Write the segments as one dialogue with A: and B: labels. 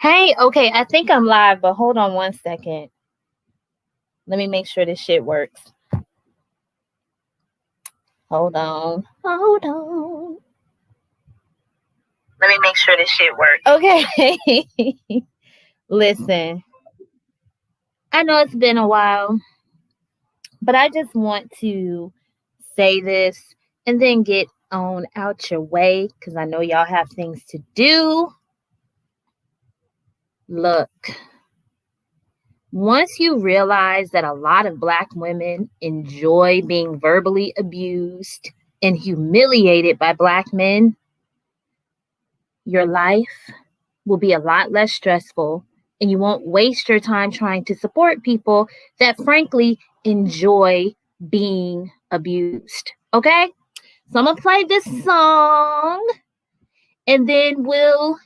A: Hey, okay, I think I'm live, but hold on one second. Let me make sure this shit works. Hold on. Hold on. Let me make sure this shit works. Okay. Listen, I know it's been a while, but I just want to say this and then get on out your way because I know y'all have things to do. Look, once you realize that a lot of Black women enjoy being verbally abused and humiliated by Black men, your life will be a lot less stressful and you won't waste your time trying to support people that frankly enjoy being abused. Okay? So I'm going to play this song and then we'll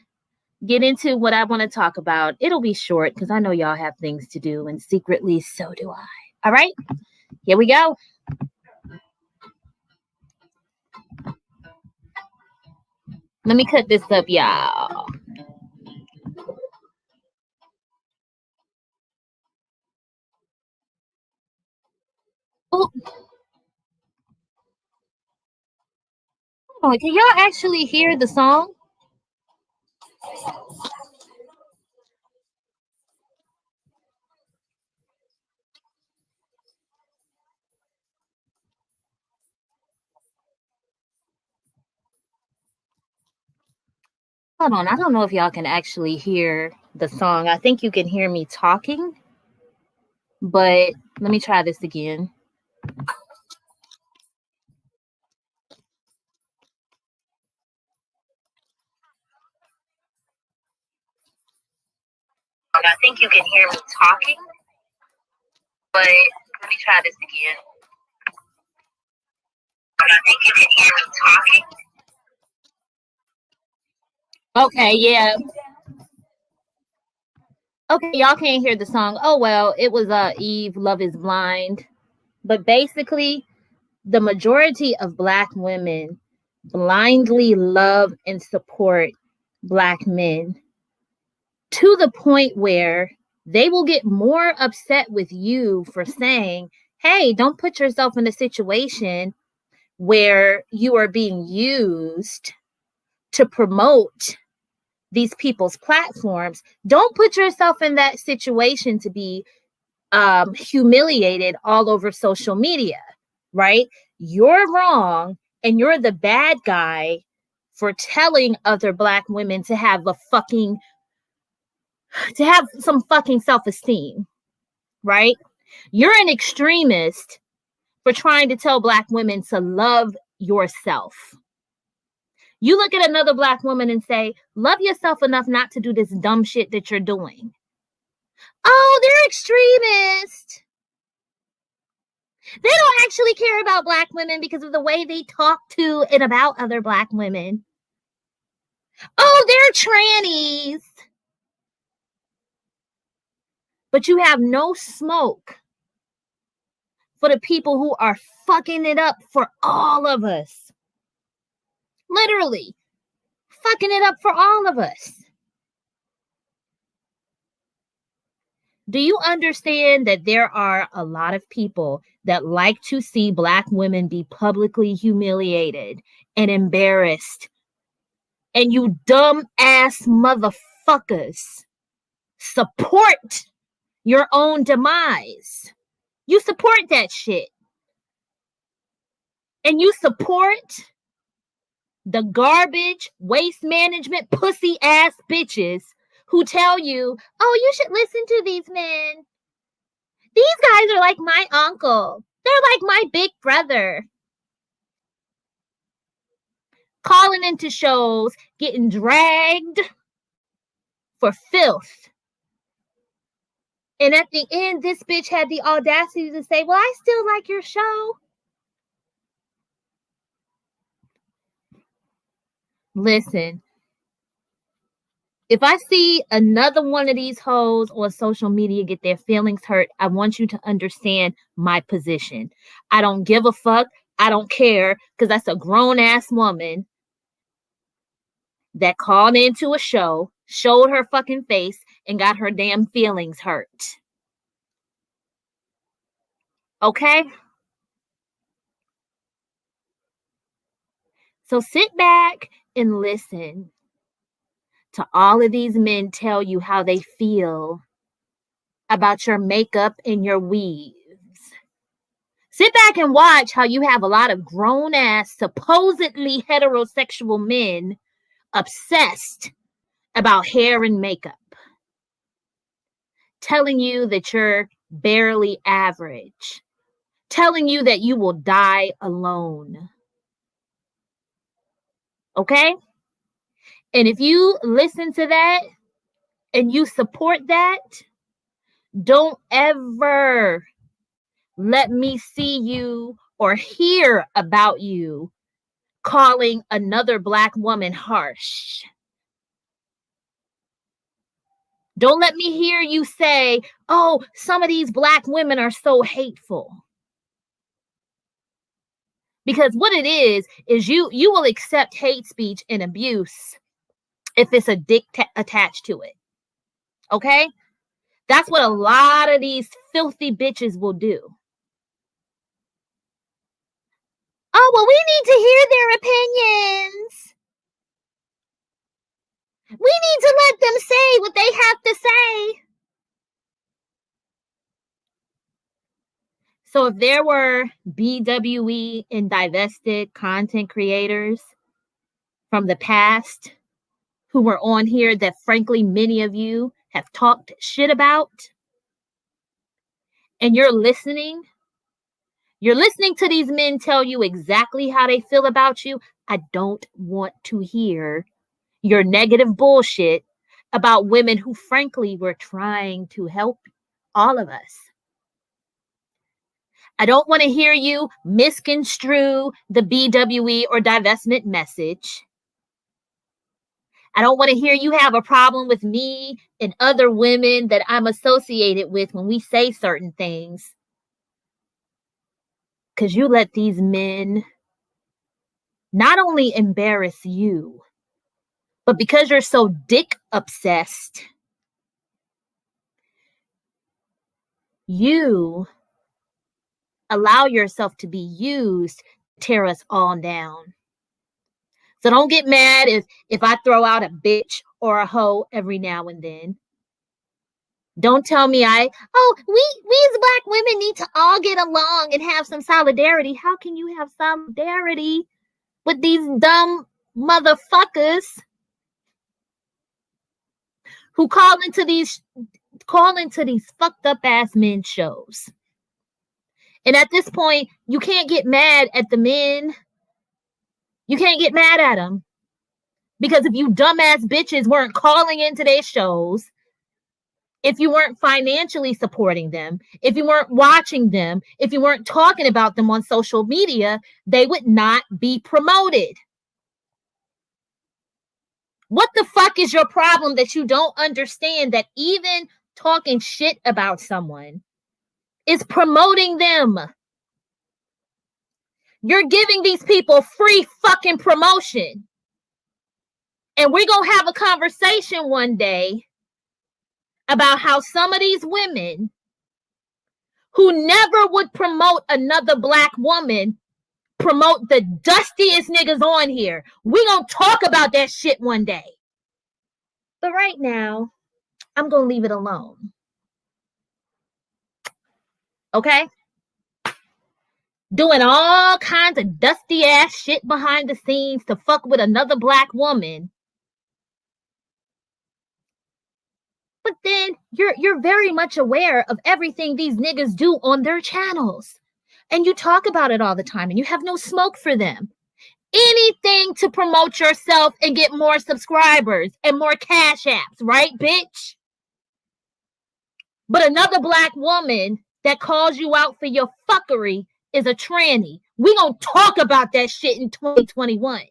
A: get into what I want to talk about. It'll be short because I know y'all have things to do and secretly so do I. All right? Here we go. Let me cut this up, y'all. Oh, can y'all actually hear the song? Hold on, I don't know if y'all can actually hear the song. I think you can hear me talking, but let me try this again. I think you can hear me talking, but let me try this again. I think you can hear me talking. Okay, yeah. Okay, y'all can't hear the song. Oh well, it was Eve, Love is Blind. But basically, the majority of Black women blindly love and support Black men to the point where they will get more upset with you for saying, hey, don't put yourself in a situation where you are being used to promote these people's platforms. Don't put yourself in that situation to be humiliated all over social media, right? You're wrong and you're the bad guy for telling other Black women to have some fucking self-esteem, right? You're an extremist for trying to tell Black women to love yourself. You look at another Black woman and say, love yourself enough not to do this dumb shit that you're doing. Oh, they're extremists. They don't actually care about Black women because of the way they talk to and about other Black women. Oh, they're trannies. But you have no smoke for the people who are fucking it up for all of us. Literally, fucking it up for all of us. Do you understand that there are a lot of people that like to see Black women be publicly humiliated and embarrassed? And you dumb ass motherfuckers support your own demise. You support that shit. And you support the garbage, waste management, pussy ass bitches who tell you, oh, you should listen to these men. These guys are like my uncle. They're like my big brother. Calling into shows, getting dragged for filth. And at the end, this bitch had the audacity to say, well, I still like your show. Listen, if I see another one of these hoes on social media get their feelings hurt, I want you to understand my position. I don't give a fuck. I don't care because that's a grown ass woman that called into a show showed her fucking face, and got her damn feelings hurt. Okay? So sit back and listen to all of these men tell you how they feel about your makeup and your weaves. Sit back and watch how you have a lot of grown-ass, supposedly heterosexual men obsessed about hair and makeup, telling you that you're barely average, telling you that you will die alone. Okay? And if you listen to that and you support that, don't ever let me see you or hear about you calling another Black woman harsh. Don't let me hear you say, oh, some of these Black women are so hateful. Because what it is you will accept hate speech and abuse if it's a dick attached to it. Okay? That's what a lot of these filthy bitches will do. Oh, well, we need to hear their opinions. We need to let them say what they have to say. So if there were BWE and divested content creators from the past who were on here that frankly many of you have talked shit about, and you're listening to these men tell you exactly how they feel about you, I don't want to hear your negative bullshit about women who frankly were trying to help all of us. I don't want to hear you misconstrue the BWE or divestment message. I don't want to hear you have a problem with me and other women that I'm associated with when we say certain things. Because you let these men not only embarrass you, but because you're so dick obsessed, you allow yourself to be used to tear us all down. So don't get mad if I throw out a bitch or a hoe every now and then. Don't tell me we as Black women need to all get along and have some solidarity. How can you have solidarity with these dumb motherfuckers who call into these fucked up ass men shows? And at this point, you can't get mad at the men. You can't get mad at them. Because if you dumbass bitches weren't calling into their shows, if you weren't financially supporting them, if you weren't watching them, if you weren't talking about them on social media, they would not be promoted. What the fuck is your problem that you don't understand that even talking shit about someone is promoting them? You're giving these people free fucking promotion. And we're going to have a conversation one day about how some of these women who never would promote another Black woman promote the dustiest niggas on here. We're going to talk about that shit one day. But right now, I'm going to leave it alone. Okay? Doing all kinds of dusty ass shit behind the scenes to fuck with another Black woman. But then you're very much aware of everything these niggas do on their channels. And you talk about it all the time and you have no smoke for them. Anything to promote yourself and get more subscribers and more cash apps, right, bitch? But another Black woman that calls you out for your fuckery is a tranny. We gonna talk about that shit in 2021.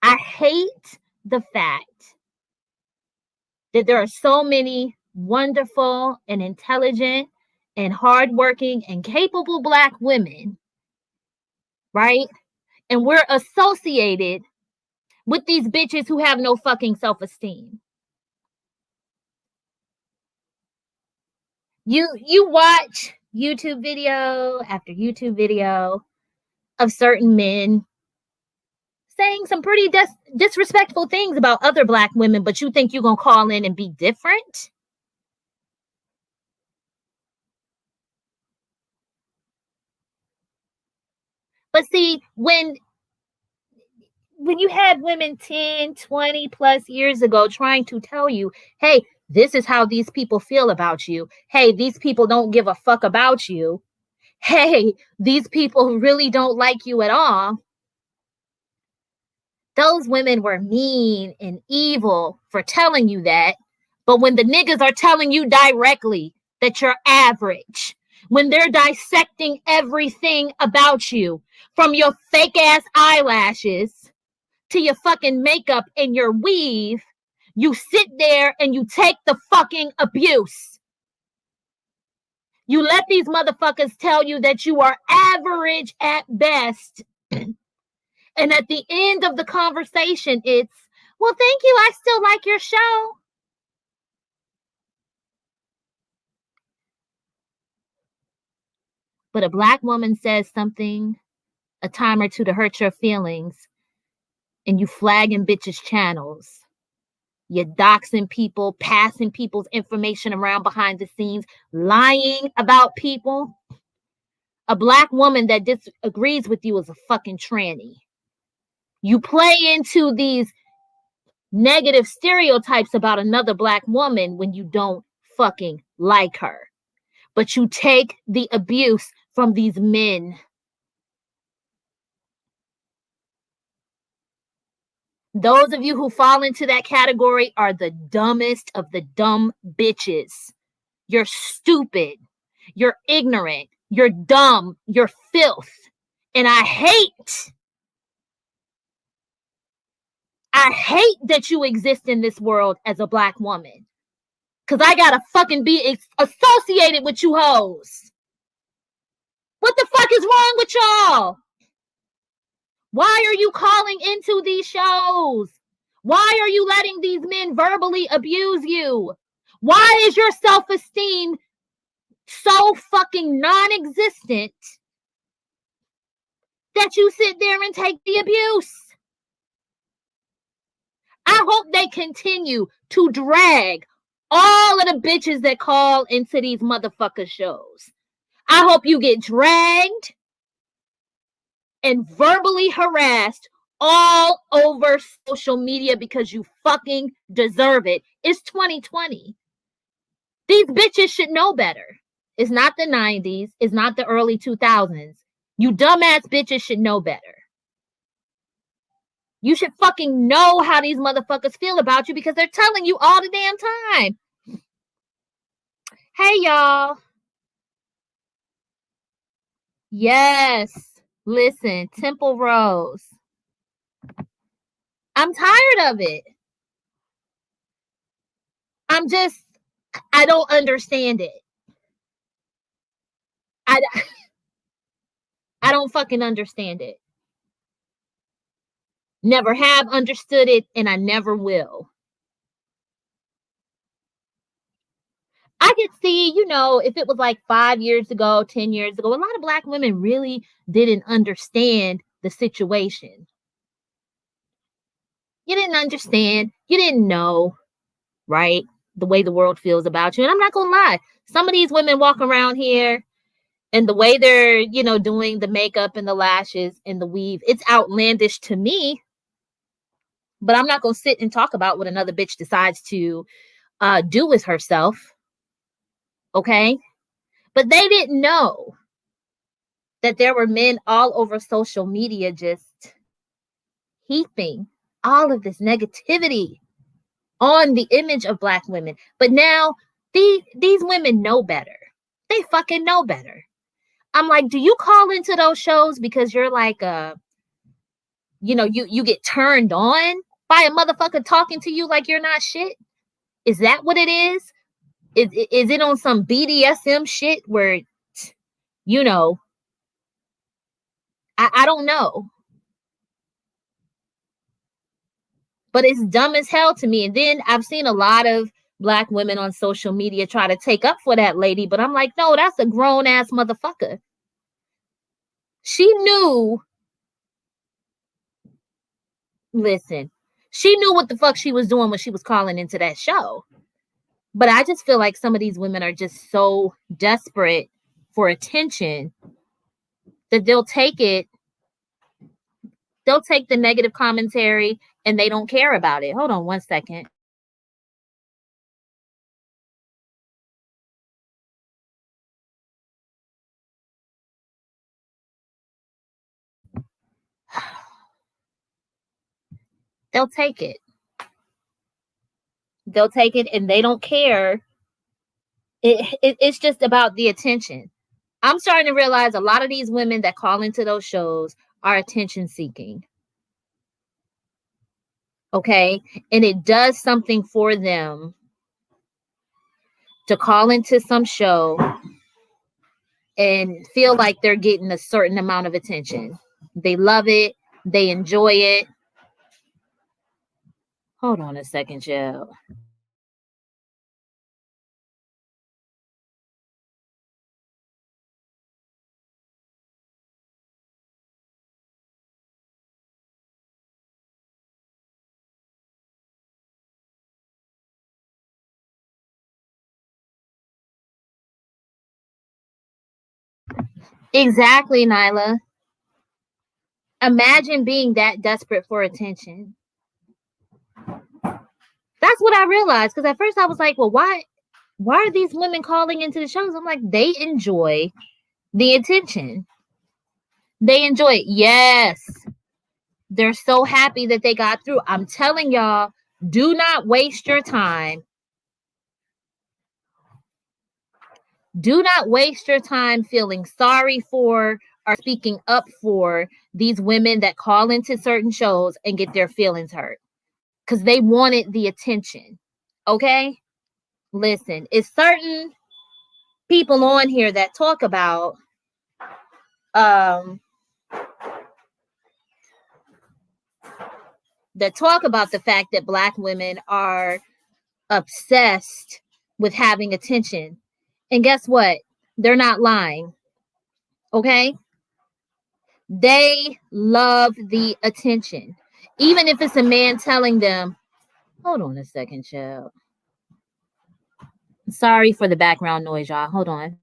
A: I hate the fact that there are so many wonderful and intelligent and hardworking and capable Black women, right? And we're associated with these bitches who have no fucking self-esteem. You watch YouTube video after YouTube video of certain men saying some pretty disrespectful things about other Black women, but you think you're going to call in and be different? But see, when you had women 10, 20 plus years ago trying to tell you, hey, this is how these people feel about you. Hey, these people don't give a fuck about you. Hey, these people really don't like you at all. Those women were mean and evil for telling you that. But when the niggas are telling you directly that you're average, when they're dissecting everything about you, from your fake ass eyelashes to your fucking makeup and your weave, you sit there and you take the fucking abuse. You let these motherfuckers tell you that you are average at best. And at the end of the conversation, it's, well, thank you. I still like your show. But a Black woman says something a time or two to hurt your feelings, and you flagging bitches' channels. You're doxing people, passing people's information around behind the scenes, lying about people. A Black woman that disagrees with you is a fucking tranny. You play into these negative stereotypes about another Black woman when you don't fucking like her. But you take the abuse from these men. Those of you who fall into that category are the dumbest of the dumb bitches. You're stupid. You're ignorant. You're dumb. You're filth. And I hate that you exist in this world as a Black woman. Because I gotta fucking be associated with you hoes. What the fuck is wrong with y'all? Why are you calling into these shows? Why are you letting these men verbally abuse you? Why is your self-esteem so fucking non-existent that you sit there and take the abuse? I hope they continue to drag all of the bitches that call into these motherfucker shows. I hope you get dragged and verbally harassed all over social media because you fucking deserve it. It's 2020. These bitches should know better. It's not the 90s. It's not the early 2000s. You dumbass bitches should know better. You should fucking know how these motherfuckers feel about you because they're telling you all the damn time. Hey, y'all. Yes. Listen, Temple Rose. I'm tired of it. I don't understand it. I don't fucking understand it. Never have understood it, and I never will. I could see, if it was like 5 years ago, 10 years ago, a lot of Black women really didn't understand the situation. You didn't understand. You didn't know, right? The way the world feels about you. And I'm not going to lie. Some of these women walk around here and the way they're, doing the makeup and the lashes and the weave, it's outlandish to me. But I'm not going to sit and talk about what another bitch decides to do with herself. Okay? But they didn't know that there were men all over social media just heaping all of this negativity on the image of Black women. But now these women know better. They fucking know better. I'm like, do you call into those shows because you're like you get turned on by a motherfucker talking to you like you're not shit? Is that what it is? Is it on some BDSM shit where I don't know. But it's dumb as hell to me. And then I've seen a lot of Black women on social media try to take up for that lady, but I'm like, no, that's a grown ass motherfucker. She knew, listen, she knew what the fuck she was doing when she was calling into that show. But I just feel like some of these women are just so desperate for attention that they'll take it. They'll take the negative commentary and they don't care about it. Hold on one second. They'll take it. They'll take it and they don't care. It's just about the attention. I'm starting to realize a lot of these women that call into those shows are attention seeking. Okay. And it does something for them to call into some show and feel like they're getting a certain amount of attention. They love it. They enjoy it. Hold on a second, Jill. Exactly, Nyla. Imagine being that desperate for attention. That's what I realized. Because at first I was like, well, why are these women calling into the shows? I'm like, they enjoy the attention. They enjoy it. Yes. They're so happy that they got through. I'm telling y'all, do not waste your time. Do not waste your time feeling sorry for or speaking up for these women that call into certain shows and get their feelings hurt because they wanted the attention. Okay? Listen, it's certain people on here that talk about the fact that Black women are obsessed with having attention. And guess what? They're not lying. Okay? They love the attention. Even if it's a man telling them, hold on a second, child. Sorry for the background noise, y'all. Hold on.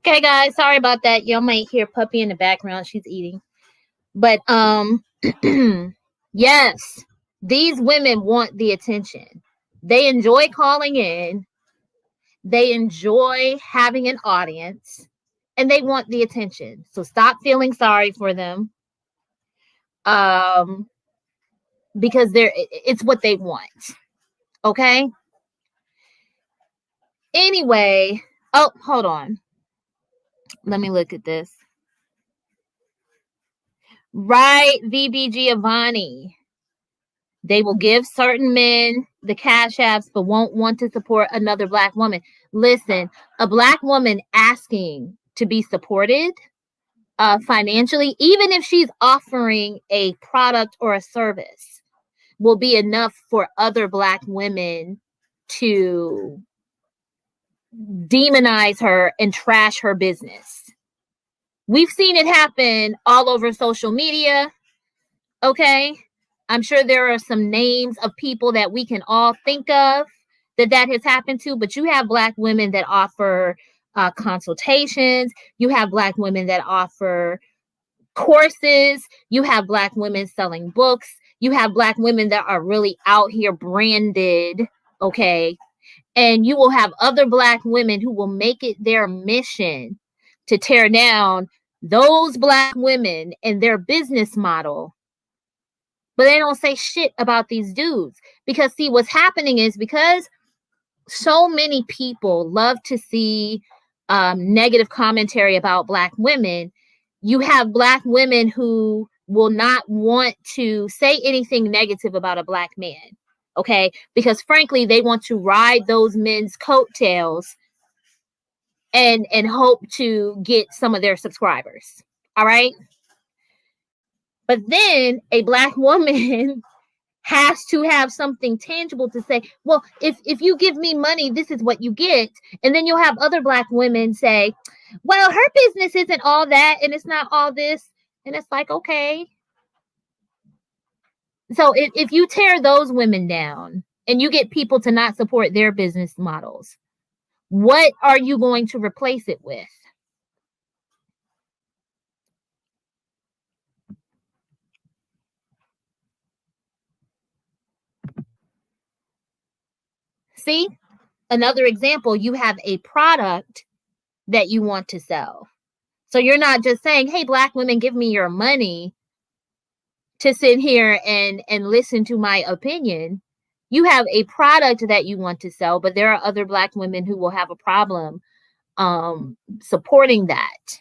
A: Okay, guys, sorry about that. Y'all might hear Puppy in the background. She's eating. But yes, these women want the attention. They enjoy calling in. They enjoy having an audience and they want the attention. So stop feeling sorry for them. Because it's what they want. Okay? Anyway, oh, hold on. Let me look at this. Right, VB Giovanni. They will give certain men the cash apps, but won't want to support another Black woman. Listen, a Black woman asking to be supported financially, even if she's offering a product or a service, will be enough for other Black women to demonize her and trash her business. We've seen it happen all over social media. Okay. I'm sure there are some names of people that we can all think of that has happened to, but you have Black women that offer consultations. You have Black women that offer courses. You have Black women selling books. You have Black women that are really out here branded. Okay. And you will have other Black women who will make it their mission to tear down those black women and their business model, but they don't say shit about these dudes. Because see, what's happening is because so many people love to see negative commentary about black women, you have black women who will not want to say anything negative about a black man. Okay, because frankly, they want to ride those men's coattails and hope to get some of their subscribers. All right. But then a black woman has to have something tangible to say, well, if you give me money, this is what you get. And then you'll have other black women say, well, her business isn't all that and it's not all this. And it's like, okay. So if you tear those women down and you get people to not support their business models, what are you going to replace it with? See, another example, you have a product that you want to sell. So you're not just saying, hey, black women, give me your money to sit here and listen to my opinion. You have a product that you want to sell, but there are other black women who will have a problem supporting that.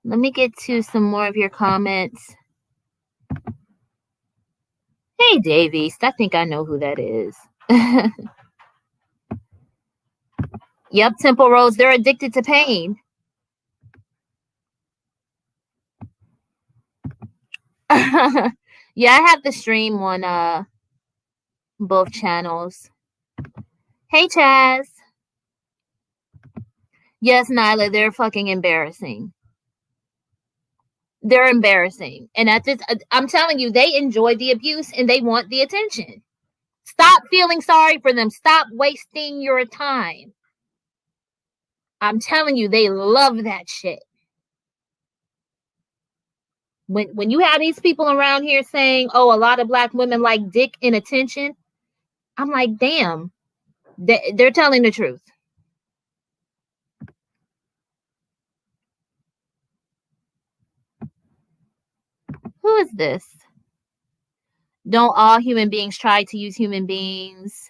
A: Let me get to some more of your comments. Hey, Davies, I think I know who that is. Yep, Temple Rose, they're addicted to pain. Yeah, I have the stream on both channels. Hey, Chaz. Yes, Nyla, they're fucking embarrassing. They're embarrassing. And at this, I'm telling you, they enjoy the abuse and they want the attention. Stop feeling sorry for them. Stop wasting your time. I'm telling you, they love that shit. When you have these people around here saying, oh, a lot of black women like dick and attention, I'm like, damn, they're telling the truth. Who is this? Don't all human beings try to use human beings?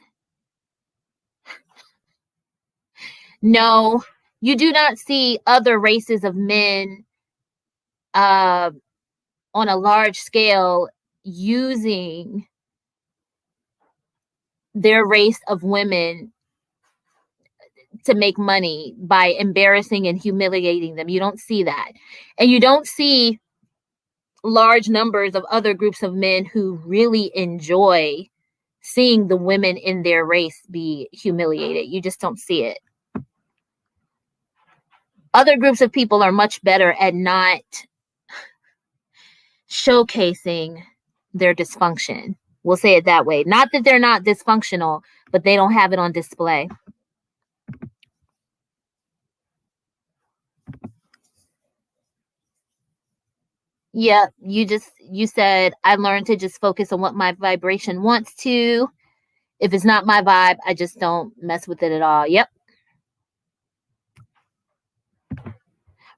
A: No, you do not see other races of men on a large scale using their race of women to make money by embarrassing and humiliating them. You don't see that. And you don't see large numbers of other groups of men who really enjoy seeing the women in their race be humiliated. You just don't see it. Other groups of people are much better at not showcasing their dysfunction. We'll say it that way. Not that they're not dysfunctional, but they don't have it on display. Yeah, you said I learned to just focus on what my vibration wants to. If it's not my vibe, I just don't mess with it at all. Yep.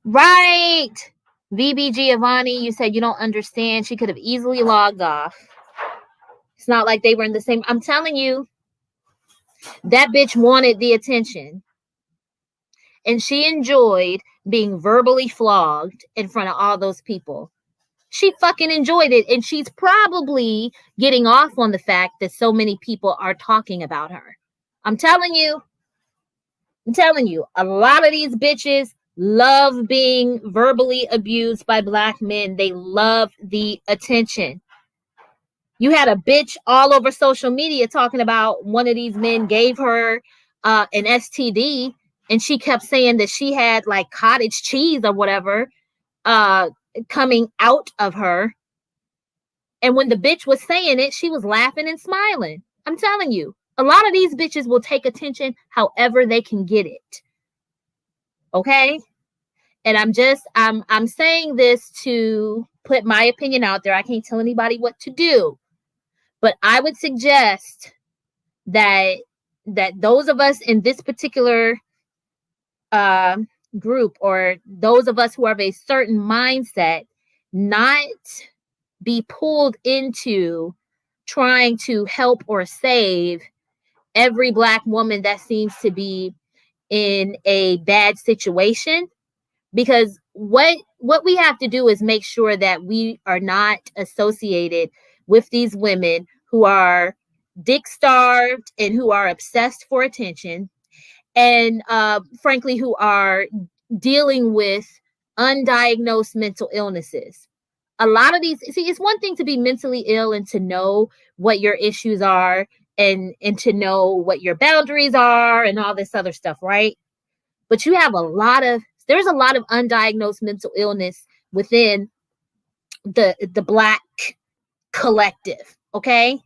A: Right. VB Giovanni, you said you don't understand. She could have easily logged off. It's not like they were in the same. I'm telling you, that bitch wanted the attention. And she enjoyed being verbally flogged in front of all those people. She fucking enjoyed it. And she's probably getting off on the fact that so many people are talking about her. I'm telling you, a lot of these bitches love being verbally abused by black men. They love the attention. You had a bitch all over social media talking about one of these men gave her an STD, and she kept saying that she had like cottage cheese or whatever coming out of her. And when the bitch was saying it, she was laughing and smiling. I'm telling you, a lot of these bitches will take attention however they can get it. Okay? And I'm saying this to put my opinion out there. I can't tell anybody what to do. But I would suggest that those of us in this particular group, or those of us who have a certain mindset, not be pulled into trying to help or save every Black woman that seems to be in a bad situation. Because what we have to do is make sure that we are not associated with these women who are dick starved and who are obsessed for attention, and frankly, who are dealing with undiagnosed mental illnesses. A lot of these, see, it's one thing to be mentally ill and to know what your issues are, and to know what your boundaries are and all this other stuff, right? But you have there's a lot of undiagnosed mental illness within the Black collective, okay?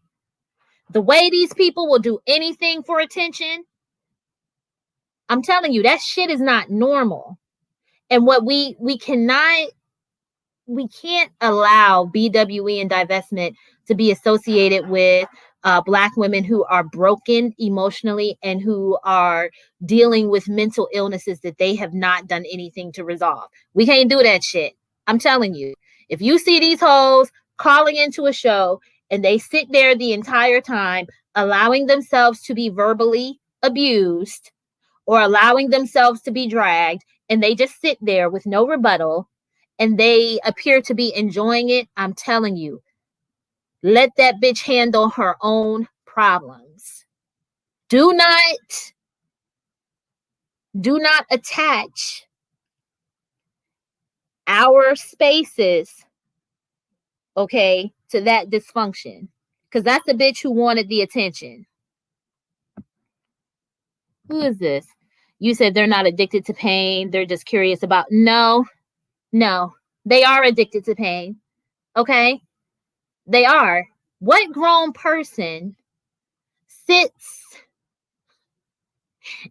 A: The way these people will do anything for attention, I'm telling you, that shit is not normal. And what we can't allow BWE and divestment to be associated with Black women who are broken emotionally and who are dealing with mental illnesses that they have not done anything to resolve. We can't do that shit. I'm telling you, if you see these hoes calling into a show and they sit there the entire time allowing themselves to be verbally abused or allowing themselves to be dragged, and they just sit there with no rebuttal and they appear to be enjoying it, I'm telling you, let that bitch handle her own problems. Do not attach our spaces, okay, to that dysfunction, because that's the bitch who wanted the attention. Who is this? You said they're not addicted to pain. They're just curious about. No, they are addicted to pain. Okay, they are. What grown person sits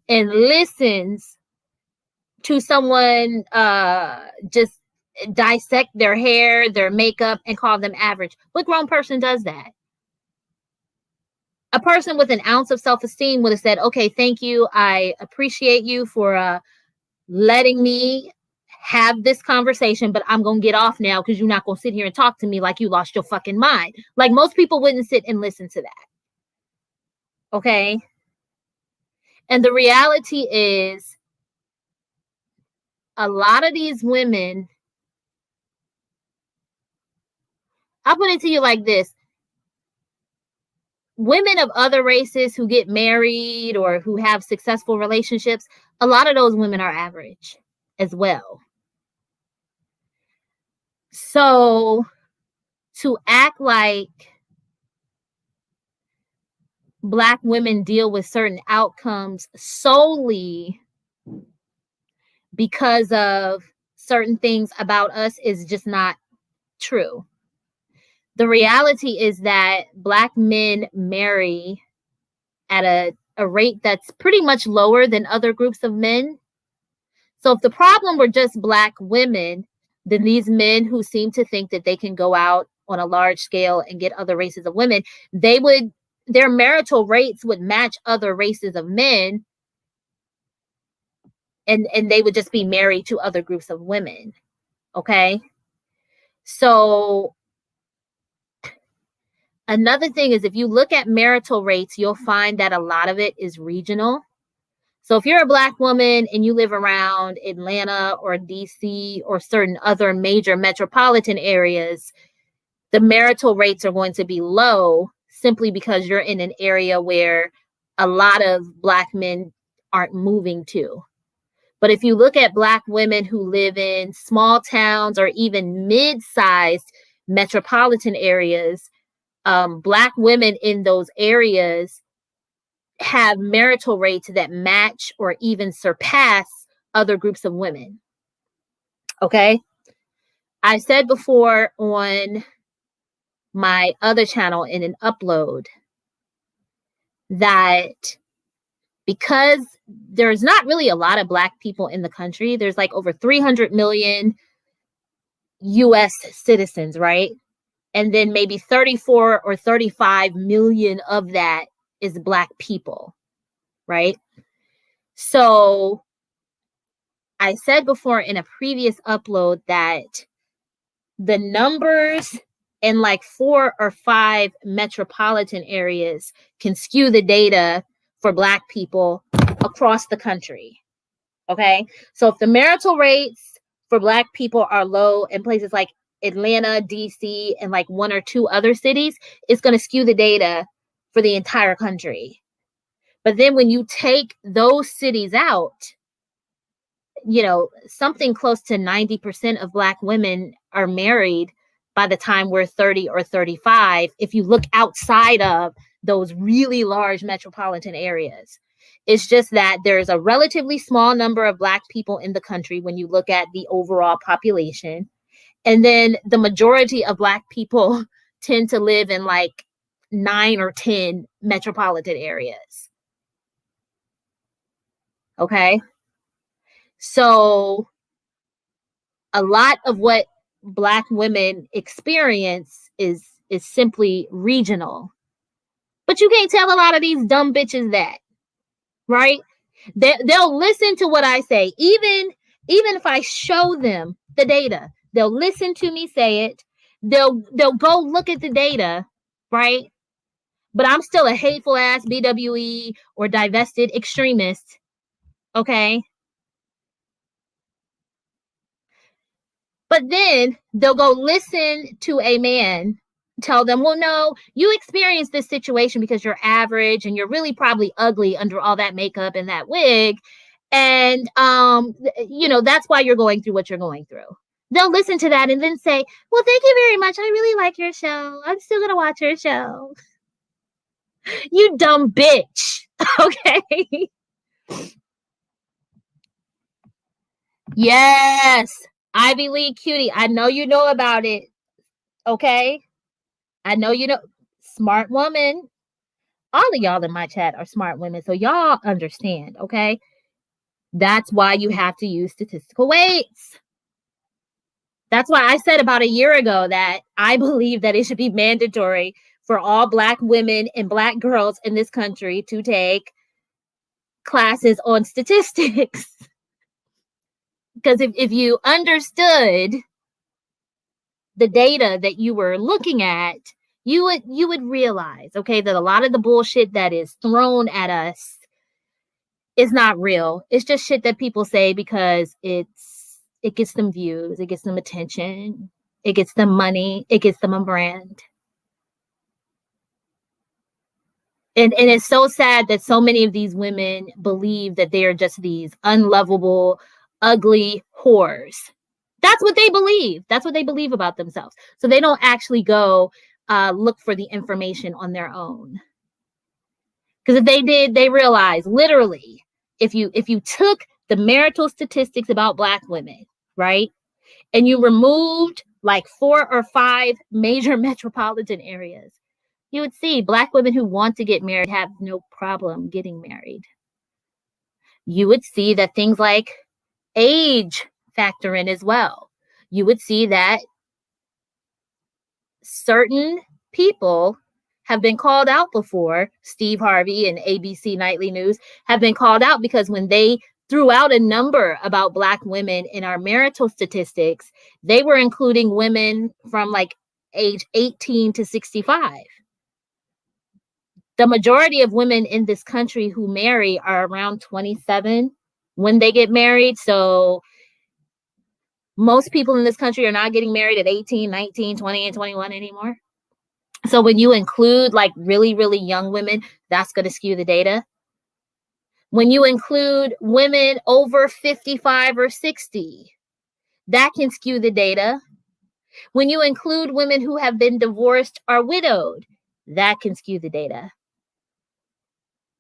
A: and listens to someone just dissect their hair, their makeup, and call them average? What grown person does that? A person with an ounce of self-esteem would have said, okay, thank you. I appreciate you for letting me have this conversation, but I'm going to get off now because you're not going to sit here and talk to me like you lost your fucking mind. Like, most people wouldn't sit and listen to that. Okay? And the reality is, a lot of these women, I'll put it to you like this. Women of other races who get married or who have successful relationships, a lot of those women are average as well. So to act like Black women deal with certain outcomes solely because of certain things about us is just not true. The reality is that Black men marry at a rate that's pretty much lower than other groups of men. So if the problem were just Black women, then these men who seem to think that they can go out on a large scale and get other races of women, their marital rates would match other races of men, and they would just be married to other groups of women. Okay? So another thing is, if you look at marital rates, you'll find that a lot of it is regional. So if you're a Black woman and you live around Atlanta or DC or certain other major metropolitan areas, the marital rates are going to be low simply because you're in an area where a lot of Black men aren't moving to. But if you look at Black women who live in small towns or even mid-sized metropolitan areas, Black women in those areas have marital rates that match or even surpass other groups of women. Okay? I said before on my other channel in an upload that because there's not really a lot of Black people in the country, there's like over 300 million US citizens, right? And then maybe 34 or 35 million of that is Black people. right? So I said before in a previous upload that the numbers in like 4 or 5 metropolitan areas can skew the data for Black people across the country. Okay. So if the marital rates for Black people are low in places like Atlanta, DC, and like 1 or 2 other cities, it's going to skew the data for the entire country. But then when you take those cities out, something close to 90% of Black women are married by the time we're 30 or 35, if you look outside of those really large metropolitan areas. It's just that there's a relatively small number of Black people in the country when you look at the overall population. And then the majority of Black people tend to live in like 9 or 10 metropolitan areas. Okay. So a lot of what Black women experience is simply regional. But you can't tell a lot of these dumb bitches that, right? They'll listen to what I say, even if I show them the data. They'll listen to me say it. They'll go look at the data, right? But I'm still a hateful ass BWE or divested extremist, okay? But then they'll go listen to a man tell them, well, no, you experienced this situation because you're average and you're really probably ugly under all that makeup and that wig. And, that's why you're going through what you're going through. They'll listen to that and then say, well, thank you very much. I really like your show. I'm still going to watch your show. You dumb bitch. Okay. Yes. Ivy League cutie. I know you know about it. Okay. I know you know. Smart woman. All of y'all in my chat are smart women. So y'all understand. Okay. That's why you have to use statistical weights. That's why I said about a year ago that I believe that it should be mandatory for all Black women and Black girls in this country to take classes on statistics. Because if you understood the data that you were looking at, you would realize, okay, that a lot of the bullshit that is thrown at us is not real. It's just shit that people say because it gets them views, it gets them attention, it gets them money, it gets them a brand. And it's so sad that so many of these women believe that they are just these unlovable, ugly whores. That's what they believe. That's what they believe about themselves. So they don't actually go look for the information on their own. Because if they did, they realize literally, if you took the marital statistics about Black women, right, and you removed like 4 or 5 major metropolitan areas, you would see Black women who want to get married have no problem getting married. You would see that things like age factor in as well. You would see that certain people have been called out before. Steve Harvey and ABC Nightly News have been called out because when they threw out a number about Black women in our marital statistics, they were including women from like age 18 to 65. The majority of women in this country who marry are around 27 when they get married. So most people in this country are not getting married at 18, 19, 20, and 21 anymore. So when you include like really, really young women, that's going to skew the data. When you include women over 55 or 60, that can skew the data. When you include women who have been divorced or widowed, that can skew the data.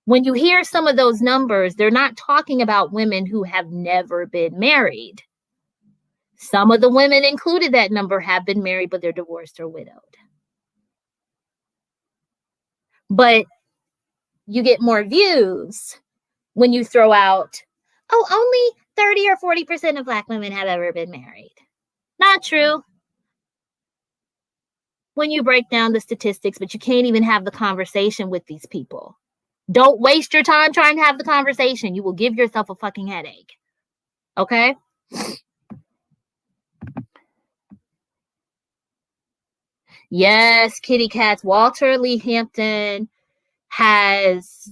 A: When you hear some of those numbers, they're not talking about women who have never been married. Some of the women included that number have been married, but they're divorced or widowed. But you get more views when you throw out, oh, only 30 or 40% of Black women have ever been married. Not true. When you break down the statistics, but you can't even have the conversation with these people. Don't waste your time trying to have the conversation. You will give yourself a fucking headache. Okay? Yes, kitty cats. Walter Lee Hampton has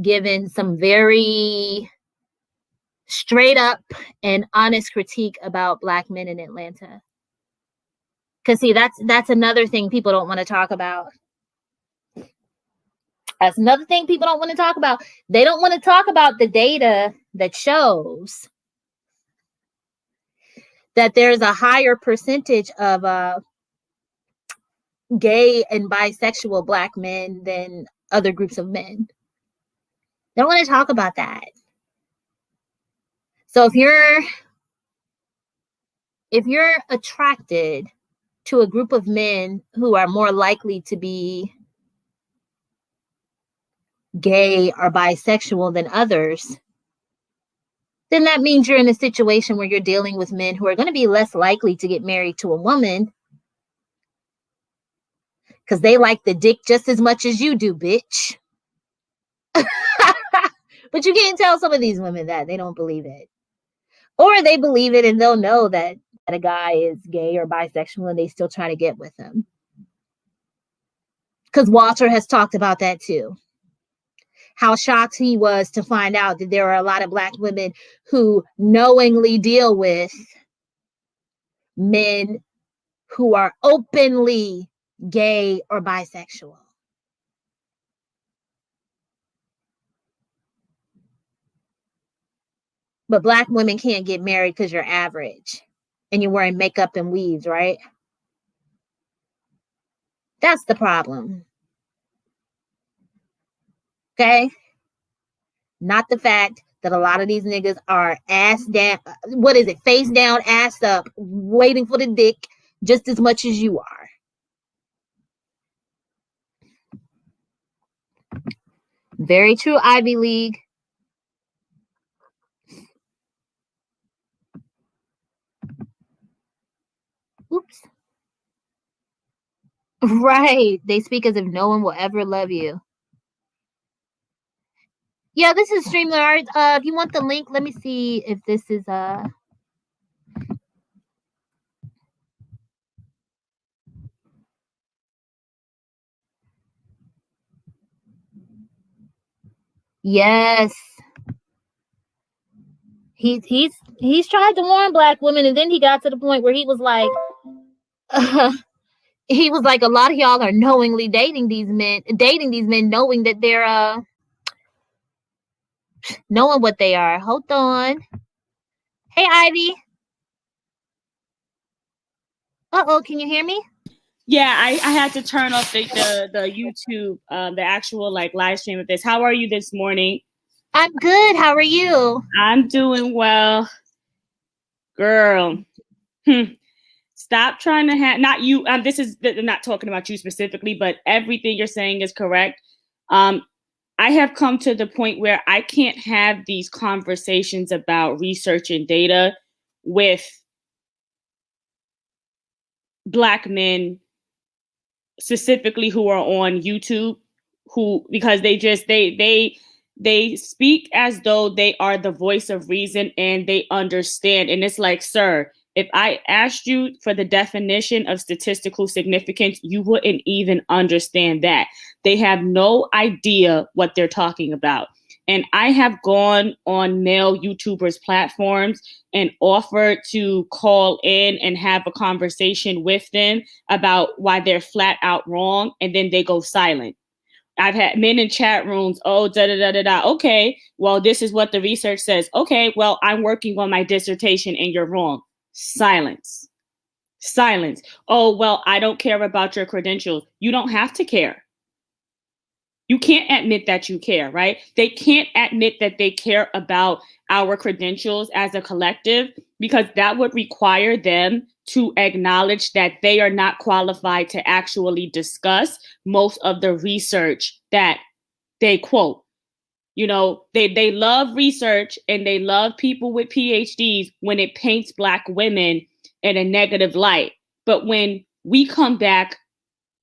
A: given some very straight up and honest critique about Black men in Atlanta. Because see, that's another thing people don't want to talk about. That's another thing people don't want to talk about. They don't want to talk about the data that shows that there's a higher percentage of gay and bisexual Black men than other groups of men. They don't want to talk about that. So if you're attracted to a group of men who are more likely to be gay or bisexual than others, then that means you're in a situation where you're dealing with men who are going to be less likely to get married to a woman because they like the dick just as much as you do, bitch. But you can't tell some of these women that. They don't believe it. Or they believe it and they'll know that a guy is gay or bisexual and they still try to get with him. Because Walter has talked about that too. How shocked he was to find out that there are a lot of Black women who knowingly deal with men who are openly gay or bisexual. But Black women can't get married because you're average and you're wearing makeup and weaves, right? That's the problem. Okay? Not the fact that a lot of these niggas are ass down, face down, ass up, waiting for the dick just as much as you are. Very true, Ivy League. Oops. Right. They speak as if no one will ever love you. Yeah, this is StreamYard. If you want the link, let me see if this is yes. He's tried to warn Black women, and then he got to the point where he was like a lot of y'all are knowingly dating these men knowing that they're knowing what they are. Hold on. Hey, Ivy. Uh-oh, can you hear me?
B: Yeah, I had to turn off the YouTube, the actual like live stream of this. How are you this morning?
A: I'm good. How are you?
B: I'm doing well. Girl. Stop trying to have, not you, this is not talking about you specifically, but everything you're saying is correct. I have come to the point where I can't have these conversations about research and data with Black men specifically who are on YouTube, because they speak as though they are the voice of reason and they understand. And it's like, sir, if I asked you for the definition of statistical significance, you wouldn't even understand that. They have no idea what they're talking about. And I have gone on male YouTubers' platforms and offered to call in and have a conversation with them about why they're flat out wrong, and then they go silent. I've had men in chat rooms, oh, da da da da da. Okay, well, this is what the research says. Okay, well, I'm working on my dissertation and you're wrong. Silence. Silence. Oh, well, I don't care about your credentials. You don't have to care. You can't admit that you care, right? They can't admit that they care about our credentials as a collective, because that would require them to acknowledge that they are not qualified to actually discuss most of the research that they quote. You know, they love research and they love people with PhDs when it paints Black women in a negative light. But when we come back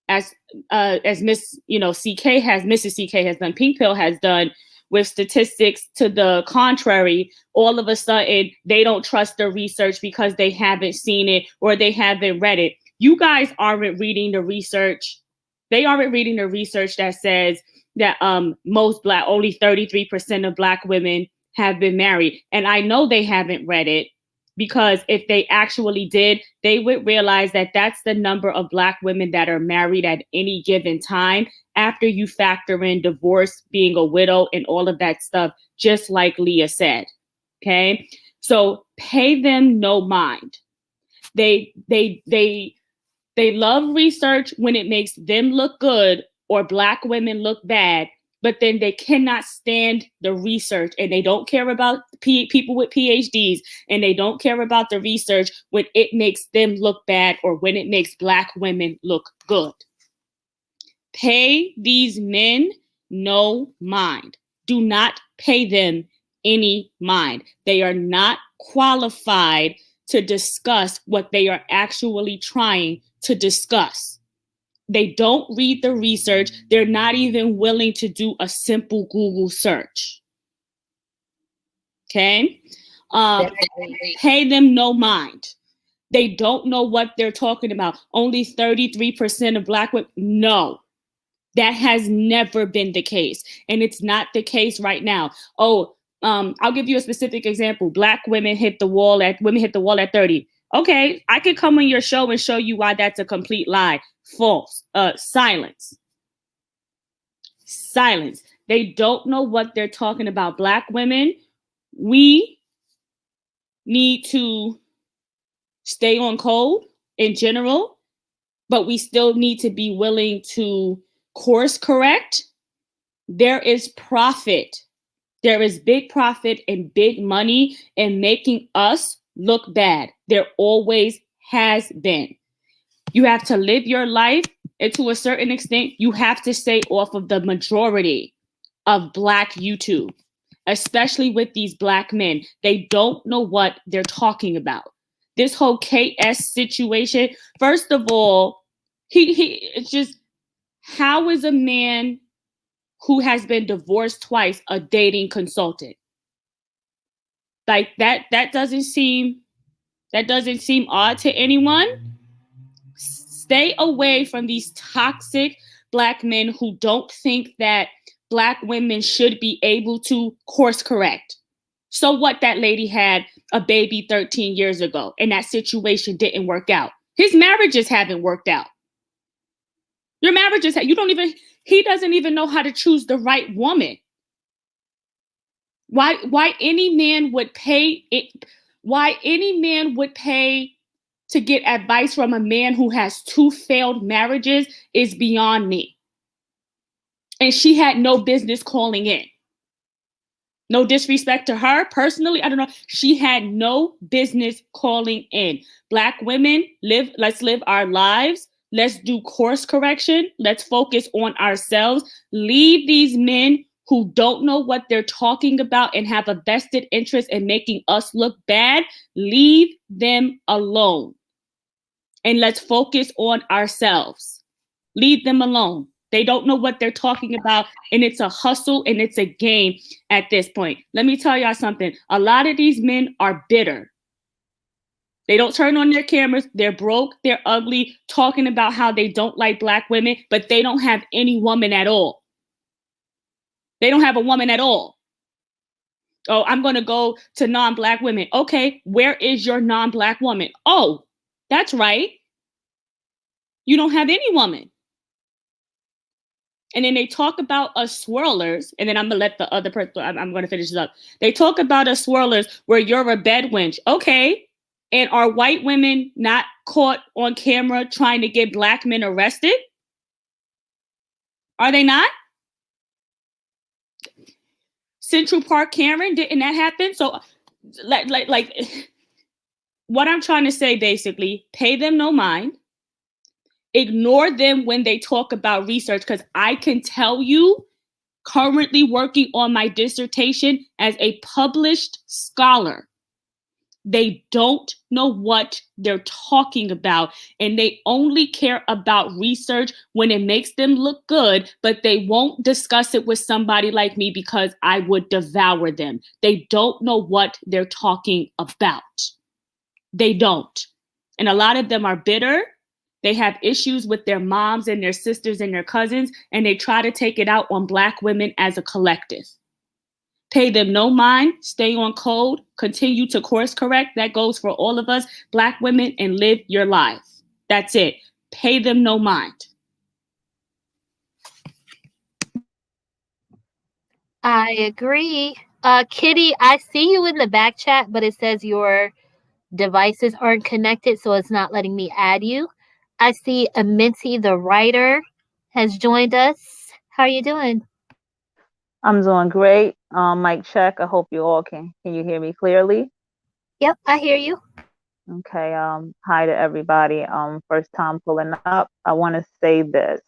B: as Miss, Mrs. CK has done, Pink Pill has done, with statistics to the contrary, all of a sudden they don't trust the research because they haven't seen it or they haven't read it. You guys aren't reading the research. They aren't reading the research that says that only 33% of Black women have been married. And I know they haven't read it, because if they actually did, they would realize that that's the number of Black women that are married at any given time, after you factor in divorce, being a widow, and all of that stuff, just like Leah said. Okay? So pay them no mind. They love research when it makes them look good or Black women look bad, but then they cannot stand the research, and they don't care about people with PhDs, and they don't care about the research when it makes them look bad or when it makes Black women look good. Pay these men no mind. Do not pay them any mind. They are not qualified to discuss what they are actually trying to discuss. They don't read the research. They're not even willing to do a simple Google search. Okay? Pay them no mind. They don't know what they're talking about. Only 33% of Black women. No, that has never been the case. And it's not the case right now. I'll give you a specific example. Black women hit the wall at 30. Okay, I could come on your show and show you why that's a complete lie. False. Silence. They don't know what they're talking about. Black women, we need to stay on code in general, but we still need to be willing to course correct. There is profit. There is big profit and big money in making us look bad. There always has been. You have to live your life, and to a certain extent, you have to stay off of the majority of Black YouTube, especially with these Black men. They don't know what they're talking about. This whole KS situation, first of all, it's just, how is a man who has been divorced twice a dating consultant? Like that doesn't seem odd to anyone. Stay away from these toxic Black men who don't think that Black women should be able to course correct. So what, that lady had a baby 13 years ago and that situation didn't work out. His marriages haven't worked out. Your marriages, he doesn't even know how to choose the right woman. Why any man would pay to get advice from a man who has 2 failed marriages is beyond me. And she had no business calling in. No disrespect to her personally, I don't know. She had no business calling in. Black women, let's live our lives. Let's do course correction. Let's focus on ourselves. Leave these men who don't know what they're talking about and have a vested interest in making us look bad. Leave them alone. And let's focus on ourselves. Leave them alone. They don't know what they're talking about, and it's a hustle and it's a game at this point. Let me tell y'all something. A lot of these men are bitter. They don't turn on their cameras. They're broke. They're ugly, talking about how they don't like Black women, but they don't have any woman at all. They don't have a woman at all. Oh, I'm going to go to non-Black women. Okay, where is your non-Black woman? Oh, that's right. You don't have any woman. And then they talk about us swirlers, and then I'm going to let the other person, I'm going to finish this up. They talk about us swirlers where you're a bed wench. Okay. And are white women not caught on camera trying to get Black men arrested? Are they not? Central Park Karen, didn't that happen? So like what I'm trying to say, basically, pay them no mind. Ignore them when they talk about research, because I can tell you, currently working on my dissertation as a published scholar, They don't know what they're talking about, and they only care about research when it makes them look good, but they won't discuss it with somebody like me because I would devour them. They don't know what they're talking about. They don't. And a lot of them are bitter. They have issues with their moms and their sisters and their cousins, and they try to take it out on Black women as a collective. Pay them no mind, stay on code, continue to course correct. That goes for all of us, Black women, and live your life. That's it. Pay them no mind.
A: I agree. Kitty, I see you in the back chat, but it says your devices aren't connected, so it's not letting me add you. I see Aminti, the writer, has joined us. How are you doing?
C: I'm doing great. Mic check. I hope you all can you hear me clearly?
A: Yep, I hear you.
C: Okay. Hi to everybody. First time pulling up. I want to say this.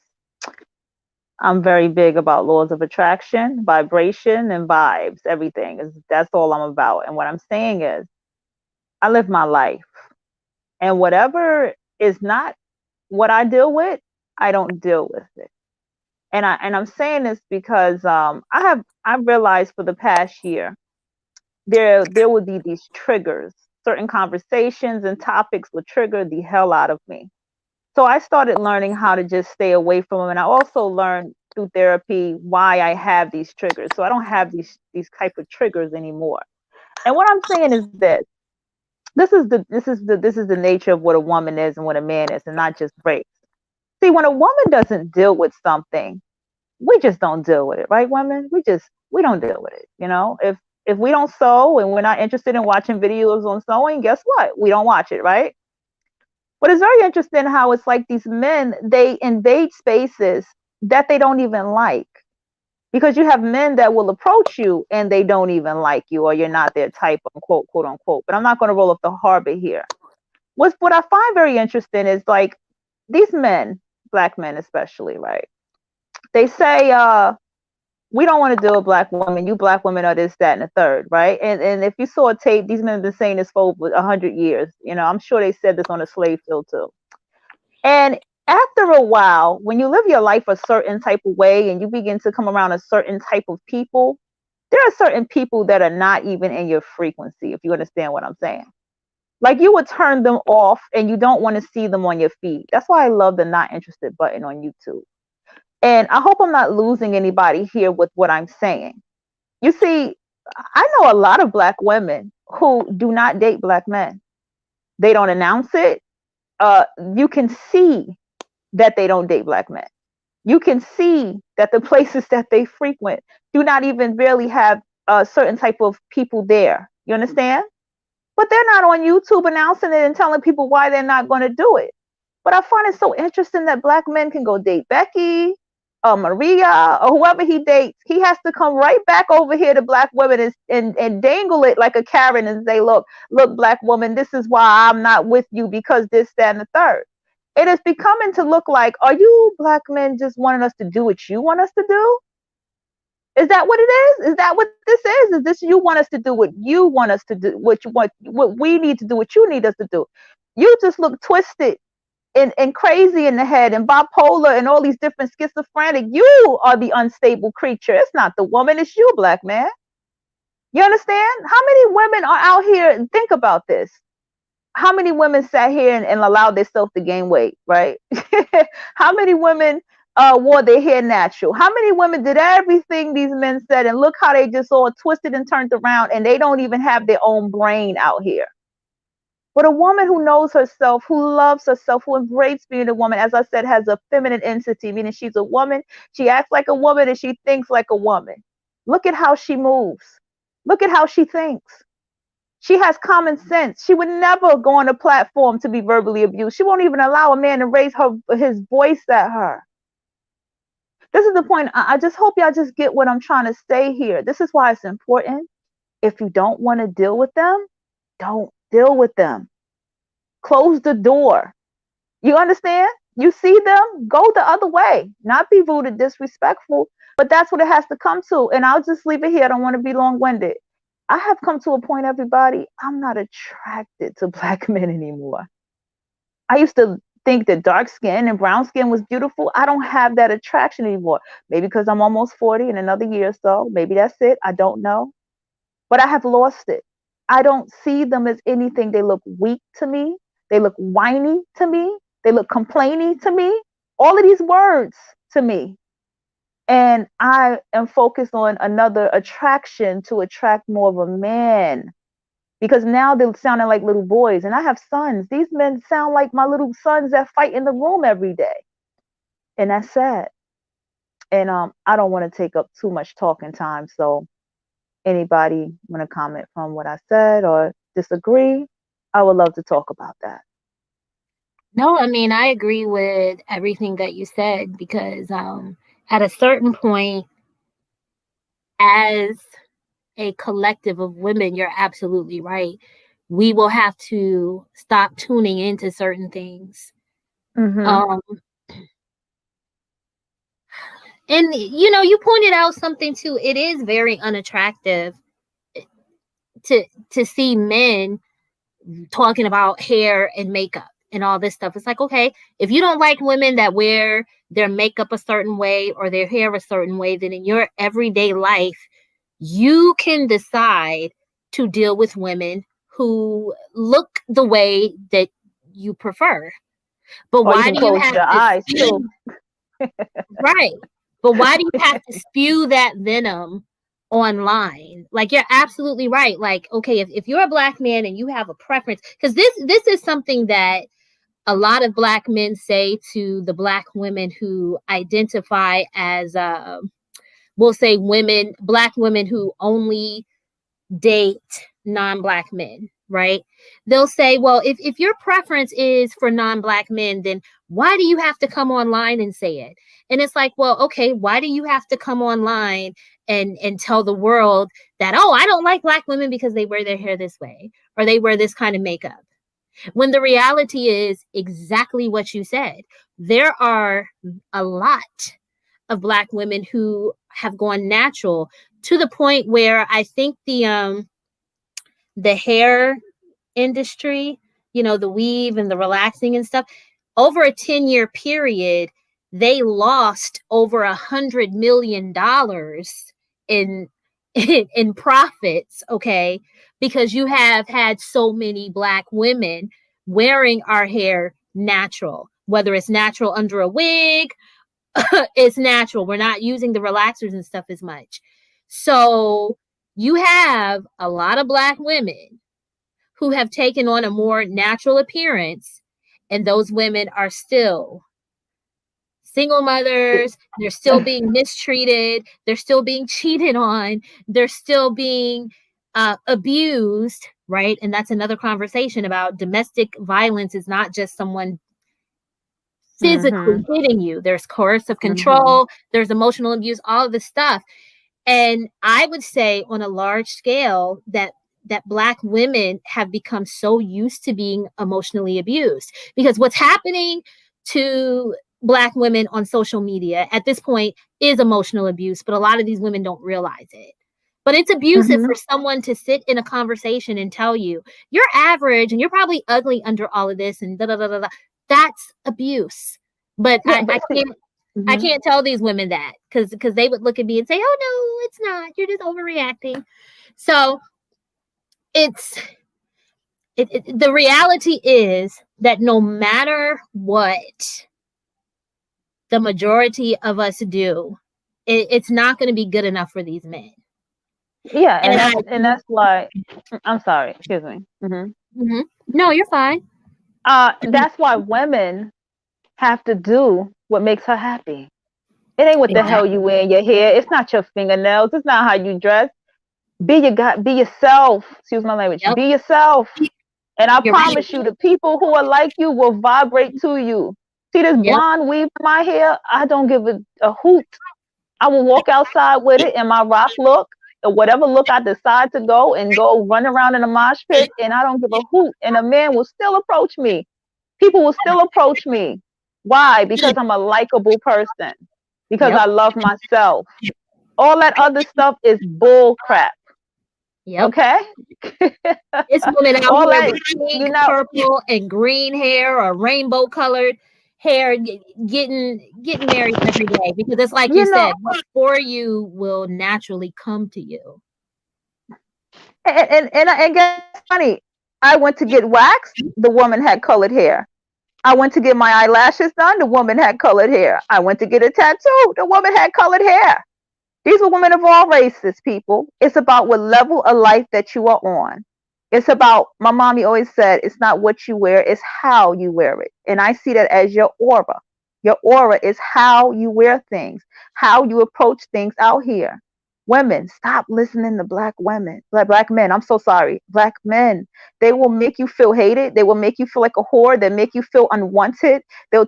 C: I'm very big about laws of attraction, vibration, and vibes. Everything is that's all I'm about. And what I'm saying is, I live my life, and whatever is not what I deal with, I don't deal with it. And I'm saying this because I've realized for the past year there would be these triggers. Certain conversations and topics would trigger the hell out of me. So I started learning how to just stay away from them. And I also learned through therapy why I have these triggers. So I don't have these type of triggers anymore. And what I'm saying is this. This is the nature of what a woman is and what a man is, and not just race. See, when a woman doesn't deal with something, we just don't deal with it, right, women? We don't deal with it. If we don't sew and we're not interested in watching videos on sewing, guess what? We don't watch it, right? But it's very interesting how it's like these men, they invade spaces that they don't even like. Because you have men that will approach you and they don't even like you, or you're not their type, unquote, quote unquote. But I'm not going to roll up the harbor here. What I find very interesting is like these men, black men especially, right? They say, we don't want to deal with black women. You black women are this, that, and the third, right? And if you saw a tape, these men have been saying this for over 100 years. I'm sure they said this on a slave field too. And after a while, when you live your life a certain type of way and you begin to come around a certain type of people, there are certain people that are not even in your frequency, if you understand what I'm saying. Like you would turn them off and you don't want to see them on your feed. That's why I love the not interested button on YouTube. And I hope I'm not losing anybody here with what I'm saying. You see, I know a lot of black women who do not date black men. They don't announce it. You can see that they don't date black men. You can see that the places that they frequent do not even really have a certain type of people there. You understand? But they're not on YouTube announcing it and telling people why they're not going to do it. But I find it so interesting that black men can go date Becky, Maria, or whoever he dates. He has to come right back over here to black women and dangle it like a Karen and say, look, black woman, this is why I'm not with you because this, that, and the third. It is becoming to look like, are you black men just wanting us to do what you want us to do? Is that what it is? Is that what this is? Is this you want us to do what you want us to do, what we need to do, what you need us to do? You just look twisted and crazy in the head and bipolar and all these different schizophrenic. You are the unstable creature. It's not the woman, it's you, black man. You understand? How many women are out here? Think about this. How many women sat here and allowed themselves to gain weight, right? How many women wore their hair natural? How many women did everything these men said, and look how they just all twisted and turned around, and they don't even have their own brain out here. But a woman who knows herself, who loves herself, who embraces being a woman, as I said, has a feminine entity, meaning she's a woman, she acts like a woman, and she thinks like a woman. Look at how she moves. Look at how she thinks. She has common sense. She would never go on a platform to be verbally abused. She won't even allow a man to raise his voice at her. This is the point. I just hope y'all just get what I'm trying to say here. This is why it's important. If you don't want to deal with them, don't deal with them. Close the door. You understand? You see them, go the other way. Not be rude and disrespectful, but that's what it has to come to. And I'll just leave it here. I don't want to be long-winded. I have come to a point, everybody, I'm not attracted to black men anymore. I used to think that dark skin and brown skin was beautiful. I don't have that attraction anymore. Maybe because I'm almost 40 in another year or so. Maybe that's it. I don't know. But I have lost it. I don't see them as anything. They look weak to me. They look whiny to me. They look complaining to me. All of these words to me. And I am focused on another attraction to attract more of a man, because now they're sounding like little boys. And I have sons. These men sound like my little sons that fight in the room every day. And that's sad. And I don't want to take up too much talking time. So anybody want to comment from what I said or disagree? I would love to talk about that.
A: No, I mean, I agree with everything that you said, because at a certain point, as a collective of women, you're absolutely right. We will have to stop tuning into certain things.
C: Mm-hmm.
A: And, you know, you pointed out something too. It is very unattractive to see men talking about hair and makeup and all this stuff. It's like, okay, if you don't like women that wear their makeup a certain way or their hair a certain way, then in your everyday life, you can decide to deal with women who look the way that you prefer. But
C: Or you
A: why
C: can
A: do you
C: close
A: have
C: your
A: to
C: eyes
A: spew,
C: too.
A: right? But why do you have to spew that venom online? Like, you're absolutely right. Like, okay, if you're a black man and you have a preference, because this is something that a lot of black men say to the black women who identify as we'll say black women who only date non-black men, right? They'll say, well, if your preference is for non-black men, then why do you have to come online and say it? And it's like, well, okay, why do you have to come online and tell the world that, oh, I don't like black women because they wear their hair this way or they wear this kind of makeup? When the reality is exactly what you said. There are a lot of black women who have gone natural, to the point where I think the hair industry, you know, the weave and the relaxing and stuff, over a 10-year period, they lost over $100 million in in profits, okay, because you have had so many black women wearing our hair natural, whether it's natural under a wig, it's natural. We're not using the relaxers and stuff as much. So you have a lot of black women who have taken on a more natural appearance, and those women are still single mothers. They're still being mistreated. They're still being cheated on. They're still being abused, right? And that's another conversation about domestic violence. Is not just someone physically hitting you. There's coercive control, there's emotional abuse, all of this stuff. And I would say on a large scale that black women have become so used to being emotionally abused, because what's happening to black women on social media at this point is emotional abuse, but a lot of these women don't realize it. But it's abusive for someone to sit in a conversation and tell you you're average and you're probably ugly under all of this and da da da da. That's abuse. But yeah, I can't tell these women that, because they would look at me and say, oh no, it's not. You're just overreacting. So the reality is that no matter what the majority of us do, it's not going to be good enough for these men.
C: Yeah, and that's why. I'm sorry. Excuse me.
A: No, you're fine.
C: That's why women have to do what makes her happy. It ain't what the hell you wear in your hair. It's not your fingernails. It's not how you dress. Be yourself. Excuse my language. Yep. Be yourself. And I promise you, the people who are like you will vibrate to you. See this blonde weave in my hair? I don't give a hoot. I will walk outside with it in my rock look, or whatever look I decide to go run around in a mosh pit, and I don't give a hoot. And a man will still approach me. People will still approach me. Why? Because I'm a likable person. Because I love myself. All that other stuff is bull crap.
A: Yep.
C: Okay.
A: It's women out
C: All
A: here
C: that,
A: with pink,
C: you know,
A: purple, and green hair or rainbow colored hair getting married every day because it's like you
C: you know,
A: said, what's for you will naturally come to you.
C: and guess funny. I went to get waxed. The woman had colored hair. I went to get my eyelashes done. The woman had colored hair. I went to get a tattoo. The woman had colored hair. These are women of all races, people. It's about what level of life that you are on. It's about, my mommy always said, it's not what you wear, it's how you wear it. And I see that as your aura. Your aura is how you wear things, how you approach things out here. Women, stop listening to black women, black men. I'm so sorry. Black men, they will make you feel hated. They will make you feel like a whore. They make you feel unwanted. They'll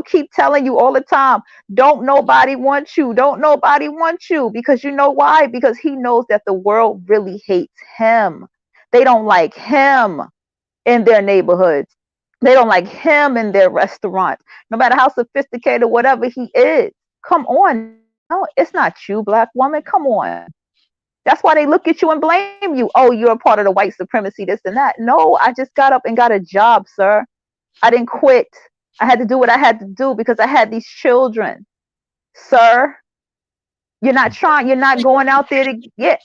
C: keep telling you all the time, don't nobody want you. Don't nobody want you. Because you know why? Because he knows that the world really hates him. They don't like him in their neighborhoods. They don't like him in their restaurants. No matter how sophisticated, whatever he is. Come on now. It's not you, black woman. Come on. That's why they look at you and blame you. Oh, you're a part of the white supremacy, this and that. No, I just got up and got a job, sir. I didn't quit. I had to do what I had to do because I had these children. Sir, you're not going out there to get.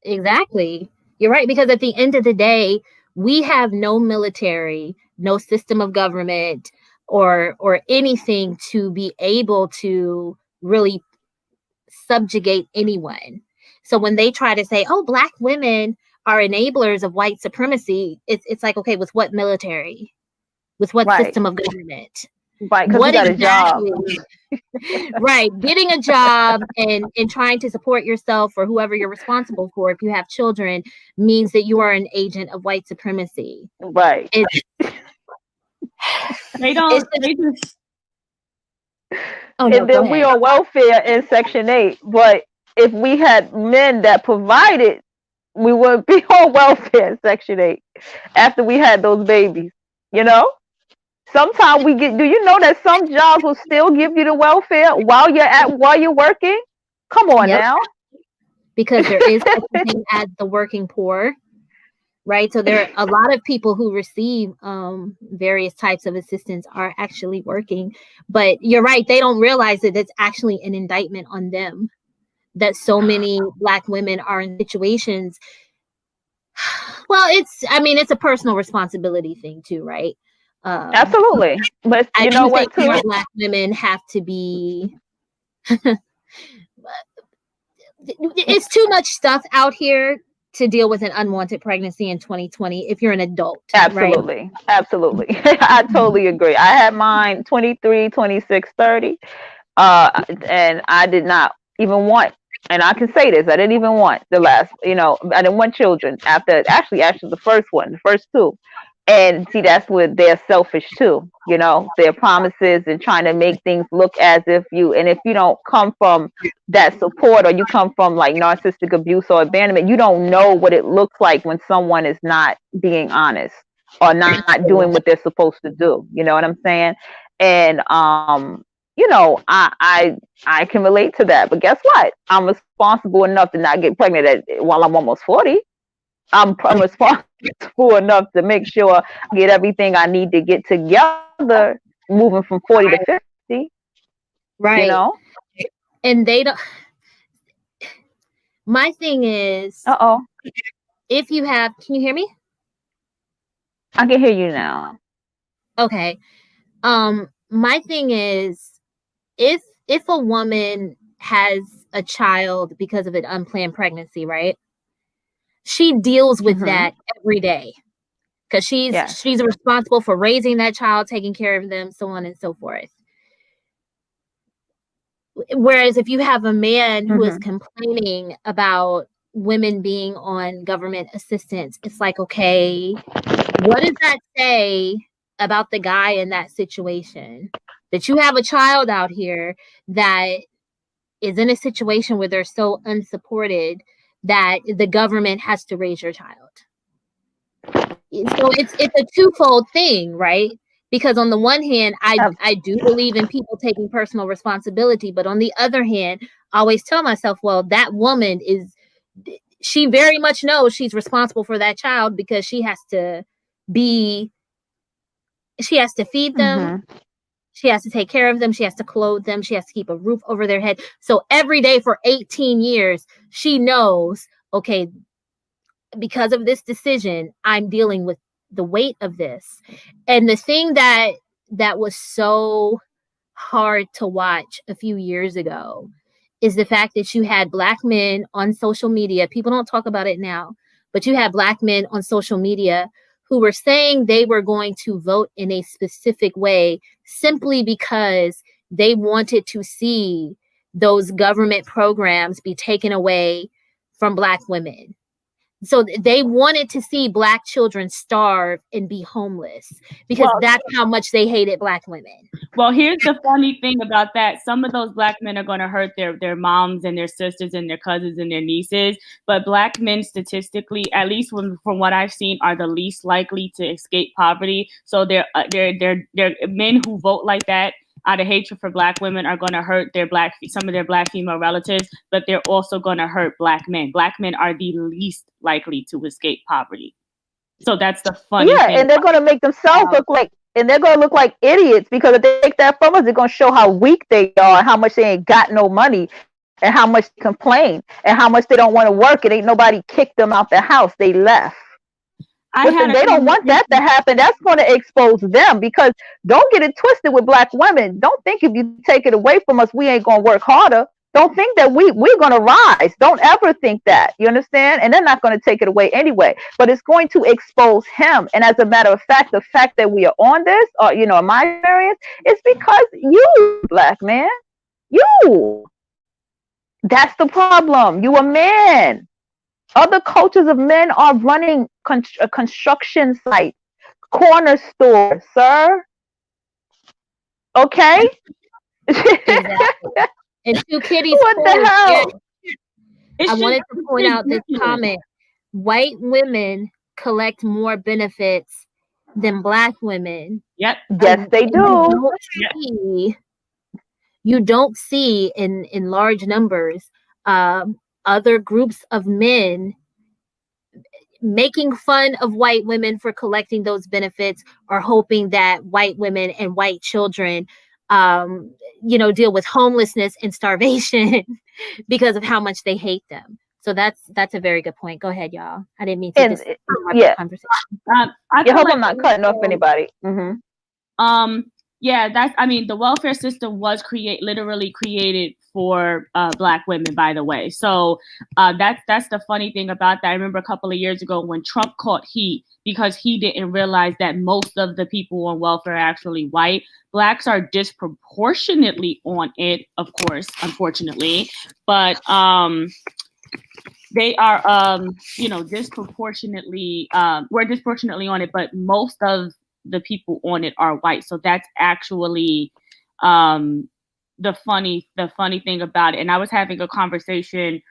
A: Exactly. You're right. Because at the end of the day, we have no military, no system of government or anything to be able to really subjugate anyone. So when they try to say, oh, black women are enablers of white supremacy, it's like, okay, with what military? With what
C: Right.
A: system of government?
C: Right, because you got exactly, a job.
A: Right. Getting a job and trying to support yourself or whoever you're responsible for, if you have children, means that you are an agent of white supremacy.
C: Right.
B: They don't. They just.
A: Oh, no,
C: and then we are welfare in Section 8. But if we had men that provided, we would be on welfare in Section 8 after we had those babies. You know? Sometimes we get, do you know that some jobs will still give you the welfare while you're working? Come on now.
A: Because there is such a thing as the working poor, right? So there are a lot of people who receive various types of assistance are actually working. But you're right, they don't realize that it's actually an indictment on them that so many black women are in situations. Well, it's a personal responsibility thing too, right?
C: Absolutely. But you know what, too?
A: More black women have to be it's too much stuff out here to deal with an unwanted pregnancy in 2020 if you're an adult.
C: Absolutely.
A: Right?
C: Absolutely. I totally agree. I had mine 23, 26, 30. And I did not even want, and I can say this, I didn't even want the last, I didn't want children after the first two. And see, that's where they're selfish too, their promises and trying to make things look as if if you don't come from that support or you come from like narcissistic abuse or abandonment, you don't know what it looks like when someone is not being honest or not doing what they're supposed to do. You know what I'm saying? And, I can relate to that, but guess what? I'm responsible enough to not get pregnant while I'm almost 40. I'm responsible enough to make sure I get everything I need to get together moving from 40 to 50.
A: Right. And they don't. My thing is, if you have, can you hear me?
C: I can hear you now.
A: Okay. My thing is, if a woman has a child because of an unplanned pregnancy, right? She deals with that every day because she's responsible for raising that child, taking care of them, so on and so forth. Whereas if you have a man who is complaining about women being on government assistance, it's like, okay, what does that say about the guy in that situation? That you have a child out here that is in a situation where they're so unsupported that the government has to raise your child. So it's a twofold thing, right? Because on the one hand, I do believe in people taking personal responsibility, but on the other hand, I always tell myself, well, that woman is she very much knows she's responsible for that child because she has to feed them. She has to take care of them. She has to clothe them. She has to keep a roof over their head. So every day for 18 years, she knows, okay, because of this decision, I'm dealing with the weight of this. And the thing that was so hard to watch a few years ago is the fact that you had Black men on social media. People don't talk about it now, but you had Black men on social media who were saying they were going to vote in a specific way simply because they wanted to see those government programs be taken away from Black women. So they wanted to see Black children starve and be homeless because that's how much they hated Black women.
B: Well, here's the funny thing about that. Some of those Black men are going to hurt their moms and their sisters and their cousins and their nieces. But Black men statistically, at least from what I've seen, are the least likely to escape poverty. So they're men who vote like that out of hatred for Black women are going to hurt some of their Black female relatives, but they're also going to hurt Black men. Black men are the least likely to escape poverty. So that's the funny thing.
C: And they're going to make themselves look like, and they're going to look like idiots because if they take that from us, they're going to show how weak they are, how much they ain't got no money, and how much they complain, and how much they don't want to work. And ain't nobody kicked them out the house. They left. Listen, they don't want that to happen. That's going to expose them because don't get it twisted with Black women. Don't think if you take it away from us, we ain't going to work harder. Don't think that we're going to rise. Don't ever think that. You understand? And they're not going to take it away anyway. But it's going to expose him. And as a matter of fact, the fact that we are on this, or in my experience, is because you, Black man, you. That's the problem. You a man. Other cultures of men are running a construction site, corner store, sir. Okay?
A: Exactly. And to Kitty's
C: what
A: point,
C: the hell?
A: I wanted to point out this comment. White women collect more benefits than Black women.
B: Yep.
C: Yes, they do.
A: You don't see in large numbers other groups of men making fun of white women for collecting those benefits or hoping that white women and white children deal with homelessness and starvation because of how much they hate them. So that's a very good point. Go ahead, y'all. I didn't mean to conversation.
B: I
C: hope I'm not cutting off anybody. Mm-hmm.
B: The welfare system was literally created for Black women, by the way. So that's the funny thing about that. I remember a couple of years ago when Trump caught heat because he didn't realize that most of the people on welfare are actually white. Blacks are disproportionately on it, of course, unfortunately, but they are disproportionately we're disproportionately on it, but most of the people on it are white. So that's actually the funny thing about it. And I was having a conversation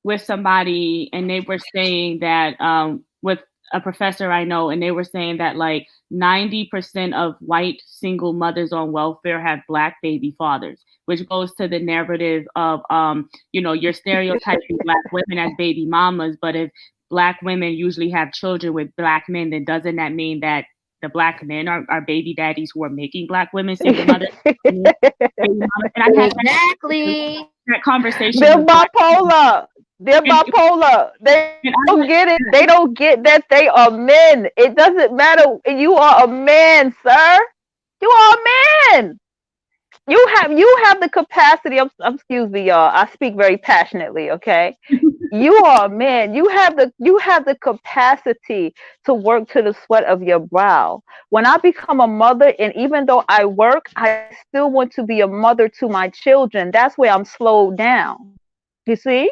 B: with somebody, and they were saying that with a professor I know, and they were saying that like 90% of white single mothers on welfare have Black baby fathers, which goes to the narrative of you're stereotyping Black women as baby mamas, but if Black women usually have children with Black men, then doesn't that mean that the Black men are baby daddies who are making Black women single mothers? And I had that conversation.
C: They're bipolar. They're bipolar. They don't get it. They don't get that they are men. It doesn't matter. You are a man, sir. You are a man. You have the capacity of, excuse me, y'all. I speak very passionately, okay? You are a man. You have the capacity to work to the sweat of your brow. When I become a mother, and even though I work, I still want to be a mother to my children. That's where I'm slowed down. You see?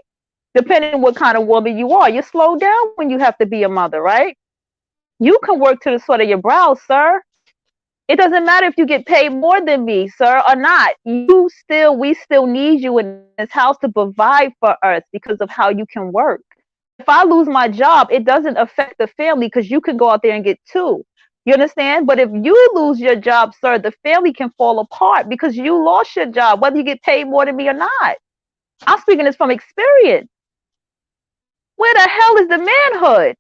C: Depending on what kind of woman you are, you're slowed down when you have to be a mother, right? You can work to the sweat of your brow, sir. It doesn't matter if you get paid more than me, sir, or not. We still need you in this house to provide for us because of how you can work. If I lose my job, it doesn't affect the family because you can go out there and get two. You understand? But if you lose your job, sir, the family can fall apart because you lost your job, whether you get paid more than me or not. I'm speaking this from experience. Where the hell is the manhood?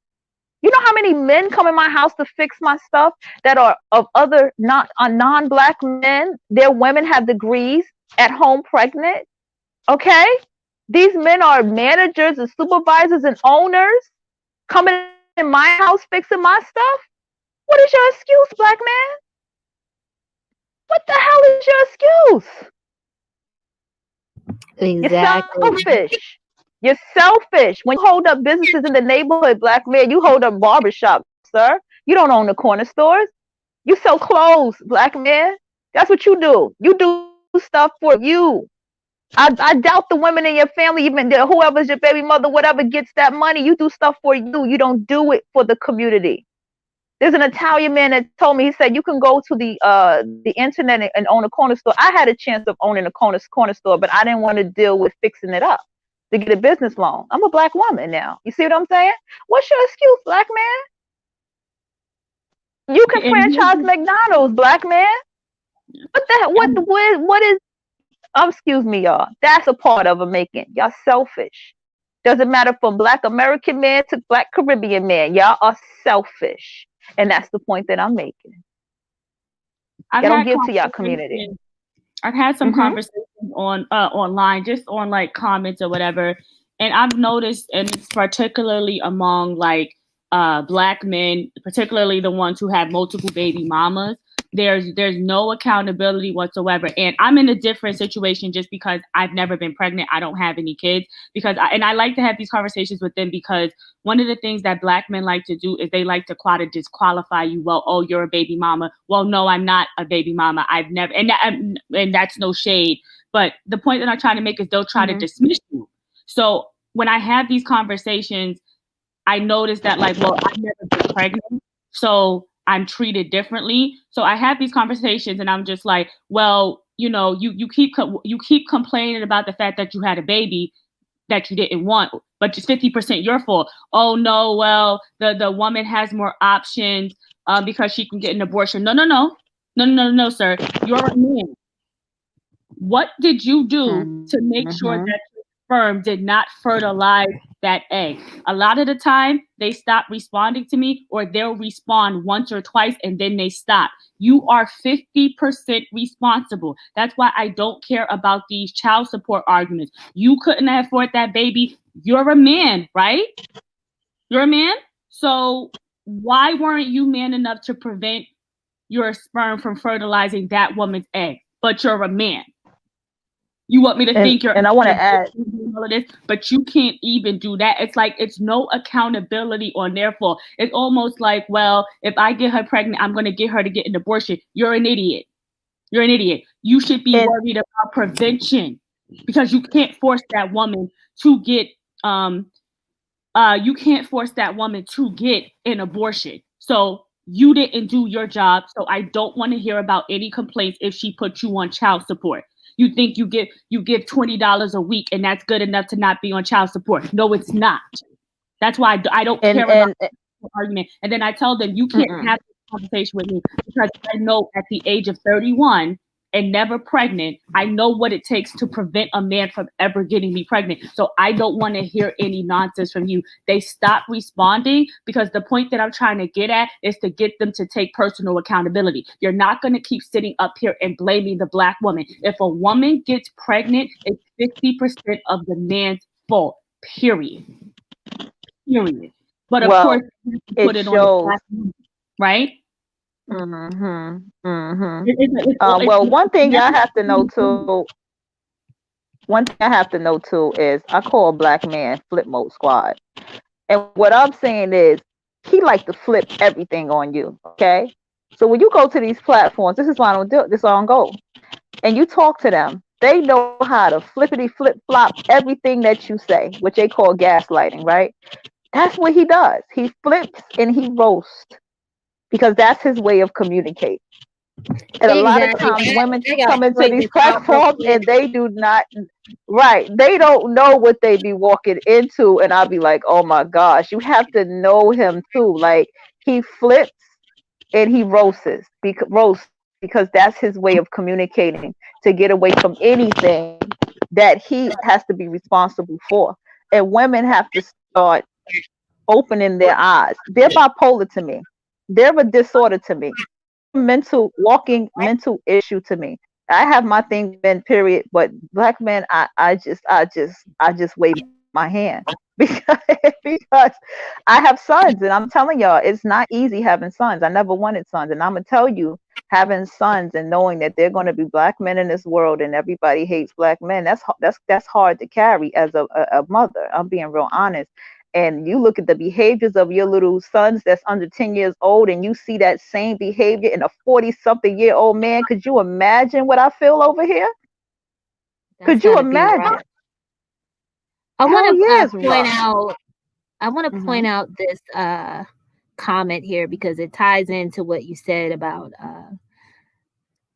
C: You know how many men come in my house to fix my stuff that are of other non-black men? Their women have degrees, at home pregnant. Okay? These men are managers and supervisors and owners coming in my house fixing my stuff. What is your excuse, black man? What the hell is your excuse?
A: Exactly.
C: You're selfish. You're selfish. When you hold up businesses in the neighborhood, black man, you hold up barbershops, sir. You don't own the corner stores. You sell clothes, black man. That's what you do. You do stuff for you. I doubt the women in your family, even whoever's your baby mother, whatever, gets that money. You do stuff for you. You don't do it for the community. There's an Italian man that told me, he said, you can go to the internet and own a corner store. I had a chance of owning a corner store, but I didn't want to deal with fixing it up to get a business loan. I'm a black woman now. You see what I'm saying? What's your excuse, black man? You can franchise McDonald's, black man. What the what is excuse me, y'all. That's a part of American. Y'all selfish. Doesn't matter from black American man to black Caribbean man. Y'all are selfish. And that's the point that I'm making. Y'all don't give to y'all community.
B: I've had some conversations on online, just on like comments or whatever. And I've noticed, and it's particularly among like black men, particularly the ones who have multiple baby mamas, there's no accountability whatsoever. And I'm in a different situation just because I've never been pregnant. I don't have any kids and I like to have these conversations with them because one of the things that black men like to do is they like to try to disqualify you. Well, oh, you're a baby mama. Well, no, I'm not a baby mama. I've never, and that's no shade. But the point that I'm trying to make is they'll try to dismiss you. So when I have these conversations, I notice that like, well, I've never been pregnant. So I'm treated differently. So I have these conversations and I'm just like, well, you know, you keep complaining about the fact that you had a baby that you didn't want, but just 50% your fault. Oh no, well, the woman has more options because she can get an abortion. No, sir. You're a man. What did you do to make sure that your sperm did not fertilize that egg? A lot of the time, they stop responding to me, or they'll respond once or twice and then they stop. You are 50% responsible. That's why I don't care about these child support arguments. You couldn't afford that baby. You're a man, right? You're a man. So why weren't you man enough to prevent your sperm from fertilizing that woman's egg? But you're a man. You want me to think you're,
C: and I want to add
B: all of this, but you can't even do that. It's like it's no accountability on their fault. It's almost like, well, if I get her pregnant, I'm going to get her to get an abortion. You're an idiot. You're an idiot. You should be worried about prevention because you can't force that woman to get an abortion. So you didn't do your job. So I don't want to hear about any complaints if she put you on child support. You think you give $20 a week and that's good enough to not be on child support. No, it's not. That's why I don't care about the argument. And then I tell them, you can't have this conversation with me because I know at the age of 31 and never pregnant, I know what it takes to prevent a man from ever getting me pregnant. So I don't want to hear any nonsense from you. They stop responding because the point that I'm trying to get at is to get them to take personal accountability. You're not going to keep sitting up here and blaming the black woman. If a woman gets pregnant, it's 50% of the man's fault, period. But of course, you put it on the black woman, right?
C: Well, one thing y'all have to know too. One thing I have to know too is I call Black Man Flip Mode Squad, and what I'm saying is he like to flip everything on you. Okay, so when you go to these platforms, this is why I don't do it. This is why I don't go. And you talk to them, they know how to flippity flip flop everything that you say, which they call gaslighting. Right? That's what he does. He flips and he roasts. Because that's his way of communicating. And a lot of times women come into these platforms and they do not, they don't know what they be walking into. And I'll be like, oh my gosh, you have to know him too. Like he flips and he roasts because that's his way of communicating to get away from anything that he has to be responsible for. And women have to start opening their eyes. They're bipolar to me. They're a disorder to me. Walking mental issue to me. I have my thing men, period. But black men, I just wave my hand because because I have sons, and I'm telling y'all, it's not easy having sons. I never wanted sons, and I'm gonna tell you, having sons and knowing that they're going to be black men in this world, and everybody hates black men. That's hard to carry as a mother. I'm being real honest. And you look at the behaviors of your little sons that's under 10 years old, and you see that same behavior in a 40-something-year-old man. Could you imagine what I feel over here? Could you imagine?
A: I want
C: Yes,
A: to point
C: rough.
A: out. I want to point out this comment here because it ties into what you said about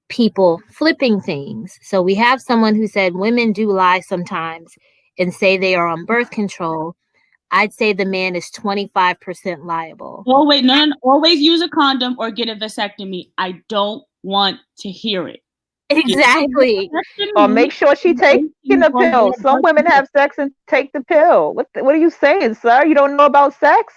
A: people flipping things. So we have someone who said women do lie sometimes and say they are on birth control. I'd say the man is 25% liable.
B: Oh, wait, no. Always use a condom or get a vasectomy. I don't want to hear it.
A: Exactly.
C: Or make sure she taking the pill. Some women have sex and take the pill. What are you saying, sir? You don't know about sex?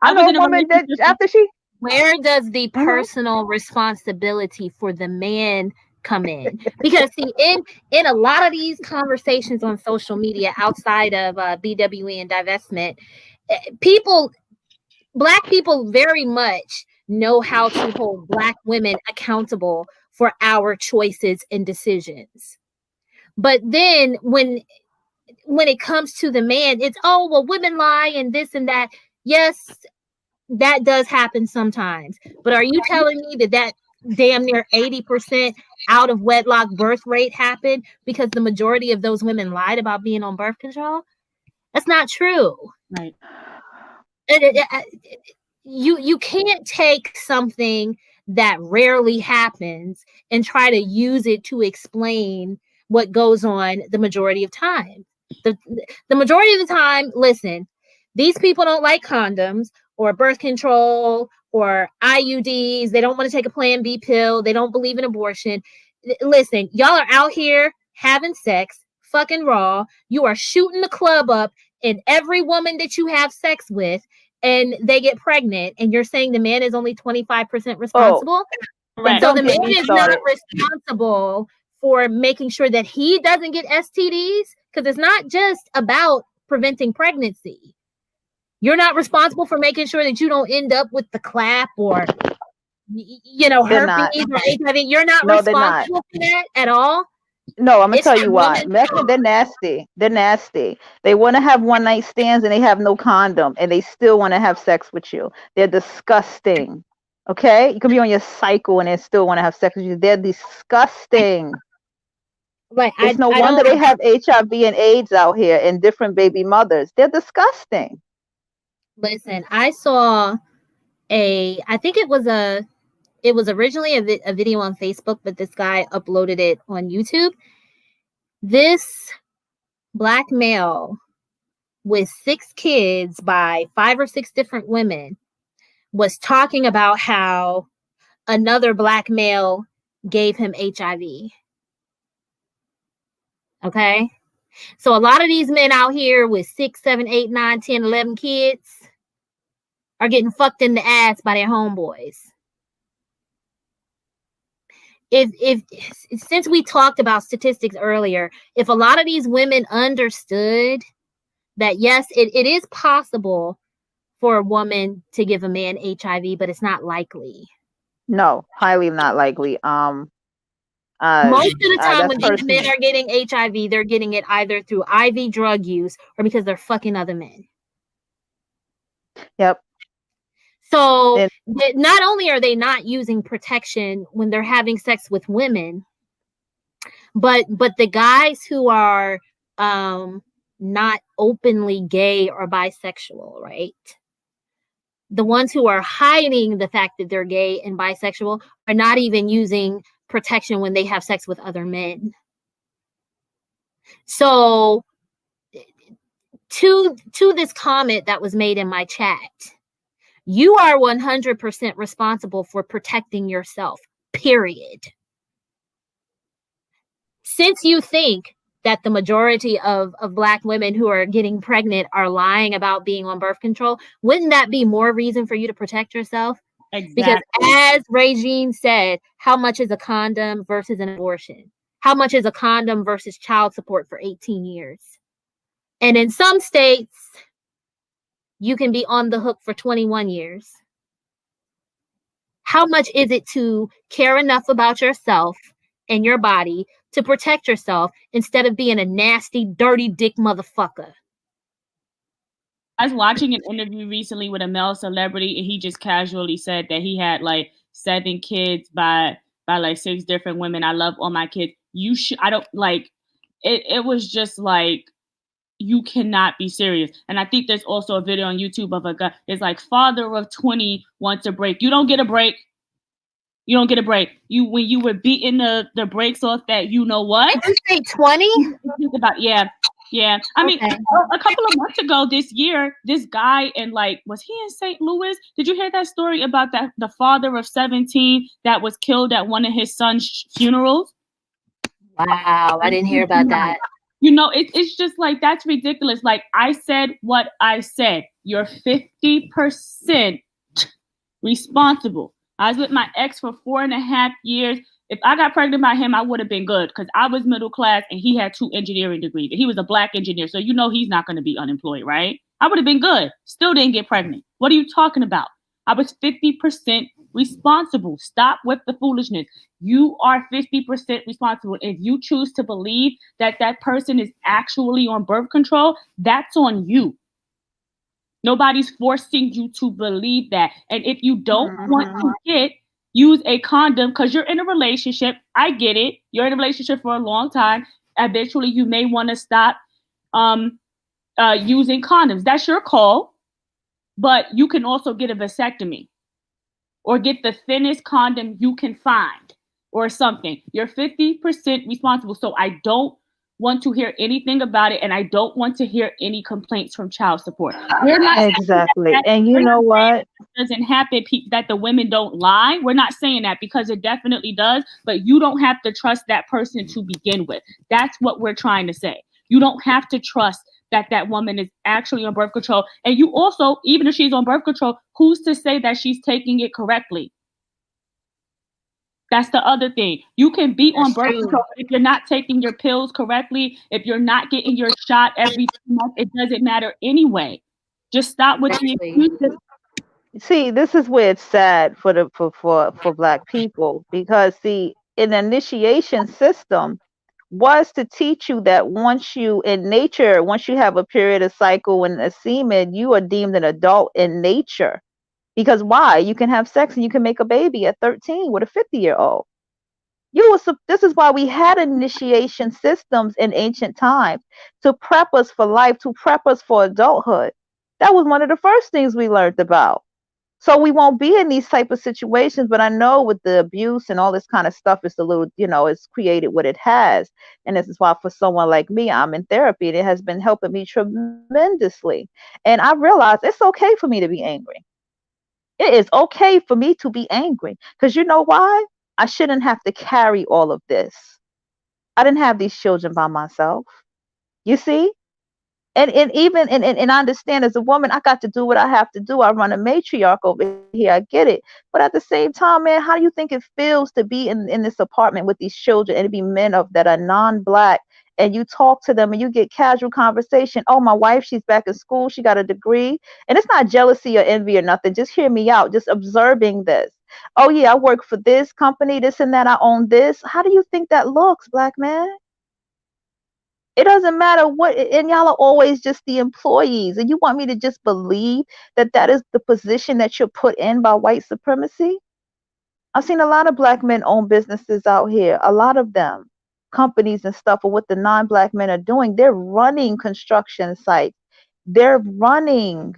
C: I know a woman that after she.
A: Where does the personal responsibility for the man come in? Because see, in a lot of these conversations on social media outside of BWE and divestment, Black people very much know how to hold Black women accountable for our choices and decisions. But then when it comes to the man, it's, oh, well, women lie and this and that. Yes, that does happen sometimes. But are you telling me that damn near 80% out of wedlock birth rate happened because the majority of those women lied about being on birth control? That's not true.
B: Right.
A: You can't take something that rarely happens and try to use it to explain what goes on the majority of time. The majority of the time, listen, these people don't like condoms or birth control or IUDs. They don't want to take a Plan B pill. They don't believe in abortion. Listen, y'all are out here having sex, fucking raw. You are shooting the club up in every woman that you have sex with, and they get pregnant, and you're saying the man is only 25% responsible?
B: Right.
A: So the man is not responsible for making sure that he doesn't get STDs, because it's not just about preventing pregnancy. You're not responsible for making sure that you don't end up with the clap or, herpes or HIV. You're not responsible for that at all.
C: No, I'm gonna tell you why. They're nasty. They're nasty. They want to have one night stands and they have no condom, and they still want to have sex with you. They're disgusting. Okay, you can be on your cycle and they still want to have sex with you. They're disgusting.
A: Right.
C: It's no wonder they have HIV and AIDS out here and different baby mothers. They're disgusting.
A: Listen, I saw I think it was originally a video on Facebook, but this guy uploaded it on YouTube. This Black male with 6 kids by 5 or 6 different women was talking about how another Black male gave him HIV. Okay. So a lot of these men out here with 6, 7, 8, 9, 10, 11 kids are getting fucked in the ass by their homeboys. If since we talked about statistics earlier, if a lot of these women understood that, yes, it is possible for a woman to give a man HIV, but it's not likely.
C: No, highly not likely.
A: Most of the time when these men are getting HIV, they're getting it either through IV drug use or because they're fucking other men.
C: Yep.
A: So not only are they not using protection when they're having sex with women, but the guys who are not openly gay or bisexual, right? The ones who are hiding the fact that they're gay and bisexual are not even using protection when they have sex with other men. So to this comment that was made in my chat, you are 100% responsible for protecting yourself, period. Since you think that the majority of Black women who are getting pregnant are lying about being on birth control, wouldn't that be more reason for you to protect yourself? Because
B: Exactly.
A: as Regine said, how much is a condom versus an abortion? How much is a condom versus child support for 18 years? And in some states, you can be on the hook for 21 years. How much is it to care enough about yourself and your body to protect yourself instead of being a nasty, dirty dick motherfucker?
B: I was watching an interview recently with a male celebrity, and he just casually said that he had like 7 kids by like 6 different women. I love all my kids. You should. I don't like. It was just like, you cannot be serious. And I think there's also a video on YouTube of a guy. It's like, father of 20 wants a break. You don't get a break. You don't get a break. You when you were beating the brakes off that, you know what?
A: Did you say 20?
B: Think about, yeah. Yeah. I mean,
A: Okay.
B: a couple of months ago this year, this guy in like, was he in St. Louis? Did you hear that story about that the father of 17 that was killed at one of his son's funerals?
A: Wow, I didn't hear about that.
B: You know, it's just like, that's ridiculous. Like, I said what I said. You're 50% responsible. I was with my ex for 4.5 years. If I got pregnant by him, I would have been good because I was middle class and he had 2 engineering degrees. He was a Black engineer, so you know he's not going to be unemployed, right? I would have been good. Still didn't get pregnant. What are you talking about? I was 50% responsible. Stop with the foolishness. You are 50% responsible. If you choose to believe that that person is actually on birth control, that's on you. Nobody's forcing you to believe that. And if you don't want to use a condom because you're in a relationship, I get it. You're in a relationship for a long time. Eventually, you may want to stop using condoms. That's your call. But you can also get a vasectomy or get the thinnest condom you can find or something. You're 50% responsible. So I don't want to hear anything about it, and I don't want to hear any complaints from child support. We're not
C: Exactly. And you know what?
B: doesn't happen, that the women don't lie. We're not saying that, because it definitely does, but you don't have to trust that person to begin with. That's what we're trying to say. You don't have to trust that that woman is actually on birth control. And you also, even if she's on birth control, who's to say that she's taking it correctly? That's the other thing. You can be on birth control, but if you're not taking your pills correctly, if you're not getting your shot every 2 months, it doesn't matter anyway. Just stop with the excuses.
C: See, this is where it's sad for the for Black people, because see, an initiation system was to teach you that once you in nature, once you have a period of cycle and a semen, you are deemed an adult in nature. Because why? You can have sex and you can make a baby at 13 with a 50-year-old. This is why we had initiation systems in ancient times, to prep us for life, to prep us for adulthood. That was one of the first things we learned about. So we won't be in these type of situations. But I know with the abuse and all this kind of stuff, it's a little, it's created what it has. And this is why for someone like me, I'm in therapy, and it has been helping me tremendously. And I realized it's okay for me to be angry. It is okay for me to be angry, because you know why? I shouldn't have to carry all of this. I didn't have these children by myself. You see? And even and I understand, as a woman, I got to do what I have to do. I run a matriarch over here. I get it. But at the same time, man, how do you think it feels to be in this apartment with these children and to be men of that are non-Black, and you talk to them and you get casual conversation? Oh, my wife, she's back in school, she got a degree. And it's not jealousy or envy or nothing. Just hear me out. Just observing this. Oh yeah, I work for this company, this and that, I own this. How do you think that looks, Black man? It doesn't matter what, and y'all are always just the employees. And you want me to just believe that that is the position that you're put in by white supremacy? I've seen a lot of Black men own businesses out here, a lot of them, companies and stuff. And what the non-Black men are doing, they're running construction sites. They're running,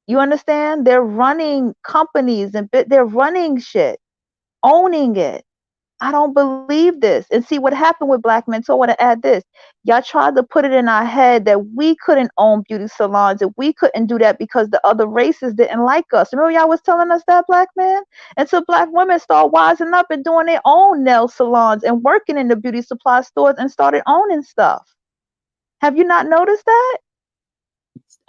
C: you understand? They're running companies and they're running shit, owning it. I don't believe this. And see what happened with Black men. So I want to add this. Y'all tried to put it in our head that we couldn't own beauty salons, that we couldn't do that because the other races didn't like us. Remember y'all was telling us that, Black men? And so Black women start wising up and doing their own nail salons and working in the beauty supply stores and started owning stuff. Have you not noticed that?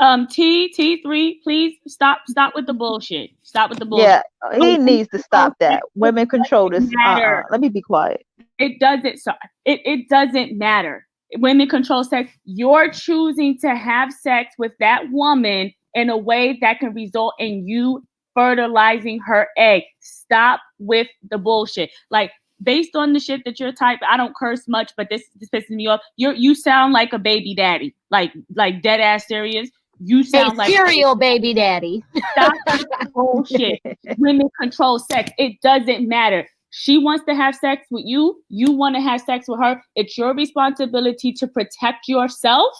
B: T3, please stop with the bullshit. Stop with the bullshit.
C: Yeah, he needs to stop that. Women control this.
B: Matter.
C: Let me be quiet.
B: It doesn't matter. Women control sex. You're choosing to have sex with that woman in a way that can result in you fertilizing her egg. Stop with the bullshit. Like, based on the shit that you're typing, I don't curse much, but this pisses me off. You sound like a baby daddy. Like dead ass serious. You sound like
A: serial baby daddy.
B: Stop the bullshit. Women control sex. It doesn't matter. She wants to have sex with you. You want to have sex with her. It's your responsibility to protect yourself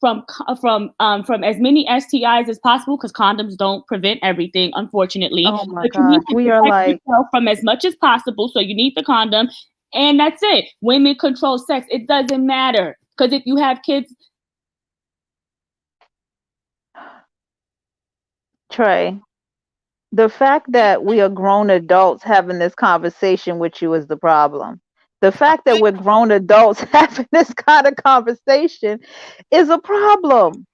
B: from as many STIs as possible, because condoms don't prevent everything, unfortunately.
C: Oh my God, we are like
B: from as much as possible. So you need the condom, and that's it. Women control sex. It doesn't matter, because if you have kids.
C: Trey, the fact that we are grown adults having this conversation with you is the problem. The fact that we're grown adults having this kind of conversation is a problem.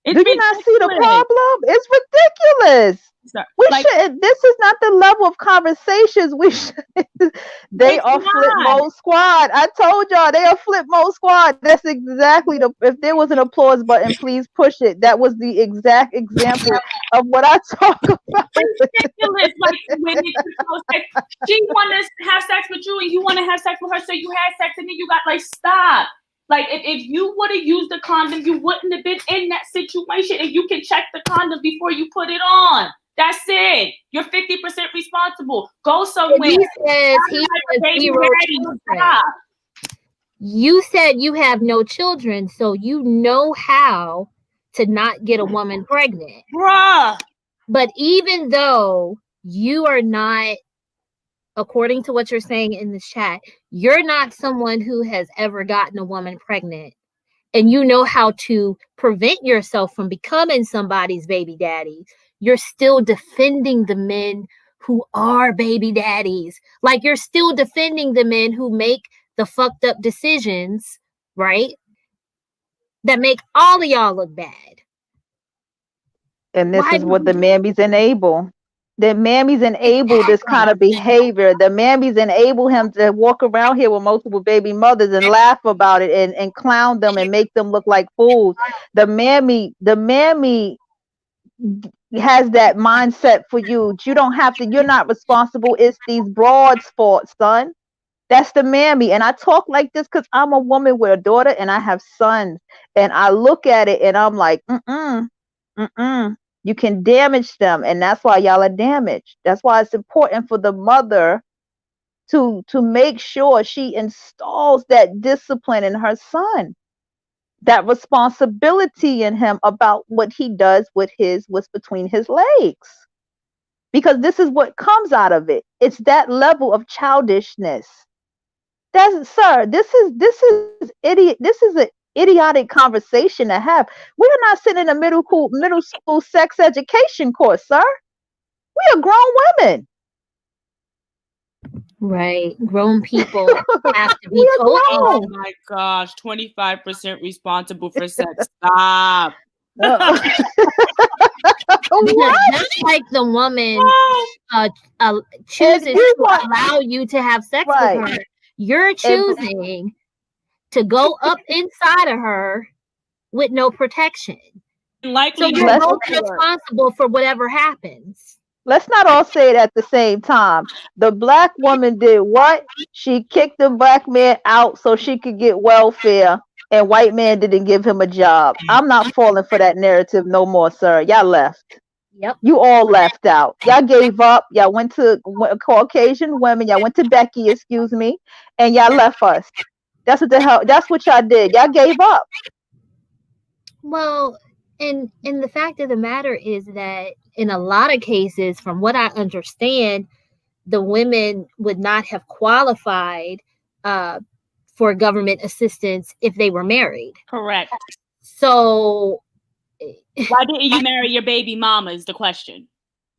C: Do you not see the problem? It's ridiculous. We should. This is not the level of conversations we should. They are flip mode squad. I told y'all they are flip mode squad. That's exactly the. If there was an applause button, please push it. That was the exact example of what I talk about.
B: Ridiculous. Like, women control sex. She want to have sex with you, and you want to have sex with her, so you had sex, and then you got like, stop. Like, if you would have used the condom, you wouldn't have been in that situation, and you can check the condom before you put it on. That's it. You're 50% responsible. Go somewhere.
A: He says he has 0 children. You said you have no children, so you know how to not get a woman pregnant.
B: Bruh.
A: But even though you are not, according to what you're saying in the chat, you're not someone who has ever gotten a woman pregnant, and you know how to prevent yourself from becoming somebody's baby daddy, you're still defending the men who are baby daddies. Like, you're still defending the men who make the fucked up decisions, right? That make all of y'all look bad.
C: And this is what the mammies enable. The mammies enable this kind of behavior. The mammies enable him to walk around here with multiple baby mothers and laugh about it and clown them and make them look like fools. The mammy has that mindset for you. You don't have to, you're not responsible. It's these broads' fault, son. That's the mammy. And I talk like this because I'm a woman with a daughter and I have sons. And I look at it and I'm like, you can damage them. And that's why y'all are damaged. That's why it's important for the mother to make sure she installs that discipline in her son, that responsibility in him about what he does with what's between his legs. Because this is what comes out of it. It's that level of childishness. Sir, this is idiot. This is an idiotic conversation to have. We are not sitting in a middle school sex education course, sir. We are grown women.
A: Right. Grown people have to be told.
B: Oh my gosh, 25% responsible for sex. Stop.
A: Just like the woman chooses to allow you to have sex with her, you're choosing to go up inside of her with no protection.
B: Likely,
A: so you're both responsible for whatever happens.
C: Let's not all say it at the same time. The black woman did what? She kicked the black man out so she could get welfare, and white man didn't give him a job. I'm not falling for that narrative no more, sir. Y'all left.
A: Yep.
C: You all left out. Y'all gave up. Y'all went to Caucasian women. Y'all went to Becky, excuse me, and y'all left us. That's what the hell. That's what y'all did. Y'all gave up.
A: Well, and the fact of the matter is that in a lot of cases, from what I understand, the women would not have qualified for government assistance if they were married.
B: Correct.
A: So
B: why didn't you marry your baby mama is the question.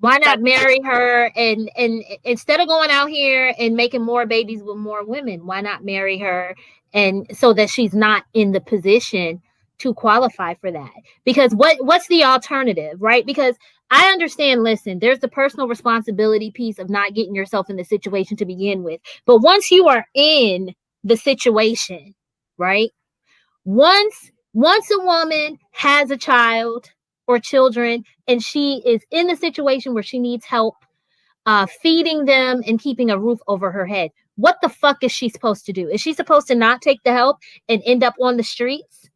A: Why not marry her and instead of going out here and making more babies with more women, why not marry her and so that she's not in the position to qualify for that. Because what's the alternative, right? Because I understand, listen, there's the personal responsibility piece of not getting yourself in the situation to begin with. But once you are in the situation, right? Once a woman has a child or children and she is in the situation where she needs help feeding them and keeping a roof over her head, what the fuck is she supposed to do? Is she supposed to not take the help and end up on the streets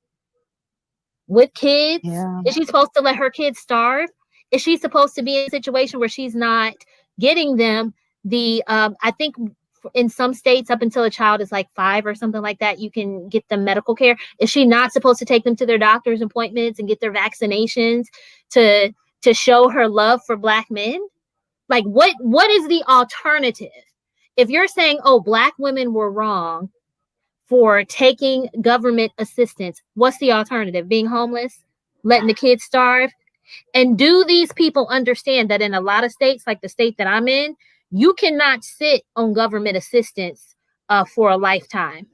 A: with kids?
C: Yeah.
A: Is she supposed to let her kids starve? Is she supposed to be in a situation where she's not getting them the I think in some states up until a child is like 5 or something like that, you can get them medical care. Is she not supposed to take them to their doctor's appointments and get their vaccinations to show her love for Black men? Like what is the alternative? If you're saying, oh, Black women were wrong for taking government assistance, what's the alternative? Being homeless, letting the kids starve? And do these people understand that in a lot of states, like the state that I'm in, you cannot sit on government assistance for a lifetime?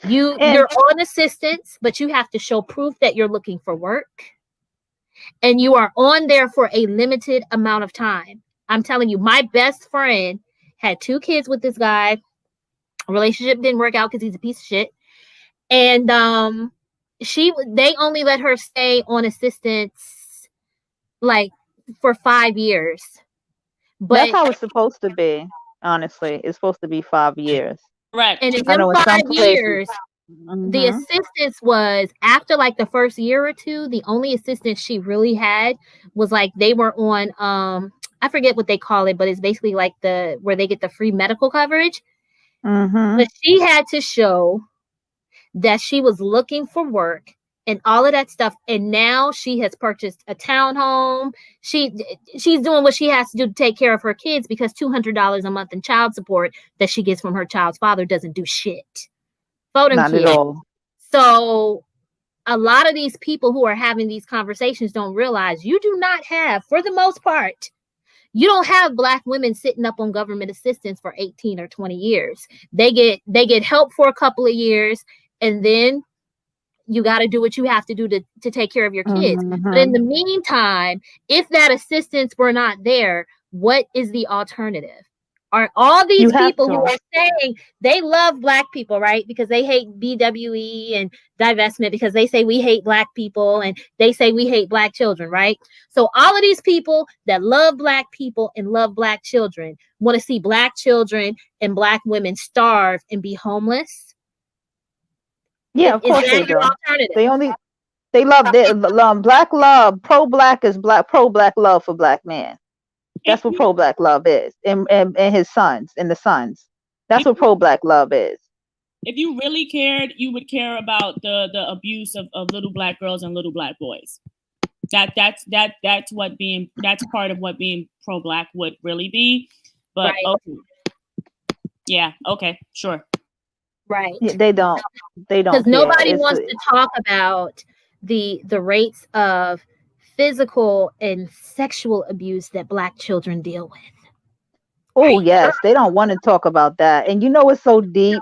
A: You're on assistance, but you have to show proof that you're looking for work. And you are on there for a limited amount of time. I'm telling you, my best friend had 2 kids with this guy. Relationship didn't work out because he's a piece of shit. And they only let her stay on assistance like for 5 years. But
C: that's how it's supposed to be. Honestly, it's supposed to be 5 years.
B: Right.
A: And in them 5 years, the assistance was after like the first year or two, the only assistance she really had was like they were on I forget what they call it, but it's basically like where they get the free medical coverage. But she had to show that she was looking for work and all of that stuff. And now she has purchased a townhome. She's doing what she has to do to take care of her kids, because $200 a month in child support that she gets from her child's father doesn't do shit. Not at all. So a lot of these people who are having these conversations don't realize you do not have, for the most part, you don't have Black women sitting up on government assistance for 18 or 20 years. They get help for a couple of years, and then you got to do what you have to do to take care of your kids. But in the meantime, if that assistance were not there, what is the alternative? Are all these people who are saying they love Black people, right? Because they hate BWE and divestment, because they say we hate Black people and they say we hate Black children, right? So all of these people that love Black people and love Black children want to see Black children and Black women starve and be homeless.
C: Yeah, of course they do. They love Black love. Pro-Black is pro-Black love for Black men. That's what pro-Black love is, and his sons and the sons. That's what pro-Black love is.
B: If you really cared, you would care about the abuse of little Black girls and little Black boys. That's part of what being pro-Black would really be. But
A: right.
B: Okay. Yeah, okay, sure.
A: Right.
C: Yeah, they don't
A: because nobody wants to talk about the rates of physical and sexual abuse that Black children deal with.
C: Oh yes, they don't want to talk about that. And you know, it's so deep.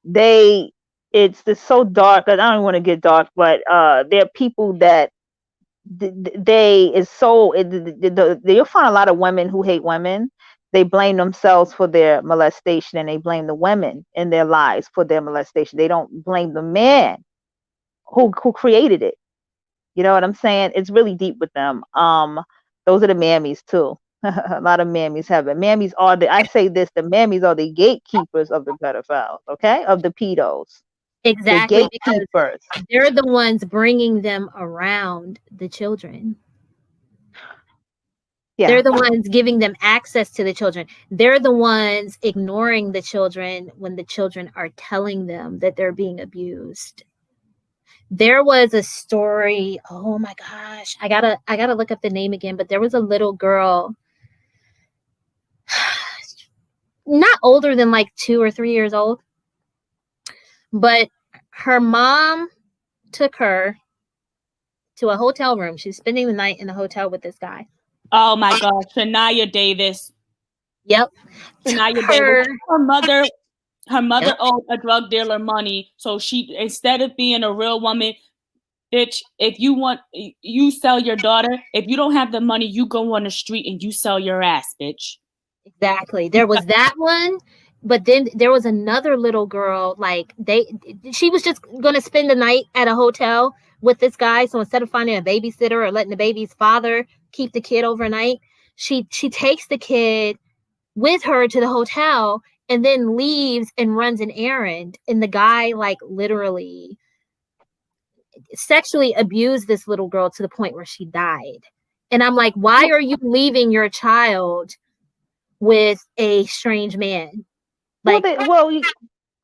C: It's so dark. I don't want to get dark, but there are people that you'll find a lot of women who hate women. They blame themselves for their molestation, and they blame the women in their lives for their molestation. They don't blame the man who created it. You know what I'm saying? It's really deep with them. Those are the mammies too. A lot of mammies have it. Mammies are the mammies are the gatekeepers of the pedophiles, okay? Of the pedos.
A: Exactly. The gatekeepers. They're the ones bringing them around the children. Yeah. They're the ones giving them access to the children. They're the ones ignoring the children when the children are telling them that they're being abused. There was a story. Oh my gosh. I gotta look up the name again, but there was a little girl not older than like 2 or 3 years old, but her mom took her to a hotel room. She was spending the night in a hotel with this guy.
B: Oh my gosh, Shania Davis.
A: Yep.
B: Shania Davis. Her mother owed a drug dealer money, so she, instead of being a real woman, Bitch, if you want, you sell your daughter. If you don't have the money, you go on the street and you sell your ass, bitch.
A: Exactly. There was that one, but then there was another little girl. Like she was just gonna spend the night at a hotel with this guy. So instead of finding a babysitter or letting the baby's father keep the kid overnight, she takes the kid with her to the hotel and then leaves and runs an errand. And the guy like literally sexually abused this little girl to the point where she died. And I'm like, why are you leaving your child with a strange man? Like,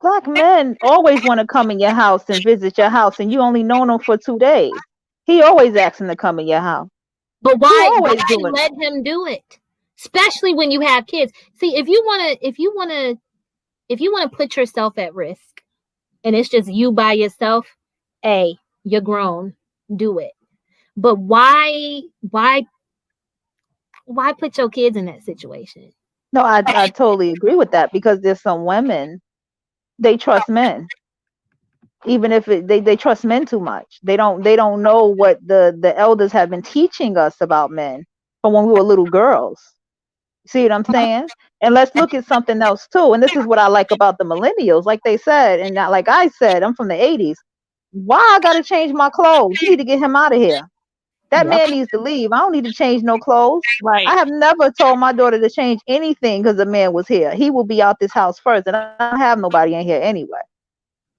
C: black men always want to come in your house and visit your house, and you only known him for 2 days. He always asking to come in your house.
A: but why
C: always do it.
A: let him do it? Especially when you have kids. See, if you wanna put yourself at risk and it's just you by yourself, hey, you're grown. Do it. But why put your kids in that situation?
C: No, I totally agree with that, because there's some women, they trust men. Even if they trust men too much. They don't know what the elders have been teaching us about men from when we were little girls. See what I'm saying? And let's look at something else too. And this is what I like about the millennials. Like they said, and not like I said, I'm from the 80s. Why I gotta change my clothes? You need to get him out of here. That man needs to leave. I don't need to change no clothes.
B: Right.
C: I have never told my daughter to change anything because the man was here. He will be out this house first, and I don't have nobody in here anyway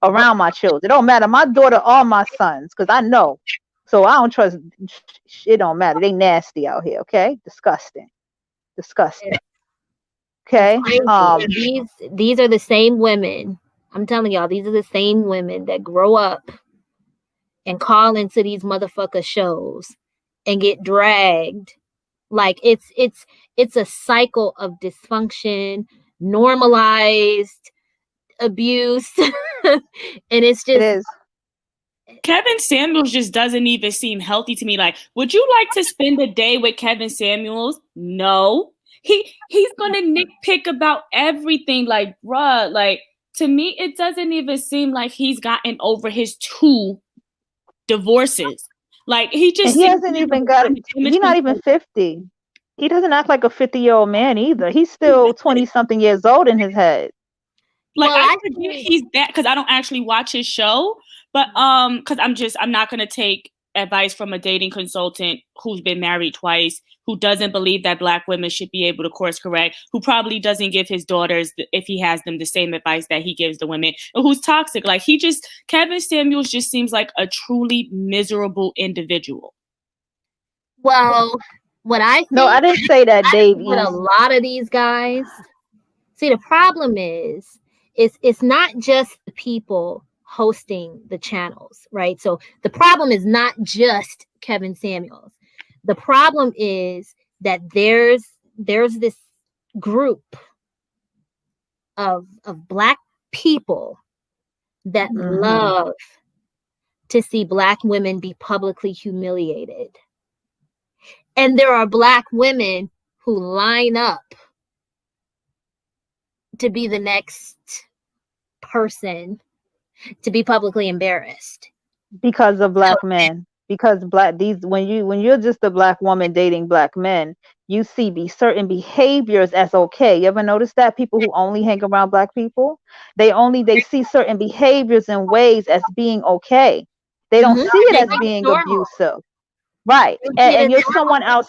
C: around my children. It don't matter. My daughter or my sons, because I know. So I don't trust. It don't matter. They nasty out here. Okay, disgusting. Okay.
A: These are the same women. I'm telling y'all, these are the same women that grow up and call into these motherfucker shows and get dragged. Like it's a cycle of dysfunction, normalized abuse, and it's just.
C: It is.
B: Kevin Samuels just doesn't even seem healthy to me. Like, would you like to spend a day with Kevin Samuels? No. He's gonna nitpick about everything. Like, bruh, like, to me, it doesn't even seem like he's gotten over his 2 divorces. Like, he just,
C: and he hasn't even got it. He's not even 50. He doesn't act like a 50-year-old man either. He's still 20-something years old in his head.
B: Like, I forget he's that, because I don't actually watch his show, but because I'm not gonna take advice from a dating consultant who's been married twice, who doesn't believe that Black women should be able to course correct, who probably doesn't give his daughters, if he has them, the same advice that he gives the women, and who's toxic. Like, Kevin Samuels just seems like a truly miserable individual.
A: Well, what I think,
C: no, I didn't say that, Dave.
A: With a lot of these guys, see, the problem is it's not just the people hosting the channels, right? So the problem is not just Kevin Samuels. The problem is that there's this group of Black people that love to see Black women be publicly humiliated. And there are Black women who line up to be the next person to be publicly embarrassed
C: because of Black men. Because when you're just a Black woman dating Black men, you see certain behaviors as okay. You ever notice that people who only hang around Black people, they see certain behaviors and ways as being okay. They don't see it as being abusive, right? And you're someone else.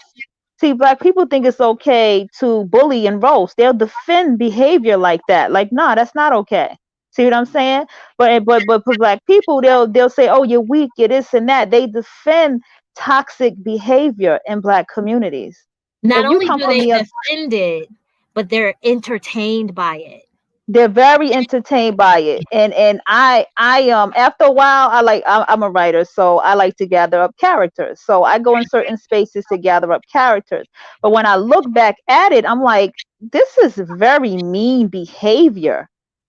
C: See, Black people think it's okay to bully and roast. They'll defend behavior like that. Like, nah, that's not okay. See what I'm saying? But for Black people, they'll say, "Oh, you're weak, you're this and that." They defend toxic behavior in Black communities.
A: Not only do they defend it, but they're entertained by it.
C: They're very entertained by it, and I after a while, I'm a writer, so I like to gather up characters. So I go in certain spaces to gather up characters. But when I look back at it, I'm like, this is very mean behavior.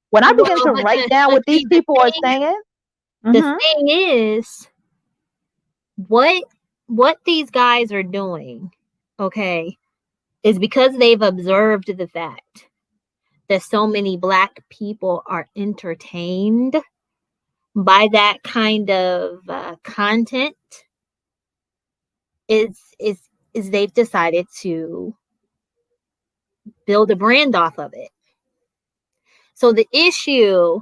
C: When I begin to write down what these people are saying,
A: the thing is, what these guys are doing, okay, is because they've observed the fact that so many Black people are entertained by that kind of content is they've decided to build a brand off of it. So the issue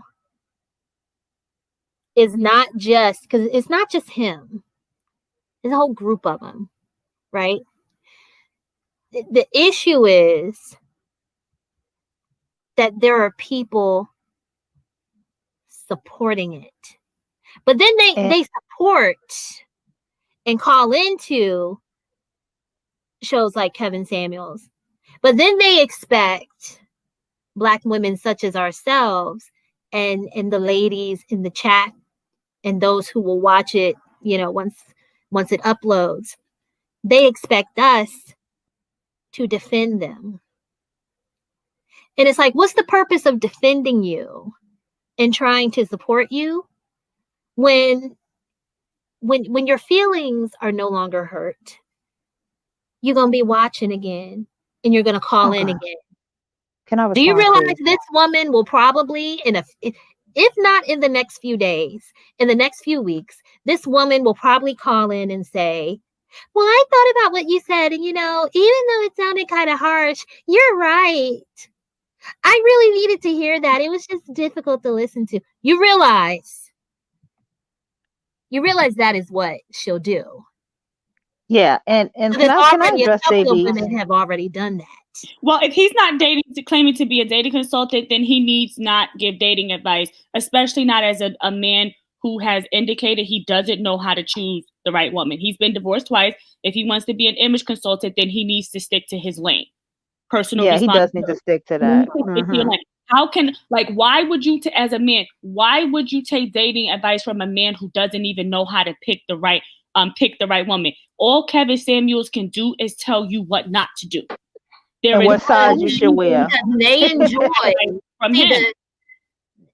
A: is not just, because it's not just him, there's a whole group of them, right? The issue is that there are people supporting it, but then they support and call into shows like Kevin Samuels, but then they expect Black women such as ourselves and the ladies in the chat and those who will watch it, once it uploads, they expect us to defend them. And it's like, what's the purpose of defending you and trying to support you when your feelings are no longer hurt? You're going to be watching again and you're going to call in again.
C: Can I respond?
A: Do you realize this woman will probably, if not in the next few days, in the next few weeks, this woman will probably call in and say, well, I thought about what you said, and even though it sounded kind of harsh, you're right. I really needed to hear that. It was just difficult to listen to. You realize that is what she'll do.
C: Yeah, and can I address
A: a couple of women have already done that.
B: Well, if he's not claiming to be a dating consultant, then he needs not give dating advice, especially not as a man who has indicated he doesn't know how to choose the right woman. He's been divorced twice. If he wants to be an image consultant, then he needs to stick to his lane. Personal responsibility.
C: He does need to stick to that.
B: Mm-hmm. How can, why would you, as a man, why would you take dating advice from a man who doesn't even know how to pick the right woman? All Kevin Samuels can do is tell you what not to do.
C: And what size you should wear.
A: They enjoy
B: from him.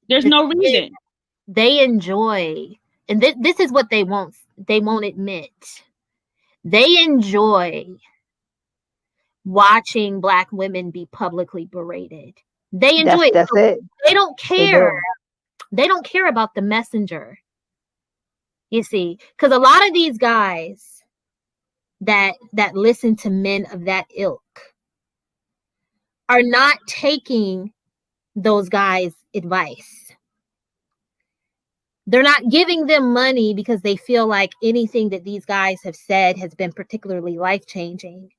B: There's no reason.
A: They enjoy, and this is what they won't admit. They enjoy watching Black women be publicly berated. They enjoy
C: that's it.
A: They don't care. They don't care about the messenger. You see, because a lot of these guys that listen to men of that ilk are not taking those guys' advice. They're not giving them money because they feel like anything that these guys have said has been particularly life-changing.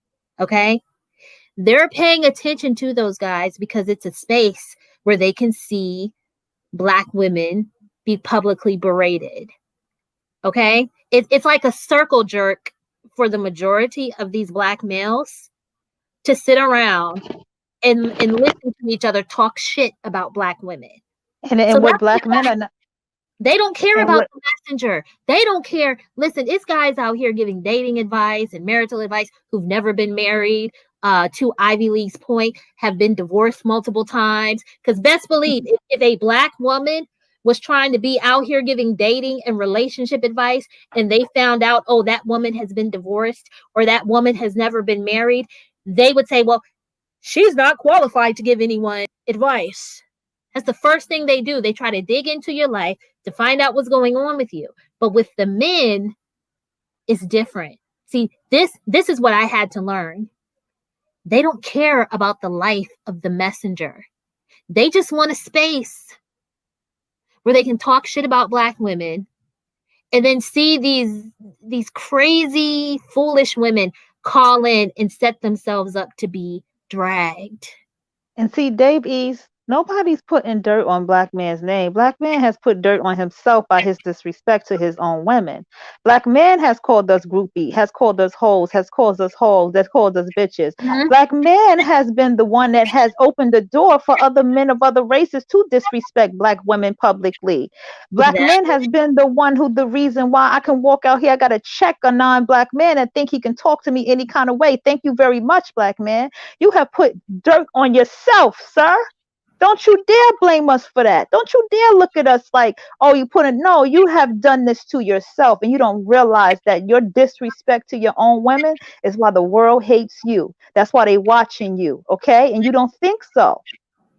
A: Okay? They're paying attention to those guys because it's a space where they can see Black women be publicly berated. Okay? It's like a circle jerk for the majority of these Black males to sit around and listen to each other talk shit about Black women.
C: And what Black men are not.
A: They don't care about the messenger. They don't care. Listen, it's guys out here giving dating advice and marital advice who've never been married, to Ivy League's point, have been divorced multiple times. Because best believe, if a Black woman was trying to be out here giving dating and relationship advice and they found out, oh, that woman has been divorced or that woman has never been married, they would say, well, she's not qualified to give anyone advice. That's the first thing they do. They try to dig into your life to find out what's going on with you. But with the men, it's different. See, this is what I had to learn. They don't care about the life of the messenger. They just want a space where they can talk shit about Black women and then see these crazy, foolish women call in and set themselves up to be dragged.
C: And see, Dave East, nobody's putting dirt on Black man's name. Black man has put dirt on himself by his disrespect to his own women. Black man has called us groupie, has called us hoes, has called us hoes, has called us bitches. Mm-hmm. Black man has been the one that has opened the door for other men of other races to disrespect Black women publicly. Black man has been the one who the reason why I can walk out here, I got to check a non-Black man and think he can talk to me any kind of way. Thank you very much, Black man. You have put dirt on yourself, sir. Don't you dare blame us for that. Don't you dare look at us like, oh, no, you have done this to yourself and you don't realize that your disrespect to your own women is why the world hates you. That's why they watching you, okay? And you don't think so.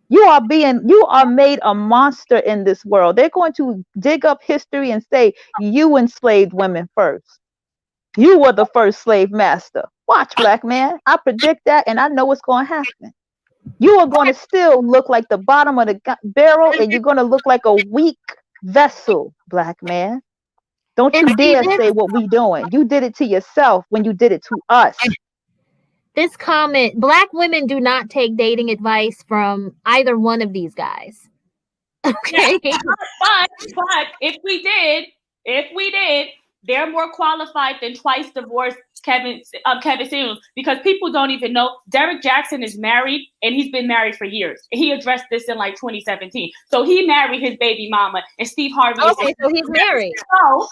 C: You are made a monster in this world. They're going to dig up history and say you enslaved women first. You were the first slave master. Watch, black man. I predict that, and I know what's going to happen. You are going to still look like the bottom of the barrel, and you're going to look like a weak vessel, black man. Don't you dare say what we doing. You did it to yourself when you did it to us.
A: This comment, Black women do not take dating advice from either one of these guys. Okay.
B: Yeah, but if we did, they're more qualified than twice divorced Kevin Samuels, because people don't even know Derek Jackson is married, and he's been married for years. He addressed this in like 2017. So he married his baby mama, and Steve Harvey.
A: Okay, so he's married.
B: So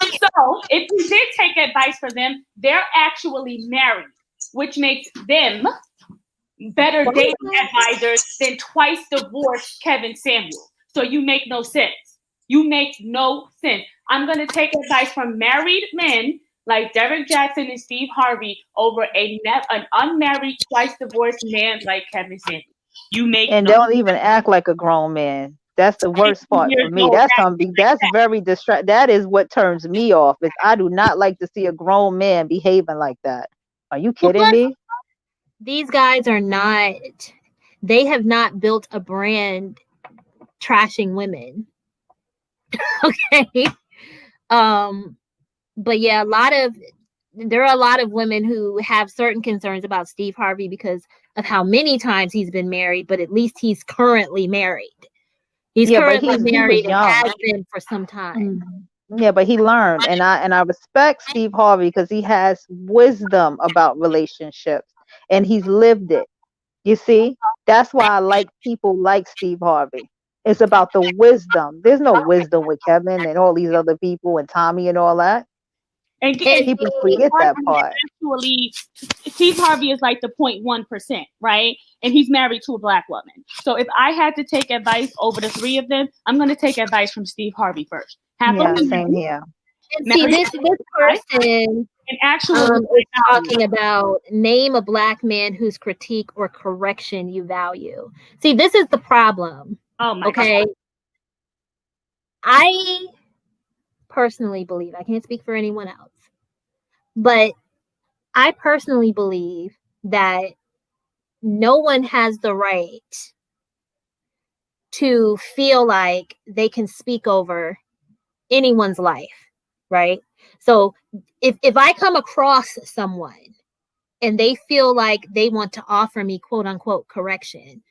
B: if we did take advice from them, they're actually married, which makes them better dating advisors than twice divorced Kevin Samuels. So you make no sense. You make no sense. I'm going to take advice from married men like Derek Jackson and Steve Harvey over an unmarried, twice divorced man like Kevin Samuels. You make
C: and don't even act like a grown man. That's the worst part for me. That's very distract. That is what turns me off. Is I do not like to see a grown man behaving like that. Are you kidding me?
A: These guys are not. They have not built a brand trashing women. Okay. But yeah, there are a lot of women who have certain concerns about Steve Harvey because of how many times he's been married, but at least he's currently married. He's currently married and has been for some time.
C: Yeah, but he learned, and I respect Steve Harvey because he has wisdom about relationships and he's lived it. You see, that's why I like people like Steve Harvey. It's about the wisdom. There's no wisdom with Kevin and all these other people and Tommy and all that. And people forget that part.
B: Actually, Steve Harvey is like the 0.1%, right? And he's married to a Black woman. So if I had to take advice over the three of them, I'm going to take advice from Steve Harvey first.
C: Same here.
A: And see, this person is talking about name a Black man whose critique or correction you value. See, this is the problem.
B: Oh my
A: God. I personally believe, I can't speak for anyone else, but I personally believe that no one has the right to feel like they can speak over anyone's life, right? So if I come across someone and they feel like they want to offer me quote unquote correction,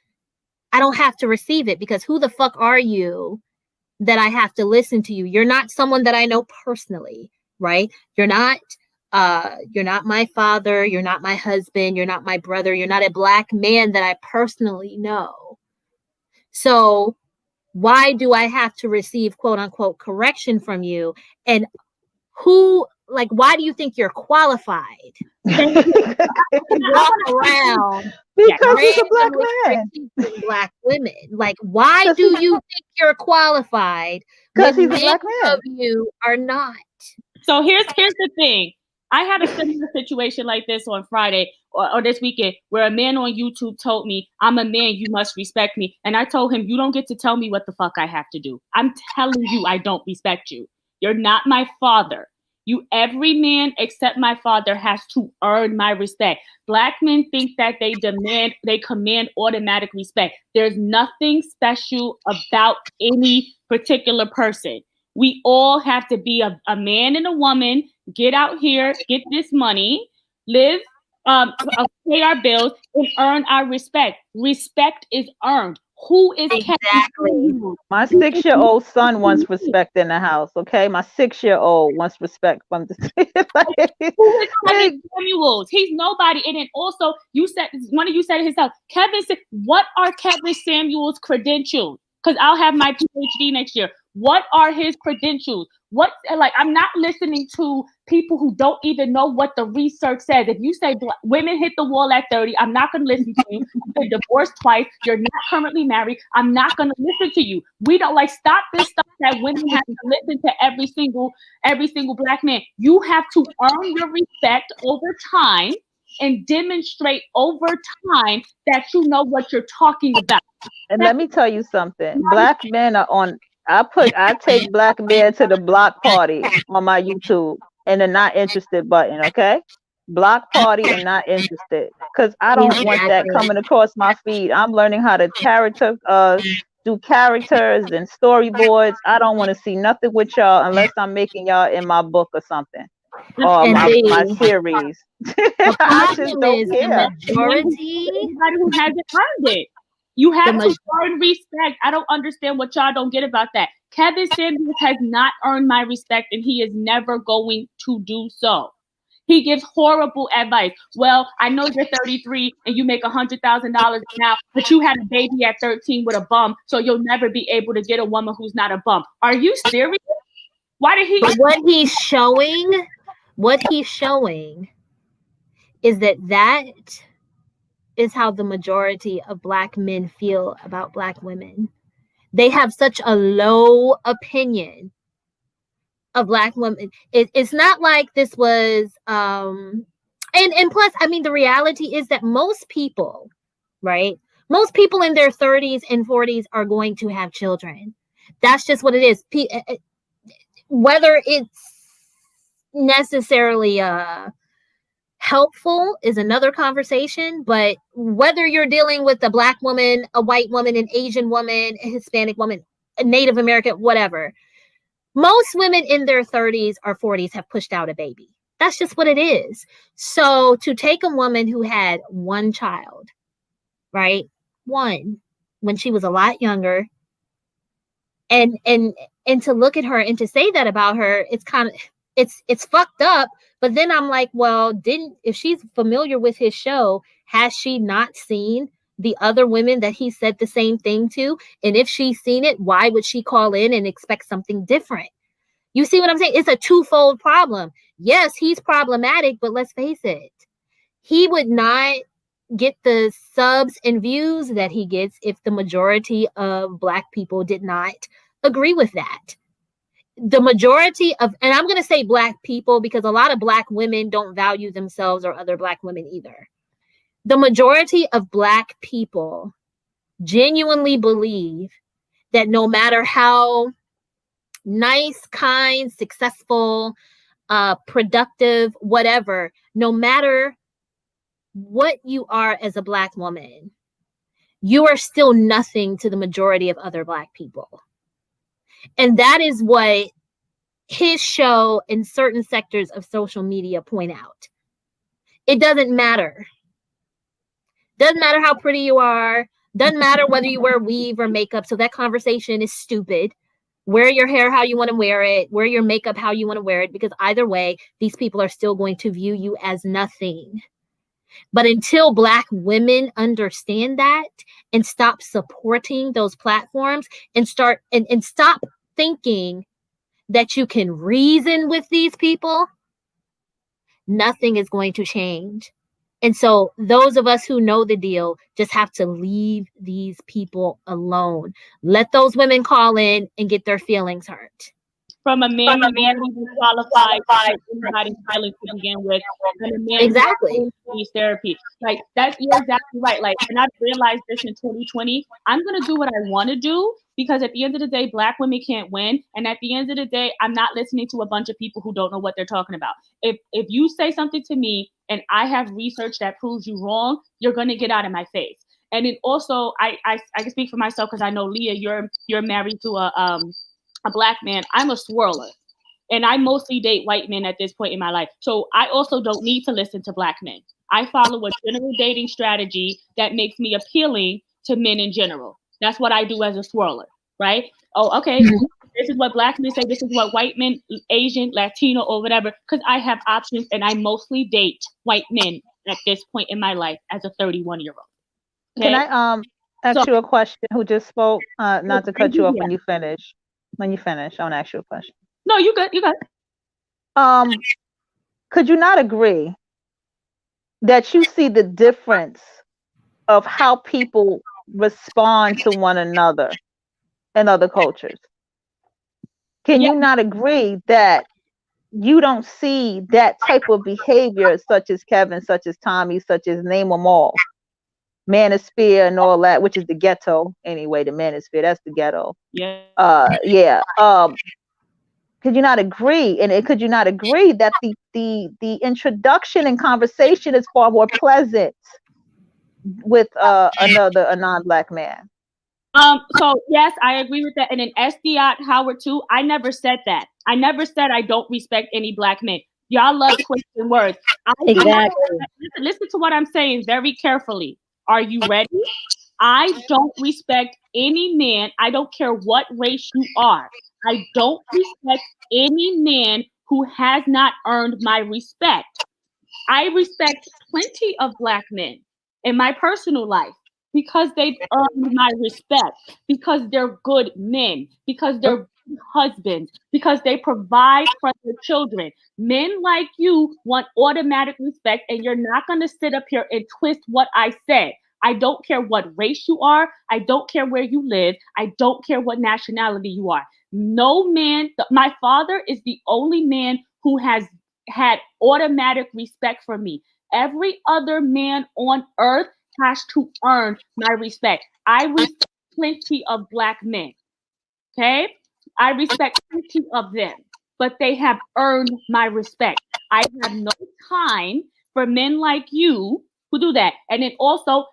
A: I don't have to receive it, because who the fuck are you that I have to listen to you? You're not someone that I know personally, right? You're not my father, you're not my husband, you're not my brother, you're not a Black man that I personally know. So why do I have to receive quote unquote correction from you? And why do you think you're qualified to walk around
C: because he's a Black man?
A: Black women. Like, why do you think you're qualified?
C: Because he's a Black man.
A: Of you are not.
B: So here's the thing. I had a similar situation like this on Friday or this weekend, where a man on YouTube told me, I'm a man, you must respect me. And I told him, you don't get to tell me what the fuck I have to do. I'm telling you, I don't respect you. You're not my father. Every man except my father has to earn my respect. Black men think that they command automatic respect. There's nothing special about any particular person. We all have to be a man and a woman, get out here, get this money, live, pay our bills, and earn our respect. Respect is earned. Who is
A: exactly?
C: My 6-year-old son wants respect in the house. Okay, my 6-year-old wants respect from the.
B: Who is Kevin Samuels? He's nobody. And then also, one of you said it himself. Kevin said, "What are Kevin Samuels' credentials?" Because I'll have my PhD next year. What are his credentials? I'm not listening to people who don't even know what the research says. If you say women hit the wall at 30, I'm not going to listen to you. You've been divorced twice. You're not currently married. I'm not going to listen to you. We don't stop this stuff that women have to listen to every single Black man. You have to earn your respect over time. and demonstrate over time that you know what you're talking about.
C: And let me tell you something. Black men are on. I take black men to the block party on my YouTube and the not interested button. Okay, block party and not interested, because I don't want that
A: Exactly.
C: coming across my feed. I'm learning how to do characters and storyboards. I don't want to see nothing with y'all unless I'm making y'all in my book or something, or
A: And
C: my
A: the
C: series.
A: the
C: I just
A: problem
C: don't
A: is the
C: care.
A: majority,
B: Everybody who hasn't earned it. You
A: the
B: have
A: ma-
B: to earn respect. I don't understand what y'all don't get about that. Kevin Samuels has not earned my respect, and he is never going to do so. He gives horrible advice. Well, I know you're 33 and you make $100,000 now, but you had a baby at 13 with a bum, so you'll never be able to get a woman who's not a bum. Are you serious? Why did he?
A: but what he's showing is that is how the majority of black men feel about black women. They have such a low opinion of black women. It's not like this was and plus, I mean, the reality is that most people, right? Most people in their 30s and 40s are going to have children. That's just what it is. Whether it's necessarily helpful is another conversation, but whether you're dealing with a black woman, a white woman, an Asian woman, a Hispanic woman, a Native American, whatever, most women in their 30s or 40s have pushed out a baby. That's just what it is. So to take a woman who had one child, right? One, when she was a lot younger, and to look at her and to say that about her, it's kind of it's fucked up. But then I'm like, well, if she's familiar with his show, has she not seen the other women that he said the same thing to? And if she's seen it, why would she call in and expect something different? You see what I'm saying? It's a twofold problem. Yes, he's problematic, but let's face it, he would not get the subs and views that he gets if the majority of black people did not agree with that. The majority of, and I'm going to say black people because a lot of black women don't value themselves or other black women either. The majority of black people genuinely believe that no matter how nice, kind, successful, productive, whatever, no matter what you are as a black woman, you are still nothing to the majority of other black people. And that is what his show and certain sectors of social media point out. It doesn't matter. Doesn't matter how pretty you are. Doesn't matter whether you wear weave or makeup. So that conversation is stupid. Wear your hair how you want to wear it. Wear your makeup how you want to wear it. Because either way, these people are still going to view you as nothing. But until black women understand that and stop supporting those platforms and start and stop thinking that you can reason with these people, nothing is going to change. And so those of us who know the deal just have to leave these people alone. Let those women call in and get their feelings hurt.
B: From a man who won't even qualify for anybody's feelings to begin with, and a man
A: Exactly.
B: who needs therapy. Like that's you're exactly right. Like, and I've realized this in 2020. I'm gonna do what I want to do because at the end of the day, black women can't win. And at the end of the day, I'm not listening to a bunch of people who don't know what they're talking about. If you say something to me and I have research that proves you wrong, you're gonna get out of my face. And then also, I can speak for myself because I know Leah, you're married to a black man. I'm a swirler. And I mostly date white men at this point in my life. So I also don't need to listen to black men. I follow a general dating strategy that makes me appealing to men in general. That's what I do as a swirler, right? Oh, okay. This is what black men say. This is what white men, Asian, Latino, or whatever, because I have options and I mostly date white men at this point in my life as a 31-year-old. Okay?
C: Can I ask you a question? Who just spoke? Not to cut you off when you finish. When you finish, I want to ask you a question.
B: No, you good. You good.
C: Could you not agree that you see the difference of how people respond to one another in other cultures? Can you not agree that you don't see that type of behavior, such as Kevin, such as Tommy, such as name them all, manosphere and all that, which is the ghetto anyway. The manosphere, that's the ghetto.
B: Yeah.
C: Yeah. Could you not agree? And could you not agree that the introduction and conversation is far more pleasant with a non-black man?
B: So yes, I agree with that. And then SDI Howard too. I never said that. I never said I don't respect any black men. Y'all love twisting words.
A: Exactly.
B: Listen to what I'm saying very carefully. Are you ready? I don't respect any man. I don't care what race you are. I don't respect any man who has not earned my respect. I respect plenty of black men in my personal life because they've earned my respect, because they're good men, because they're good husbands, because they provide for their children. Men like you want automatic respect, and you're not going to sit up here and twist what I said. I don't care what race you are. I don't care where you live. I don't care what nationality you are. No man, my father is the only man who has had automatic respect for me. Every other man on earth has to earn my respect. I respect plenty of black men. Okay? I respect plenty of them, but they have earned my respect. I have no time for men like you who do that. And then also,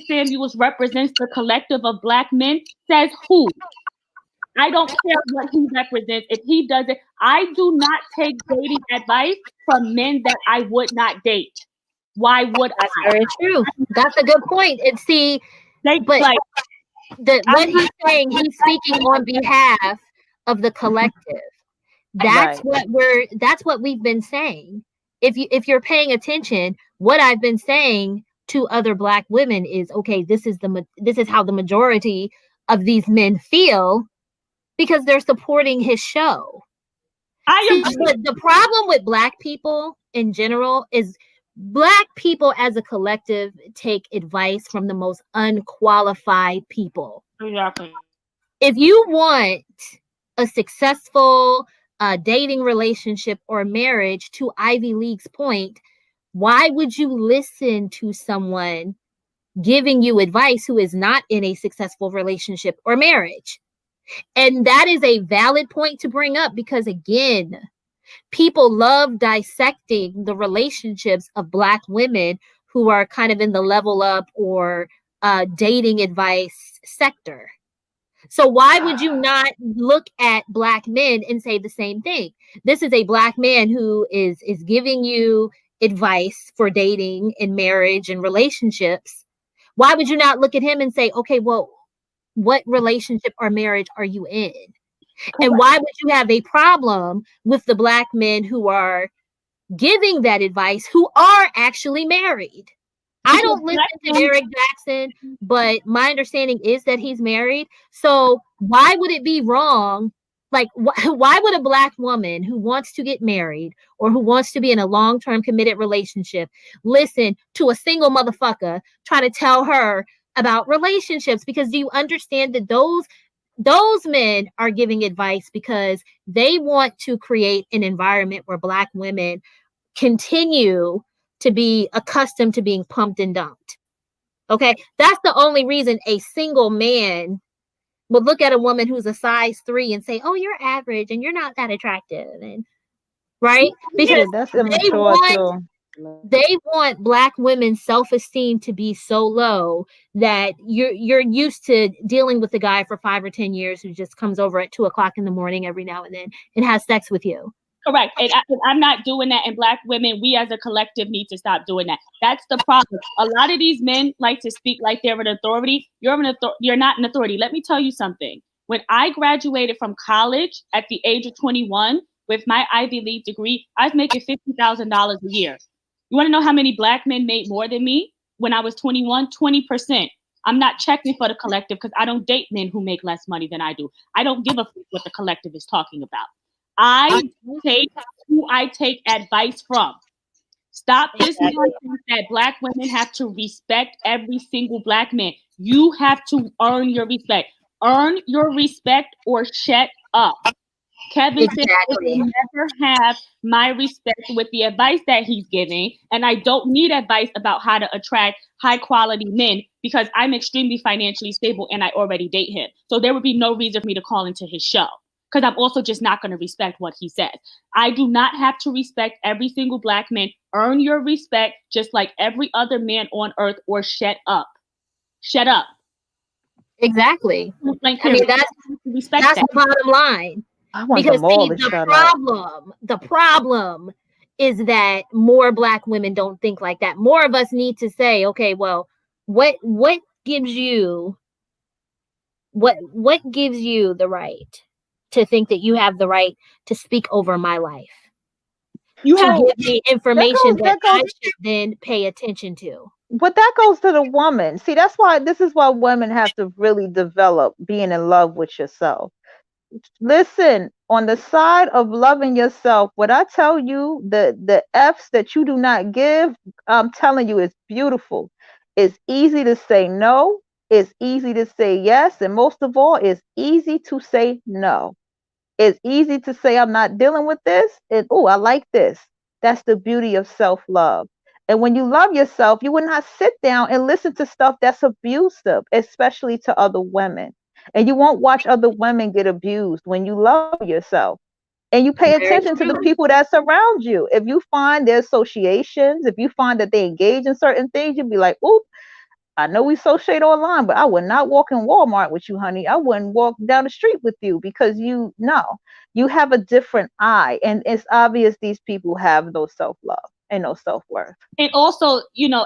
B: Samuels represents the collective of black men. Says who? I don't care what he represents. If he does it, I do not take dating advice from men that I would not date. Why would
A: That's
B: I?
A: very true. That's a good point. And see, but what he's saying, he's speaking on behalf of the collective. That's
C: Right.
A: that's what we've been saying. If you're paying attention, what I've been saying to other black women is, okay, this is how the majority of these men feel, because they're supporting his show. The problem with black people in general is black people as a collective take advice from the most unqualified people.
B: Exactly.
A: If you want a successful dating relationship or marriage, to Ivy League's point, why would you listen to someone giving you advice who is not in a successful relationship or marriage? And that is a valid point to bring up, because again, people love dissecting the relationships of black women who are kind of in the level up or dating advice sector. So why would you not look at black men and say the same thing? This is a black man who is giving you advice for dating and marriage and relationships. Why would you not look at him and say, okay, well, what relationship or marriage are you in? And why would you have a problem with the black men who are giving that advice who are actually married? I don't listen to Derek Jackson, but my understanding is that he's married. So why would it be wrong? Like, why would a black woman who wants to get married or who wants to be in a long-term committed relationship listen to a single motherfucker try to tell her about relationships? Because do you understand that those men are giving advice because they want to create an environment where black women continue to be accustomed to being pumped and dumped. Okay, that's the only reason a single man would look at a woman who's a size 3 and say, "Oh, you're average and you're not that attractive," and right? Because
C: that's immature too.
A: They want black women's self-esteem to be so low that you're used to dealing with a guy for 5 or 10 years who just comes over at 2:00 in the morning every now and then and has sex with you.
B: Correct. And I'm not doing that. And black women, we as a collective need to stop doing that. That's the problem. A lot of these men like to speak like they're an authority. You're not an authority. Let me tell you something. When I graduated from college at the age of 21 with my Ivy League degree, I was making $50,000 a year. You want to know how many black men made more than me when I was 21? 20%. I'm not checking for the collective because I don't date men who make less money than I do. I don't give a fuck what the collective is talking about. I take who I take advice from. Stop this nonsense that black women have to respect every single black man. You have to earn your respect. Earn your respect or shut up. Kevin Samuels
A: Exactly.
B: will never have my respect with the advice that he's giving. And I don't need advice about how to attract high quality men because I'm extremely financially stable and I already date him. So there would be no reason for me to call into his show because I'm also just not going to respect what he says. I do not have to respect every single black man. Earn your respect just like every other man on earth or shut up. Shut up.
A: Exactly.
B: Like,
A: I mean,
B: respect
A: that's
B: that.
A: the bottom line.
C: I want
A: Because
C: them all
A: see,
C: to shut up.
A: the problem is that more black women don't think like that. More of us need to say, okay, well, what gives you what gives you the right to think that you have the right to speak over my life?
B: You
A: To
B: have
C: So
A: give me information that
C: that goes
A: I should then pay attention to.
C: but that goes to the woman. See, this is why women have to really develop being in love with yourself. Listen, on the side of loving yourself, what I tell you, the F's that you do not give, I'm telling you, it's beautiful. It's easy to say no. It's easy to say yes. And most of all, it's easy to say no. It's easy to say, I'm not dealing with this. And, oh, I like this. That's the beauty of self love. And when you love yourself, you would not sit down and listen to stuff that's abusive, especially to other women. And you won't watch other women get abused when you love yourself. And you pay
A: Very
C: attention to the
A: true.
C: people that surround you. If you find their associations, if you find that they engage in certain things, you'd be like, oop, I know we associate online, but I would not walk in Walmart with you, honey. I wouldn't walk down the street with you because you have a different eye. And it's obvious these people have no self love and no self worth.
B: And also,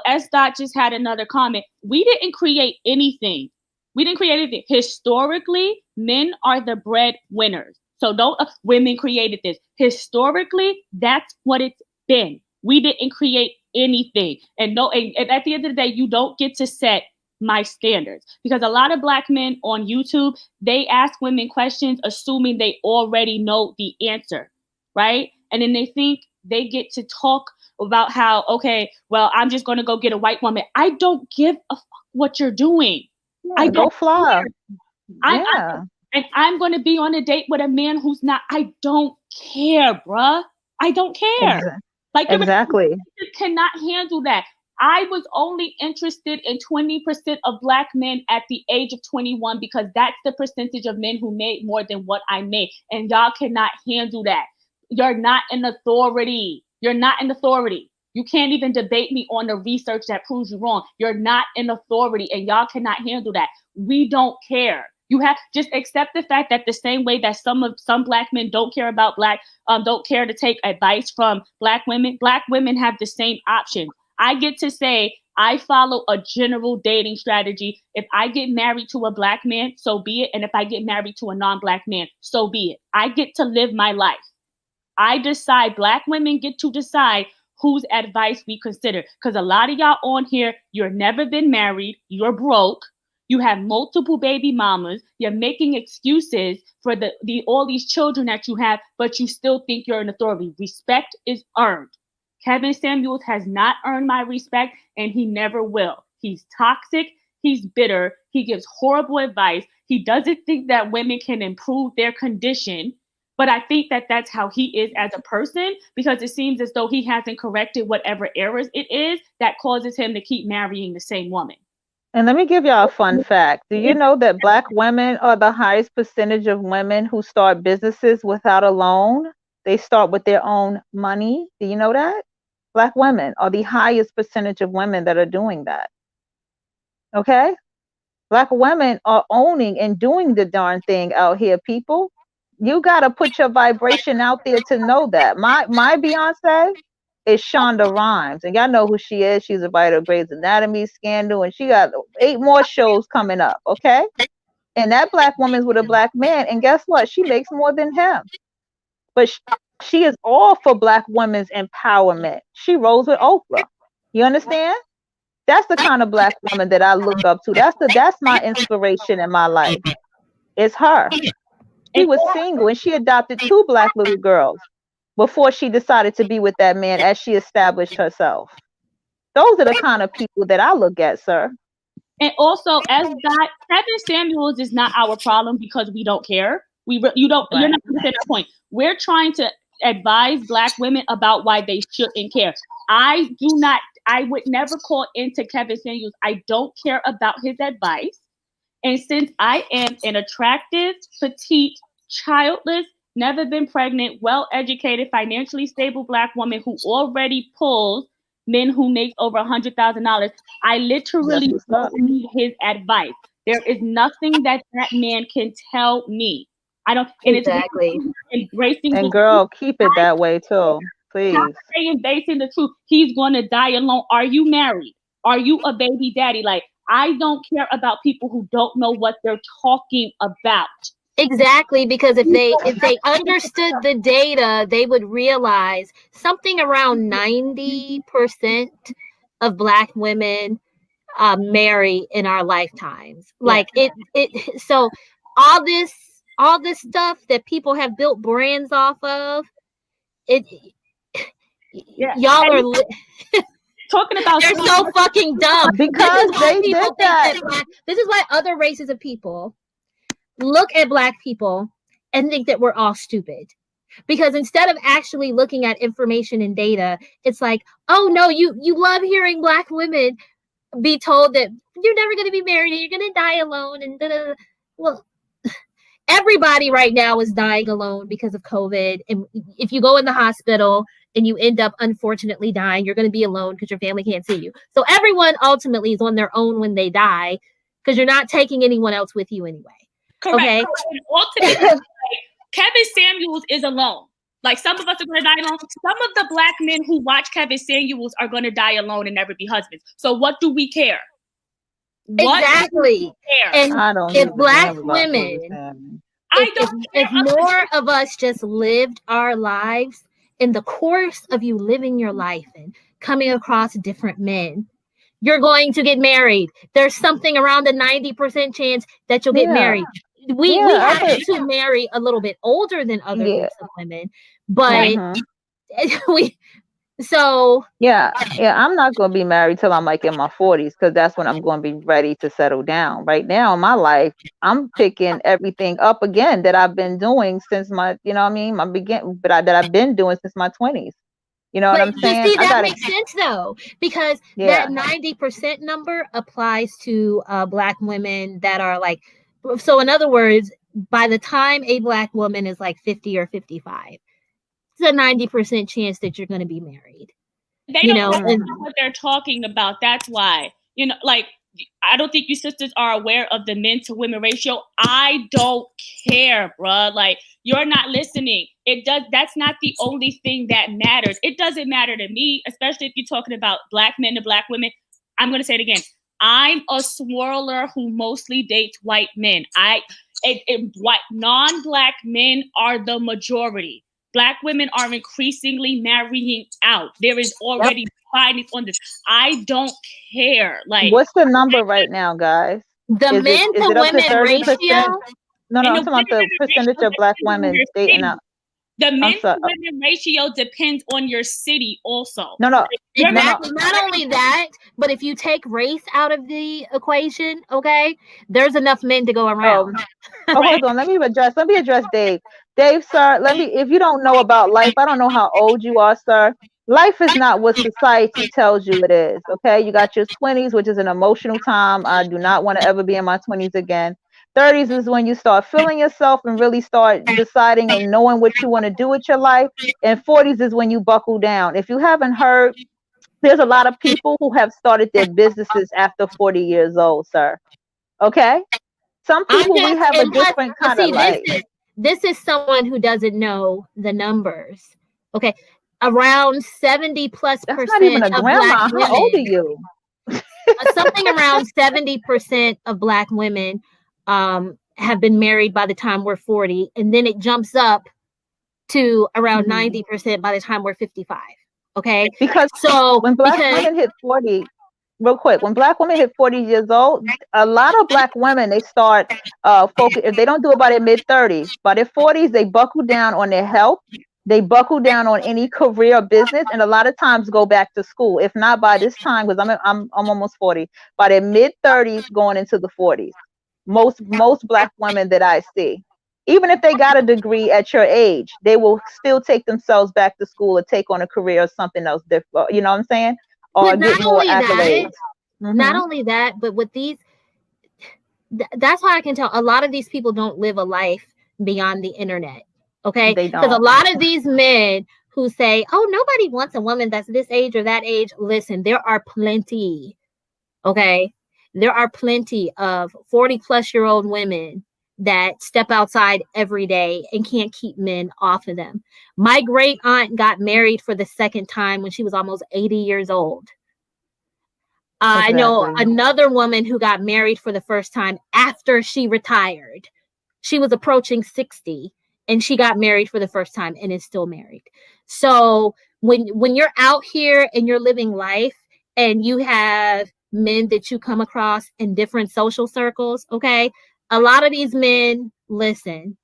B: S. Dot just had another comment. We didn't create anything. We didn't create anything. Historically, men are the breadwinners. So don't women created this. Historically, that's what it's been. We didn't create anything. And no, and at the end of the day, you don't get to set my standards because a lot of black men on YouTube, they ask women questions assuming they already know the answer, right? And then they think they get to talk about how, okay, well, I'm just going to go get a white woman. I don't give a fuck what you're doing.
C: Yeah,
B: I
C: go
B: don't
C: fly.
B: care. I,
C: Yeah.
B: and I'm going to be on a date with a man who's not. I don't care, bruh. I don't care. Like the
C: Exactly.
B: relationship cannot handle that. I was only interested in 20% of black men at the age of 21 because that's the percentage of men who made more than what I made. And y'all cannot handle that. You're not an authority. You're not an authority. You can't even debate me on the research that proves you wrong. You're not an authority and y'all cannot handle that. We don't care. You have just accept the fact that the same way that some black men don't care about don't care to take advice from black women have the same option. I get to say I follow a general dating strategy. If I get married to a black man, so be it. And if I get married to a non-black man, so be it. I get to live my life. I decide, black women get to decide whose advice we consider. Because a lot of y'all on here, you've never been married, you're broke, you have multiple baby mamas, you're making excuses for the all these children that you have, but you still think you're an authority. Respect is earned. Kevin Samuels has not earned my respect, and he never will. He's toxic, he's bitter, he gives horrible advice, he doesn't think that women can improve their condition. But I think that that's how he is as a person because it seems as though he hasn't corrected whatever errors it is that causes him to keep marrying the same woman.
C: And let me give y'all a fun fact. Do you know that black women are the highest percentage of women who start businesses without a loan? They start with their own money. Do you know that? Black women are the highest percentage of women that are doing that. Okay? Black women are owning and doing the darn thing out here, people. You got to put your vibration out there to know that. My Beyonce is Shonda Rhimes, and y'all know who she is. She's a writer of Grey's Anatomy, Scandal, and she got 8 more shows coming up. Okay, and that black woman's with a black man, and guess what? She makes more than him, but she is all for black women's empowerment. She rolls with Oprah. You understand? That's the kind of black woman that I look up to. That's my inspiration in my life. It's her. She was single and she adopted 2 black little girls before she decided to be with that man as she established herself. Those are the kind of people that I look at, sir.
B: And also, as that, Kevin Samuels is not our problem because we don't care. You're not understanding that point. We're trying to advise Black women about why they shouldn't care. I would never call into Kevin Samuels. I don't care about his advice. And since I am an attractive, petite, childless, never been pregnant, well-educated, financially stable Black woman who already pulls men who make over $100,000, I literally don't need his advice. There is nothing that man can tell me. I don't, and
A: exactly.
B: It's embracing.
C: And girl, keep it that way too, please.
B: Embracing the truth. He's going to die alone. Are you married? Are you a baby daddy? Like, I don't care about people who don't know what they're talking about.
A: Exactly, because if they understood the data, they would realize something around 90% of Black women marry in our lifetimes. Like it so all this stuff that people have built brands off of, y'all are
B: talking about
A: they're so fucking dumb.
C: Because they did that.
A: This is why other races of people look at Black people and think that we're all stupid. Because instead of actually looking at information and data, it's like, oh no, you love hearing Black women be told that you're never going to be married and you're going to die alone. And well, everybody right now is dying alone because of COVID. And if you go in the hospital and you end up unfortunately dying, you're going to be alone because your family can't see you. So everyone ultimately is on their own when they die because you're not taking anyone else with you anyway.
B: Correct.
A: Okay.
B: Ultimately, like, Kevin Samuels is alone. Like, some of us are going to die alone. Some of the Black men who watch Kevin Samuels are going to die alone and never be husbands. So what do we care?
A: Exactly. And if Black women, if more of us just lived our lives in the course of you living your life and coming across different men, you're going to get married. There's something around a 90% chance that you'll get married. We have to marry a little bit older than other groups of women, but
C: I'm not going to be married till I'm like in my 40s because that's when I'm going to be ready to settle down. Right now in my life, I'm picking everything up again that I've been doing since my, you know what I mean, that I've been doing since my 20s. You know what I'm saying?
A: See, that makes sense though, because that 90% number applies to Black women that are like, so in other words, by the time a Black woman is like 50 or 55, it's a 90% chance that you're going to be married.
B: They don't know what they're talking about. That's why, like, I don't think you sisters are aware of the men to women ratio. I don't care, bruh. Like, you're not listening. That's not the only thing that matters. It doesn't matter to me, especially if you're talking about Black men to Black women. I'm going to say it again. I'm a swirler who mostly dates white men. White non-Black men are the majority. Black women are increasingly marrying out. There is already findings on this. I don't care. Like,
C: what's the number right now, guys?
A: The men to women ratio?
C: No, I'm talking about the percentage of Black women dating out.
B: The men to women ratio depends on your city also.
C: No.
A: Exactly. Not only that, but if you take race out of the equation, okay, there's enough men to go around.
C: Hold on. Let me address Dave. Dave, sir, if you don't know about life, I don't know how old you are, sir. Life is not what society tells you it is, okay? You got your 20s, which is an emotional time. I do not want to ever be in my 20s again. 30s is when you start feeling yourself and really start deciding and knowing what you want to do with your life. And 40s is when you buckle down. If you haven't heard, there's a lot of people who have started their businesses after 40 years old, sir. Okay? Some people, we have a different kind of life.
A: This is someone who doesn't know the numbers. Okay. Around 70+%
C: That's not even a grandma. How old are you?
A: Something around 70% of Black women have been married by the time we're 40, and then it jumps up to around 90% by the time we're 55. Okay,
C: because when Black women hit 40, real quick, when Black women hit 40 years old, a lot of Black women, they start focus. If they don't do it by their mid-30s, by their 40s, they buckle down on their health. They buckle down on any career or business, and a lot of times go back to school. If not by this time, because I'm almost 40, by their mid-30s going into the 40s. Most Black women that I see. Even if they got a degree at your age, they will still take themselves back to school or take on a career or something else different. You know what I'm saying? Or
A: But
C: get more accolades.
A: not only that, but with these, that's how I can tell a lot of these people don't live a life beyond the internet. Okay.
C: They
A: Because a
C: don't.
A: lot of these men who say, oh, nobody wants a woman that's this age or that age. Listen, there are plenty. Okay. There are plenty of 40-plus-year-old women that step outside every day and can't keep men off of them. My great aunt got married for the second time when she was almost 80 years old. I know another woman who got married for the first time after she retired. She was approaching 60 and she got married for the first time and is still married. So when you're out here and you're living life and you have men that you come across in different social circles, okay, a lot of these men, listen,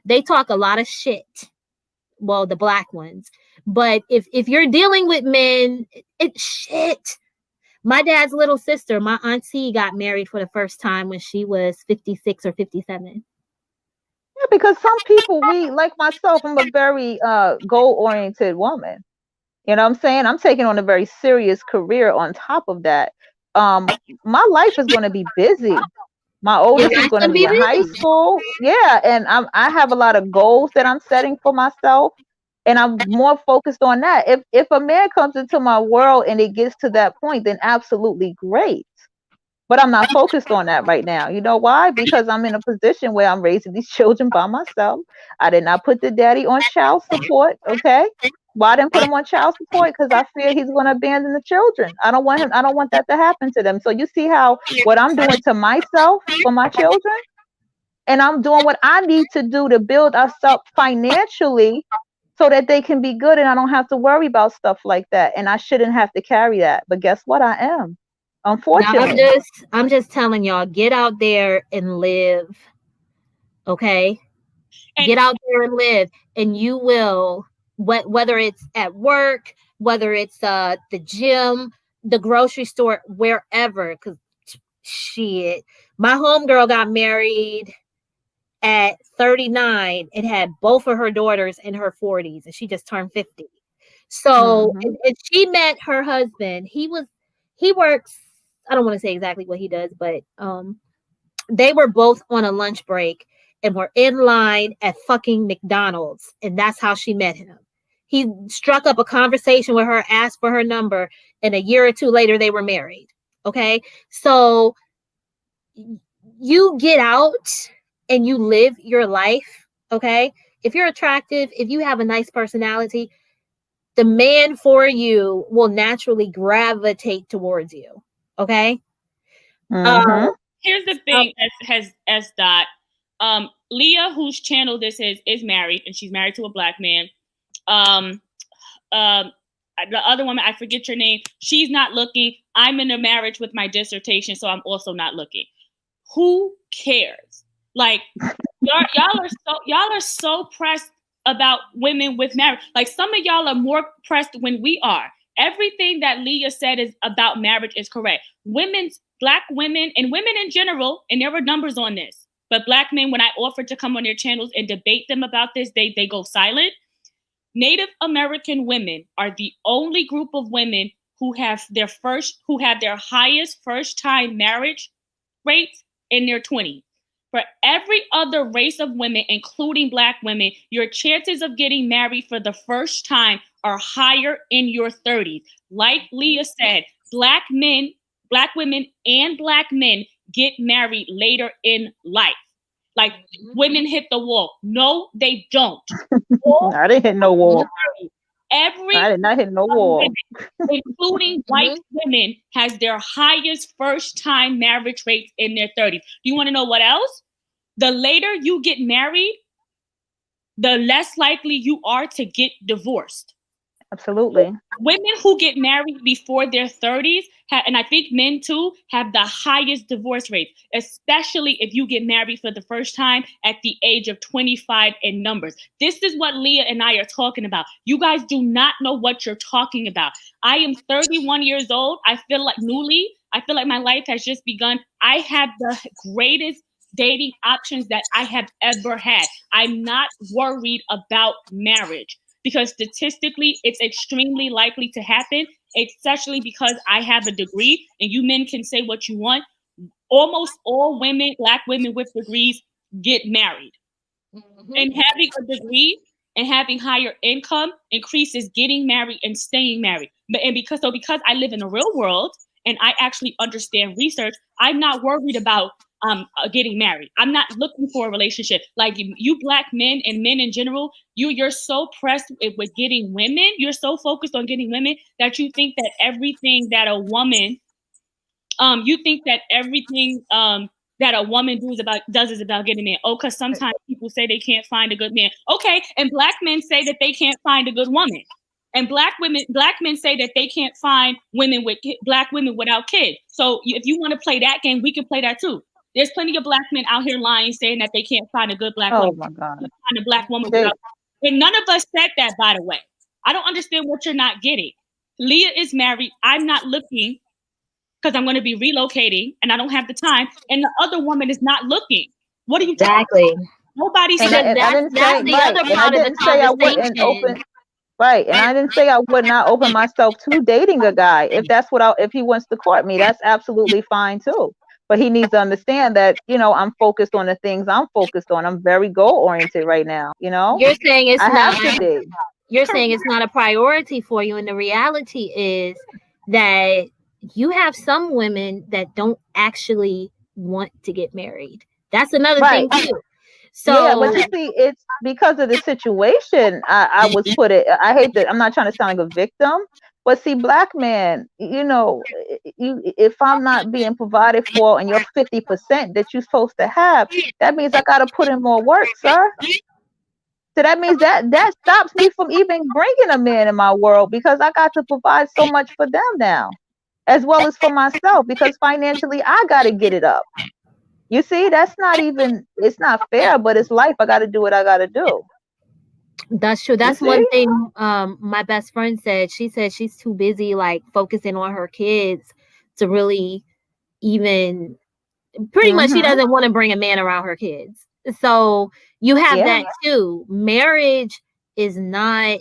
A: they talk a lot of shit. Well, the black ones. But if you're dealing with men, it's shit. My dad's little sister, my auntie, got married for the first time when she was 56 or 57.
C: Yeah, because some people, we like myself, I'm a very goal-oriented woman. You know what I'm saying? I'm taking on a very serious career on top of that. My life is going to be busy. My oldest is going to be in high school. Yeah, and I have a lot of goals that I'm setting for myself, and I'm more focused on that. If a man comes into my world and it gets to that point, then absolutely great. But I'm not focused on that right now. You know why? Because I'm in a position where I'm raising these children by myself. I did not put the daddy on child support. Okay. Why I didn't put him on child support? Because I fear he's going to abandon the children. I don't want him. I don't want that to happen to them. So you see how what I'm doing to myself for my children, and I'm doing what I need to do to build us up financially so that they can be good, and I don't have to worry about stuff like that. And I shouldn't have to carry that. But guess what? I am. Unfortunately.
A: Now, I'm just telling y'all, get out there and live. Okay? Get out there and live, and you will, whether it's at work, whether it's the gym, the grocery store, wherever, because shit, my homegirl got married at 39 and had both of her daughters in her 40s, and she just turned 50. So, and she met her husband. He works, I don't want to say exactly what he does, but they were both on a lunch break and were in line at fucking McDonald's, and that's how she met him. He struck up a conversation with her, asked for her number, and a year or two later they were married. Okay, so you get out and you live your life. Okay, if you're attractive, if you have a nice personality, the man for you will naturally gravitate towards you. Okay.
B: Here's the thing, as Dot, Leah, whose channel this is married, and she's married to a black man. The other woman, I forget your name. She's not looking. I'm in a marriage with my dissertation, so I'm also not looking. Who cares? Like y'all are so pressed about women with marriage. Like some of y'all are more pressed when we are. Everything that Leah said is about marriage is correct. Black women and women in general, and there were numbers on this, but black men, when I offered to come on their channels and debate them about this, they go silent. Native American women are the only group of women who have their highest first time marriage rates in their 20s. For every other race of women, including black women, your chances of getting married for the first time are higher in your 30s. Like Leah said, black women and black men get married later in life. Like women hit the wall. No, they don't.
C: I didn't hit no wall.
B: I
C: did not hit no wall.
B: Women, including white women, has their highest first-time marriage rates in their 30s. Do you want to know what else? The later you get married, the less likely you are to get divorced.
C: Absolutely.
B: Women who get married before their 30s, and I think men too, have the highest divorce rates, especially if you get married for the first time at the age of 25 in numbers. This is what Leah and I are talking about. You guys do not know what you're talking about. I am 31 years old. I feel like my life has just begun. I have the greatest dating options that I have ever had. I'm not worried about marriage because statistically it's extremely likely to happen, especially because I have a degree and you men can say what you want. Almost all women, Black women with degrees, get married. And having a degree and having higher income increases getting married and staying married. And because I live in the real world and I actually understand research, I'm not worried about getting married. I'm not looking for a relationship. Like you Black men and men in general, you're so pressed with getting women. You're so focused on getting women that you think that everything that a woman you think that everything that a woman does is about getting men. Oh, because sometimes people say they can't find a good man. Okay, and Black men say that they can't find a good woman, and Black men say that they can't find Black women without kids. So if you want to play that game, we can play that too. There's plenty of Black men out here lying, saying that they can't find a good Black woman.
C: Oh my God!
B: Find a Black woman without. And none of us said that, by the way. I don't understand what you're not getting. Leah is married. I'm not looking because I'm going to be relocating and I don't have the time. And the other woman is not looking. What are you
A: Exactly.
B: talking? Nobody
C: And
B: said
A: that's the other part of the conversation.
C: Right, and I didn't say I would not open myself to dating a guy if if he wants to court me. That's absolutely fine too. But he needs to understand that I'm focused on the things I'm focused on. I'm very goal oriented right now.
A: You're saying it's
C: I
A: not.
C: have to be.
A: You're saying it's not a priority for you, and the reality is that you have some women that don't actually want to get married. That's another thing too. So
C: yeah, but you see, it's because of the situation I was put it. I hate that. I'm not trying to sound like a victim, but see, Black man, if I'm not being provided for and you're 50% that you're supposed to have, that means I got to put in more work, sir. So that means that stops me from even bringing a man in my world because I got to provide so much for them now, as well as for myself, because financially I got to get it up. You see, it's not fair, but it's life. I got to do what I got to do.
A: That's true. That's one thing my best friend said. She said she's too busy like focusing on her kids to really even pretty much she doesn't want to bring a man around her kids. So you have that too. Marriage is not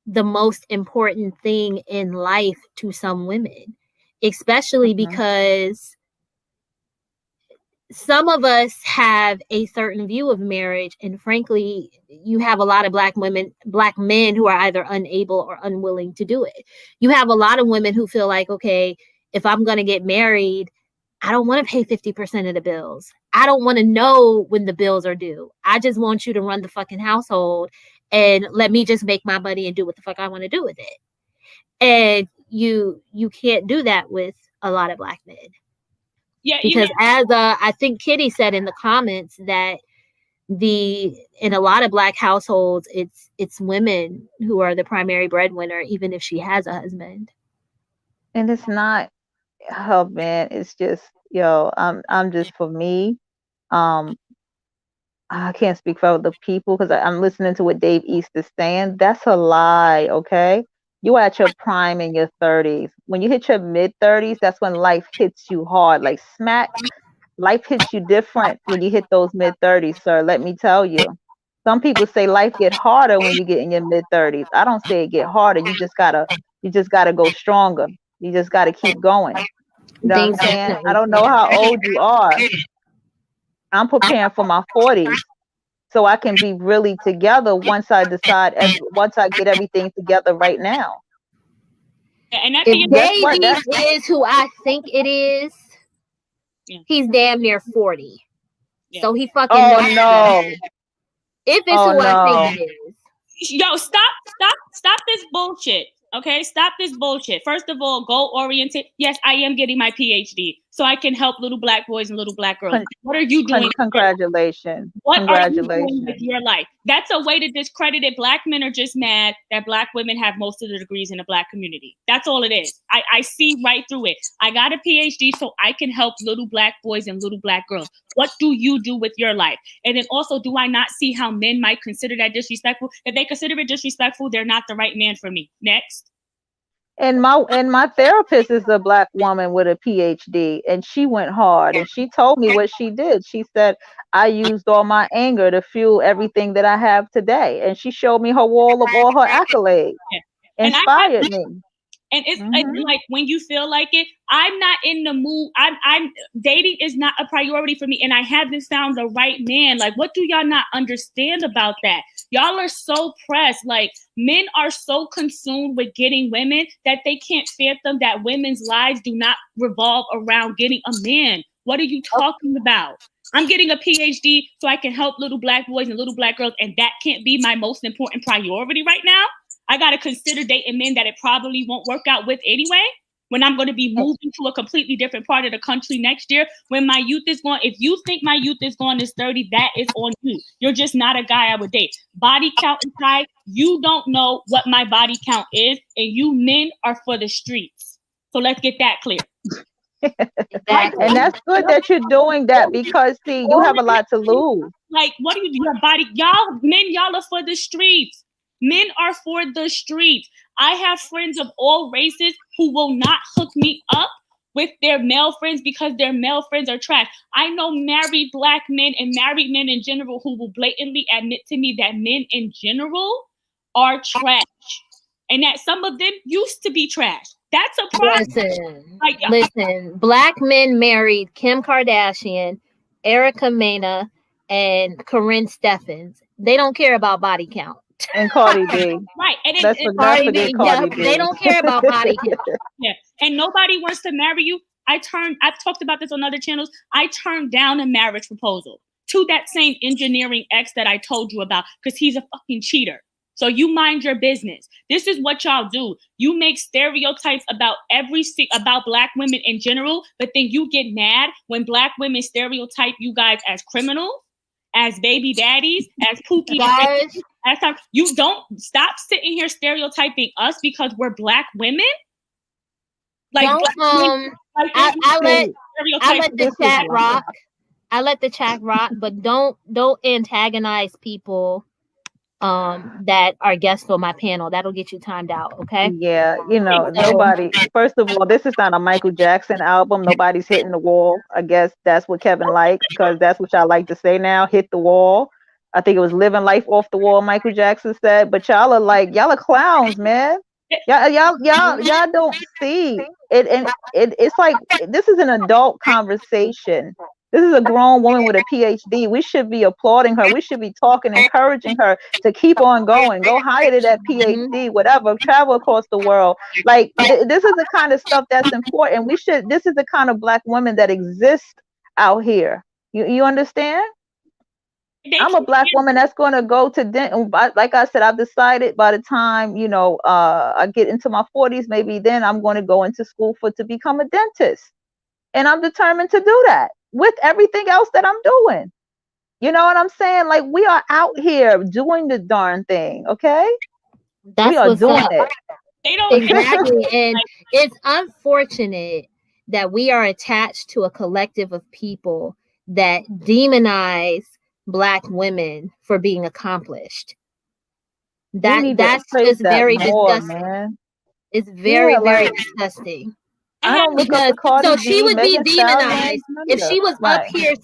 A: the most important thing in life to some women, especially because some of us have a certain view of marriage, and frankly, you have a lot of Black men who are either unable or unwilling to do it. You have a lot of women who feel like, okay, if I'm going to get married, I don't want to pay 50% of the bills. I don't want to know when the bills are due. I just want you to run the fucking household and let me just make my money and do what the fuck I want to do with it. And you can't do that with a lot of Black men. Yeah, because as I think Kitty said in the comments that in a lot of Black households, it's women who are the primary breadwinner, even if she has a husband.
C: And it's not, oh man, it's just, I'm just, for me, I can't speak for other people because I'm listening to what Dave East is saying. That's a lie, okay? You are at your prime in your 30s. When you hit your mid-30s, that's when life hits you hard, like smack. Life hits you different when you hit those mid-30s, sir. Let me tell you. Some people say life get harder when you get in your mid-30s. I don't say it get harder. You just gotta go stronger. You just gotta keep going. You know what I'm saying? I don't know how old you are. I'm preparing for my 40s. So I can be really together once I get everything together right now.
B: And
A: if Dave is who I think it is, he's damn near 40. Yeah. So he fucking knows
C: no.
A: If it's who I think it is.
B: Yo, stop this bullshit. Okay, stop this bullshit. First of all, goal oriented. Yes, I am getting my PhD so I can help little Black boys and little Black girls. What are you doing?
C: Congratulations.
B: What are you doing with your life? That's a way to discredit it. Black men are just mad that Black women have most of the degrees in the Black community. That's all it is. I see right through it. I got a PhD so I can help little Black boys and little Black girls. What do you do with your life? And then also, do I not see how men might consider that disrespectful? If they consider it disrespectful, they're not the right man for me. Next.
C: And my therapist is a black woman with a PhD, and she went hard, and she told me what she did. She said, I used all my anger to fuel everything that I have today. And she showed me her wall of all her accolades,
B: Yeah. And I have,
C: inspired me.
B: and it's
C: Hmm.
B: like when you feel like it, I'm not in the mood. I'm dating is not a priority for me, and I haven't found the right man. Like, what do y'all not understand about that? Y'all are so pressed. Like, men are so consumed with getting women that they can't fathom that women's lives do not revolve around getting a man. What are you talking about? I'm getting a PhD so I can help little black boys and little black girls, and that can't be my most important priority right now. I got to consider dating men that it probably won't work out with anyway. When I'm going to be moving to a completely different part of the country next year, when my youth is gone. If you think my youth is gone is 30, that is on you. You're just not a guy I would date. Body count is high. You don't know what my body count is, and you men are for the streets. So let's get that clear.
A: Exactly.
C: And that's good that you're doing that, because see, you have a lot to lose.
B: Like, what do you do? Your body, y'all men, y'all are for the streets. Men are for the streets. I have friends of all races who will not hook me up with their male friends because their male friends are trash. I know married black men and married men in general who will blatantly admit to me that men in general are trash, and that some of them used to be trash. That's a problem.
A: Listen, black men married Kim Kardashian, Erica Mena, and Corinne Steffens. They don't care about body count.
C: And Cardi B.
B: Right. And
C: Let's not forget Cardi B.
A: They don't care about body count.
B: Yeah. And nobody wants to marry you. I've talked about this on other channels. I turned down a marriage proposal to that same engineering ex that I told you about because he's a fucking cheater. So you mind your business. This is what y'all do. You make stereotypes about about black women in general, but then you get mad when black women stereotype you guys as criminals, as baby daddies, as pookie. You don't stop sitting here stereotyping us because we're black women. Like,
A: I let the chat rock. I let the chat rock, but don't antagonize people that are guests on my panel. That'll get you timed out, okay?
C: Yeah, nobody. First of all, this is not a Michael Jackson album. Nobody's hitting the wall. I guess that's what Kevin likes, because that's what y'all like to say now. Hit the wall. I think it was living life off the wall, Michael Jackson said. But y'all are clowns, man. Y'all don't see it, and it's like, this is an adult conversation. This is a grown woman with a PhD. We should be applauding her. We should be talking, encouraging her to keep on going, go higher to that PhD, whatever, travel across the world. Like, this is the kind of stuff that's important. This is the kind of black women that exist out here. You understand? I'm a black woman that's going to go to like I said, I've decided by the time, I get into my 40s, maybe then I'm going to go into school to become a dentist. And I'm determined to do that with everything else that I'm doing. You know what I'm saying? Like, we are out here doing the darn thing, okay? We are doing it.
A: Exactly. And it's unfortunate that we are attached to a collective of people that demonize black women for being accomplished. That's just very disgusting. Man. It's very, very disgusting.
C: I don't look up to Cardi B,
A: she would be demonized if she was up here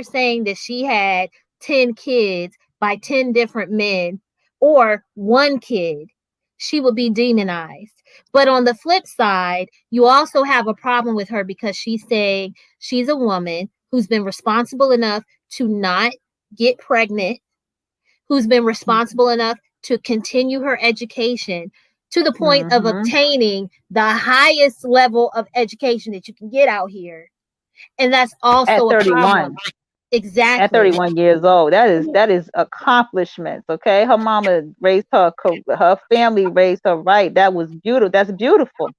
A: saying that she had 10 kids by 10 different men or one kid. She would be demonized. But on the flip side, you also have a problem with her because she's saying she's a woman who's been responsible enough to not get pregnant, who's been responsible enough to continue her education to the point of obtaining the highest level of education that you can get out here. And that's also
C: at 31.
A: A problem. Exactly.
C: At 31 years old. That is accomplishments, okay? Her mama raised her family raised her right. That was beautiful. That's beautiful.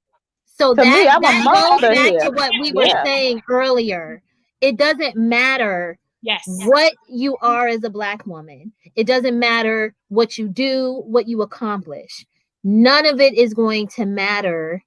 A: So
C: to me, I'm a mother
A: goes back
C: here.
A: to what we were saying earlier. It doesn't matter what you are as a black woman. It doesn't matter what you do, what you accomplish. None of it is going to matter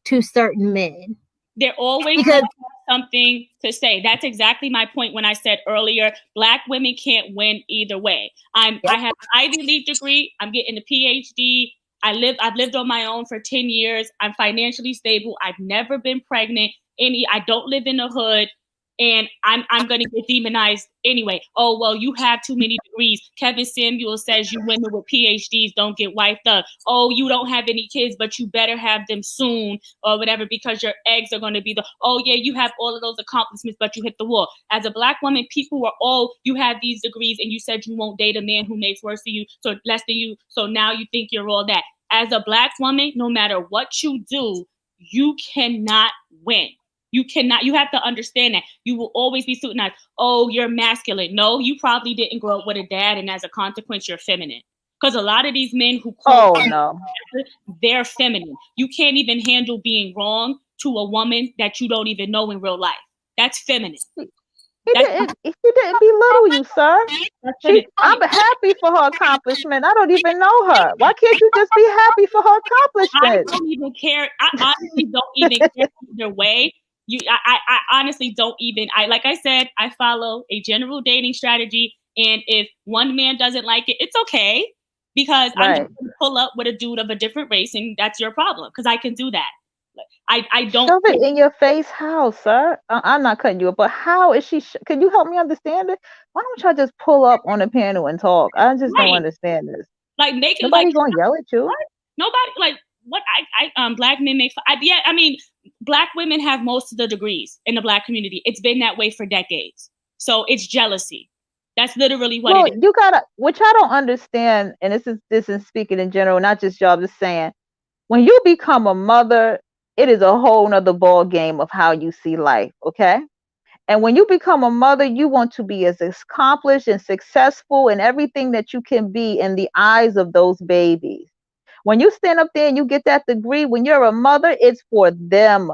A: to certain men.
B: They're always going to have something to say. That's exactly my point when I said earlier, black women can't win either way. I have an Ivy League degree. I'm getting a PhD. I've lived on my own for 10 years. I'm financially stable. I've never been pregnant. I don't live in the hood. And I'm gonna get demonized anyway. Oh, well, you have too many degrees. Kevin Samuel says you women with PhDs don't get wiped up. Oh, you don't have any kids, but you better have them soon or whatever, because your eggs are gonna be oh yeah, you have all of those accomplishments, but you hit the wall. As a Black woman, people were, oh, you have these degrees and you said you won't date a man who makes worse than you, so less than you, so now you think you're all that. As a Black woman, no matter what you do, you cannot win. You cannot, you have to understand that. You will always be scrutinized. Oh, you're masculine. No, you probably didn't grow up with a dad, and as a consequence, you're feminine. Because a lot of these men who call
C: no,
B: they're feminine. You can't even handle being wrong to a woman that you don't even know in real life. That's feminine.
C: He didn't belittle you, sir. I'm happy for her accomplishment. I don't even know her. Why can't you just be happy for her accomplishment?
B: I don't even care. I honestly don't even care either way. I honestly don't even. Like I said, I follow a general dating strategy, and if one man doesn't like it, it's okay, because I'm just going to pull up with a dude of a different race, and that's your problem, because I can do that. I don't
C: shove it in your face. How, sir? I'm not cutting you up, but how is she? Can you help me understand it? Why don't y'all just pull up on the panel and talk? I just don't understand this.
B: Like,
C: nobody's gonna yell at you.
B: What? Nobody, like, what? Black men make. I mean, Black women have most of the degrees in the Black community. It's been that way for decades. So it's jealousy. That's literally what it is.
C: You gotta, which I don't understand, and this is speaking in general, not just y'all. Just saying, when you become a mother, it is a whole nother ball game of how you see life, okay? And when you become a mother, you want to be as accomplished and successful in everything that you can be in the eyes of those babies. When you stand up there and you get that degree, when you're a mother, it's for them,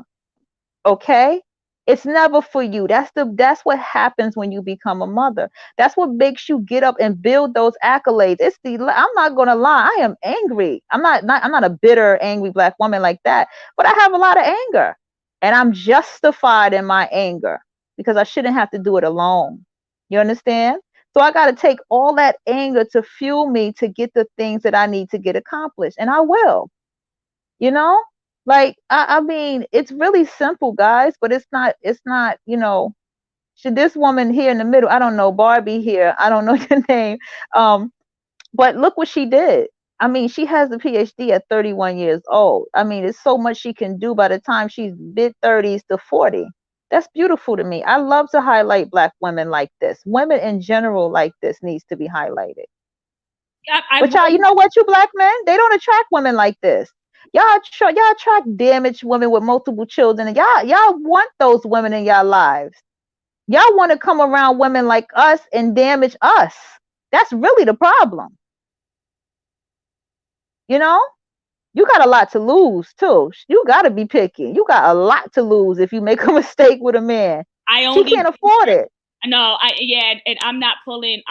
C: okay? It's never for you. That's what happens when you become a mother. That's what makes you get up and build those accolades. I'm not gonna lie, I am angry. I'm not a bitter, angry Black woman like that, but I have a lot of anger, and I'm justified in my anger because I shouldn't have to do it alone. You understand? So I got to take all that anger to fuel me to get the things that I need to get accomplished, and I will. You know? Like, I mean, it's really simple, guys, but it's not, should this woman here in the middle, I don't know, Barbie here, I don't know your name, but look what she did. I mean, she has a PhD at 31 years old. I mean, it's so much she can do by the time she's mid-30s to 40. That's beautiful to me. I love to highlight Black women like this. Women in general like this needs to be highlighted. But y'all, you know what, you Black men, they don't attract women like this. Y'all attract damaged women with multiple children, and y'all want those women in y'all lives. Y'all want to come around women like us and damage us. That's really the problem. You know, you got a lot to lose too. You got to be picky. You got a lot to lose if you make a mistake with a man. She can't afford it.
B: No, and I'm not pulling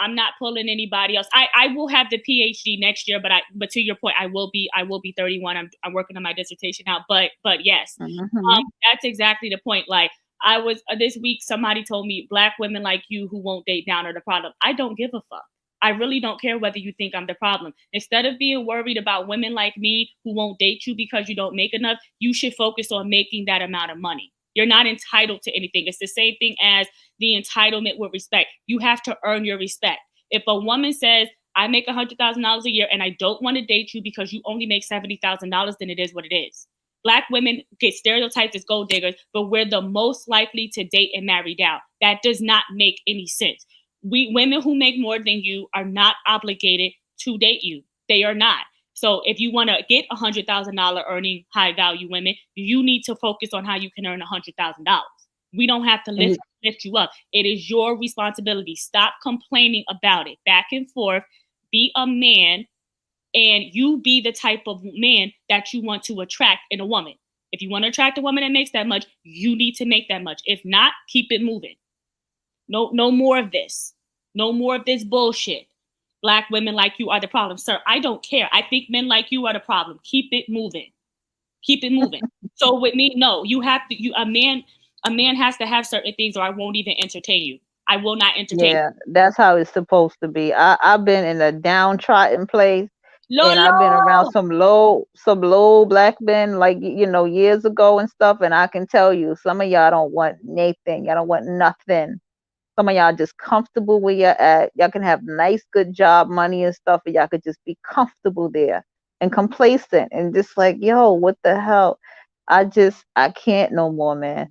B: anybody else. I will have the PhD next year, but to your point, I will be 31. I'm working on my dissertation now, but yes, that's exactly the point. Like, I was this week, somebody told me Black women like you who won't date down are the problem. I don't give a fuck. I really don't care whether you think I'm the problem. Instead of being worried about women like me who won't date you because you don't make enough, you should focus on making that amount of money. You're not entitled to anything. It's the same thing as the entitlement with respect. You have to earn your respect. If a woman says, I make $100,000 a year and I don't want to date you because you only make $70,000, then it is what it is. Black women get stereotyped as gold diggers, but we're the most likely to date and marry down. That does not make any sense. Women who make more than you are not obligated to date you. They are not. So if you want to get $100,000 earning high value women, you need to focus on how you can earn $100,000. We don't have to lift you up. It is your responsibility. Stop complaining about it. Back and forth. Be a man, and you be the type of man that you want to attract in a woman. If you want to attract a woman that makes that much, you need to make that much. If not, keep it moving. No more of this. No more of this bullshit. Black women like you are the problem. Sir, I don't care. I think men like you are the problem. Keep it moving. Keep it moving. So with me, no, you have to, a man has to have certain things or I won't even entertain you. I will not entertain you.
C: That's how it's supposed to be. I've been in a downtrodden place And I've been around
B: Lolo.
C: some low black men, like, years ago and stuff. And I can tell you, some of y'all don't want anything. Y'all don't want nothing. Some of y'all just comfortable where you're at. Y'all can have nice, good job, money and stuff, and y'all could just be comfortable there and complacent and just like, yo, what the hell? I can't no more, man.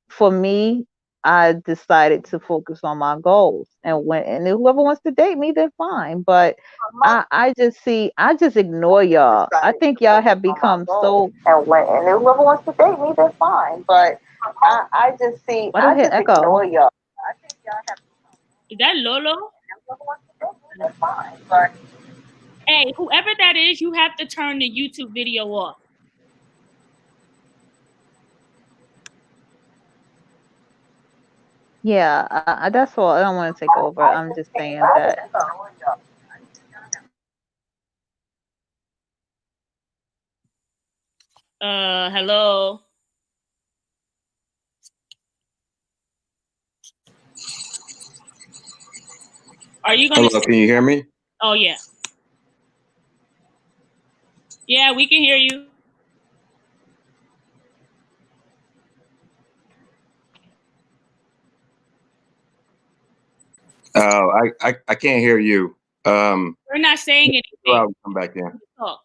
C: For me, I decided to focus on my goals, and whoever wants to date me, then fine. But I just ignore y'all. I think y'all have become so. And whoever wants to date me, then fine. But I just see.
B: Why do I
C: just
B: echo?
C: Ignore y'all.
B: Is that Lolo? Hey, whoever that is, you have to turn the YouTube video off.
C: Yeah, that's all. I don't want to take over. I'm just saying that.
B: Hello. Are you gonna?
D: Hello, can you hear me?
B: Oh yeah. Yeah, we can hear you.
D: I can't hear you.
B: We're not saying anything.
D: I'll come back in.
B: Talk.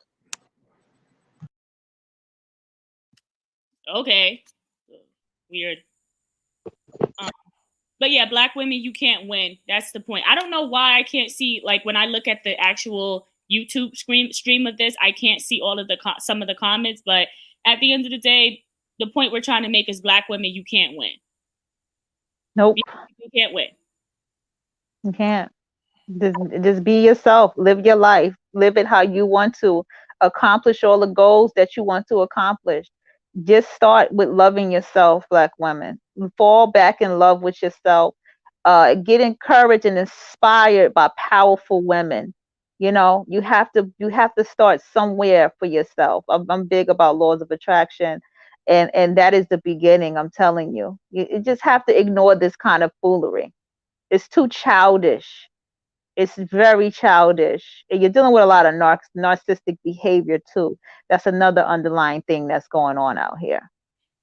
B: Okay. Weird. But yeah, black women, you can't win. That's the point. I don't know why I can't see, like, when I look at the actual YouTube stream of this, I can't see all of some of the comments. But at the end of the day, the point we're trying to make is black women, you can't win.
C: Nope.
B: You can't win.
C: You can't. Just be yourself. Live your life. Live it how you want to. Accomplish all the goals that you want to accomplish. Just start with loving yourself, black women. Fall back in love with yourself. Get encouraged and inspired by powerful women. You have to start somewhere for yourself. I'm big about laws of attraction, and that is the beginning. I'm telling you. You just have to ignore this kind of foolery. It's too childish. It's very childish. And you're dealing with a lot of narcissistic behavior too. That's another underlying thing that's going on out here.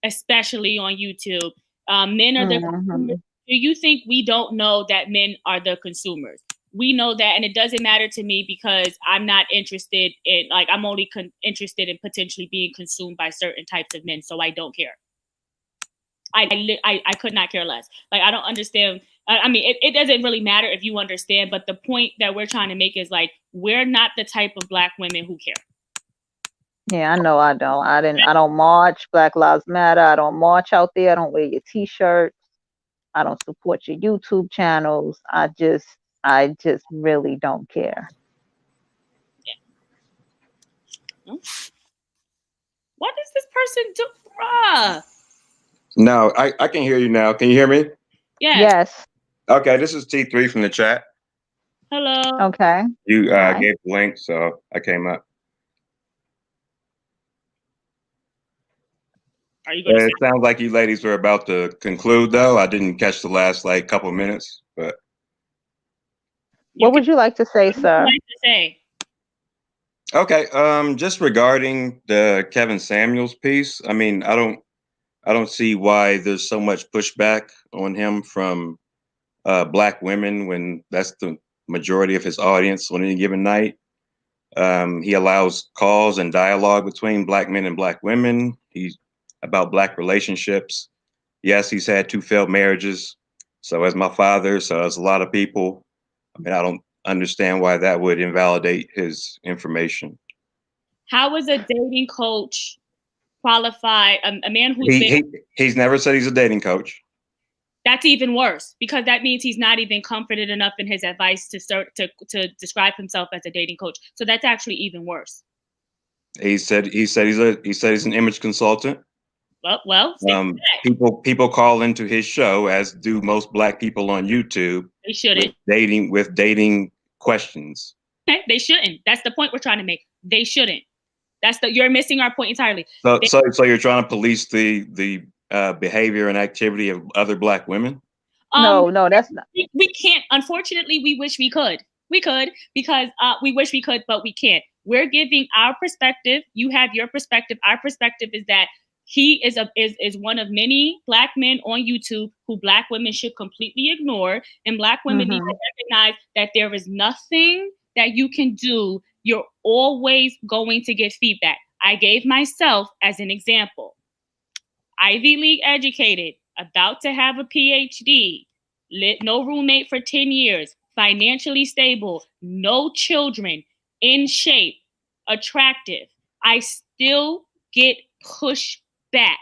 B: Especially on YouTube. Men are the consumers. Do you think we don't know that men are the consumers? We know that, and it doesn't matter to me because I'm not interested in, like, I'm only interested in potentially being consumed by certain types of men, so I don't care. I could not care less. Like, I don't understand. I mean, it doesn't really matter if you understand, but the point that we're trying to make is, like, we're not the type of black women who care.
C: Yeah, I know I don't. I don't march. Black Lives Matter. I don't march out there. I don't wear your t-shirts. I don't support your YouTube channels. I just really don't care.
B: Yeah. What does this person do? Bruh.
D: No, I can hear you now. Can you hear me?
C: Yes.
D: Okay, this is T3 from the chat.
B: Hello.
C: Okay.
D: You gave the link, so I came up.
B: Are you gonna
D: it sounds like you ladies were about to conclude, though. I didn't catch the last couple minutes, but
C: what would you like to say, sir?
B: Like to say?
D: Okay, just regarding the Kevin Samuels piece, I mean, I don't see why there's so much pushback on him from black women when that's the majority of his audience on any given night. He allows calls and dialogue between black men and black women. He's about black relationships. Yes, he's had 2 failed marriages. So as my father, so as a lot of people, I mean, I don't understand why that would invalidate his information.
B: How is a dating coach qualified? A man who's
D: he's never said he's a dating coach.
B: That's even worse because that means he's not even confident enough in his advice to describe himself as a dating coach. So that's actually even worse.
D: He said he's an image consultant.
B: Well,
D: people call into his show, as do most black people on YouTube.
B: They shouldn't.
D: With dating questions.
B: Okay, they shouldn't. That's the point we're trying to make. They shouldn't. You're missing our point entirely.
D: So you're trying to police the behavior and activity of other black women?
C: No, that's not.
B: We can't. Unfortunately, we wish we could. We could, because we wish we could, but we can't. We're giving our perspective. You have your perspective. Our perspective is that he is one of many Black men on YouTube who Black women should completely ignore, and Black women need to recognize that there is nothing that you can do. You're always going to get feedback. I gave myself as an example. Ivy League educated, about to have a PhD, no roommate for 10 years, financially stable, no children, in shape, attractive. I still get pushed back.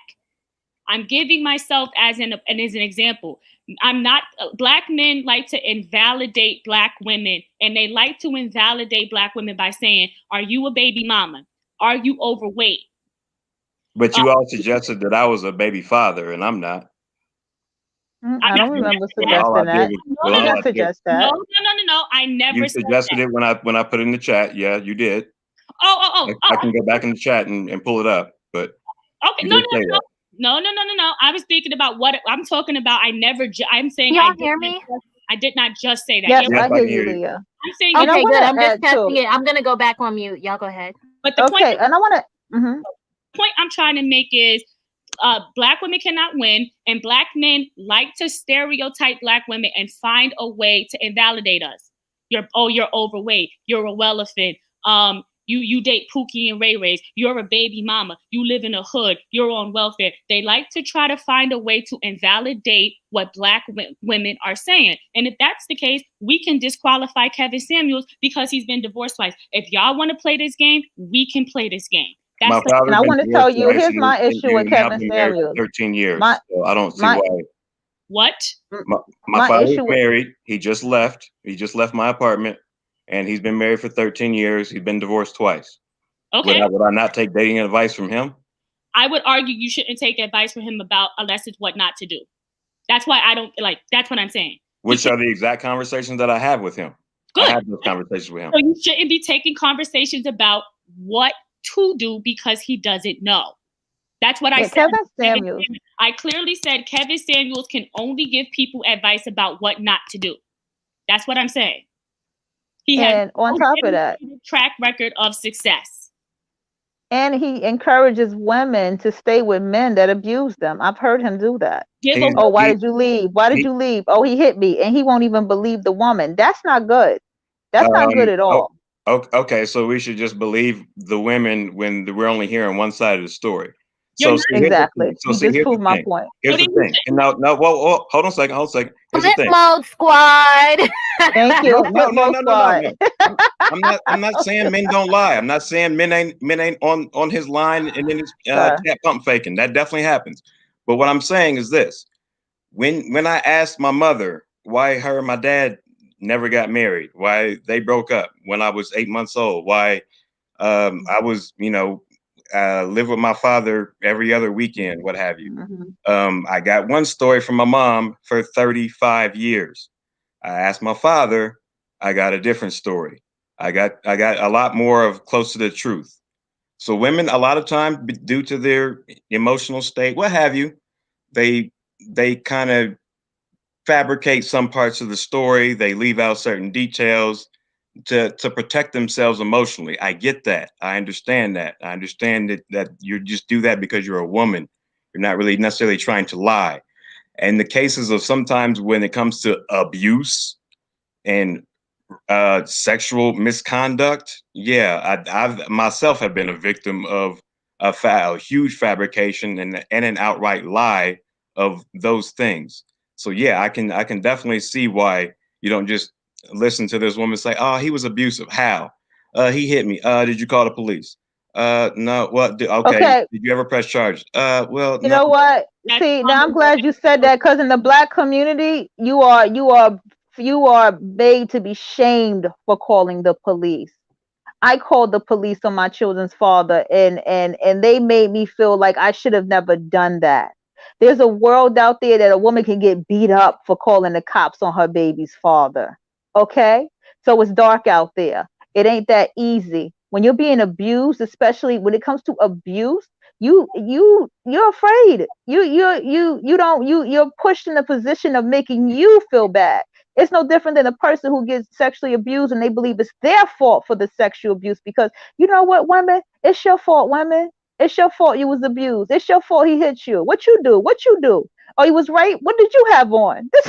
B: I'm giving myself as an example. I'm not, Black men like to invalidate Black women, and they like to invalidate Black women by saying, are you a baby mama? Are you overweight?
D: But you all suggested that I was a baby father, and I'm not.
C: I don't remember suggesting that.
B: No,
C: I didn't suggest that.
B: No. I never
D: You suggested it when I put it in the chat. Yeah, you did. I can go back in the chat and pull it up. But
B: okay, no. I was thinking about what I'm talking about. I'm saying
A: y'all hear me?
B: I did not just say that.
C: Yes, I hear you, Leah.
B: I'm saying
A: okay, good. I'm just testing it. I'm gonna go back on mute. Y'all go ahead.
B: But the point,
C: and I want to.
B: Point I'm trying to make is, Black women cannot win, and Black men like to stereotype Black women and find a way to invalidate us. You're overweight. You're a elephant. You date Pookie and Ray Rays. You're a baby mama. You live in a hood. You're on welfare. They like to try to find a way to invalidate what Black women are saying. And if that's the case, we can disqualify Kevin Samuels because he's been divorced twice. If y'all want to play this game, we can play this game.
C: And I want to tell you, here's my issue with Kevin Samuels.
D: 13 years. So I don't see why.
B: What?
D: My father is married. He just left. He just left my apartment, and he's been married for 13 years. He's been divorced twice.
B: Okay.
D: Would I not take dating advice from him?
B: I would argue you shouldn't take advice from him unless it's what not to do. That's why I don't like. That's what I'm saying.
D: Which are the exact conversations that I have with him.
B: Good.
D: I have those conversations with him.
B: So you shouldn't be taking conversations about what to do because he doesn't know. That's what I said.
C: Kevin Samuels.
B: I clearly said Kevin Samuels can only give people advice about what not to do. That's what I'm saying. He has
C: on top of that,
B: track record of success.
C: And he encourages women to stay with men that abuse them. I've heard him do that. Why did you leave? Why did you leave? Oh, he hit me, and he won't even believe the woman. That's not good. That's not good at all.
D: Okay, so we should just believe the women when we're only hearing one side of the story.
C: Exactly. You just proved my point.
D: Here's the thing. Whoa, hold on a second. Here's the thing.
A: Mode squad.
C: Thank you.
D: No. I'm not saying men don't lie. I'm not saying men ain't on his line and then it's cat pump faking. That definitely happens. But what I'm saying is this: when I asked my mother why her and my dad never got married, why they broke up when I was 8 months old, why I was, live with my father every other weekend, what have you. I got one story from my mom for 35 years. I asked my father, I got a different story. I got a lot more of close to the truth. So women, a lot of times, due to their emotional state, what have you, they kind of fabricate some parts of the story. They leave out certain details to protect themselves emotionally. I get that. I understand that. I understand that you just do that because you're a woman. You're not really necessarily trying to lie. And the cases of sometimes when it comes to abuse and sexual misconduct, I've myself have been a victim of a huge fabrication and an outright lie of those things. So yeah, I can definitely see why you don't just listen to this woman say, "Oh, he was abusive." How? He hit me. Did you call the police? No. What? Okay. Did you ever press charges? Well,
C: you know what? See, now I'm glad you said that, because in the Black community, you are made to be shamed for calling the police. I called the police on my children's father, and they made me feel like I should have never done that. There's a world out there that a woman can get beat up for calling the cops on her baby's father. Okay? So it's dark out there. It ain't that easy. When you're being abused, especially when it comes to abuse, you're afraid. You're pushed in a position of making you feel bad. It's no different than a person who gets sexually abused and they believe it's their fault for the sexual abuse, because you know what, women? It's your fault, women. It's your fault you was abused. It's your fault he hit you. What you do? What you do? Oh, he was raped? What did you have on? This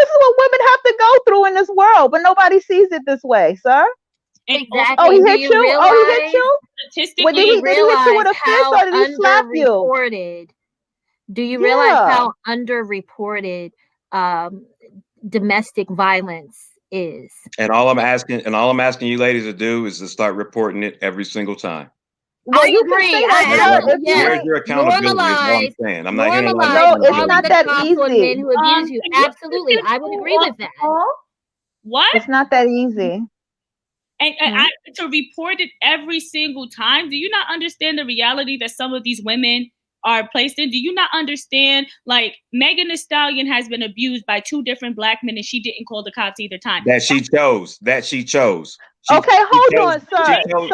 C: is what women have to go through in this world, but nobody sees it this way, sir.
A: Exactly.
C: Oh, he
A: Do
C: hit
A: you
C: you?
A: realize,
C: Oh, he hit you? Well,
A: do you
C: did he hit you with a fist
A: how
C: or did he slap you?
A: underreported? Do you realize
C: Yeah.
A: how underreported domestic violence is?
D: And all I'm asking you ladies to do is to start reporting it every single time.
C: Well,
A: I
C: you
A: agree.
C: can say that, sir. If you
D: Where's
C: ain't
D: your accountability? Is what I'm saying. I'm not hearing a lot of
C: No, it's
A: Talk
C: not
A: the
C: that
A: talk on
C: easy.
A: men who abuse you. Absolutely, I would agree with that.
B: What?
C: It's not that easy.
B: And I to report it every single time. Do you not understand the reality that some of these women are placed in? Do you not understand? Like, Megan Thee Stallion has been abused by 2 different black men, and she didn't call the cops either time.
D: That she chose.
C: Okay, hold on, sir. Sir, no.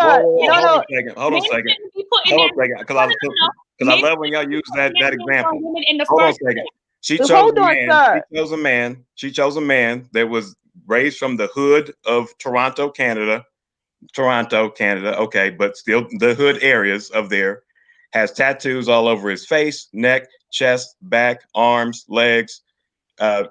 D: Hold on a second. Because I love when y'all use that example. Hold on a second. She chose
C: Hold
D: a
C: on,
D: man.
C: sir.
D: She chose a man that was raised from the hood of Toronto, Canada. Okay, but still the hood areas of there. Has tattoos all over his face, neck, chest, back, arms, legs. I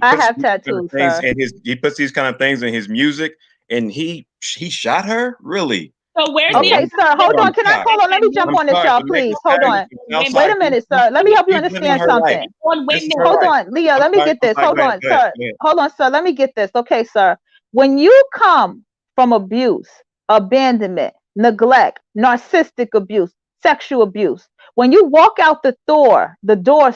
C: have tattoos, sir.
D: He puts these kind of things in his music, and he shot her? Really?
B: So where's
C: okay, sir, hold on. Hold on. Let me jump on this, y'all, please. Hold on. Wait a minute, sir. Let me help you understand something. Hold on, Leah, let me get this. Hold on, sir. Hold on, sir. Let me get this. Okay, sir. When you come from abuse, abandonment, neglect, narcissistic abuse, sexual abuse, when you walk out the door,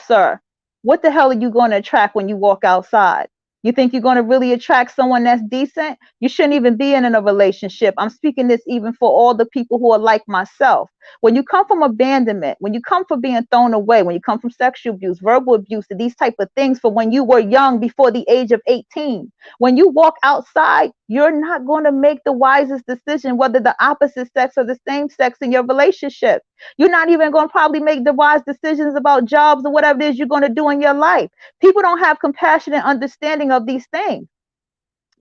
C: sir, what the hell are you going to attract when you walk outside? You think you're going to really attract someone that's decent? You shouldn't even be in a relationship. I'm speaking this even for all the people who are like myself. When you come from abandonment, when you come from being thrown away, when you come from sexual abuse, verbal abuse, and these type of things for when you were young before the age of 18, when you walk outside, you're not going to make the wisest decision, whether the opposite sex or the same sex in your relationship. You're not even going to probably make the wise decisions about jobs or whatever it is you're going to do in your life. People don't have compassion and understanding of these things.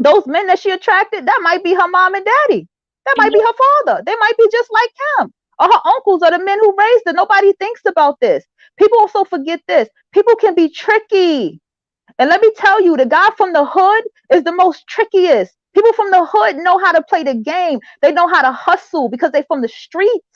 C: Those men that she attracted, that might be her mom and daddy. That might be her father. They might be just like him. Or her uncles or the men who raised her. Nobody thinks about this. People also forget this. People can be tricky. And let me tell you, the guy from the hood is the most trickiest. People from the hood know how to play the game. They know how to hustle because they're from the streets.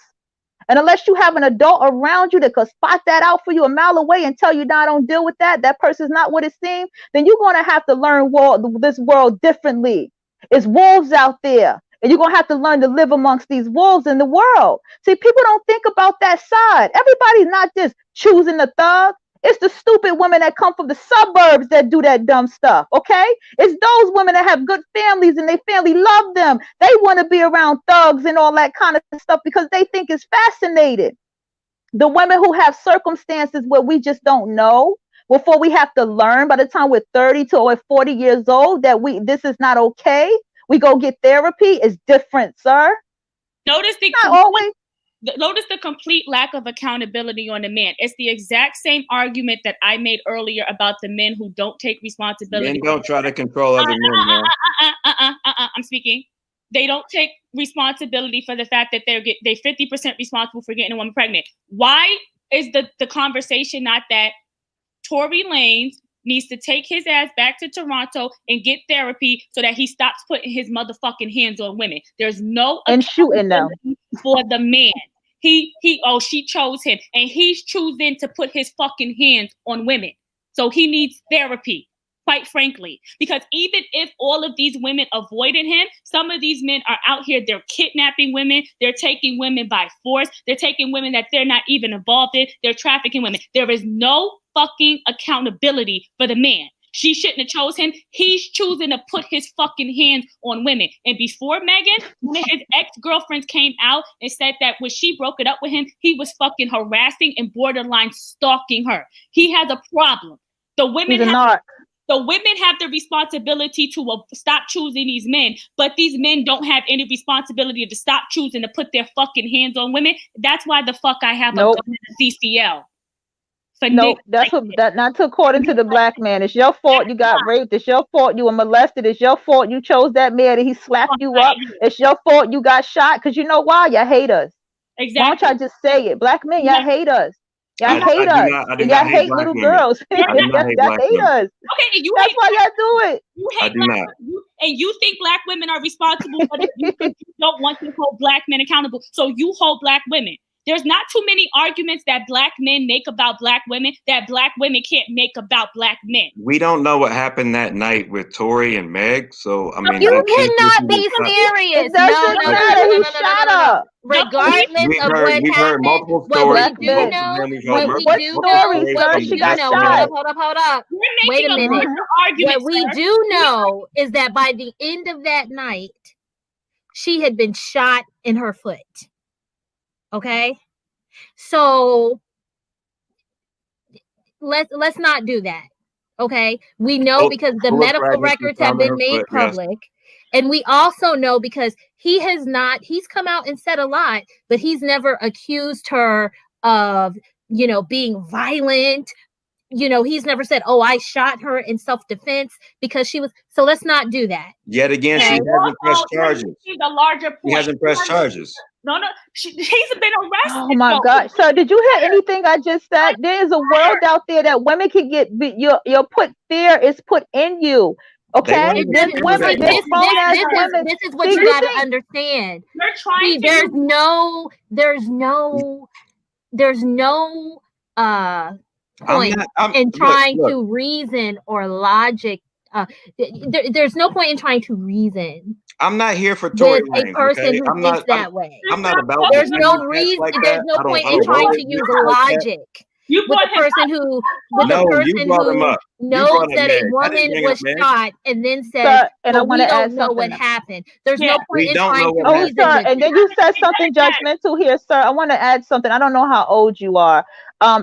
C: And unless you have an adult around you that could spot that out for you a mile away and tell you, nah, don't deal with that, that person's not what it seems, then you're going to have to learn this world differently. It's wolves out there. And you're going to have to learn to live amongst these wolves in the world. See, people don't think about that side. Everybody's not just choosing the thug. It's the stupid women that come from the suburbs that do that dumb stuff, okay? It's those women that have good families and their family love them. They want to be around thugs and all that kind of stuff because they think it's fascinating. The women who have circumstances where we just don't know, before we have to learn by the time we're 30 to 40 years old that this is not okay. We go get therapy. It's different, sir.
B: Notice the complete lack of accountability on the man. It's the exact same argument that I made earlier about the men who don't take responsibility.
D: Men don't try to control other men.
B: I'm speaking. They don't take responsibility for the fact that they're 50% responsible for getting a woman pregnant. Why is the conversation not that Tory Lanez needs to take his ass back to Toronto and get therapy so that he stops putting his motherfucking hands on women? There's no
C: and shooting them
B: for the man. She chose him, and he's choosing to put his fucking hands on women. So he needs therapy, quite frankly, because even if all of these women avoided him, some of these men are out here, they're kidnapping women, they're taking women by force, they're taking women that they're not even involved in, they're trafficking women. There is no fucking accountability for the man. She shouldn't have chose him. He's choosing to put his fucking hands on women. And before Megan, when his ex-girlfriends came out and said that when she broke it up with him, he was fucking harassing and borderline stalking her. He has a problem. The women have the responsibility to stop choosing these men, but these men don't have any responsibility to stop choosing to put their fucking hands on women. That's why the fuck I have a gun in the CCL.
C: Nope, that's what not according to the black man. It's your fault you got raped. It's your fault you were molested. It's your fault you chose that man and he slapped you up. It's your fault you got shot. Because you know why? You hate us.
B: Exactly.
C: Why don't y'all just say it? Black men, y'all hate us. Y'all hate us.
D: I do
C: Y'all
D: not hate
C: little
D: women.
C: girls.
D: I do not hate
C: y'all
D: black
C: hate
D: women.
C: us.
B: Okay, and
C: that's why y'all do it.
B: You hate black women, and you think black women are responsible for that. You don't want to hold black men accountable, so you hold black women. There's not too many arguments that black men make about black women that black women can't make about black men.
D: We don't know what happened that night with Tory and Meg, so I mean,
A: you cannot be serious.
C: It doesn't matter. He shot her.
A: Regardless of what
D: we've heard
A: happened,
D: multiple
A: what
D: stories.
A: we do know,
C: what story, sir? She got shot.
A: Hold up. Wait a minute. What we do know is that by the end of that night, she had been shot in her foot. Okay, so let's not do that. Okay, we know because the medical records have been made public, and we also know because he's come out and said a lot, but he's never accused her of being violent. He's never said, "Oh, I shot her in self-defense," because she was. So let's not do that.
D: Yet again, she hasn't pressed charges.
B: The larger point.
D: He hasn't pressed charges.
B: No, he's been arrested.
C: Oh my God, sir! Did you hear anything I just said? There is a world out there that women can get. Your put fear is put in you. Okay,
A: this is what you got to understand. See, there's no point in trying to reason or logic. There's no point in trying to reason.
D: I'm not here for Tory
A: with a person who thinks that way.
D: I'm not about.
A: There's no reason.
D: Like
A: there's no point in trying to use logic with the person who knows that a woman was shot and then says,
C: and I want
A: we
C: to add
A: don't know what happened. There's no point in trying to reason.
C: Sir, and then you said something judgmental here, sir. I want to add something. I don't know how old you are.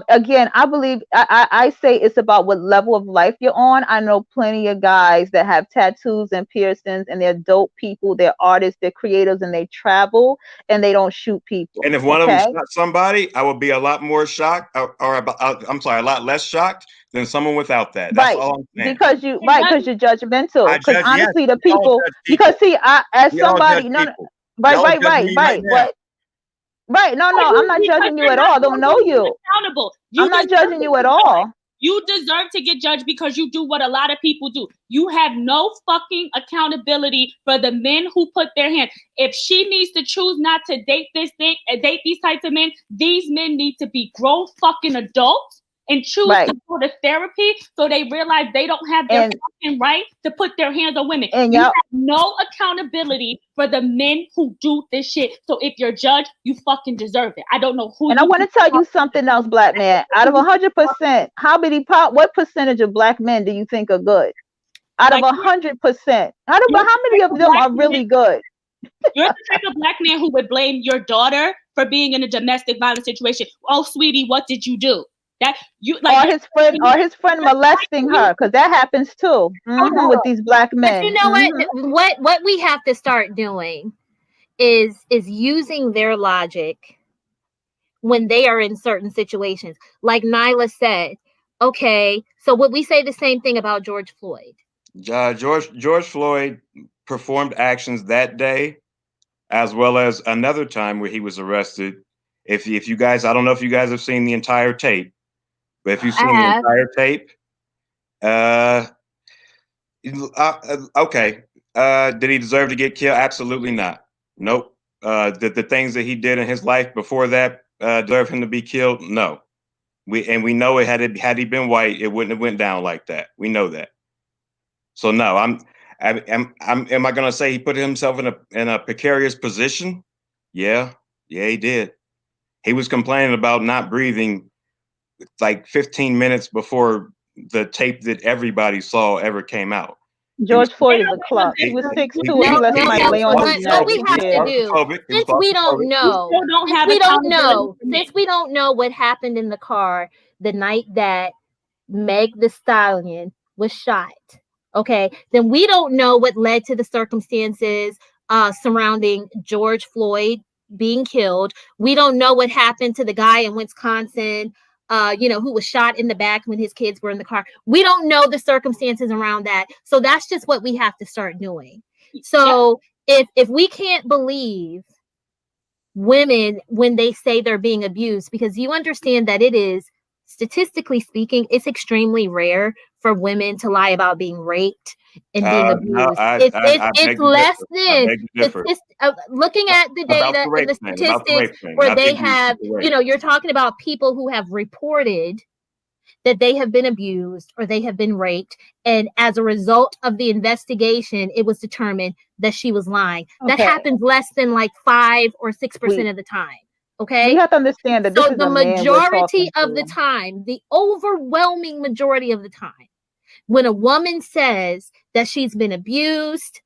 C: Again, I believe I say it's about what level of life you're on. I know plenty of guys that have tattoos and piercings, and they're dope people. They're artists, they're creators, and they travel and they don't shoot people.
D: And if one of them shot somebody, I would be a lot more shocked, a lot less shocked than someone without that. That's all I'm saying.
C: Because you're judgmental. Because honestly, the people. Because see, as somebody, Right. No, I'm not judging you at all. I don't know you. I'm not judging you at all.
B: You deserve to get judged because you do what a lot of people do. You have no fucking accountability for the men who put their hands. If she needs to choose not to date these types of men, these men need to be grown fucking adults and choose to go to therapy so they realize they don't have their fucking right to put their hands on women.
C: And
B: you have no accountability for the men who do this shit. So if you're judged, you fucking deserve it. I don't know who.
C: And I want to tell you something else, black man. Out of 100%, what percentage of black men do you think are good? Out of 100%, how many of them are really good?
B: You're the type of black man who would blame your daughter for being in a domestic violence situation. Oh, sweetie, what did you do? That you like,
C: or his friend molesting her, because that happens too with these black men.
A: But you know what we have to start doing is using their logic when they are in certain situations. Like Nyla said, okay, so would we say the same thing about George Floyd?
D: George Floyd performed actions that day, as well as another time where he was arrested. If you guys, I don't know if you guys have seen the entire tape. But if you've seen the entire tape, okay. Did he deserve to get killed? Absolutely not. Nope. The things that he did in his life before that deserve him to be killed? No. We know it had he been white, it wouldn't have went down like that. We know that. So no, am I gonna say he put himself in a precarious position? Yeah, he did. He was complaining about not breathing like 15 minutes before the tape that everybody saw ever came out.
C: George Floyd is a clock. He was 6'2". He let somebody lay on his neck.
A: What we have to do, since we don't know what happened in the car the night that Meg the Stallion was shot, okay, then we don't know what led to the circumstances surrounding George Floyd being killed. We don't know what happened to the guy in Wisconsin who was shot in the back when his kids were in the car. We don't know the circumstances around that. So that's just what we have to start doing. So if we can't believe women when they say they're being abused, because you understand that it is, statistically speaking, it's extremely rare for women to lie about being raped and being abused.
D: No,
A: it's less than looking at the data and the statistics where they have, you're talking about people who have reported that they have been abused or they have been raped, and as a result of the investigation, it was determined that she was lying. Okay. That happens less than like 5 or 6% of the time. Okay,
C: we have to understand that. So
A: the majority of the time, the overwhelming majority of the time, when a woman says that she's been abused,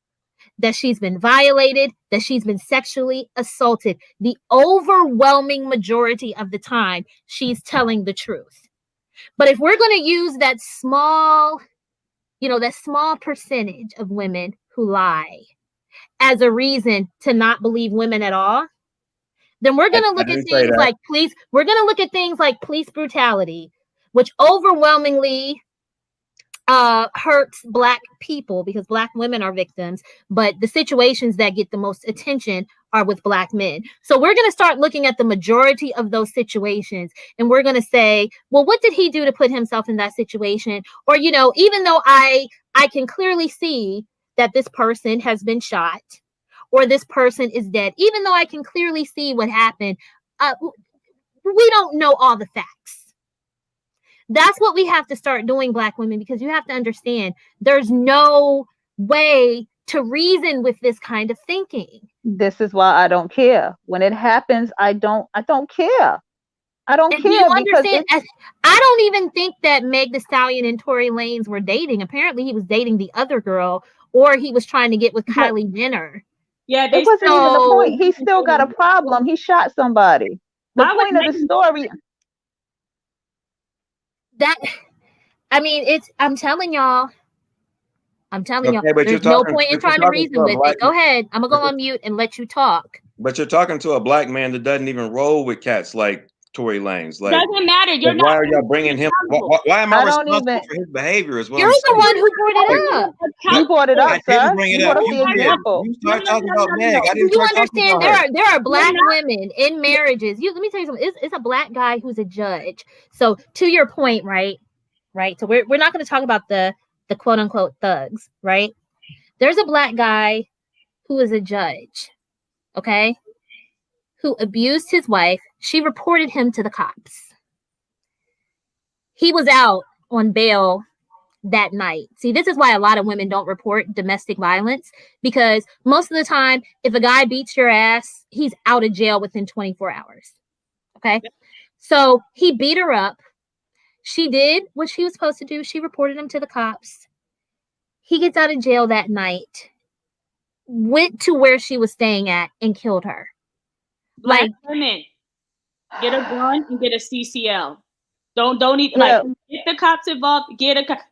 A: that she's been violated, that she's been sexually assaulted, the overwhelming majority of the time, she's telling the truth. But if we're going to use that small percentage of women who lie as a reason to not believe women at all, then we're going to look at things like police brutality, which overwhelmingly hurts Black people because Black women are victims, but the situations that get the most attention are with Black men. So we're going to start looking at the majority of those situations, and we're going to say, well, what did he do to put himself in that situation? Or, even though I can clearly see that this person has been shot or this person is dead, even though I can clearly see what happened, we don't know all the facts. That's what we have to start doing, Black women, because you have to understand there's no way to reason with this kind of thinking.
C: This is why I don't care. When it happens, I don't care. I don't care.
A: You understand? I don't even think that Meg Thee Stallion and Tory Lanez were dating. Apparently he was dating the other girl, or he was trying to get with Kylie Jenner.
B: Yeah,
C: it wasn't even the point. He still got a problem. He shot somebody. The point of the story...
A: I'm telling y'all, there's no point in trying to reason with it. Go ahead. I'm going to go on mute and let you talk.
D: But you're talking to a Black man that doesn't even roll with cats like Tory Lanez. Like,
B: doesn't matter.
D: Why are y'all bringing him? Why am I responsible for his behavior? As well,
A: you're the one who brought it up.
C: You brought it up, sir.
D: Didn't bring it up. You started talking about Meg. I didn't. You
A: understand? There are Black women in marriages. Let me tell you something. It's a Black guy who's a judge. So to your point, right? So we're not going to talk about the quote unquote thugs, right? There's a Black guy who is a judge, okay, who abused his wife. She reported him to the cops. He was out on bail that night. See, this is why a lot of women don't report domestic violence, because most of the time, if a guy beats your ass, he's out of jail within 24 hours. Okay. So he beat her up. She did what she was supposed to do. She reported him to the cops. He gets out of jail that night, went to where she was staying at and killed her.
B: Black women, get a gun and get a CCL. Don't even get the cops involved.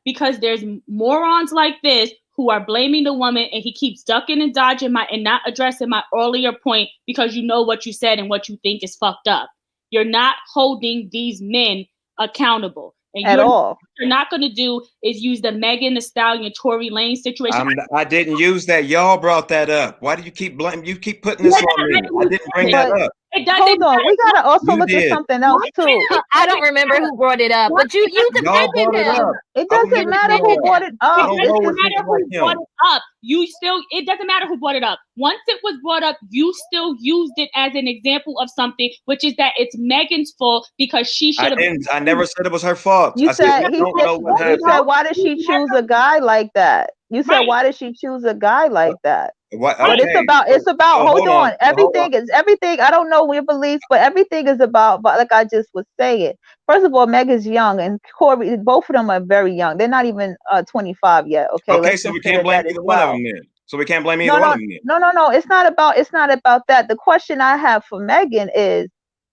B: Because there's morons like this who are blaming the woman, and he keeps ducking and dodging and not addressing my earlier point because you know what you said and what you think is fucked up. You're not holding these men accountable. And
C: at all.
B: What you're not going to do is use the Megan Thee Stallion, Tory Lanez situation.
D: I didn't use that. Y'all brought that up. Why do you keep blaming? You keep putting this on me. I didn't bring that up.
C: Hold on, we gotta also look at something else too.
A: I don't remember who brought it up, but you defended him.
C: It doesn't matter who brought it up.
B: It doesn't matter who brought it up. It doesn't matter who brought it up. Once it was brought up, you still used it as an example of something, which is that it's Megan's fault because she should have.
D: I never said it was her fault.
C: You said why did she choose a guy like that? You said why did she choose a guy like that? But it's about hold on. Everything. I don't know your beliefs, but everything is about like I just was saying. First of all, Meg is young and Corey, both of them are very young. They're not even 25 yet. Okay,
D: so we can't blame either one of them then. So we can't blame either one of them then.
C: No. It's not about that. The question I have for Megan is,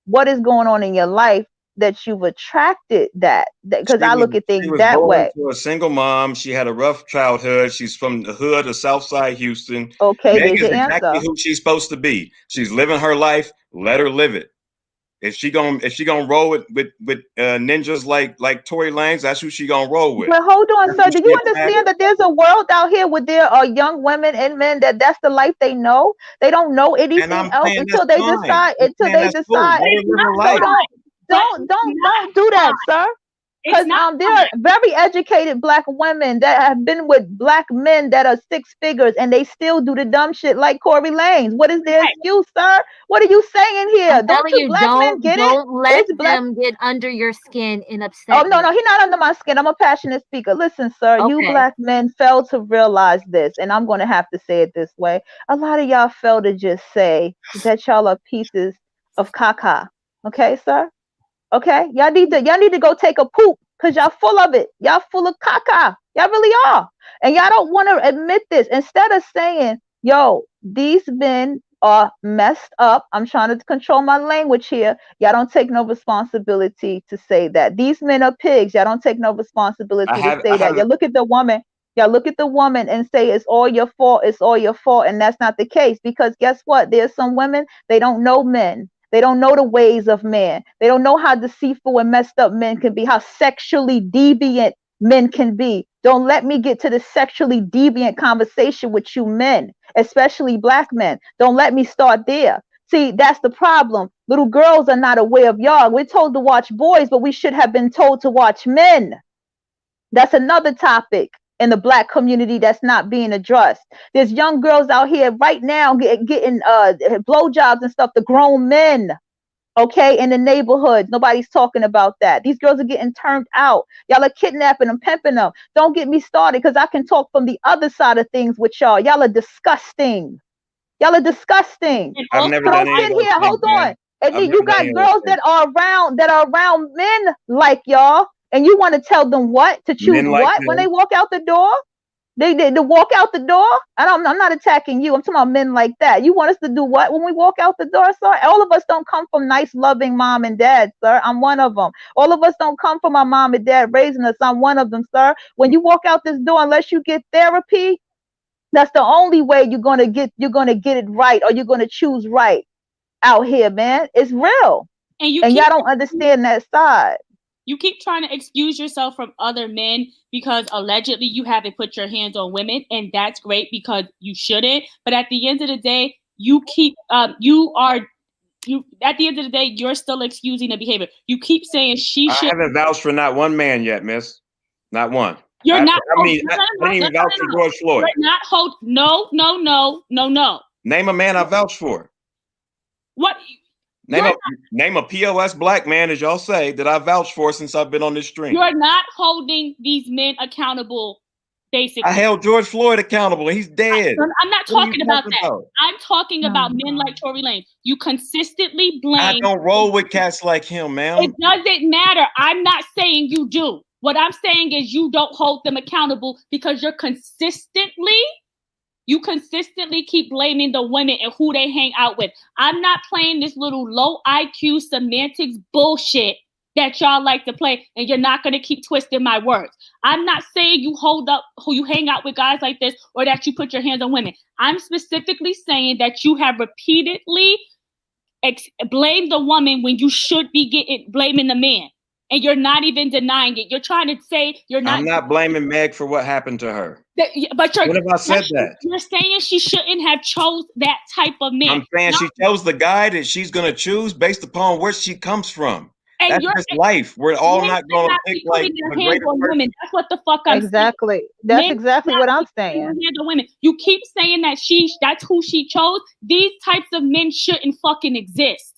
C: what is going on in your life that you've attracted that? Because I look at things that way.
D: To a single mom. She had a rough childhood. She's from the hood of Southside Houston.
C: Okay,
D: Meg is exactly who she's supposed to be. She's living her life. Let her live it. If she gonna roll with ninjas like Tory Lanez, that's who she gonna roll with.
C: But hold on,
D: That's
C: sir.
D: who
C: Do
D: she
C: you
D: attacks.
C: understand that there's a world out here where there are young women and men that's the life they know? They don't know
D: And
C: anything
D: I'm
C: else
D: saying
C: until
D: that's
C: they
D: fine.
C: decide.
D: I'm
C: Until
D: saying
C: they
D: that's cool.
C: decide.
D: Let her
B: It's
D: live
B: not
D: her
C: So
D: life.
B: fine.
C: don't do that, sir.
B: It's
C: Because
B: not
C: there are very educated black women that have been with black men that are six figures and they still do the dumb shit like Corey Lanez. What is their
B: right.
C: excuse, sir? What are you saying here?
A: I'm
C: Don't
A: telling
C: you
A: you,
C: black men get it?
A: don't let
C: It's black.
A: them get under your skin and
C: Oh
A: upset
C: no,
A: you.
C: he's not under my skin. I'm a passionate speaker. Listen, sir, you
A: Okay.
C: black men fail to realize this, and I'm gonna have to say it this way. A lot of y'all fail to just say that y'all are pieces of caca. Okay, sir? Okay? Y'all need to go take a poop because y'all full of it. Y'all full of caca. Y'all really are. And y'all don't want to admit this. Instead of saying, yo, these men are messed up. I'm trying to control my language here. Y'all don't take no responsibility to say that. These men are pigs. Y'all don't take no responsibility to say
D: I
C: that.
D: have
C: Y'all look at the woman. Y'all look at the woman and say it's all your fault. It's all your fault. And that's not the case because guess what? There's some women, they don't know men. They don't know the ways of men. They don't know how deceitful and messed up men can be, how sexually deviant men can be. Don't let me get to the sexually deviant conversation with you men, especially black men. Don't let me start there. See, that's the problem. Little girls are not aware of y'all. We're told to watch boys, but we should have been told to watch men. That's another topic in the black community that's not being addressed. There's young girls out here right now getting blowjobs and stuff, the grown men, okay, in the neighborhoods. Nobody's talking about that. These girls are getting turned out. Y'all are kidnapping them, pimping them. Don't get me started because I can talk from the other side of things with y'all. Y'all are disgusting. Y'all are disgusting.
B: And
D: I've
B: also,
D: never
C: So
D: done
C: don't
D: any
C: sit
D: of those
C: here.
D: things,
C: Hold
D: man.
C: on. And
D: I've
C: then
D: never
C: you
D: done
C: got
D: any of those
C: girls
D: things.
C: that are around men like y'all, and you want to tell them what to choose
D: Men like
C: what when they
D: them.
C: walk out the door? They to walk out the door. I'm not attacking you. I'm talking about men like that. You want us to do what when we walk out the door, sir? All of us don't come from nice, loving mom and dad, sir. I'm one of them. All of us don't come from our mom and dad raising us. I'm one of them, sir. When you walk out this door, unless you get therapy, that's the only way you're gonna get it right, or you're gonna choose right out here, man. It's real,
B: and
C: and y'all don't understand that side.
B: you keep trying to excuse yourself from other men because allegedly you haven't put your hands on women, and that's great because you shouldn't. But at the end of the day, you keep you at the end of the day, you're still excusing the behavior. You keep saying she
D: I
B: should.
D: haven't vouched for not one man yet, miss. Not one.
B: You're not.
D: I didn't even vouch for George Floyd.
B: You're not hold. No, no, no, no, no.
D: Name a man I vouched for.
B: What?
D: Name a POS black man, as y'all say, that I vouched for since I've been on this stream.
B: You're not holding these men accountable. Basically,
D: I held George Floyd accountable. He's dead.
B: I'm not
D: What are you
B: talking about
D: talking
B: that.
D: about?
B: I'm talking about men
C: God.
B: like Tory Lanez. You consistently
D: I
B: blame.
D: don't roll with cats like him, man.
B: It doesn't matter. I'm not saying you do. What I'm saying is you don't hold them accountable because you consistently keep blaming the women and who they hang out with. I'm not playing this little low IQ semantics bullshit that y'all like to play, and you're not going to keep twisting my words. I'm not saying you hold up who you hang out with guys like this or that you put your hands on women. I'm specifically saying that you have repeatedly blamed the woman when you should be blaming the man. And you're not even denying it. You're trying to say you're not.
D: I'm not blaming Meg for what happened to her.
B: But
D: When have I said that?
B: you're saying she shouldn't have chose that type of man.
D: I'm saying she chose the guy that she's going to choose based upon where she comes from.
B: And
D: That's just life. We're all
B: men
D: not
B: should
D: going to
B: not
D: pick
B: be
D: like
B: putting their
D: a
B: hands
D: greater
B: on
D: person.
B: women. That's what the fuck I'm saying.
C: Exactly. That's
B: Men
C: exactly
B: should
C: what
B: not
C: I'm
B: be putting
C: saying.
B: their hands on women. You keep saying that that's who she chose. These types of men shouldn't fucking exist.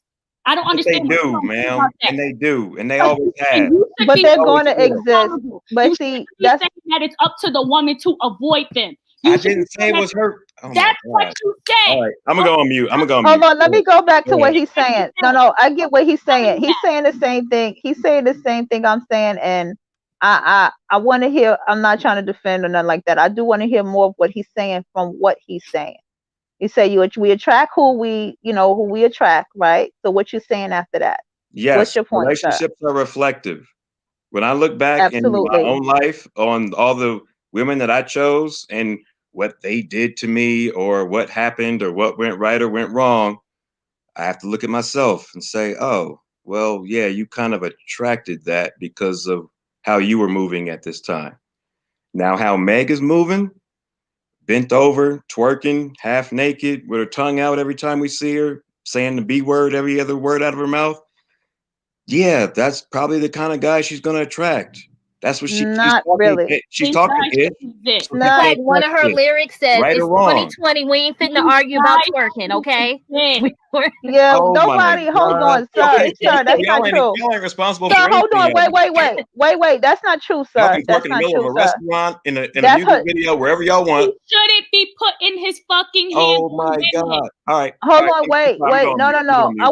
B: I don't
D: But they
B: understand what you
D: do,
B: don't think
D: ma'am.
B: about that.
D: And they do. And they
B: But
D: always have.
B: you should
C: But
B: be
C: they're
D: Always
C: going to
D: will.
C: exist.
B: accountable.
C: But
B: You
C: see,
B: shouldn't be
C: that's
B: saying that it's up to the woman to avoid them.
D: I
B: You should be
D: didn't say
B: saying
D: it
B: that
D: was her. Oh my
B: that's what
D: God.
B: you
D: All
B: said.
D: right. I'm going to go on mute. I'm going to go on
C: hold
D: mute.
C: on. Let me go back to
D: Go
C: what
D: ahead.
C: he's saying. No, I get what he's saying. He's saying the same thing. He's saying the same thing I'm saying, and I want to hear. I'm not trying to defend or nothing like that. I do want to hear more of what he's saying from what he's saying. You say we attract who we attract, right? So what you saying after that? What's
D: Yes.
C: your point, sir?
D: Relationships are reflective. When I look back in my
C: Absolutely.
D: own life on all the women that I chose and what they did to me or what happened or what went right or went wrong, I have to look at myself and say, oh, well, yeah, you kind of attracted that because of how you were moving at this time. Now, how Meg is moving, bent over, twerking, half naked, with her tongue out every time we see her, saying the B word, every other word out of her mouth. Yeah, that's probably the kind of guy she's going to attract. That's what she's
C: Not
D: talking.
C: really.
D: She's talking it.
B: This.
D: So she
C: Not.
A: Like
D: can't
A: one
D: touch
A: of her
D: it.
A: lyrics says,
D: Right or
A: "It's
D: wrong.
A: 2020. We ain't fitting to argue about twerking, okay?"
C: Yeah,
D: Oh my
C: nobody. Hold
D: God.
C: on, sir.
D: Okay,
C: Sir, that's not true.
D: y'all ain't responsible
C: Sir,
D: for
C: hold
D: anything
C: on.
D: else.
C: Wait. That's not true,
D: Y'all
C: sir.
D: can twerk
C: That's
D: in the
C: not
D: middle of
C: true,
D: a
C: sir.
D: restaurant, in a
C: That's
D: music
C: her.
D: video, wherever y'all want.
B: He shouldn't be putting his fucking hands
D: Oh
B: on
D: my
B: women.
D: God. All right.
C: Hold
D: I'm
C: on. Wait.
D: going
C: No.
D: mute. I'm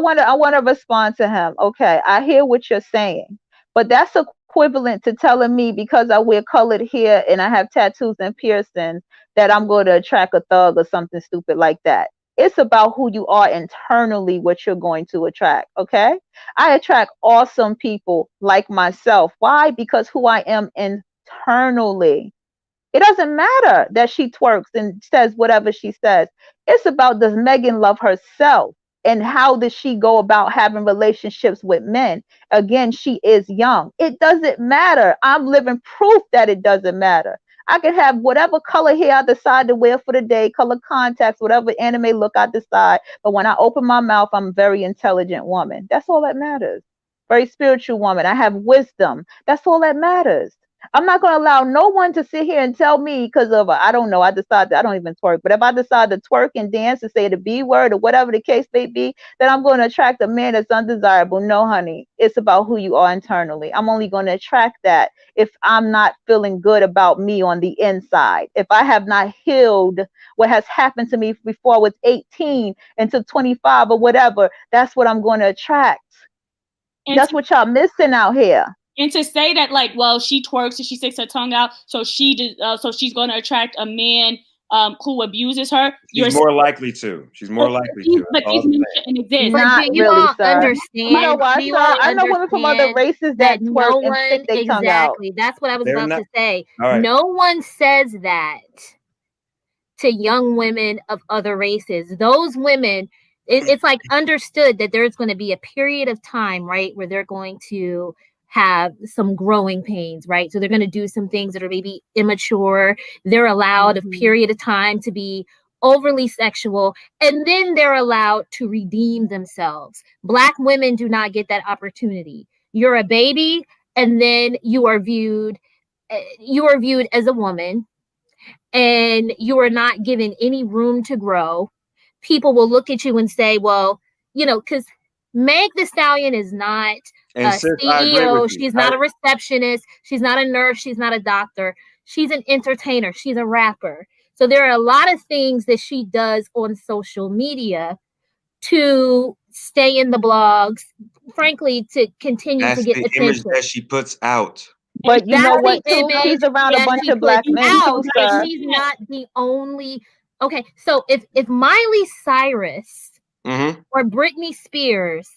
D: going
C: I
D: mute.
C: wanna respond to him. Okay, I hear what you're saying, but that's equivalent to telling me because I wear colored hair and I have tattoos and piercings that I'm going to attract a thug or something stupid like that. It's about who you are internally, what you're going to attract. Okay, I attract awesome people like myself. Why? Because who I am internally. It doesn't matter that she twerks and says whatever she says. It's about, does Megan love herself? And how does she go about having relationships with men? Again, she is young. It doesn't matter. I'm living proof that it doesn't matter. I can have whatever color hair I decide to wear for the day, color contacts, whatever anime look I decide. But when I open my mouth, I'm a very intelligent woman. That's all that matters. Very spiritual woman. I have wisdom. That's all that matters. I'm not going to allow no one to sit here and tell me because of, I don't know, I decide that I don't even twerk. But if I decide to twerk and dance and say the B word or whatever the case may be, then I'm going to attract a man that's undesirable. No, honey, it's about who you are internally. I'm only going to attract that if I'm not feeling good about me on the inside. If I have not healed what has happened to me before I was 18 until 25 or whatever, that's what I'm going to attract.
B: And
C: That's what y'all missing out here.
B: And to say that, like, well, she twerks and she sticks her tongue out, so she's going to attract a man who abuses her.
D: She's more likely to. She's more likely to.
B: But these men shouldn't exist.
A: But
C: Not
A: do you
C: really,
A: all
C: sir.
A: understand?
C: You know why,
A: Do you
C: sir?
A: all
C: I know women from other
A: understand
C: races that twerk
A: no
C: and
A: one
C: stick their tongue out.
A: exactly? That's what I was
D: They're
A: about
D: not-
A: to say.
D: All right.
A: No one says that to young women of other races. Those women, it's like understood that there's going to be a period of time, right, where they're going to have some growing pains, right? So they're going to do some things that are maybe immature. They're allowed a period of time to be overly sexual, and then they're allowed to redeem themselves. Black women do not get that opportunity. You're a baby, and then you are viewed as a woman, and you are not given any room to grow. People will look at you and say, well, because Meg the Stallion is not a CEO. She's not a receptionist. She's not a nurse. She's not a doctor. She's an entertainer. She's a rapper. So there are a lot of things that she does on social media to stay in the blogs, frankly, to continue to get attention.
D: Image that she puts out.
C: But you know what, too? She's around a bunch of black men, too, sir.
A: She's not the only. Okay, so if Miley Cyrus or Britney Spears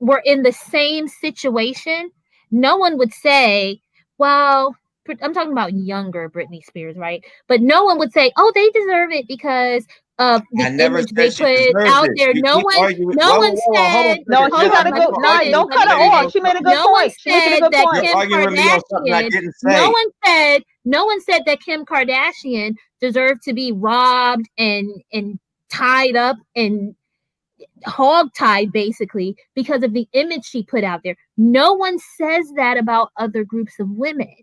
A: were in the same situation, no one would say, well, I'm talking about younger Britney Spears, right? But no one would say, oh, they deserve it because of the image they put out there. No one said.
C: No, she got a good. No, don't cut her off. She made a good point. She made a good point.
A: Kim Kardashian. No one said that Kim Kardashian deserved to be robbed and tied up and hog-tied, basically, because of the image she put out there. No one says that about other groups of women.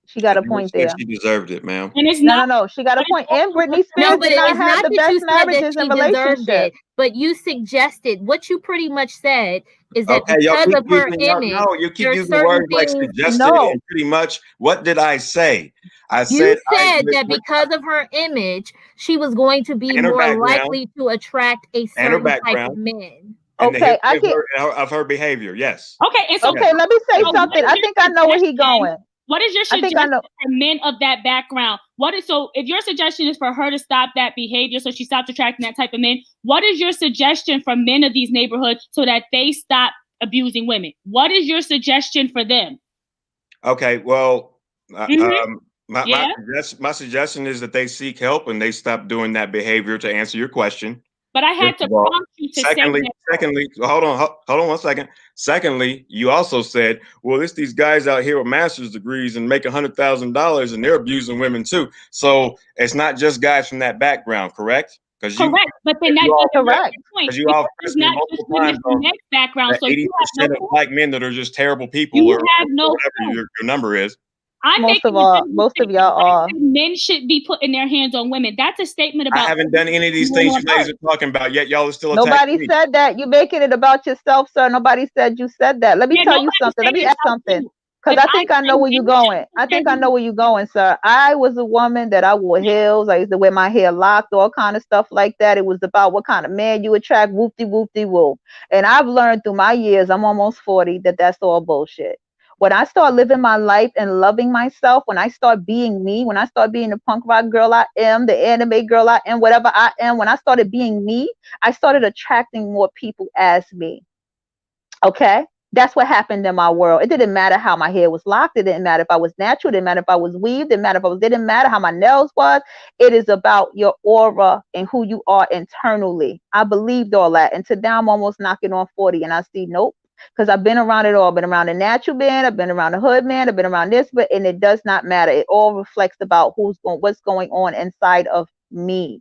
C: She got a point there.
D: She deserved it, ma'am.
B: And it's
C: no. She got a point. And Britney Spears did not have the best marriages and relationships.
A: But you suggested, what you pretty much said is that because of her image,
D: no, you keep using words like suggested and pretty much. What did I say?
A: You said that because of her image, she was going to be more likely to attract a certain type of men.
C: Okay, I can
D: of her behavior. Yes.
B: Okay, and so
C: okay, let me say something. I think I know where he's going.
B: What is your suggestion for men of that background? So if your suggestion is for her to stop that behavior so she stops attracting that type of men, what is your suggestion for men of these neighborhoods so that they stop abusing women? What is your suggestion for them?
D: Okay, well, my suggestion is that they seek help and they stop doing that behavior, to answer your question.
B: But I had
D: First
B: to
D: of all.
B: prompt you to
D: Secondly,
B: say that.
D: hold on 1 second. Secondly, you also said, well, it's these guys out here with master's degrees and making $100,000 and they're abusing women too. So it's not just guys from that background, correct?
B: Correct, but then that
D: all
B: doesn't make
C: Correct.
B: the point
D: because you
B: because
D: all
B: it's
D: pressed me
B: not just
D: multiple
B: women
D: times
B: from
D: on
B: that background.
D: that
B: So you have no
D: 80% of
B: point.
D: black men that are just terrible people
B: You
D: or
B: have no
D: whatever
B: point.
D: your number is.
B: I'm
C: Most
B: making
C: of
B: a
C: all,
B: general
C: most of
B: statement.
C: y'all
B: I
C: are.
B: said men should be putting their hands on women. That's a statement
D: I
B: about
D: haven't done any of these
B: men
D: things
B: on
D: you ladies
B: earth.
D: are talking about, yet y'all are still attacking
C: Nobody
D: me.
C: said that. You're making it about yourself, sir. Nobody said you said that. Let me
B: Yeah,
C: tell you
B: nobody's
C: something. Let
B: saying
C: me
B: it
C: ask
B: about
C: something.
B: you.
C: Because
B: If
C: I think I
B: say
C: know where you're
B: men
C: going.
B: should
C: I
B: put their
C: think I know
B: hands-
C: where you're going, sir. I was a woman that I wore heels. I used to wear my hair locked, all kind of stuff like that. It was about what kind of man you attract, whoop-de-whoop-de-woo. And I've learned through my years, I'm almost 40, that that's all bullshit. When I start living my life and loving myself, when I start being me, when I start being the punk rock girl I am, the anime girl I am, whatever I am, when I started being me, I started attracting more people as me. Okay? That's what happened in my world. It didn't matter how my hair was locked. It didn't matter if I was natural. It didn't matter if I was weaved. It didn't matter if I was, it didn't matter how my nails was. It is about your aura and who you are internally. I believed all that. And today I'm almost knocking on 40 and I see, nope. Because I've been around it all. I've been around the natural man. I've been around the hood man. I've been around this, but and it does not matter. It all reflects about what's going on inside of me.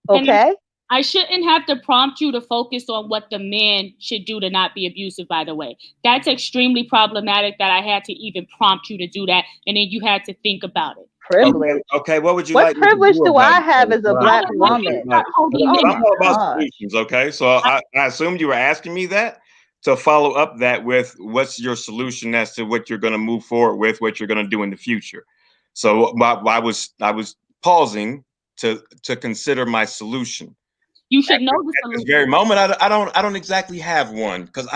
B: And
C: Okay?
B: I shouldn't have to prompt you to focus on what the man should do to not be abusive, by the way. That's extremely problematic that I had to even prompt you to do that. And then you had to think about it.
C: Privilege.
D: Okay, what would you
C: What
D: like me to
C: privilege
D: do
C: do
D: about
C: I
D: it?
C: have as a
B: I
C: black
B: would like you to
C: woman?
B: start holding
C: Oh
B: men.
D: I'm all about
C: my gosh.
D: solutions, okay? So I assumed you were asking me that to follow up that with what's your solution as to what you're going to move forward with, what you're going to do in the future. So I was pausing to consider my solution.
B: You should know the
D: At this
B: solution.
D: very moment, I don't exactly have one because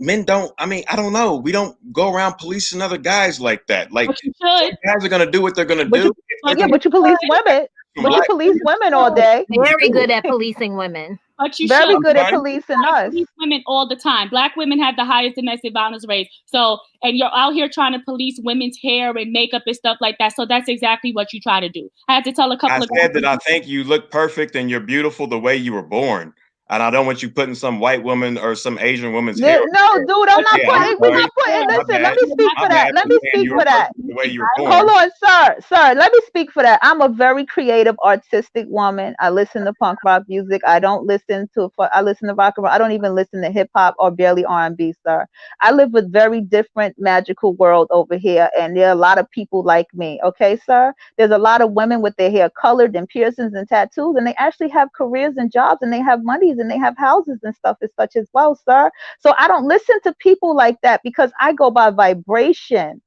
D: men don't. I mean, I don't know. We don't go around policing other guys like that. Like
B: But you should.
D: guys are going to do what they're going to
C: But
D: do.
C: you,
D: If they're
C: yeah,
D: going to
C: but you police women.
D: some
C: But you
D: black
C: police women all day.
A: Very good at policing women.
B: But you
C: Very
B: should.
C: good at
D: sorry?
C: policing us.
B: Police women all the time. Black women have the highest domestic violence rates. So, and you're out here trying to police women's hair and makeup and stuff like that. So that's exactly what you try to do. I had to tell a couple
D: I
B: of
D: said
B: guys.
D: that I think you look perfect and you're beautiful the way you were born. And I don't want you putting some white woman or some Asian woman's hair.
C: No, dude, I'm not
D: Yeah, I'm
C: putting. We're
D: sorry.
C: not putting.
D: My
C: Listen, let
D: bad.
C: me speak
D: My
C: for that.
D: bad
C: Let
D: for
C: me
D: saying
C: speak
D: you
C: for
D: were
C: that.
D: perfect the way you were
C: Hold
D: born.
C: on, sir. Let me speak for that. I'm a very creative, artistic woman. I listen to punk rock music. I don't listen to. I listen to rock and roll. I don't even listen to hip hop or barely R&B, sir. I live with very different magical world over here, and there are a lot of people like me. Okay, sir. There's a lot of women with their hair colored and piercings and tattoos, and they actually have careers and jobs, and they have monies, and they have houses and stuff as such as well, sir. So I don't listen to people like that because I go by vibration.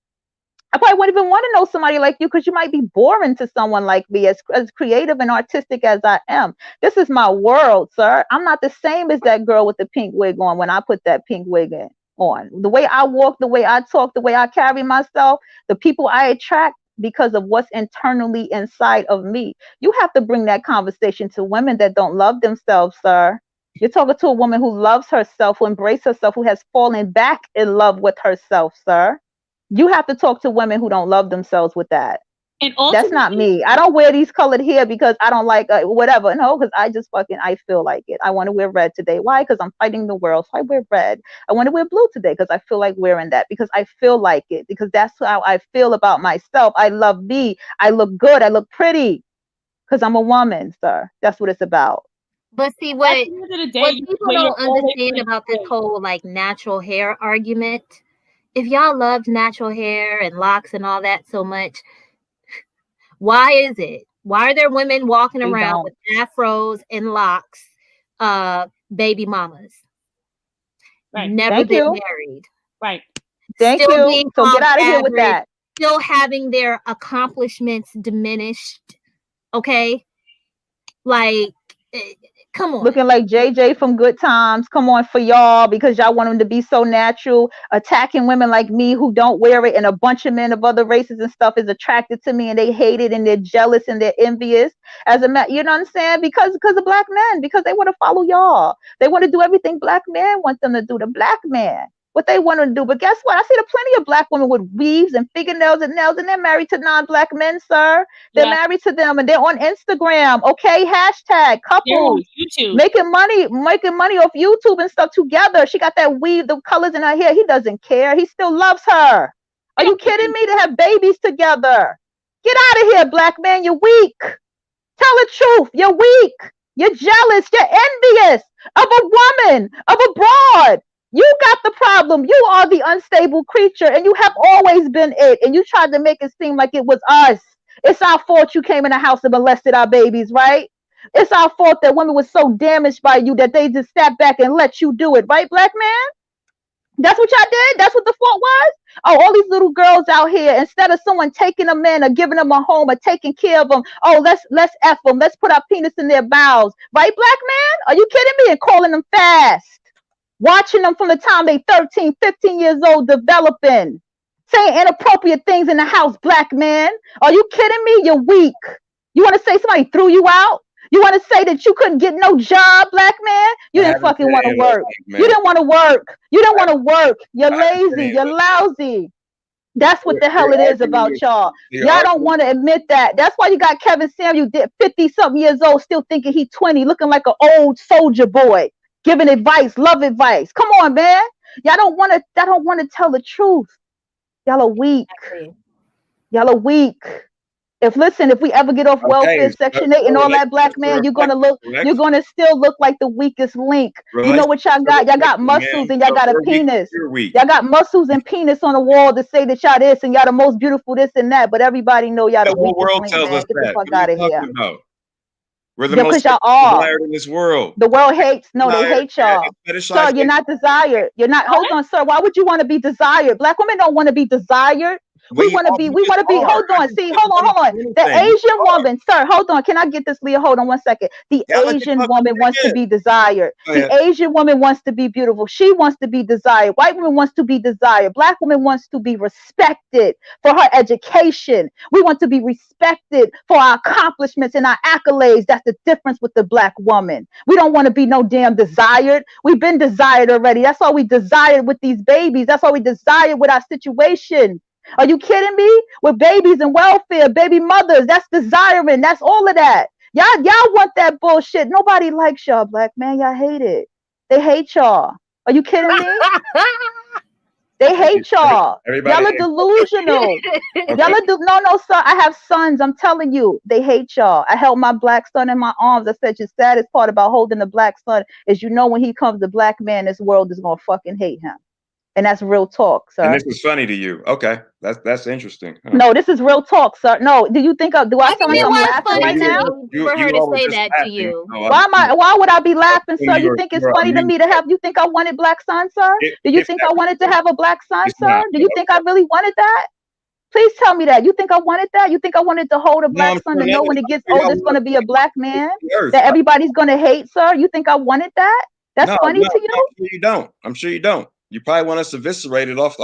C: I probably wouldn't even want to know somebody like you because you might be boring to someone like me, as creative and artistic as I am. This is my world, sir. I'm not the same as that girl with the pink wig on when I put that pink wig on. The way I walk, the way I talk, the way I carry myself, the people I attract because of what's internally inside of me. You have to bring that conversation to women that don't love themselves, sir. You're talking to a woman who loves herself, who embraces herself, who has fallen back in love with herself, sir. You have to talk to women who don't love themselves with that.
B: And
C: That's not
B: ultimately,
C: me. I don't wear these colored hair because I don't like whatever. No, because I feel like it. I want to wear red today. Why? Because I'm fighting the world. So I wear red. I want to wear blue today because I feel like wearing that because I feel like it because that's how I feel about myself. I love me. I look good. I look pretty because I'm a woman, sir. That's what it's about.
A: But see,
B: at
A: what
B: the end of the day,
A: what people
B: you're
A: don't
B: always
A: understand about this whole like natural hair argument, if y'all loved natural hair and locks and all that so much, why is it? Why are there women walking
C: We
A: around
C: don't.
A: with afros and locks, baby mamas,
B: right,
A: never
C: Thank
A: been
C: you.
A: married,
B: right.
C: Thank
A: still
C: you.
A: being
C: So get
A: called
C: out of here with
A: average,
C: that.
A: still having their accomplishments diminished? Okay, like, eh, come on.
C: Looking like JJ from Good Times. Come on for y'all because y'all want them to be so natural. Attacking women like me who don't wear it, and a bunch of men of other races and stuff is attracted to me, and they hate it, and they're jealous and they're envious. You know what I'm saying? Because of black men, because they want to follow y'all. They want to do everything black men want them to do. The black man. what they want to do. But guess what? I see plenty of black women with weaves and fingernails and nails, and they're married to non-black men, sir. They're married to them, and they're on Instagram. Okay, hashtag couples making money off YouTube and stuff together. She got that weave, the colors in her hair. He doesn't care. He still loves her. Are you kidding me? To have babies together. Get out of here, black man. You're weak. Tell the truth. You're weak. You're jealous. You're envious of a woman, of a broad. You got the problem. You are the unstable creature, and you have always been it. And you tried to make it seem like it was us. It's our fault you came in the house and molested our babies, right? It's our fault that women were so damaged by you that they just sat back and let you do it, right, black man? That's what y'all did? That's what the fault was? Oh, all these little girls out here, instead of someone taking them in or giving them a home or taking care of them, oh, let's F them. Let's put our penis in their bowels. Right, black man? Are you kidding me? And calling them fast. Watching them from the time they 13, 15 years old, developing. Saying inappropriate things in the house, black man. Are you kidding me? You're weak. You want to say somebody threw you out? You want to say that you couldn't get no job, black man? You didn't fucking want to work. You didn't want to work. You didn't want to work. You're lazy. You're lousy. That's what the hell it is about y'all. Y'all don't want to admit that. That's why you got Kevin Samuel, 50-something years old, still thinking he's 20, looking like an old soldier boy, giving advice, love advice. Come on, man. Y'all don't want to tell the truth. Y'all are weak. Y'all are weak. If we ever get off welfare, Section 8 and all that, black man, you're gonna still look like the weakest link. You know what y'all got? Y'all got muscles and y'all got a penis. Y'all got muscles and penis on the wall to say that y'all this and y'all the most beautiful this and that, but everybody know y'all the weakest link, man. Get the fuck out of here.
D: We're the most desired in this world.
C: The world hates. No, they hate y'all. Sir, you're not desired. You're not. Hold on, sir. Why would you want to be desired? Black women don't want to be desired. We want to be, hold on. See, hold on. The Asian woman, sir, hold on. Can I get this, Leah? Hold on 1 second. The Asian woman wants to be desired. The Asian woman wants to be beautiful. She wants to be desired. White woman wants to be desired. Black woman wants to be respected for her education. We want to be respected for our accomplishments and our accolades. That's the difference with the black woman. We don't want to be no damn desired. We've been desired already. That's why we desired with these babies. That's why we desired with our situation. Are you kidding me? With babies and welfare, baby mothers, that's desiring. That's all of that. Y'all want that bullshit. Nobody likes y'all, black man. Y'all hate it. They hate y'all. Are you kidding me? They hate y'all. Y'all are delusional. No, sir. I have sons. I'm telling you, they hate y'all. I held my black son in my arms. I said, the saddest part about holding the black son is, when he comes, the black man, this world is gonna fucking hate him. And that's real talk, sir.
D: And this is funny to you. Okay. That's interesting. Huh?
C: No, this is real talk, sir. No, do I sound like I'm laughing right now?
A: For her to say that to you.
C: Why would I be laughing, sir? You think it's funny to me to have, you think I wanted black son, sir? Do you think I wanted to have a black son, sir? Do you think I really wanted that? Please tell me that. You think I wanted that? You think I wanted to hold a black son to know when it gets old, it's going to be a black man that everybody's going to hate, sir? You think I wanted that? That's funny to you?
D: I'm sure you don't. You probably want us eviscerated off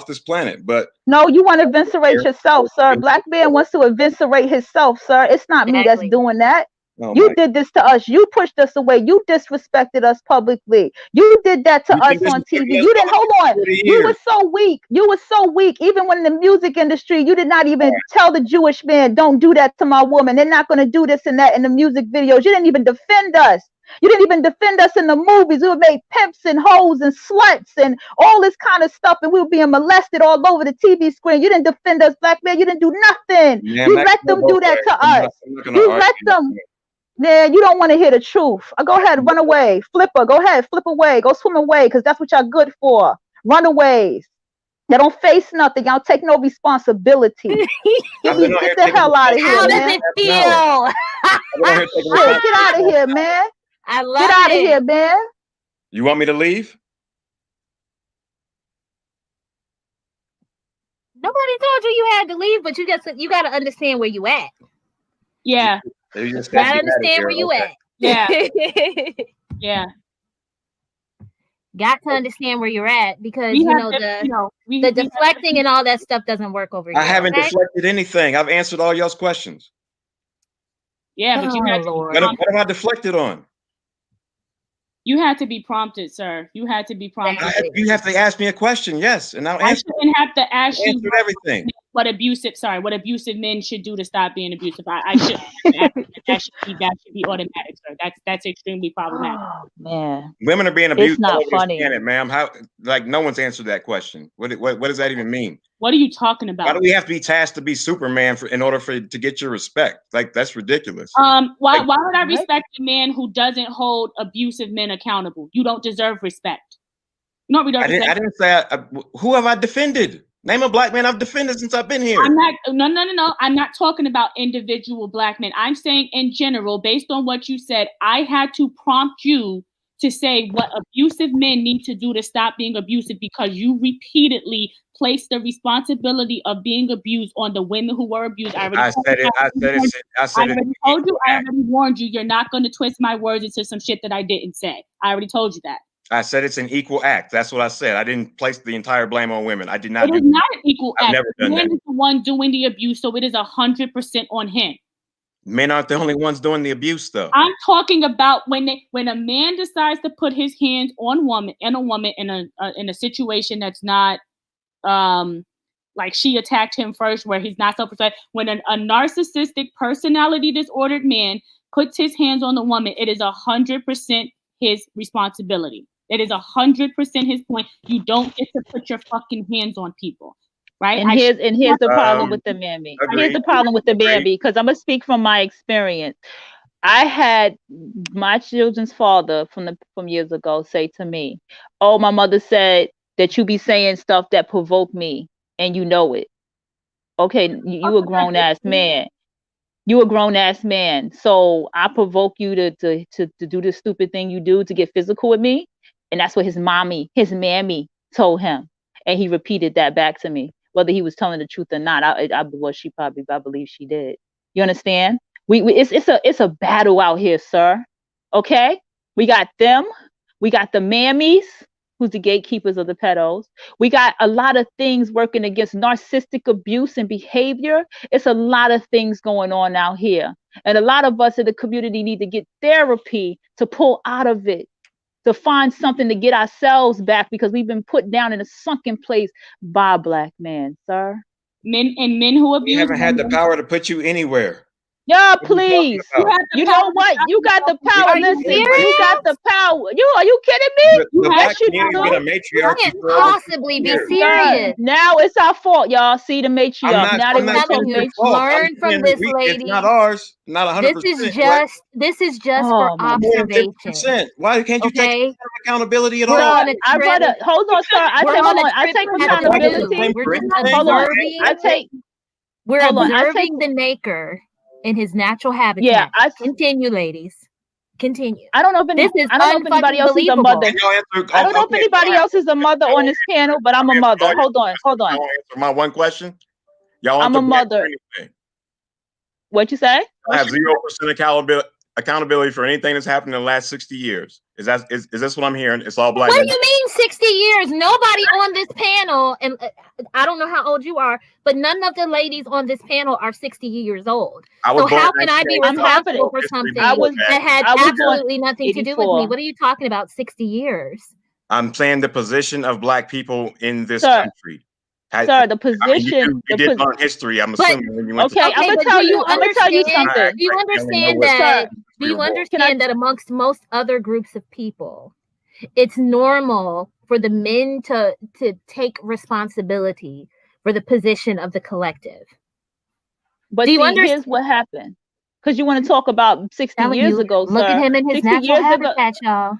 D: this planet, but
C: no, you want to eviscerate yourself, sir. Black man wants to eviscerate himself, sir. It's not me that's doing that. You did this to us. You pushed us away. You disrespected us publicly. You did that to us on TV. You didn't, hold on. You were so weak. You were so weak. Even when in the music industry, you did not even tell the Jewish man, don't do that to my woman. They're not going to do this and that in the music videos. You didn't even defend us. You didn't even defend us in the movies. We were made pimps and hoes and sluts and all this kind of stuff, and we were being molested all over the TV screen. You didn't defend us, black man. You didn't do nothing. You let them do that to us. You let them. Man, you don't want to hear the truth. Go ahead, run away. Flipper, go ahead, flip away. Go swim away, because that's what y'all good for. Runaways. Y'all don't face nothing. Y'all take no responsibility. Get the hell out of here,
A: How
C: man.
A: does it feel?
C: Shit, get out of here, man.
A: I love
C: Get out of here, man.
D: You want me to leave?
A: Nobody told you had to leave, but you got to understand where you at.
B: Yeah.
A: You got to understand where you at.
B: Yeah. Yeah.
A: Got to understand where you're at, because the deflecting and all that stuff doesn't work over here.
D: I haven't deflected anything. I've answered all y'all's questions.
B: Yeah, but
A: Lord.
D: What have I deflected on?
B: You had to be prompted, sir. You had to be prompted.
D: You have to ask me a question, yes, and I'll answer.
B: I shouldn't have to ask you
D: everything.
B: What abusive men should do to stop being abusive. I should that should be automatic, sir. That's extremely problematic.
C: Oh, man,
D: women are being abused.
C: It's not funny,
D: ma'am. How? Like, no one's answered that question. What does that even mean?
B: What are you talking about?
D: Why do we have to be tasked to be Superman in order to get your respect? Like, that's ridiculous.
B: Why would I respect a man who doesn't hold abusive men accountable? You don't deserve respect. No, we don't.
D: I didn't say. Who have I defended? Name a black man I've defended since I've been here.
B: No. I'm not talking about individual black men. I'm saying in general, based on what you said, I had to prompt you to say what abusive men need to do to stop being abusive, because you repeatedly placed the responsibility of being abused on the women who were abused. I already warned you. You're not going to twist my words into some shit that I didn't say. I already told you that.
D: I said it's an equal act. That's what I said. I didn't place the entire blame on women. I did not.
B: It is not an equal act.
D: I've never done that.
B: Man is the one doing the abuse, so it is 100% on him.
D: Men aren't the only ones doing the abuse, though.
B: I'm talking about when a man decides to put his hands on a woman in a situation that's not like she attacked him first, where he's not self-protected. When a narcissistic, personality disordered man puts his hands on the woman, it is 100% his responsibility. It is 100% his point. You don't get to put your fucking hands on people. Right.
C: And here's the problem with the mammy. Here's the problem with the mammy, because I'm gonna speak from my experience. I had my children's father from years ago say to me, "Oh, my mother said that you be saying stuff that provoke me, and you know it. Okay, you a grown ass man. You a grown ass man. So I provoke you to do the stupid thing you do, to get physical with me." And that's what his mammy told him, and he repeated that back to me. Whether he was telling the truth or not, I believe she did. You understand? It's a battle out here, sir. Okay, we got them. We got the mammies, who's the gatekeepers of the pedos. We got a lot of things working against narcissistic abuse and behavior. It's a lot of things going on out here, and a lot of us in the community need to get therapy to pull out of it, to find something to get ourselves back, because we've been put down in a sunken place by a black man, sir.
B: Men who abuse.
D: We haven't had the power to put you anywhere.
C: Yeah, please. You know what? You got the power. Listen, you got the power. Are you kidding me?
D: The black community been a matriarchy.
A: You can't possibly be serious.
C: Now it's our fault, y'all. See the matriarch. Now they want to make
A: learn from this lady.
D: It's not ours. Not 100%.
A: This is just for observation.
D: Why can't you take accountability at all?
C: Hold on, sir. I take accountability.
A: We're observing the Naker in his natural habitat.
C: Yeah,
A: continue, ladies. Continue.
C: I don't know if anybody else is a mother. I don't know if anybody else is a mother on this panel, but I'm a mother. Hold on.
D: Answer my one question. Y'all,
C: I'm a mother. What you say?
D: I have 0% accountability for anything that's happened in the last 60 years. Is this what I'm hearing? It's all black.
A: What do you mean 60 years? Nobody on this panel, and I don't know how old you are, but none of the ladies on this panel are 60 years old. So how can I be responsible for something that had absolutely nothing to do with me? What are you talking about, 60 years?
D: I'm saying the position of black people in this country.
C: Sir, the position.
D: You did learn history, I'm assuming. When you went
C: I'm gonna tell you something.
A: Do you understand that? Do you understand that amongst most other groups of people, it's normal for the men to take responsibility for the position of the collective?
C: But here's what happened. Because you want to talk about 60 years ago,
A: look at him in his natural habitat, y'all.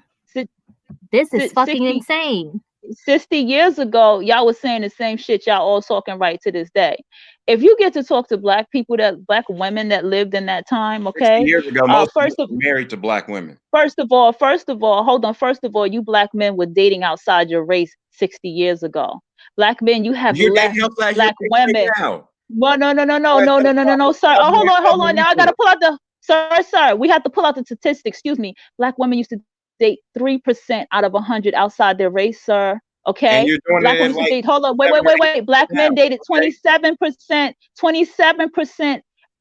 A: This is fucking insane.
C: 60 years ago, y'all was saying the same shit y'all all talking right to this day. If you get to talk to black women that lived in that time, okay?
D: 60 years ago, most people were married to black women.
C: First of all, hold on. First of all, you black men were dating outside your race 60 years ago. Black men, you have left black women. Well, no, sir. Oh, hold on. Now I gotta pull out the sir. We have to pull out the statistics. Excuse me. Black women used to date 3% out of 100 outside their race, sir. Okay.
D: And you're doing
C: black women hold on, wait. Black men dated 27%,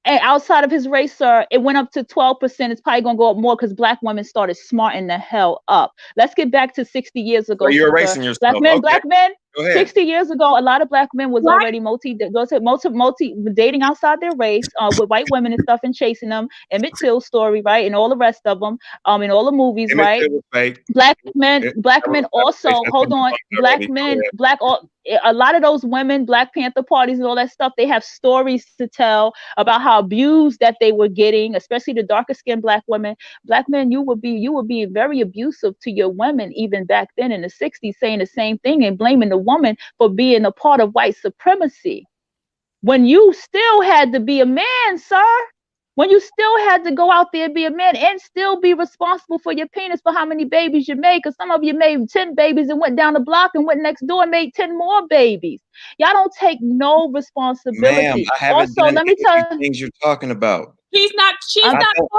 C: outside of his race, sir, it went up to 12%. It's probably gonna go up more because black women started smarting the hell up. Let's get back to 60 years
D: So
C: ago,
D: you're
C: sir.
D: erasing yourself.
C: Black men,
D: Okay.
C: black men.
D: Go ahead.
C: 60 years ago, a lot of black men was already multi dating outside their race with white women and stuff and chasing them. Emmett Till story, right, and all the rest of them, in all the movies,
D: Emmett
C: right?
D: Till was fake.
C: Black men also, hold on, black
D: already.
C: men, a lot of those women, Black Panther parties and all that stuff, they have stories to tell about how abused that they were getting, especially the darker skinned black women. Black men, you would be very abusive to your women even back then in the 60s, saying the same thing and blaming the woman for being a part of white supremacy. When you still had to be a man, sir. When you still had to go out there and be a man and still be responsible for your penis, for how many babies you made, because some of you made 10 babies and went down the block and went next door and made 10 more babies. Y'all don't take no responsibility.
D: Ma'am, I haven't
C: Also,
D: done
C: let me
D: any
C: tell you
D: things you're talking about.
B: She's not.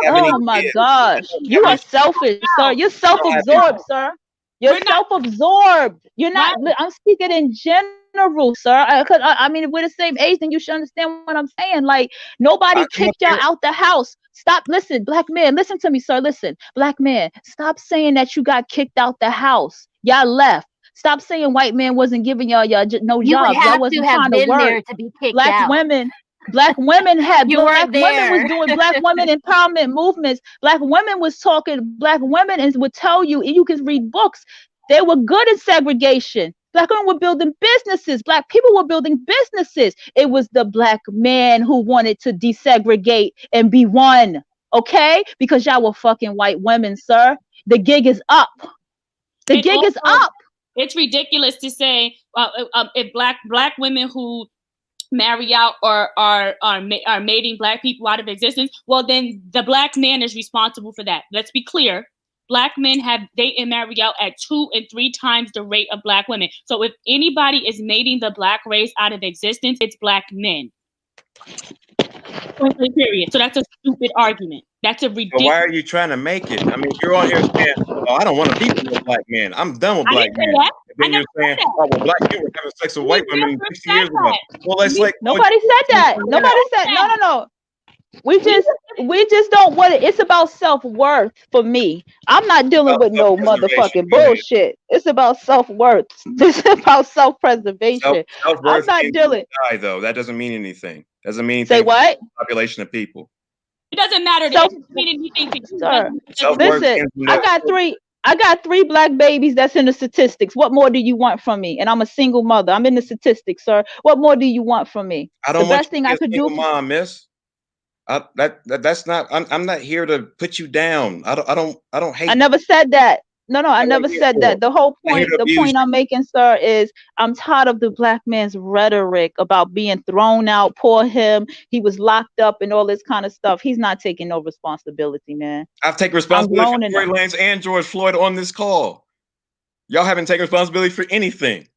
C: Oh my gosh. You are selfish, sir. You're self-absorbed, sir. You're self-absorbed. You're not, I'm speaking in general, sir. Because I mean, if we're the same age, then you should understand what I'm saying. Like, nobody kicked y'all out the house. Stop. Listen, black man, listen to me, sir. Listen, black man, stop saying that you got kicked out the house. Y'all left. Stop saying white man wasn't giving y'all no jobs. Y'all wasn't trying to work.
A: There to be kicked
C: Black
A: out.
C: Black women had
A: women
C: was doing black women empowerment movements. Black women was talking, black women and would tell you, and you can read books. They were good at segregation. Black women were building businesses. Black people were building businesses. It was the black man who wanted to desegregate and be one. Okay? Because y'all were fucking white women, sir. The gig is up. The gig is up.
B: It's ridiculous to say if black women who marry out or are mating black people out of existence, well, then the black man is responsible for that. Let's be clear. Black men have date and marry out at 2 and 3 times the rate of black women. So if anybody is mating the black race out of existence, it's black men. Period. So that's a stupid argument. That's a ridiculous.
D: So why are you trying to make it? I mean, you're on here saying, "Oh, I don't want to be with a black man. I'm done with black men." And then you're saying, "Oh, well, black men were having sex with white women 60 years ago." Well, let's like
C: nobody said that. Nobody said no. We just don't want it. It's about self-worth for me. I'm not dealing with no motherfucking bullshit. It's about self-worth. It's about self-preservation. I'm not dealing.
D: Die, though. That doesn't mean anything. Doesn't mean
C: anything. Say what?
B: Population of people. It doesn't matter. It doesn't mean anything to you.
C: Sir, listen, I got three black babies that's in the statistics. What more do you want from me? And I'm a single mother. I'm in the statistics, sir. What more do you want from me?
D: I don't
C: the
D: want
C: best thing I could do.
D: Mom, miss. That's not. I'm not here to put you down. I don't hate.
C: I never said that. No, I never said that. The whole point, point I'm making, sir, is I'm tired of the black man's rhetoric about being thrown out. Poor him. He was locked up and all this kind of stuff. He's not taking no responsibility, man.
D: I've taken responsibility for Tory Lanez and George Floyd on this call. Y'all haven't taken responsibility for anything.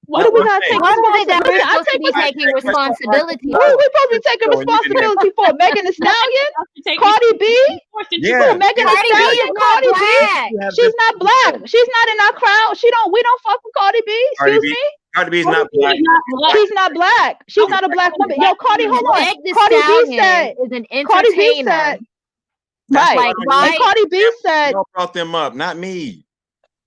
C: What do we got to take responsibility?
A: I'm taking responsibility.
C: What are we supposed to be taking responsibility for? Megan Thee Stallion? Cardi B?
D: Yeah.
C: Megan Thee Stallion? Cardi B? She's not black. She's not in our crowd. We don't fuck with Cardi B. Excuse me?
D: Cardi B is not black.
C: She's not black. She's not a black woman. Yo, Cardi, hold on. Cardi B said
A: is an entertainer.
C: Right. And Cardi B said.
D: Y'all brought them up, not me.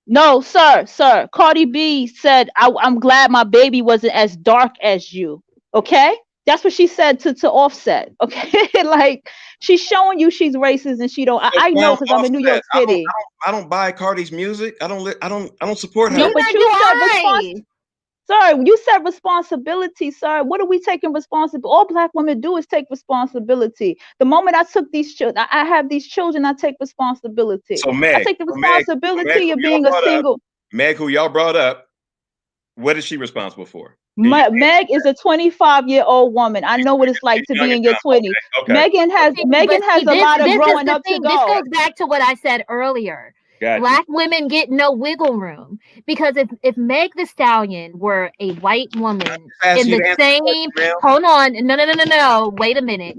C: No, sir. Cardi B said, I'm glad my baby wasn't as dark as you. Okay? That's what she said to Offset. Okay? Like, she's showing you she's racist and she don't. I know because I'm in New York City.
D: I don't buy Cardi's music. I don't support her.
C: No, but you said Sir, you said responsibility, sir. What are we taking responsibility? All black women do is take responsibility. The moment I took these children, I have these children, I take responsibility.
D: So Meg,
C: I take the responsibility of being a single.
D: Meg, who y'all brought up, what is she responsible for?
C: Meg is a 25-year-old woman. I know what it's like to be in your 20s. Okay. Megan has a lot of growing up to go.
A: This goes back to what I said earlier. Gotcha. Black women get no wiggle room because if Meg Thee Stallion were a white woman in the same, hold on, no, wait a minute,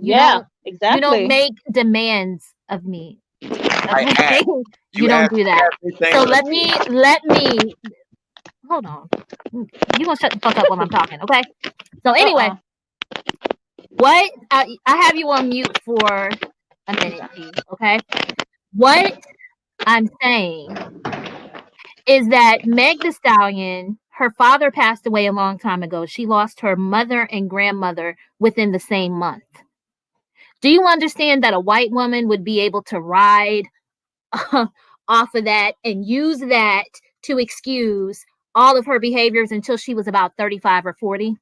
C: exactly.
A: You don't make demands of me. Okay? You don't do that. So let me. Hold on. You gonna shut the fuck up while I'm talking, okay? So anyway. What I have you on mute for a minute, G, okay? What I'm saying is that Meg Thee Stallion, her father passed away a long time ago. She lost her mother and grandmother within the same month. Do you understand that a white woman would be able to ride off of that and use that to excuse all of her behaviors until she was about 35 or 40?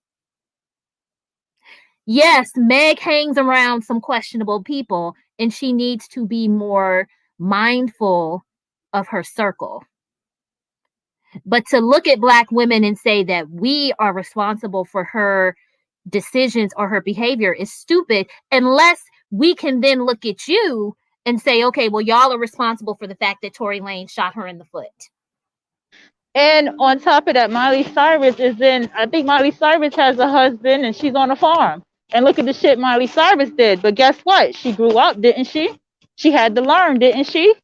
A: Yes, Meg hangs around some questionable people and she needs to be more mindful of her circle. But to look at Black women and say that we are responsible for her decisions or her behavior is stupid, unless we can then look at you and say, okay, well, y'all are responsible for the fact that Tory Lanez shot her in the foot.
C: And on top of that, Miley Cyrus I think Miley Cyrus has a husband and she's on a farm. And look at the shit Miley Cyrus did. But guess what? She grew up, didn't she? She had to learn, didn't she?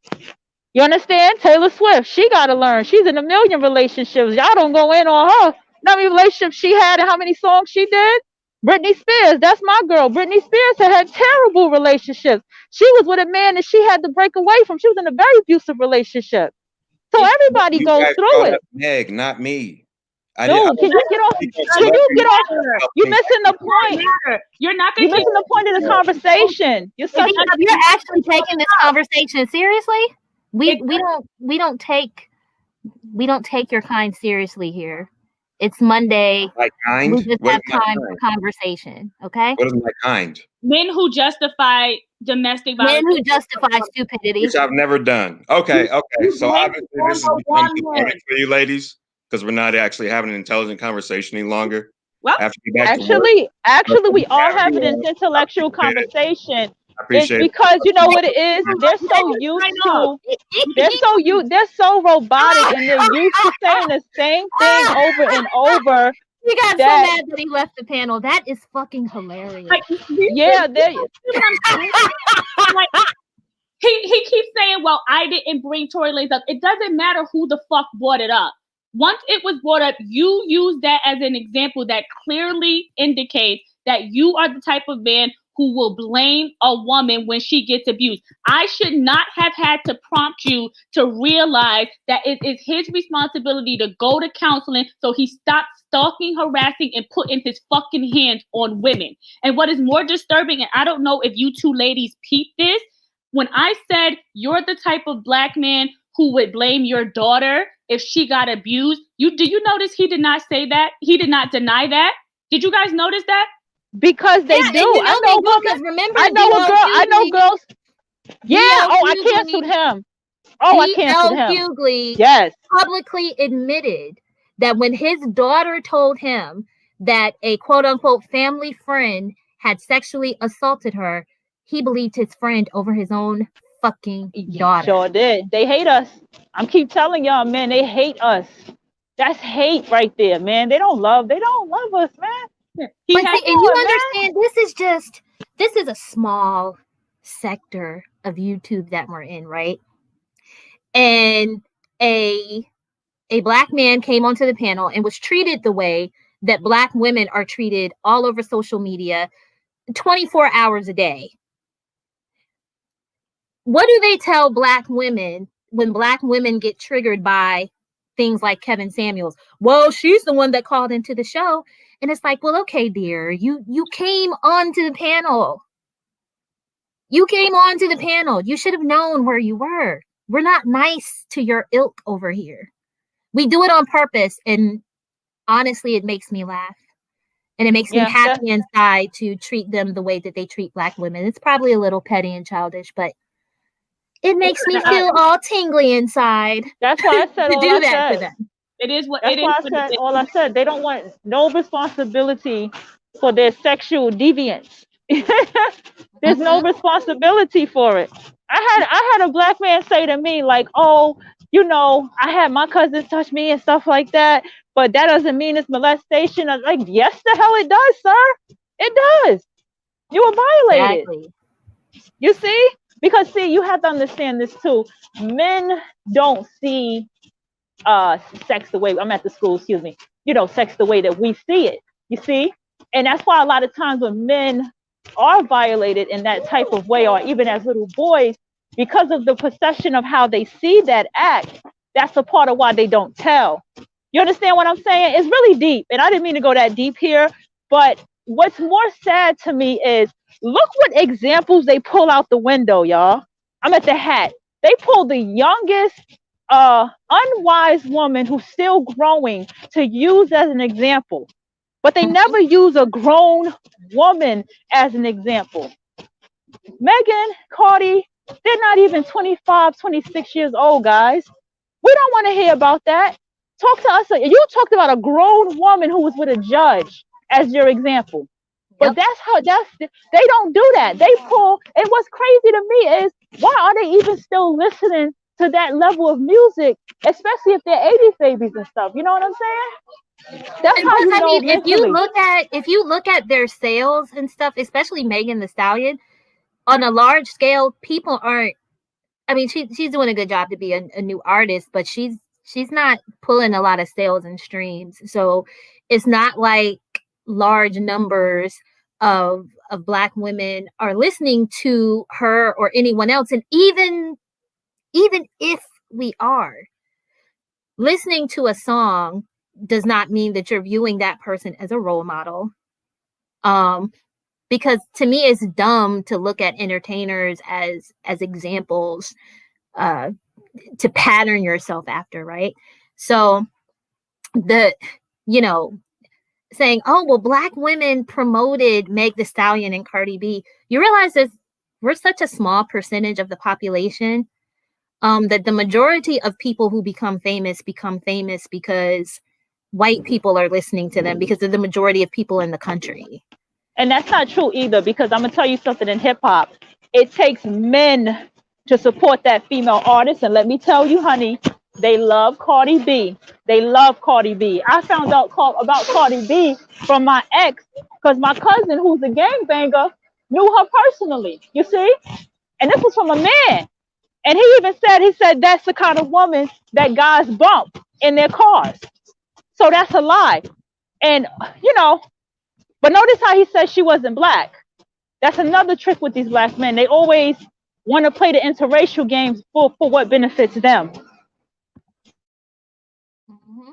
C: You understand? Taylor Swift, she got to learn. She's in a million relationships. Y'all don't go in on her. How many relationships she had and how many songs she did? Britney Spears, that's my girl. Britney Spears had terrible relationships. She was with a man that she had to break away from. She was in a very abusive relationship. So everybody goes through it.
D: Meg, not me.
C: Dude, can you get off? Can you get off? You're missing the point.
B: You're not.
C: You're missing the point of the conversation. You're
A: actually taking this conversation seriously. We don't take your kind seriously here. It's Monday.
D: My kind?
A: We just have time for conversation. Okay.
D: What is my kind?
B: Men who justify domestic violence.
A: Men who justify stupidity.
D: Which I've never done. Okay. So obviously this has become cathartic for you ladies, because we're not actually having an intelligent conversation any longer.
B: Well,
C: actually, we are having an intellectual conversation.
D: I appreciate
C: it. Because you know what it is? They're so used to, they're so robotic and they're used to saying the same thing over and over.
A: You got so mad that he left the panel. That is fucking hilarious.
C: Yeah,
B: he keeps saying, well, I didn't bring Tory Lanez up. It doesn't matter who the fuck brought it up. Once it was brought up, you use that as an example that clearly indicates that you are the type of man who will blame a woman when she gets abused. I should not have had to prompt you to realize that it is his responsibility to go to counseling so he stops stalking, harassing, and putting his fucking hands on women. And what is more disturbing, and I don't know if you two ladies peeped this, when I said you're the type of Black man who would blame your daughter if she got abused, do you notice he did not say that? He did not deny that? Did you guys notice that?
C: Because they do. I know women.
A: Remember,
C: I know girls. Yeah. I canceled him. I canceled him.
A: Hughley
C: yes.
A: Publicly admitted that when his daughter told him that a quote unquote family friend had sexually assaulted her, he believed his friend over his own fucking daughter.
C: Sure did. They hate us. I'm keep telling y'all, man, they hate us. That's hate right there, man. They don't love us, man.
A: But see, and you understand, this is a small sector of YouTube that we're in, right? And a Black man came onto the panel and was treated the way that Black women are treated all over social media 24 hours a day. What do they tell Black women when Black women get triggered by things like Kevin Samuels? Well, she's the one that called into the show. And it's like, well, okay, dear, you came onto the panel. You came onto the panel. You should have known where you were. We're not nice to your ilk over here. We do it on purpose. And honestly, it makes me laugh. And it makes me happy inside to treat them the way that they treat Black women. It's probably a little petty and childish, but it makes me feel all tingly inside.
C: That's why I said
A: to do that for them.
B: It is what
C: it is. That's why I said all I said. They don't want no responsibility for their sexual deviance. There's no responsibility for it. I had a Black man say to me like, oh, you know, I had my cousins touch me and stuff like that, but that doesn't mean it's molestation. I was like, yes, the hell it does, sir. It does. You were violated. Exactly. You see? Because see, you have to understand this too. Men don't see sex the way, I'm at the school, sex the way that we see it, you see? And that's why a lot of times when men are violated in that type of way, or even as little boys, because of the perception of how they see that act. That's a part of why they don't tell. You understand what I'm saying? It's really deep, and I didn't mean to go that deep here, but what's more sad to me is look what examples they pull out the window, y'all. I'm at the hat. They pull the youngest unwise woman who's still growing to use as an example, but they never use a grown woman as an example. Megan, Cardi, they're not even 25, 26 years old, guys. We don't want to hear about that. Talk to us. You talked about a grown woman who was with a judge as your example. But they don't do that. They pull, and what's crazy to me is why are they even still listening to that level of music, especially if they're 80s babies and stuff? You know what I'm saying? That's
A: And
C: how
A: plus,
C: you
A: I
C: know
A: mean,
C: mentally.
A: if you look at their sales and stuff, especially Megan the Stallion, on a large scale, people aren't. I mean, she's doing a good job to be a new artist, but she's not pulling a lot of sales and streams. So it's not like large numbers of Black women are listening to her or anyone else. And even if we are listening to a song, does not mean that you're viewing that person as a role model. Because to me, it's dumb to look at entertainers as examples to pattern yourself after, right? So saying, oh, well, Black women promoted Meg the Stallion and Cardi B. You realize that we're such a small percentage of the population that the majority of people who become famous because white people are listening to them, because of the majority of people in the country.
C: And that's not true either, because I'm going to tell you something in hip hop. It takes men to support that female artist. And let me tell you, honey, they love Cardi B. They love Cardi B. I found out about Cardi B from my ex, because my cousin, who's a gangbanger, knew her personally, you see? And this was from a man. And he said that's the kind of woman that guys bump in their cars. So that's a lie. And, but notice how he said she wasn't Black. That's another trick with these Black men. They always want to play the interracial games for what benefits them.
B: Mm-hmm.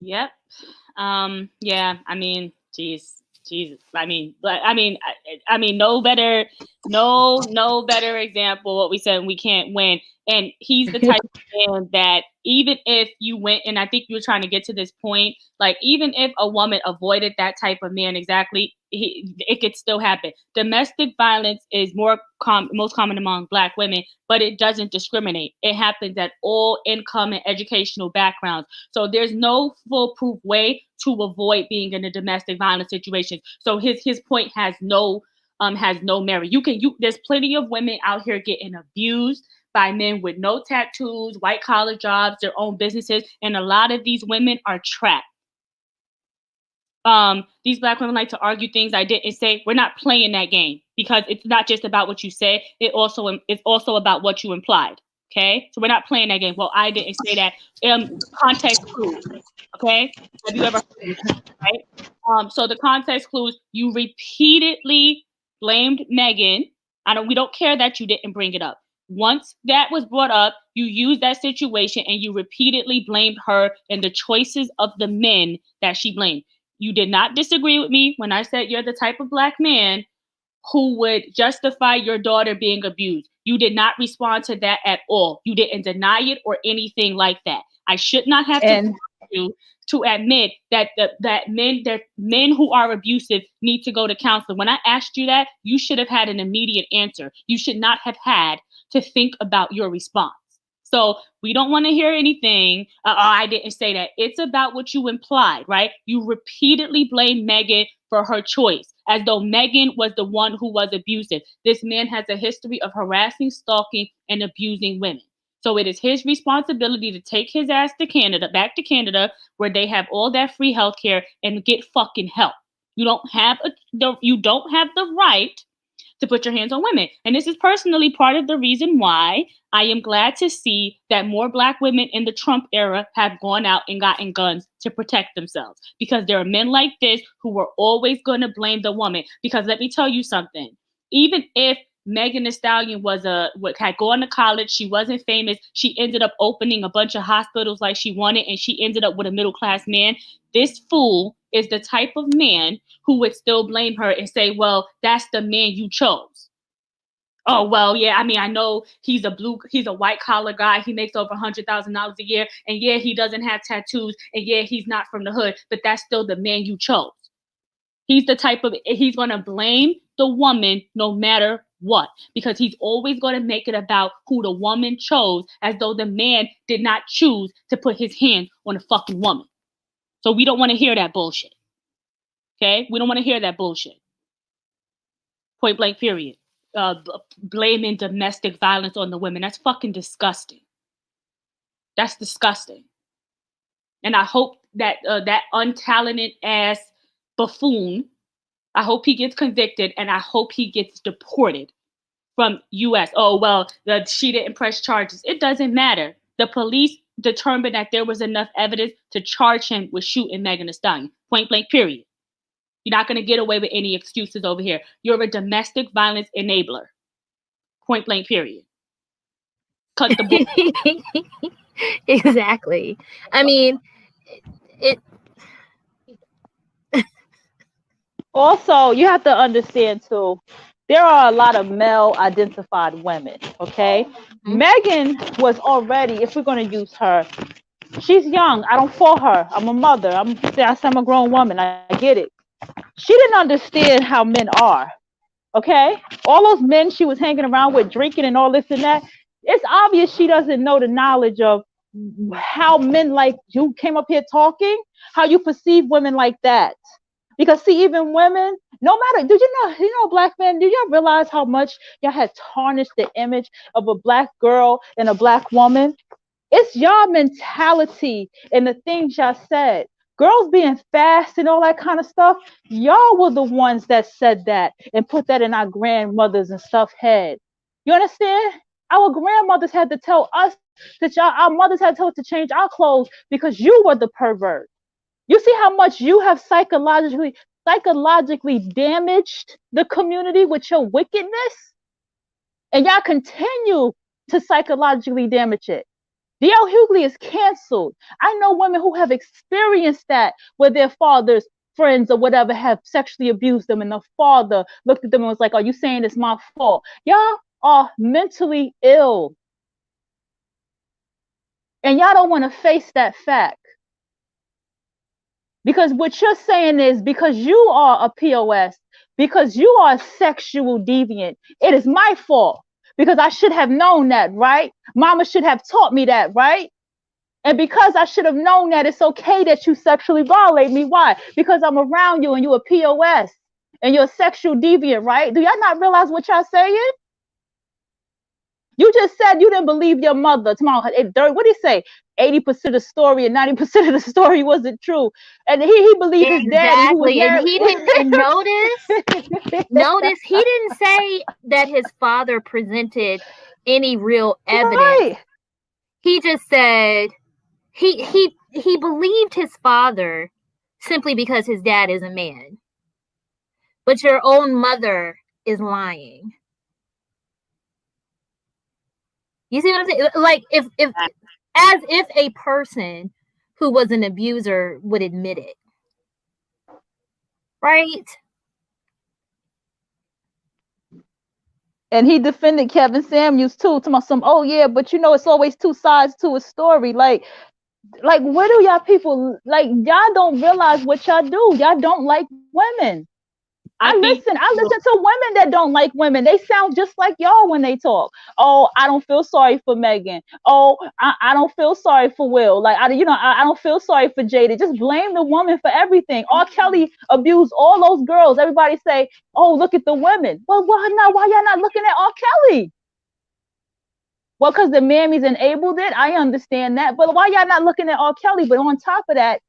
B: Yep. Yeah. I mean, Jesus. I mean, no better example. What we said, we can't win. And he's the type of man that even if you went, and I think you were trying to get to this point, like even if a woman avoided that type of man, exactly, it could still happen. Domestic violence is most common among Black women, but it doesn't discriminate. It happens at all income and educational backgrounds. So there's no foolproof way to avoid being in a domestic violence situation. So his point has no merit. There's plenty of women out here getting abused by men with no tattoos, white collar jobs, their own businesses, and a lot of these women are trapped. These Black women like to argue things I didn't say. We're not playing that game, because it's not just about what you say. It's also about what you implied. Okay, so we're not playing that game. Well, I didn't say that. Context clues. Okay, have you ever heard of that, right? So the context clues: you repeatedly blamed Megan. We don't care that you didn't bring it up. Once that was brought up, you used that situation and you repeatedly blamed her and the choices of the men that she blamed. You did not disagree with me when I said you're the type of Black man who would justify your daughter being abused. You did not respond to that at all. You didn't deny it or anything like that. I should not have to you to admit that men who are abusive need to go to counseling. When I asked you that, you should have had an immediate answer. You should not have had to think about your response. So we don't want to hear anything. I didn't say that. It's about what you implied, right? You repeatedly blame Megan for her choice, as though Megan was the one who was abusive. This man has a history of harassing, stalking, and abusing women. So it is his responsibility to take his ass back to Canada, where they have all that free healthcare, and get fucking help. You don't have the right to put your hands on women. And this is personally part of the reason why I am glad to see that more Black women in the Trump era have gone out and gotten guns to protect themselves. Because there are men like this who are always going to blame the woman. Because let me tell you something. Even if Megan Thee Stallion had gone to college, she wasn't famous, she ended up opening a bunch of hospitals like she wanted, and she ended up with a middle-class man. This fool is the type of man who would still blame her and say, well, that's the man you chose. Oh, well, yeah, I mean, I know he's a white collar guy. He makes over $100,000 a year. And yeah, he doesn't have tattoos. And yeah, he's not from the hood, but that's still the man you chose. He's going to blame the woman no matter what, because he's always going to make it about who the woman chose, as though the man did not choose to put his hand on a fucking woman. So we don't want to hear that bullshit. Okay? We don't want to hear that bullshit. Point blank, period. Blaming domestic violence on the women. That's fucking disgusting. That's disgusting. And I hope that that untalented ass buffoon, I hope he gets convicted, and I hope he gets deported from U.S. Oh, well, she didn't press charges. It doesn't matter. The police determined that there was enough evidence to charge him with shooting Megan Thee Stallion. Point blank, period. You're not going to get away with any excuses over here. You're a domestic violence enabler. Point blank, period. Cut the bull.
A: Exactly. I mean, it.
C: Also, you have to understand too, there are a lot of male identified women. Okay, Megan was already, if we're going to use her, she's young. I don't fault her. I'm a mother. I'm a grown woman. I get it. She didn't understand how men are. Okay, all those men she was hanging around with, drinking and all this and that, it's obvious she doesn't know the knowledge of how men like you came up here talking, how you perceive women like that. Because see, even women, no matter, black men, do y'all realize how much y'all had tarnished the image of a black girl and a black woman? It's y'all mentality and the things y'all said. Girls being fast and all that kind of stuff, y'all were the ones that said that and put that in our grandmothers and stuff head. You understand? Our grandmothers had to tell us that our mothers had to tell us to change our clothes because you were the pervert. You see how much you have psychologically damaged the community with your wickedness? And y'all continue to psychologically damage it. D.L. Hughley is canceled. I know women who have experienced that, where their fathers, friends, or whatever have sexually abused them, and the father looked at them and was like, are you saying it's my fault? Y'all are mentally ill. And y'all don't want to face that fact. Because what you're saying is, because you are a POS, because you are a sexual deviant, it is my fault. Because I should have known that, right? Mama should have taught me that, right? And because I should have known that, it's okay that you sexually violate me. Why? Because I'm around you and you're a POS and you're a sexual deviant, right? Do y'all not realize what y'all saying? You just said you didn't believe your mother. Tomorrow, what did he say? 80% of the story and 90% of the story wasn't true. And he believed his daddy who was married.
A: And he didn't notice, he didn't say that his father presented any real evidence. Right. He just said he believed his father simply because his dad is a man. But your own mother is lying. You see what I'm saying? Like as if a person who was an abuser would admit it. Right?
C: And he defended Kevin Samuels too, talking about some, oh yeah, but it's always two sides to a story. Like where do y'all people, y'all don't realize what y'all do. Y'all don't like women. I listen to women that don't like women. They sound just like y'all when they talk. Oh, I don't feel sorry for Megan. Oh, I don't feel sorry for Will. I don't feel sorry for Jada. Just blame the woman for everything. R. Kelly abused all those girls. Everybody say, oh, look at the women. Well, why y'all not looking at R. Kelly? Well, because the mammies enabled it. I understand that. But why y'all not looking at R. Kelly? But on top of that,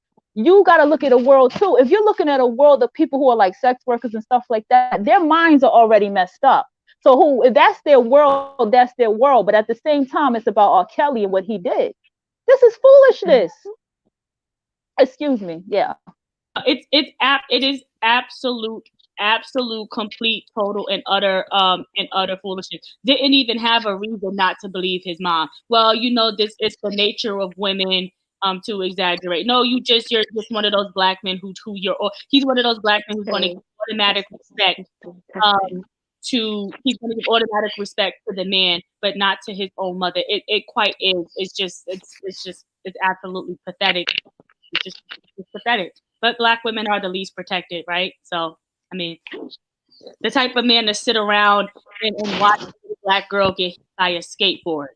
C: you got to look at a world too. If you're looking at a world of people who are like sex workers and stuff like that, their minds are already messed up. So who, if that's their world, that's their world. But at the same time, it's about R. Kelly and what he did. This is foolishness. Excuse me. Yeah.
B: It is absolute complete total and utter foolishness. Didn't even have a reason not to believe his mom. Well, this it's the nature of women to exaggerate. No, you're just one of those black men who you're, or he's one of those black men who's going to give automatic respect he's going to give automatic respect to the man, but not to his own mother. It quite is. It's absolutely pathetic. It's pathetic. But black women are the least protected, right? So, I mean, the type of man to sit around and watch a black girl get hit by a skateboard,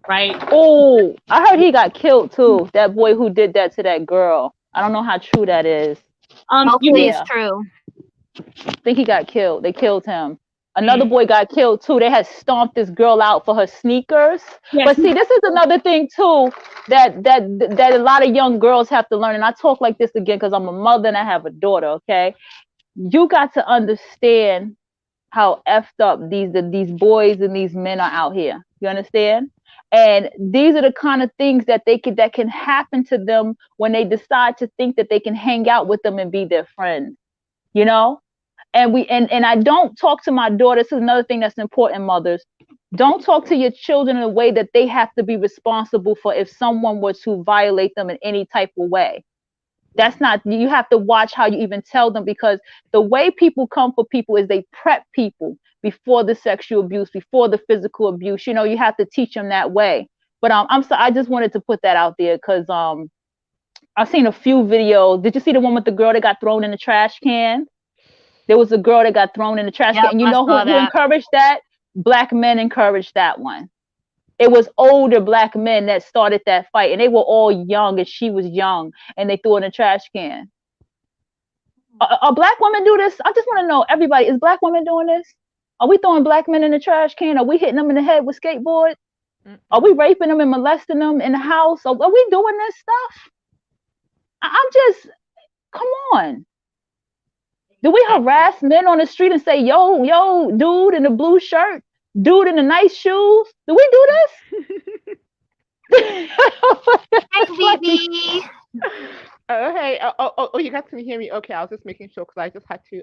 B: right?
C: Oh, I heard he got killed too. That boy who did that to that girl. I don't know how true that is.
A: Hopefully it's true.
C: I think he got killed. They killed him. Another boy got killed too. They had stomped this girl out for her sneakers. Yes. But see, this is another thing too that a lot of young girls have to learn. And I talk like this again because I'm a mother and I have a daughter. Okay, you got to understand how effed up these boys and these men are out here. You understand? And these are the kind of things that that can happen to them when they decide to think that they can hang out with them and be their friend. You know? And I don't talk to my daughter. This is another thing that's important, mothers. Don't talk to your children in a way that they have to be responsible for if someone were to violate them in any type of way. That's not, you have to watch how you even tell them, because the way people come for people is they prep people before the sexual abuse, before the physical abuse. You know, you have to teach them that way. But I'm sorry, I just wanted to put that out there because I've seen a few videos. Did you see the one with the girl that got thrown in the trash can? There was a girl that got thrown in the trash can. And you know who encouraged that? Black men encouraged that one. It was older black men that started that fight, and they were all young, and she was young, and they threw her in a trash can. Are black women do this? I just want to know, everybody, is black women doing this? Are we throwing black men in the trash can? Are we hitting them in the head with skateboards? Are we raping them and molesting them in the house? Are we doing this stuff? I'm just, come on. Do we harass men on the street and say, yo, dude in the blue shirt, dude in the nice shoes? Do we do this?
A: Hi, baby.
E: Hey, you guys can hear me? Okay, I was just making sure because I just had to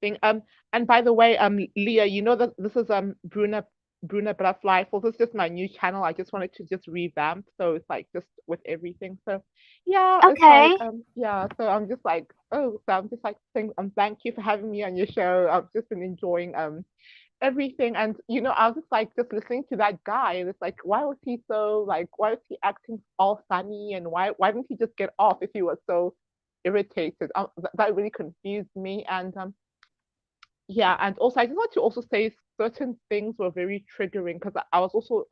E: think. And by the way, Leah, you know that this is Bruna Butterfly. So this is just my new channel. I just wanted to just revamp, so it's like just with everything. So yeah,
A: okay.
E: It's like, yeah. So I'm just like, oh, so I'm just like saying, thank you for having me on your show. I've just been enjoying everything. And I was just listening to that guy, and it's like, why was he acting all funny, and why didn't he just get off if he was so irritated? That really confused me. And yeah, and also I just want to also say certain things were very triggering because I was also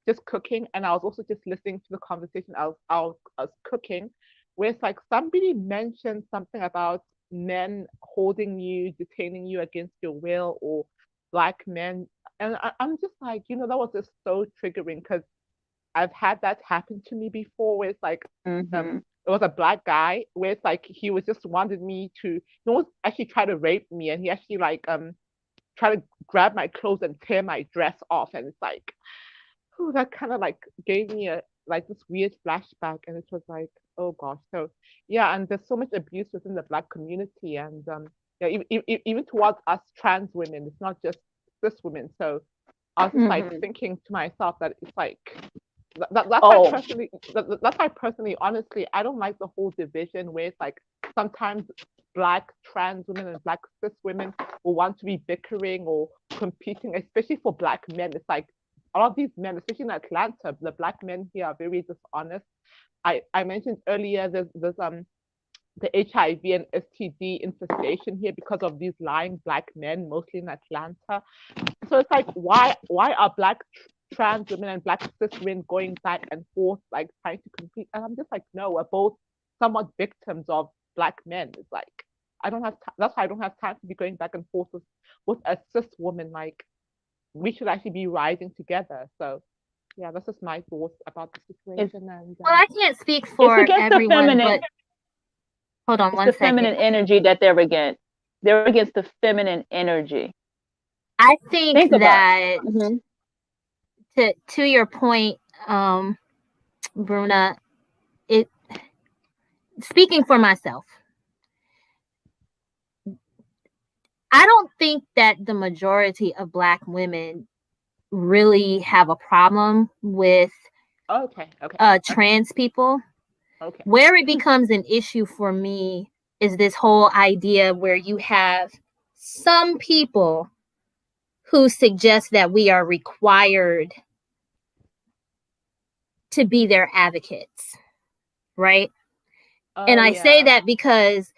E: just cooking, and I was also just listening to the conversation. I was cooking, where it's like somebody mentioned something about men holding you, detaining you against your will, or black men. And I'm just like, that was just so triggering because I've had that happen to me before, where it's like it was a black guy, where it's like he was just wanted me to, actually try to rape me, and he actually like try to grab my clothes and tear my dress off, and it's like, oh, that kind of like gave me a like this weird flashback, and it was like, oh gosh. So yeah, and there's so much abuse within the black community, and yeah, even towards us trans women, it's not just cis women. So I was just like thinking to myself that it's like that's why personally, honestly, I don't like the whole division where it's like sometimes black trans women and black cis women will want to be bickering or competing, especially for black men. It's like a lot of these men, especially in Atlanta, the black men here are very dishonest. I mentioned earlier there's the HIV and STD infestation here because of these lying black men, mostly in Atlanta. So it's like, why are black trans women and black cis women going back and forth, like trying to compete? And I'm just like, no, we're both somewhat victims of black men. It's like, I don't have that's why I don't have time to be going back and forth with a cis woman. Like, we should actually be rising together. So Yeah, this is my thoughts about the situation. And
A: Well, I can't speak
C: It's
A: for
C: against the
A: everyone,
C: feminine.
A: but hold on
C: It's
A: one
C: the
A: second.
C: feminine energy that they're against. They're against the feminine energy.
A: I think
C: Think about
A: that
C: it.
A: to your point, Bruna, it speaking for myself, I don't think that the majority of Black women really have a problem with
E: okay,
A: trans people.
E: okay.
A: Where it becomes an issue for me is this whole idea where you have some people who suggest that we are required to be their advocates, right? And I say
E: Yeah.
A: that because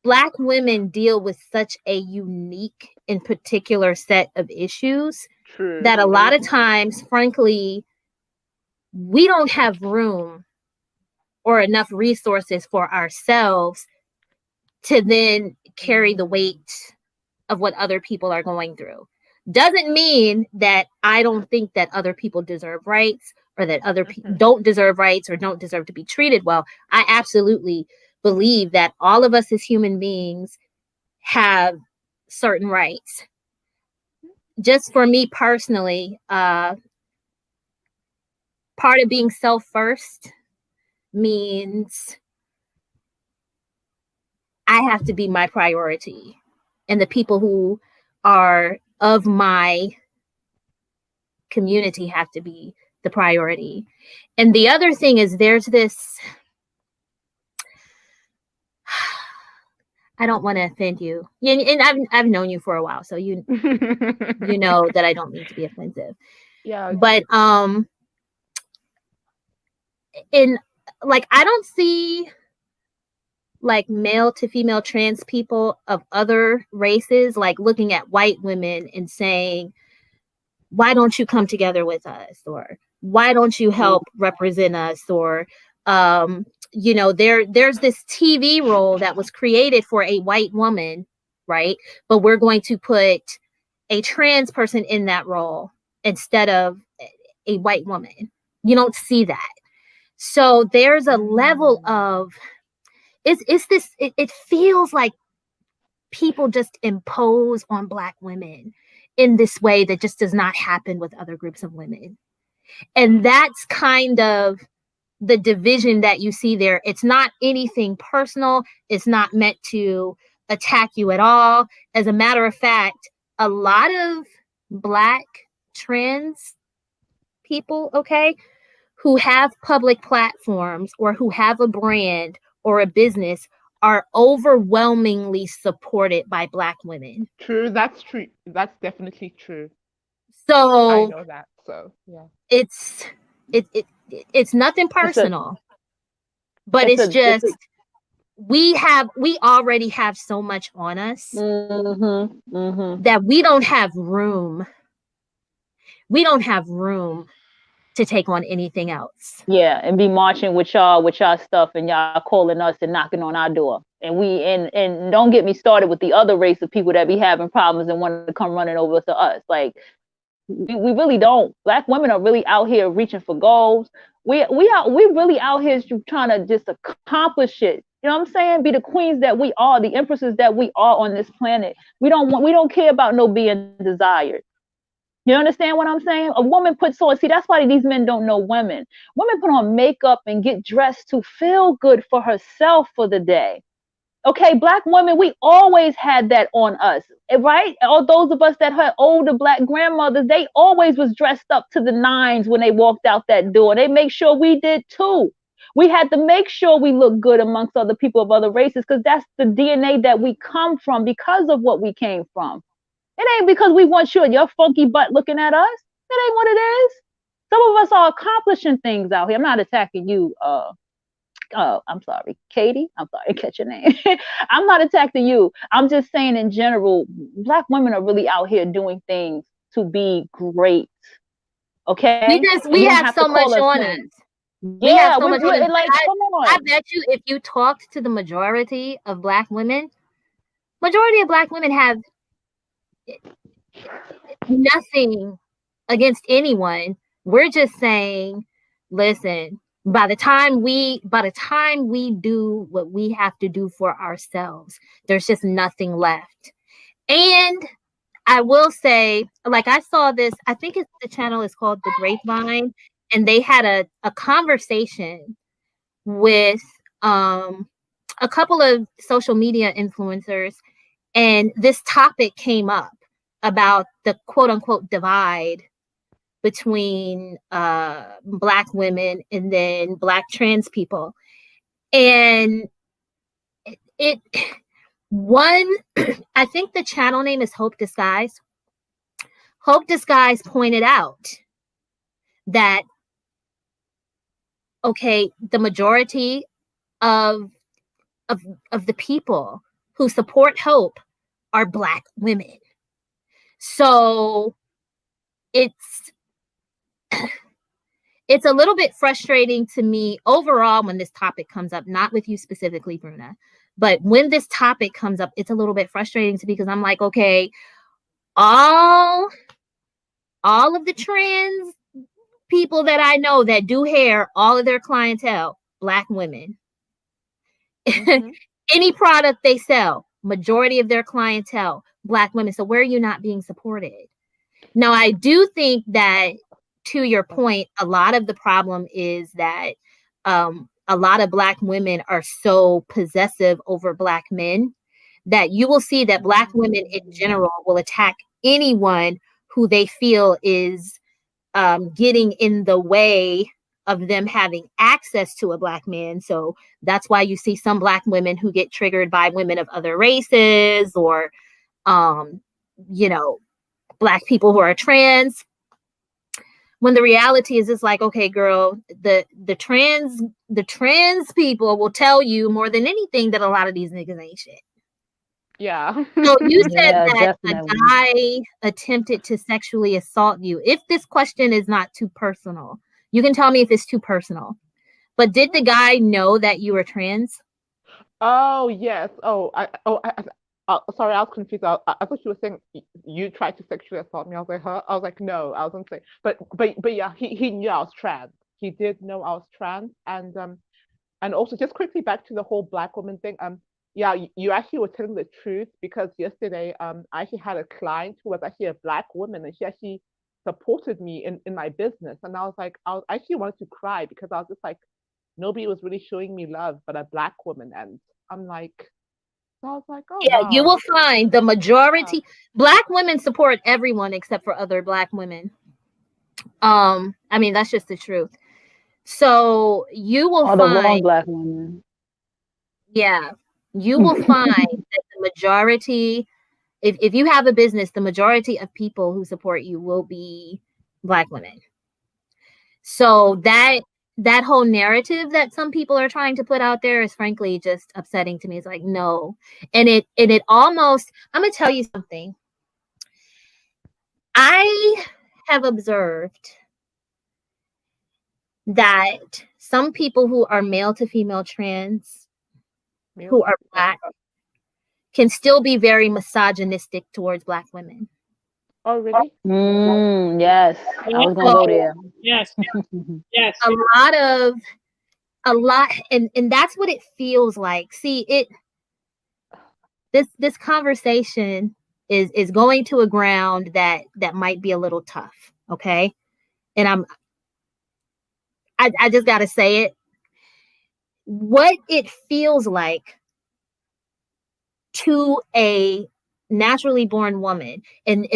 A: Black women deal with such a unique and particular set of issues
E: True.
A: that a lot of times, frankly, we don't have room or enough resources for ourselves to then carry the weight of what other people are going through. Doesn't mean that I don't think that other people deserve rights or that other people don't deserve rights or don't deserve to be treated well. I absolutely believe that all of us as human beings have certain rights. Just for me personally, part of being self first means I have to be my priority, and the people who are of my community have to be the priority. And the other thing is there's this, I don't want to offend you. And I've known you for a while, so you know that I don't mean to be offensive.
E: Yeah.
A: But in like I don't see like male to female trans people of other races like looking at white women and saying, why don't you come together with us, or why don't you help represent us, or there's this TV role that was created for a white woman, right? But we're going to put a trans person in that role instead of a white woman. You don't see that. So there's a level of it feels like people just impose on Black women in this way that just does not happen with other groups of women. And that's kind of the division that you see there. It's not anything personal. It's not meant to attack you at all. As a matter of fact, a lot of Black trans people, okay, who have public platforms or who have a brand or a business are overwhelmingly supported by Black women.
E: True. That's true. That's definitely true. I
A: So
E: know that. So yeah.
A: it's it's nothing personal, but it's just we already have so much on us that we don't have room. We don't have room to take on anything else.
C: Yeah, and be marching with y'all stuff, and y'all calling us and knocking on our door. And and don't get me started with the other race of people that be having problems and want to come running over to us. Like we really don't. Black women are really out here reaching for goals. We really out here trying to just accomplish it. You know what I'm saying? Be the queens that we are, the empresses that we are on this planet. We don't care about no being desired. You understand what I'm saying? A woman puts on, see, that's why these men don't know women. Women put on makeup and get dressed to feel good for herself for the day. Okay, Black women, we always had that on us, right? All those of us that had older Black grandmothers, they always was dressed up to the nines when they walked out that door. They make sure we did too. We had to make sure we look good amongst other people of other races because that's the DNA that we come from because of what we came from. It ain't because we want you and your funky butt looking at us. That ain't what it is. Some of us are accomplishing things out here. I'm not attacking you, I'm sorry, Katie. I'm sorry, catch your name. I'm not attacking you. I'm just saying in general, Black women are really out here doing things to be great. Okay?
A: We have so much on us. We have so much on us.
C: Like, come on.
A: I bet you if you talked to the majority of Black women have nothing against anyone, We're just saying, listen, by the time we do what we have to do for ourselves, there's just nothing left. And I will say, like, I saw this, I think the channel is called The Grapevine, and they had a conversation with a couple of social media influencers, and this topic came up about the quote unquote divide between Black women and then Black trans people. And it one, I think the channel name is Hope Disguise. Hope Disguise pointed out that, okay, the majority of the people who support Hope are Black women. So it's a little bit frustrating to me overall when this topic comes up, not with you specifically, Bruna, but when this topic comes up, it's a little bit frustrating to me because I'm like, okay, all of the trans people that I know that do hair, all of their clientele, Black women. Mm-hmm. Any product they sell, majority of their clientele, Black women. So where are you not being supported? Now, I do think that, to your point, a lot of the problem is that a lot of Black women are so possessive over Black men that you will see that Black women in general will attack anyone who they feel is getting in the way of them having access to a Black man. So that's why you see some Black women who get triggered by women of other races, or, Black people who are trans. When the reality is, it's like, okay, girl, the trans people will tell you more than anything that a lot of these niggas ain't shit.
E: Yeah.
A: So you said that
C: definitely.
A: a guy attempted to sexually assault you. If this question is not too personal, you can tell me if it's too personal. But did the guy know that you were trans?
E: Oh yes. Sorry, I was confused. I thought you were saying you tried to sexually assault me. I was like, huh? I was like, no. I was gonna say, but yeah, he knew I was trans. He did know I was trans, and also just quickly back to the whole Black woman thing. Yeah, you actually were telling the truth, because yesterday, I actually had a client who was actually a Black woman, and she actually supported me in my business, and I was like, I actually wanted to cry, because I was just like, nobody was really showing me love but a Black woman, and I'm like, so I was like, oh
A: Yeah,
E: wow.
A: you will find the majority Black women support everyone except for other Black women. I mean, that's just the truth. So you will
C: All
A: find
C: the wrong Black women.
A: Yeah, you will find that the majority, if you have a business, the majority of people who support you will be Black women. So that whole narrative that some people are trying to put out there is frankly just upsetting to me. It's like, no. And it almost, I'm gonna tell you something. I have observed that some people who are male to female trans, who are Black, can still be very misogynistic towards Black women.
E: Oh really?
C: Yes. I was gonna go there.
B: Yes. Yes.
A: A lot, and that's what it feels like. See, this conversation is going to a ground that might be a little tough, okay? And I just gotta say it. What it feels like to a naturally born woman, and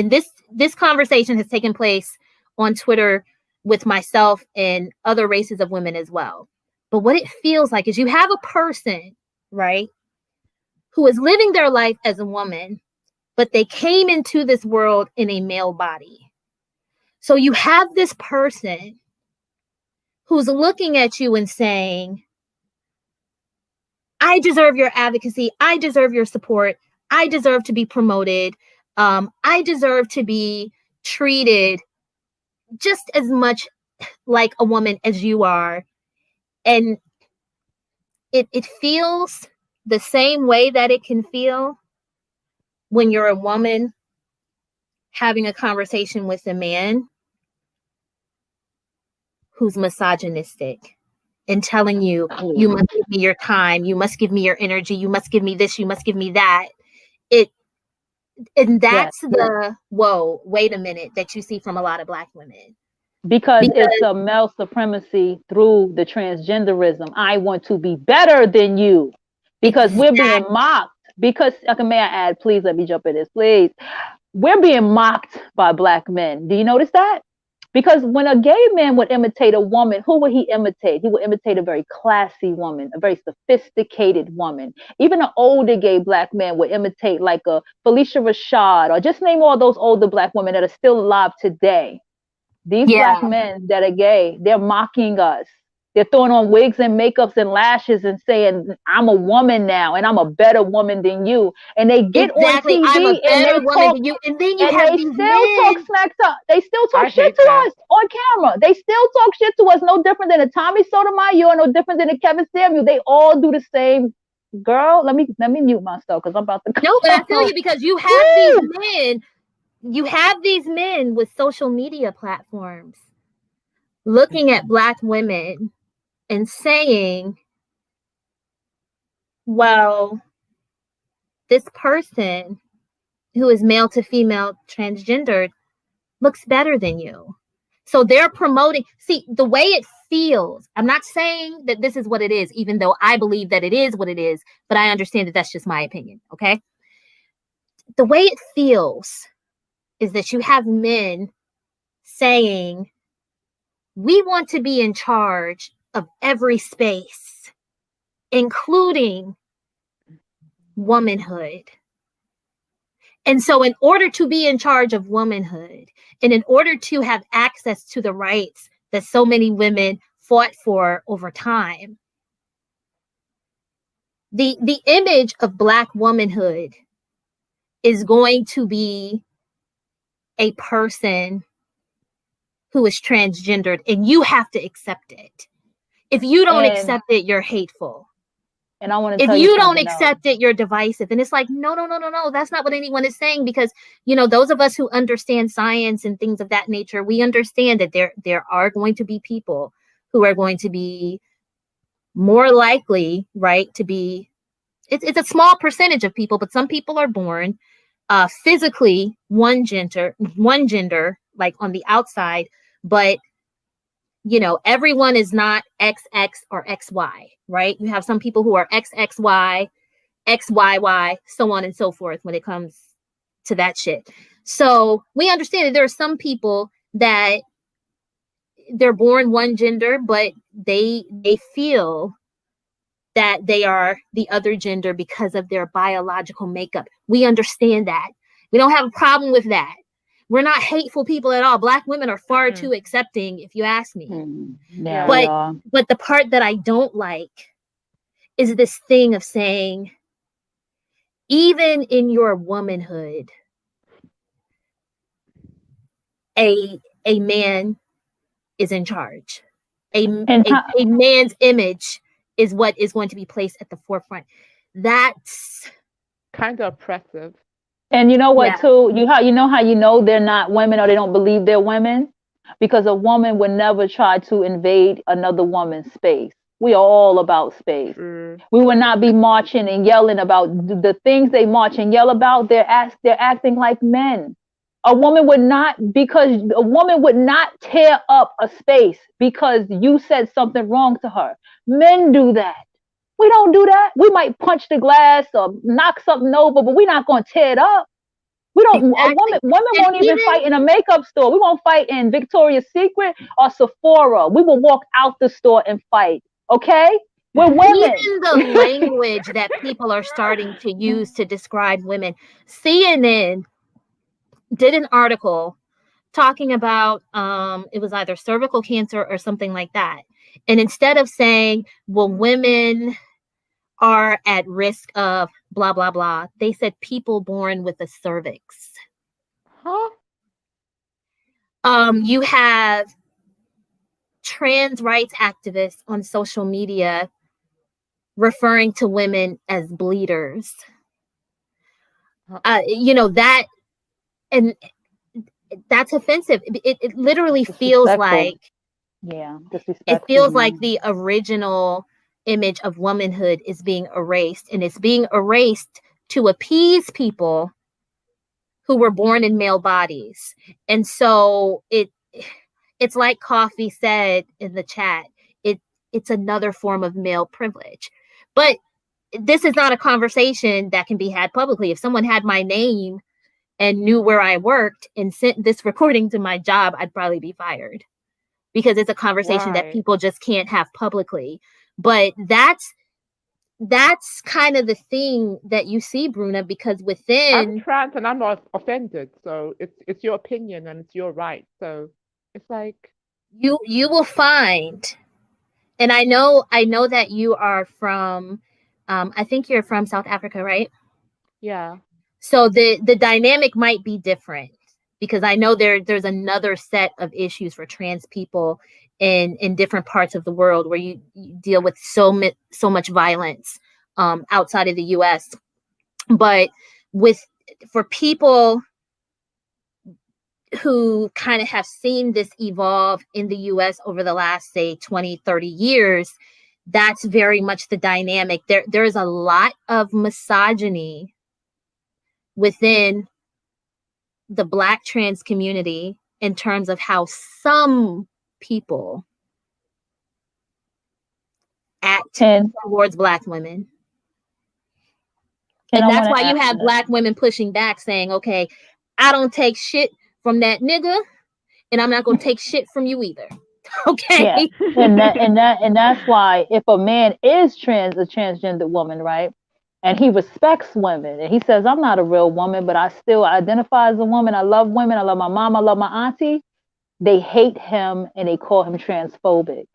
A: this conversation has taken place on Twitter with myself and other races of women as well. But what it feels like is you have a person, right, who is living their life as a woman, but they came into this world in a male body. So you have this person who's looking at you and saying, I deserve your advocacy. I deserve your support. I deserve to be promoted. I deserve to be treated just as much like a woman as you are. And it feels the same way that it can feel when you're a woman having a conversation with a man who's misogynistic and telling you, you must give me your time, you must give me your energy, you must give me this, you must give me that. And that's the whoa, wait a minute, that you see from a lot of Black women.
C: Because it's a male supremacy through the transgenderism. I want to be better than you. Because we're being mocked. Because, okay, may I add, please let me jump in this, please. We're being mocked by Black men. Do you notice that? Because when a gay man would imitate a woman, who would he imitate? He would imitate a very classy woman, a very sophisticated woman. Even an older gay Black man would imitate like a Felicia Rashad, or just name all those older Black women that are still alive today. These Black men that are gay, they're mocking us. They're throwing on wigs and makeups and lashes and saying, I'm a woman now and I'm a better woman than you. And they get on TV
A: I'm a
C: and they talk,
A: than you. And then you
C: and
A: have
C: they
A: these
C: still
A: men.
C: talk smack talk. They still talk shit to us on camera. They still talk shit to us. No different than a Tommy Sotomayor, no different than a Kevin Samuel. They all do the same. Girl, let me mute myself because I'm about to.
A: No, but I feel you, because you have these men. You have these men with social media platforms looking at Black women and saying, well, this person who is male to female transgendered looks better than you. So they're promoting, see, the way it feels. I'm not saying that this is what it is, even though I believe that it is what it is, but I understand that that's just my opinion, okay? The way it feels is that you have men saying, we want to be in charge of every space, including womanhood. And so in order to be in charge of womanhood, and in order to have access to the rights that so many women fought for over time, the image of Black womanhood is going to be a person who is transgendered, and you have to accept it. If you don't accept it, you're hateful.
C: And I want to
A: if you don't accept it, you're divisive. And it's like, no. That's not what anyone is saying, because, you know, those of us who understand science and things of that nature, we understand that there are going to be people who are going to be more likely, right, to be, it's a small percentage of people, but some people are born physically one gender, like on the outside, but you know, everyone is not XX or XY, right? You have some people who are XXY, XYY, so on and so forth when it comes to that shit. So we understand that there are some people that they're born one gender, but they feel that they are the other gender because of their biological makeup. We understand that. We don't have a problem with that. We're not hateful people at all. Black women are far too accepting, if you ask me. But the part that I don't like is this thing of saying, even in your womanhood, a man is in charge. A man's image is what is going to be placed at the forefront. That's
E: kind of oppressive.
C: And you know what, too? You know how they're not women, or they don't believe they're women? Because a woman would never try to invade another woman's space. We are all about space. We would not be marching and yelling about the things they march and yell about. They're acting like men. A woman would not tear up a space because you said something wrong to her. Men do that. We don't do that. We might punch the glass or knock something over, but we're not going to tear it up. We don't. Exactly. Women won't even fight in a makeup store. We won't fight in Victoria's Secret or Sephora. We will walk out the store and fight. Okay? We're women.
A: Even the language that people are starting to use to describe women. CNN did an article talking about it was either cervical cancer or something like that. And instead of saying, well, women are at risk of blah, blah, blah, they said people born with a cervix. You have trans rights activists on social media referring to women as bleeders. You know, that, and that's offensive. It literally feels like
C: Yeah,
A: It
C: disrespect.
A: feels like the original image of womanhood is being erased, and it's being erased to appease people who were born in male bodies. And so it's like Coffee said in the chat, it's another form of male privilege. But this is not a conversation that can be had publicly. If someone had my name and knew where I worked and sent this recording to my job, I'd probably be fired, because it's a conversation that
E: Right.
A: people just can't have publicly. But that's kind of the thing that you see, Bruna, because
E: I'm
A: within
E: trans and I'm not offended, so it's your opinion and it's your right. So it's like,
A: you will find, and I know that you are from, I think you're from South Africa, right?
E: yeah,
A: So the dynamic might be different, because I know there's another set of issues for trans people in different parts of the world, where you deal with so much violence outside of the US. But with for people who kind of have seen this evolve in the US over the last, say, 20, 30 years, that's very much the dynamic. There's a lot of misogyny within the Black trans community in terms of how some people act
C: And
A: towards Black women.
C: and
A: And
C: I
A: that's
C: want
A: why
C: to
A: you
C: ask
A: have Black women pushing back, saying, okay, I don't take shit from that nigga, and I'm not going to take shit from you either. Okay.
C: yeah, and that's why if a man is a transgender woman, right, and he respects women and he says, I'm not a real woman, but I still identify as a woman. I love women. I love my mom. I love my auntie. They hate him and they call him transphobic.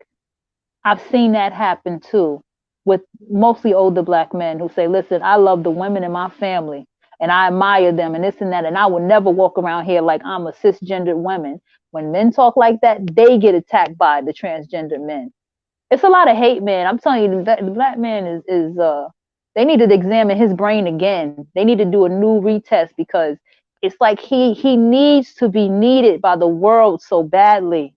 C: I've seen that happen too, with mostly older Black men who say, listen, I love the women in my family and I admire them and this and that. And I will never walk around here like I'm a cisgendered woman. When men talk like that, they get attacked by the transgender men. It's a lot of hate, man. I'm telling you, the Black man is they need to examine his brain again. They need to do a new retest, because it's like he needs to be needed by the world so badly.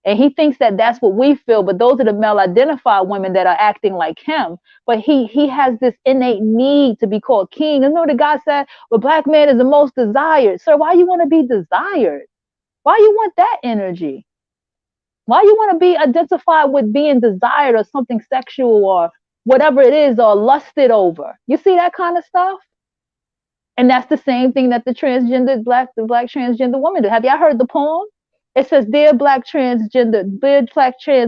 C: And he thinks that that's what we feel, but those are the male identified women that are acting like him. But he has this innate need to be called king. And remember the guy said, well, Black man is the most desired. Sir, why you want to be desired? Why you want that energy? Why you want to be identified with being desired or something sexual or whatever it is, or lusted over? You see that kind of stuff? And that's the same thing that the black transgender woman do. Have y'all heard the poem? It says, dear black trans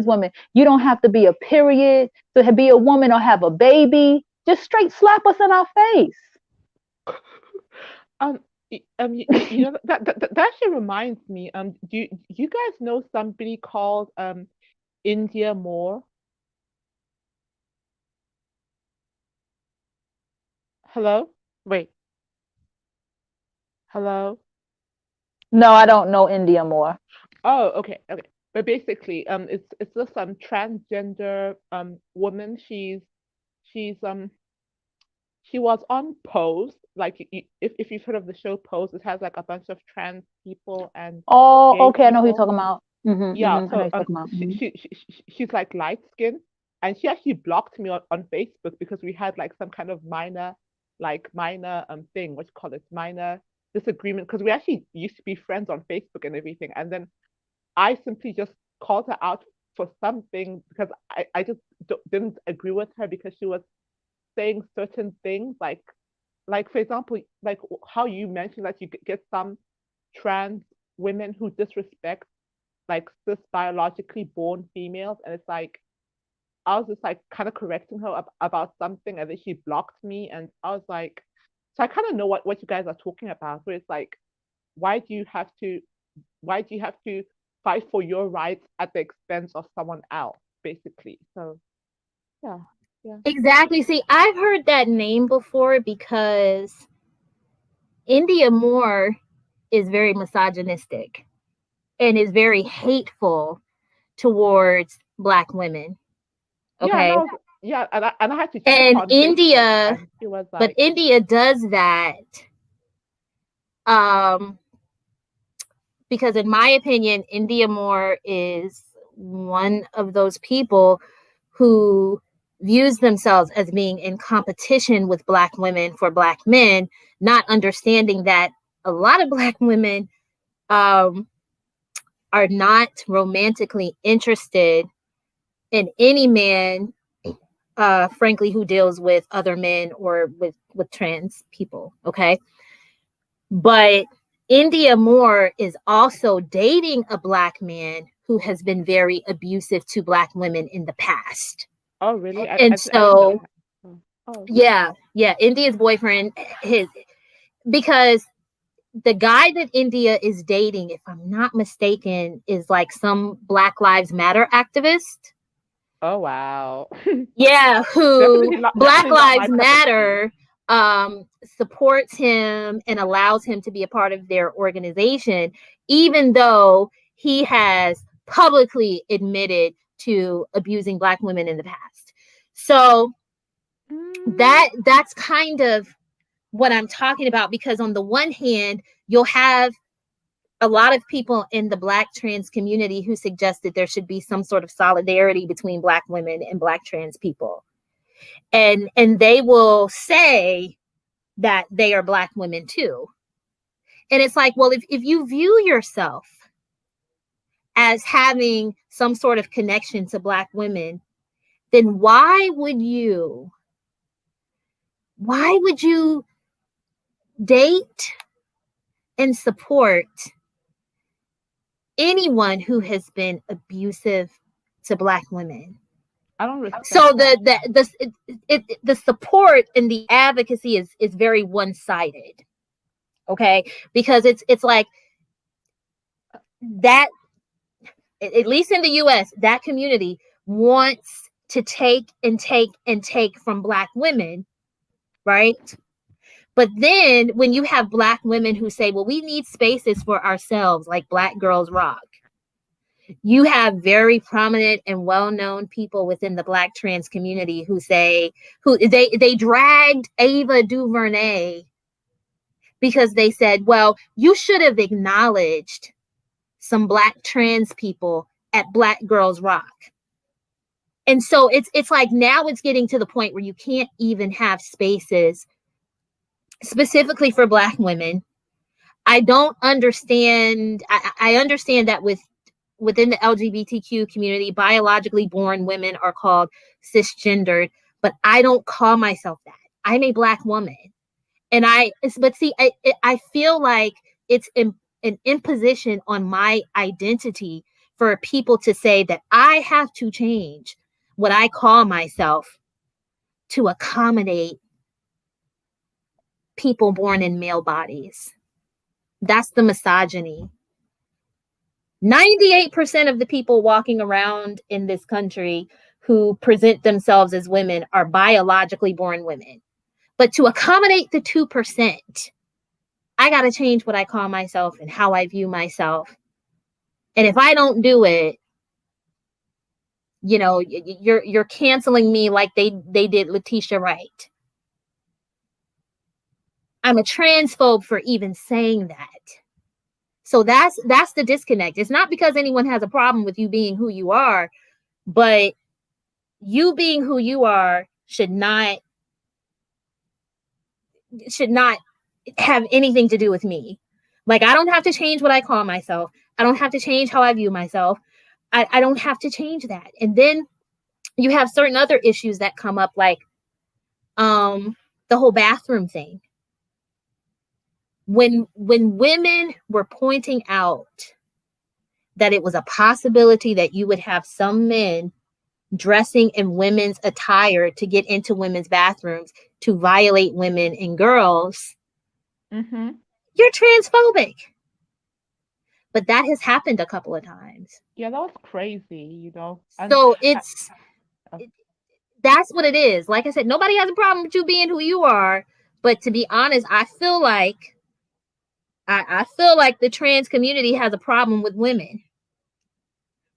C: woman, you don't have to be a period to be a woman or have a baby. Just straight slap us in our face.
E: um, you know that actually reminds me. Do you guys know somebody called India Moore? Hello, wait, hello.
C: No, I don't know India more.
E: Oh, okay, okay. But basically, it's just some transgender woman. She's she was on Pose. Like, if you've heard of the show Pose, it has like a bunch of trans people and
C: Oh,
E: gay
C: okay. I know who you're
E: people.
C: talking about.
E: Yeah,
C: I know
E: so
C: you're talking about.
E: she's like light skinned, and she actually blocked me on Facebook because we had like some kind of minor thing, what you call it, minor disagreement, because we actually used to be friends on Facebook and everything. And then I simply just called her out for something because I just didn't agree with her because she was saying certain things, like for example, like how you mentioned that you get some trans women who disrespect like cis biologically born females, and it's like I was just like kind of correcting her about something, and then she blocked me, and I was like, so I kind of know what you guys are talking about, where it's like, why do you have to why do you have to fight for your rights at the expense of someone else, basically? So yeah, yeah.
A: Exactly. See, I've heard that name before, because India Moore is very misogynistic and is very hateful towards Black women.
E: Yeah,
A: Okay.
E: no, yeah, and I had to check
A: And
E: on Facebook,
A: India,
E: and she was
A: but
E: like,
A: India does that um, because, in my opinion, India Moore is one of those people who views themselves as being in competition with Black women for Black men, not understanding that a lot of Black women are not romantically interested in any man, frankly, who deals with other men or with trans people. Okay. But India Moore is also dating a Black man who has been very abusive to Black women in the past.
E: Oh, really?
A: And
E: I didn't know
A: so,
E: that. Oh.
A: yeah, India's boyfriend, because the guy that India is dating, if I'm not mistaken, is like some Black Lives Matter activist.
E: Oh, wow.
A: Yeah, who Black
E: Definitely not my
A: Lives
E: cup of tea.
A: Matter supports him and allows him to be a part of their organization, even though he has publicly admitted to abusing Black women in the past. So that's kind of what I'm talking about, because on the one hand, you'll have a lot of people in the Black trans community who suggest that there should be some sort of solidarity between Black women and Black trans people. And they will say that they are Black women too. And it's like, well, if you view yourself as having some sort of connection to Black women, then why would you date and support anyone who has been abusive to Black women?
E: I don't respect
A: So
E: that.
A: the support and the advocacy is very one-sided. Okay, because it's like that, at least in the US, that community wants to take and take and take from Black women, right? But then when you have Black women who say, well, we need spaces for ourselves, like Black Girls Rock, you have very prominent and well-known people within the Black trans community who say, they dragged Ava DuVernay because they said, well, you should have acknowledged some Black trans people at Black Girls Rock. And so it's like now it's getting to the point where you can't even have spaces specifically for Black women. I don't understand. I understand that within the LGBTQ community, biologically born women are called cisgendered, but I don't call myself that. I'm a Black woman. And I feel like it's an imposition on my identity for people to say that I have to change what I call myself to accommodate people born in male bodies. That's the misogyny. 98% of the people walking around in this country who present themselves as women are biologically born women. But to accommodate the 2%, I got to change what I call myself and how I view myself. And if I don't do it, you know, you're canceling me like they did Letitia Wright. I'm a transphobe for even saying that. So that's the disconnect. It's not because anyone has a problem with you being who you are, but you being who you are should not have anything to do with me. Like, I don't have to change what I call myself. I don't have to change how I view myself. I don't have to change that. And then you have certain other issues that come up, like the whole bathroom thing. When women were pointing out that it was a possibility that you would have some men dressing in women's attire to get into women's bathrooms to violate women and girls, you're transphobic. But that has happened a couple of times.
E: Yeah, that was crazy, you know.
A: So that's what it is. Like I said, nobody has a problem with you being who you are. But to be honest, I feel like the trans community has a problem with women,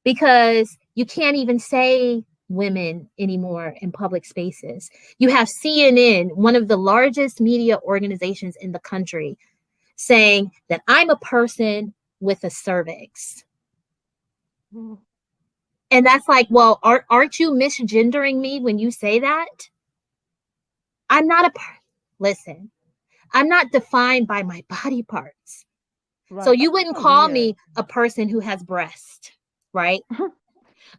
A: because you can't even say women anymore in public spaces. You have CNN, one of the largest media organizations in the country, saying that I'm a person with a cervix. And that's like, well, aren't you misgendering me when you say that? I'm not listen, I'm not defined by my body parts.
E: Right.
A: So
E: That's
A: you wouldn't
E: so
A: call
E: weird.
A: me a person who has breast, right?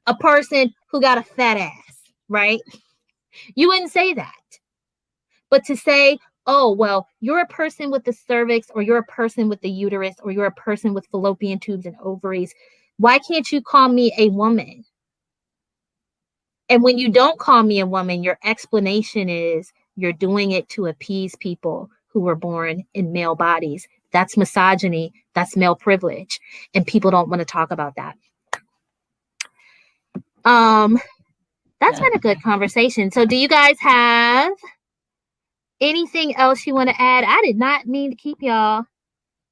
A: A person who got a fat ass, right? You wouldn't say that. But to say, oh, well, you're a person with the cervix, or you're a person with the uterus, or you're a person with fallopian tubes and ovaries, why can't you call me a woman? And when you don't call me a woman, your explanation is you're doing it to appease people who were born in male bodies. That's misogyny. That's male privilege. And people don't want to talk about that. That's been a good conversation. So do you guys have anything else you want to add? I did not mean to keep y'all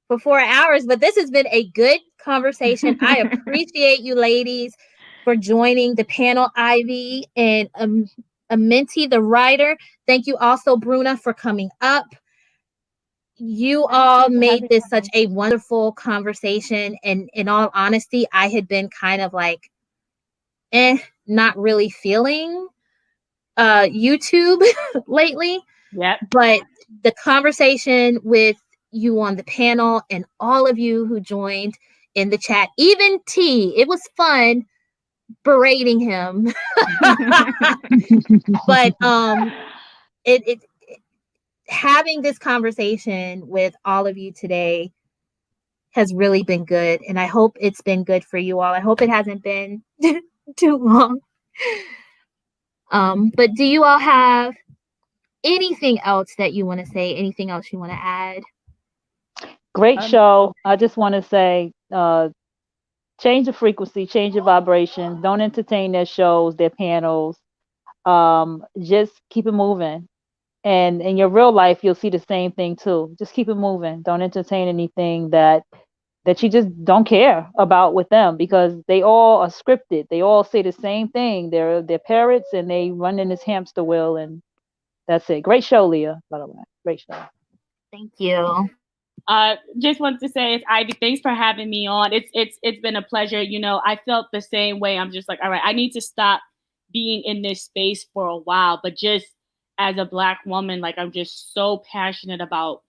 A: for 4 hours, but this has been a good conversation. I appreciate you ladies for joining the panel, Ivy and Amenti, the writer. Thank you also, Bruna, for coming up. You all made this such a wonderful conversation. And in all honesty, I had been kind of like, not really feeling YouTube lately.
B: Yep.
A: But the conversation with you on the panel and all of you who joined in the chat, even T, it was fun berating him. But it having this conversation with all of you today has really been good, and I hope it's been good for you all. I hope it hasn't been too long. But do you all have anything else that you want to say? Anything else you want to add?
C: Great show. I just want to say, change the frequency, change your vibration. Don't entertain their shows, their panels. Just keep it moving. And in your real life, you'll see the same thing too. Just keep it moving. Don't entertain anything that you just don't care about with them, because they all are scripted. They all say the same thing. They're parrots, and they run in this hamster wheel, and that's it. Great show, Leah, by the way. Great show.
A: Thank you.
B: Just wanted to say, it's Ivy. Thanks for having me on. It's been a pleasure. You know, I felt the same way. I'm just like, all right, I need to stop being in this space for a while. But just as a Black woman, like, I'm just so passionate about.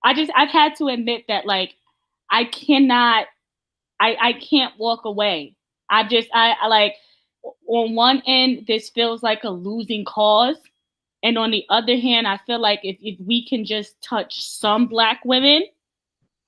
B: I've had to admit that, like, I cannot, I can't walk away. I like, on one end, this feels like a losing cause. And on the other hand, I feel like if we can just touch some Black women,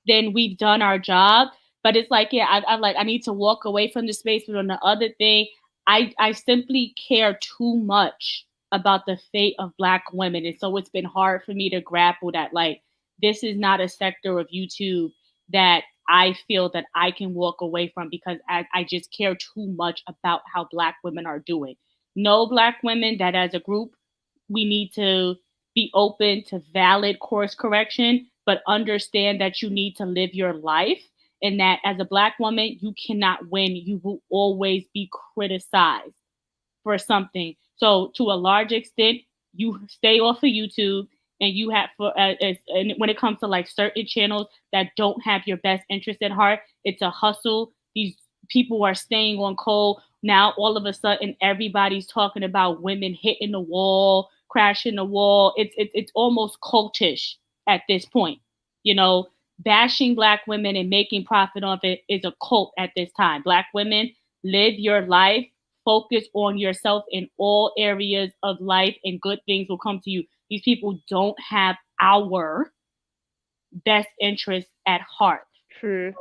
B: then we've done our job. But it's like, yeah, I'm like, I need to walk away from the space. But on the other thing, I simply care too much about the fate of Black women. And so it's been hard for me to grapple that, like, this is not a sector of YouTube that I feel that I can walk away from, because I just care too much about how Black women are doing. No, Black women, that as a group, we need to be open to valid course correction, but understand that you need to live your life, and that as a Black woman, you cannot win. You will always be criticized for something. So to a large extent, you stay off of YouTube, and you have and when it comes to like certain channels that don't have your best interest at heart, it's a hustle. These people are staying on cold. Now all of a sudden everybody's talking about women hitting the wall, crashing the wall. It's almost cultish at this point. You know, bashing Black women and making profit off it is a cult at this time. Black women, live your life, focus on yourself in all areas of life, and good things will come to you. These people don't have our best interest at heart.
E: True.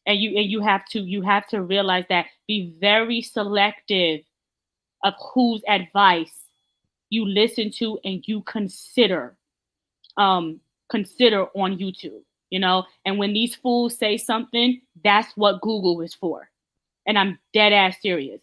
B: And you have to realize that. Be very selective of whose advice you listen to and you consider on YouTube, you know. And when these fools say something, that's what Google is for. And I'm dead ass serious.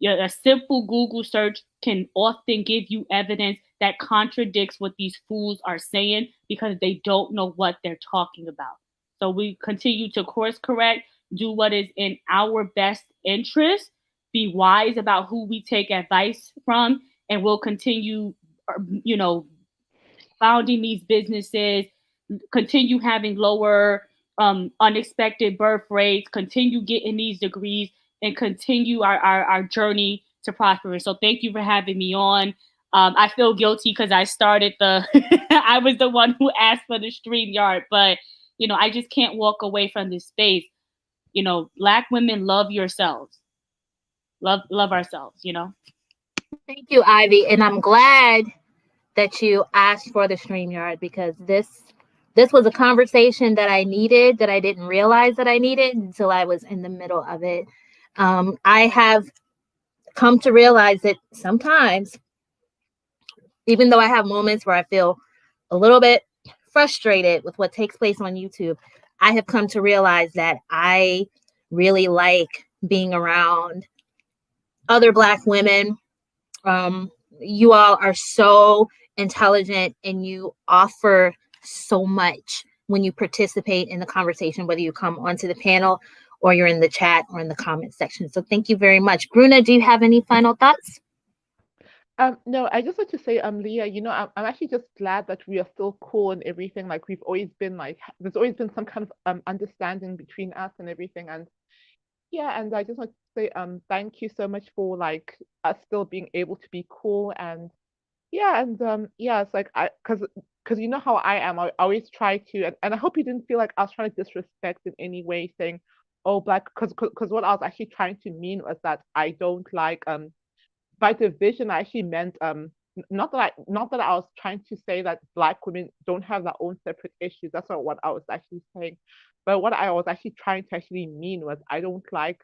B: A simple Google search can often give you evidence that contradicts what these fools are saying, because they don't know what they're talking about. So we continue to course correct, do what is in our best interest, be wise about who we take advice from, and we'll continue, you know, founding these businesses, continue having lower unexpected birth rates, continue getting these degrees, and continue our journey to prosper. So thank you for having me on. I feel guilty because I started I was the one who asked for the StreamYard, but I just can't walk away from this space. Black women, love yourselves. Love ourselves,
A: Thank you, Ivy. And I'm glad that you asked for the StreamYard, because this was a conversation that I needed, that I didn't realize that I needed until I was in the middle of it. I have come to realize that sometimes, even though I have moments where I feel a little bit frustrated with what takes place on YouTube, I have come to realize that I really like being around other Black women. You all are so intelligent and you offer so much when you participate in the conversation, whether you come onto the panel or you're in the chat or in the comment section. So thank you very much. Bruna, do you have any final thoughts?
E: No, I just want to say, Leah, I'm actually just glad that we are still cool and everything. Like we've always been like, there's always been some kind of understanding between us and everything. And yeah, and I just want to say, thank you so much for like us still being able to be cool. And yeah, and yeah, it's like because you know how I am. I always try to, and I hope you didn't feel like I was trying to disrespect in any way, saying, oh, Black, because what I was actually trying to mean was that I don't like by division, I actually meant not that I was trying to say that Black women don't have their own separate issues. That's not what I was actually saying. But what I was actually trying to actually mean was I don't like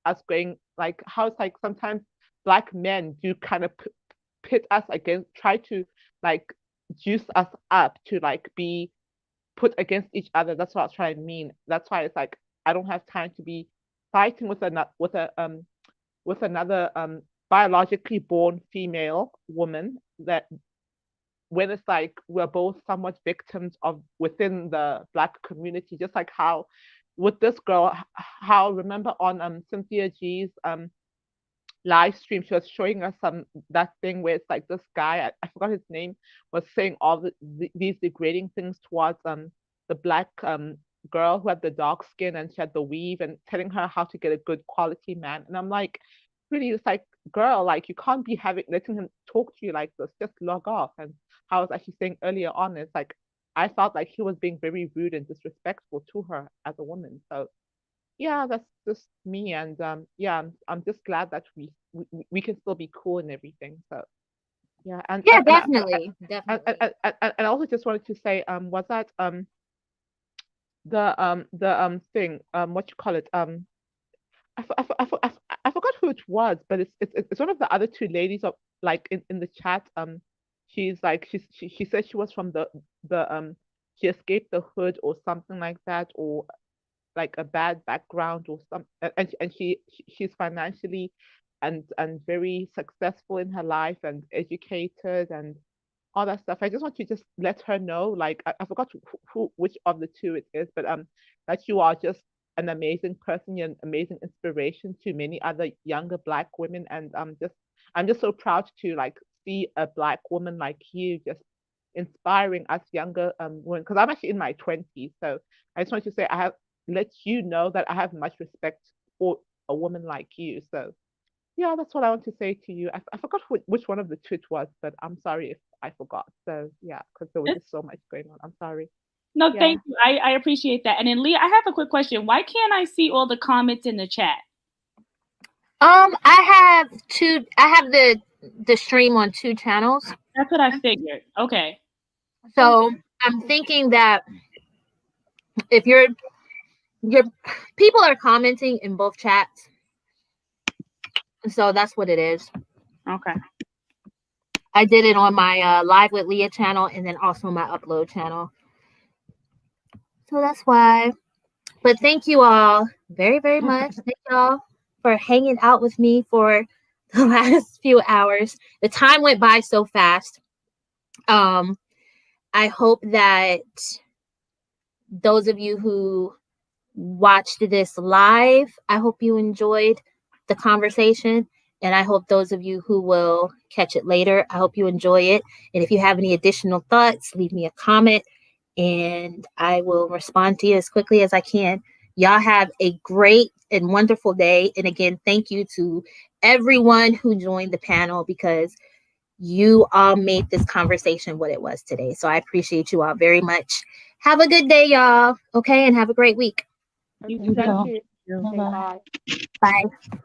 E: us going like how it's like sometimes Black men do kind of pit us against, try to like juice us up to like be put against each other. That's what I was trying to mean. That's why it's like I don't have time to be fighting with another biologically born female woman, that when it's like we're both somewhat victims of within the Black community, just like how with this girl, how remember on Cynthia G's live stream, she was showing us that thing where it's like this guy, I forgot his name, was saying all these degrading things towards the Black girl who had the dark skin and she had the weave, and telling her how to get a good quality man. And I'm like, really, it's like, girl, like you can't be letting him talk to you like this. Just log off. And how I was actually saying earlier on, it's like I felt like he was being very rude and disrespectful to her as a woman. So yeah, that's just me. And yeah, I'm just glad that we can still be cool and everything. So yeah,
A: Yeah, definitely.
E: and I also just wanted to say, was that the thing, what you call it, I forgot who it was, but it's one of the other two ladies of like in the chat. She's like she said she was from the she escaped the hood or something like that, or like a bad background or some, and she's financially and very successful in her life and educated and all that stuff. I just want to just let her know, like I forgot which of the two it is, but that you are just an amazing person. You're an amazing inspiration to many other younger Black women, and I'm just so proud to like see a Black woman like you just inspiring us younger women. Because I'm actually in my 20s, so I just want to say I have let you know that I have much respect for a woman like you. So yeah, that's what I want to say to you. I forgot which one of the two it was, but I'm sorry if I forgot. So yeah, because there was just so much going on. I'm sorry.
B: No,
E: Yeah.
B: thank you. I appreciate that. And then Leah, I have a quick question. Why can't I see all the comments in the chat?
A: I have the stream on 2 channels.
B: That's what I figured. Okay.
A: So I'm thinking that if your people are commenting in both chats, so that's what it is.
B: Okay.
A: I did it on my Live with Leah channel and then also my upload channel. So that's why. But thank you all very, very much. Thank y'all for hanging out with me for the last few hours. The time went by so fast. I hope that those of you who watched this live, I hope you enjoyed the conversation. And I hope those of you who will catch it later, I hope you enjoy it. And if you have any additional thoughts, leave me a comment and I will respond to you as quickly as I can. Y'all have a great and wonderful day. And again, thank you to everyone who joined the panel, because you all made this conversation what it was today. So I appreciate you all very much. Have a good day, y'all. Okay. And have a great week.
E: Okay,
C: You
E: thank
C: too.
E: you. Okay,
C: Bye-bye.
E: bye.
A: Bye.